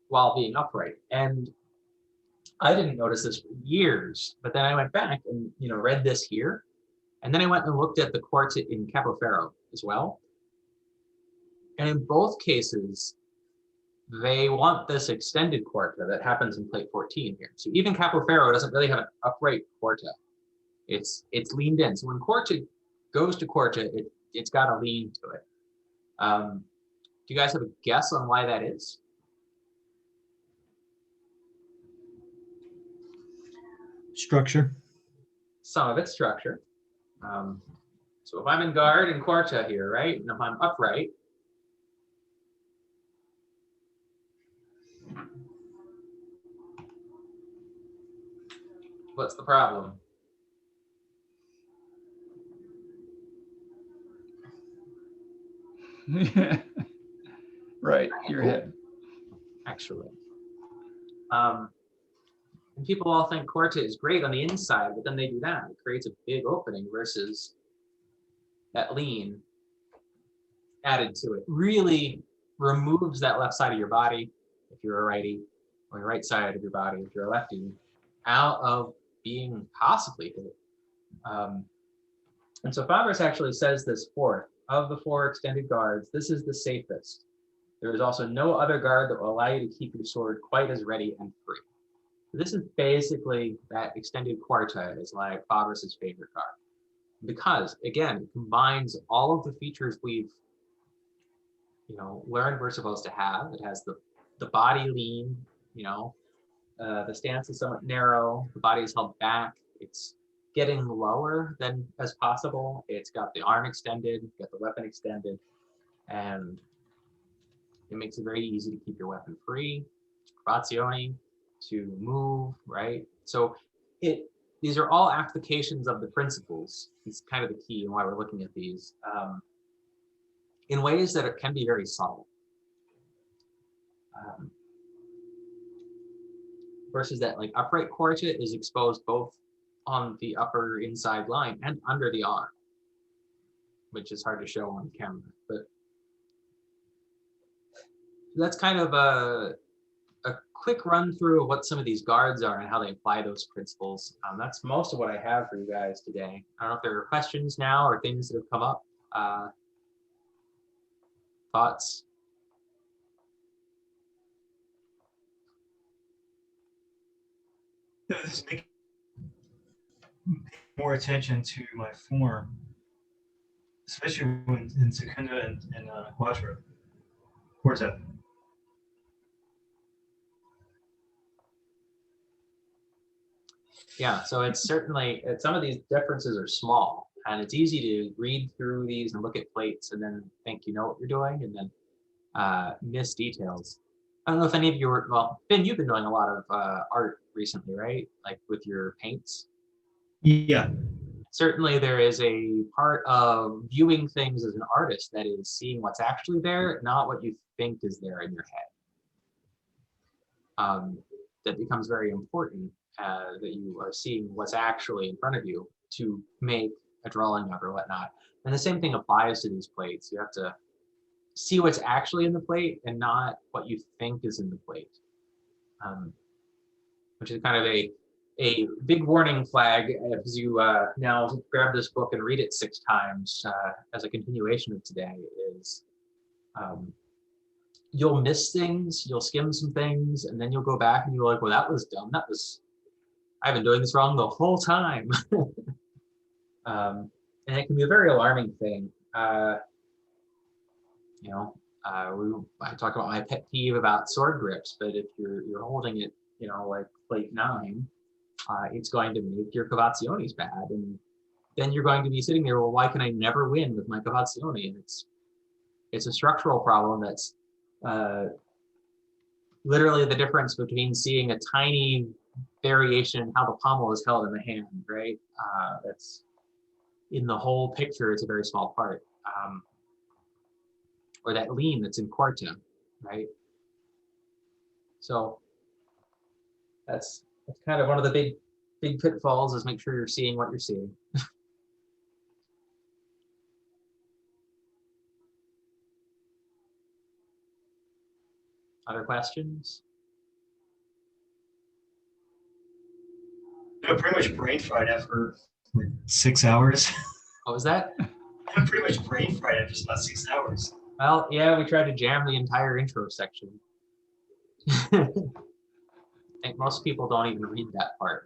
while being upright. And I didn't notice this for years, but then I went back and read this here, and then I went and looked at the quartet in Capoferro as well. And in both cases, they want this extended quartet that happens in plate 14 here. So even Capoferro doesn't really have an upright quartet. It's leaned in. So when quartet goes to quartet, it's got a lean to it. Do you guys have a guess on why that is? Structure. Some of it's structure. So if I'm in guard and quarta here, right, and if I'm upright, what's the problem? Right, your head. Actually. And people all think quarta is great on the inside, but then they do that. It creates a big opening versus that lean added to it. Really removes that left side of your body, if you're a righty, or the right side of your body, if you're a lefty, out of being possibly hit. And so Fabris actually says this fourth, of the 4 extended guards, this is the safest. There is also no other guard that will allow you to keep your sword quite as ready and free. This is basically that extended quarta is like Fabris's favorite guard. Because again, it combines all of the features we've learned we're supposed to have. It has the body lean, the stance is somewhat narrow, the body is held back, it's getting lower than as possible. It's got the arm extended, got the weapon extended, and it makes it very easy to keep your weapon free, gradazioni, to move, right? So these are all applications of the principles. It's kind of the key and why we're looking at these in ways that it can be very subtle. Versus that like upright quarta is exposed both on the upper inside line and under the arm, which is hard to show on camera, but that's kind of a quick run through of what some of these guards are and how they apply those principles. That's most of what I have for you guys today. I don't know if there are questions now or things that have come up. Thoughts? Just make more attention to my form, especially when in secunda and quarta. Yeah, so it's certainly, some of these differences are small, and it's easy to read through these and look at plates and then think you know what you're doing and then miss details. I don't know if any of you were, well, Finn, you've been doing a lot of art recently, right? Like with your paints? Yeah. Certainly there is a part of viewing things as an artist that is seeing what's actually there, not what you think is there in your head. That becomes very important, that you are seeing what's actually in front of you to make a drawing of or whatnot. And the same thing applies to these plates. You have to see what's actually in the plate and not what you think is in the plate, which is kind of a big warning flag as you now grab this book and read it 6 times as a continuation of today is you'll miss things, you'll skim some things, and then you'll go back and you're like, well, that was dumb. I've been doing this wrong the whole time. And it can be a very alarming thing. I talked about my pet peeve about sword grips, but if you're holding it, like plate 9, it's going to make your cavazionis bad, and then you're going to be sitting there, well, why can I never win with my cavazioni? And it's a structural problem that's literally the difference between seeing a tiny variation in how the pommel is held in the hand, right? That's in the whole picture, it's a very small part. Or that lean that's in quarta, right? So that's kind of one of the big pitfalls, is make sure you're seeing what you're seeing. Other questions? I'm pretty much brain fried after like 6 hours. What was that? I'm pretty much brain fried after about 6 hours. Well, yeah, we tried to jam the entire intro section. I think most people don't even read that part.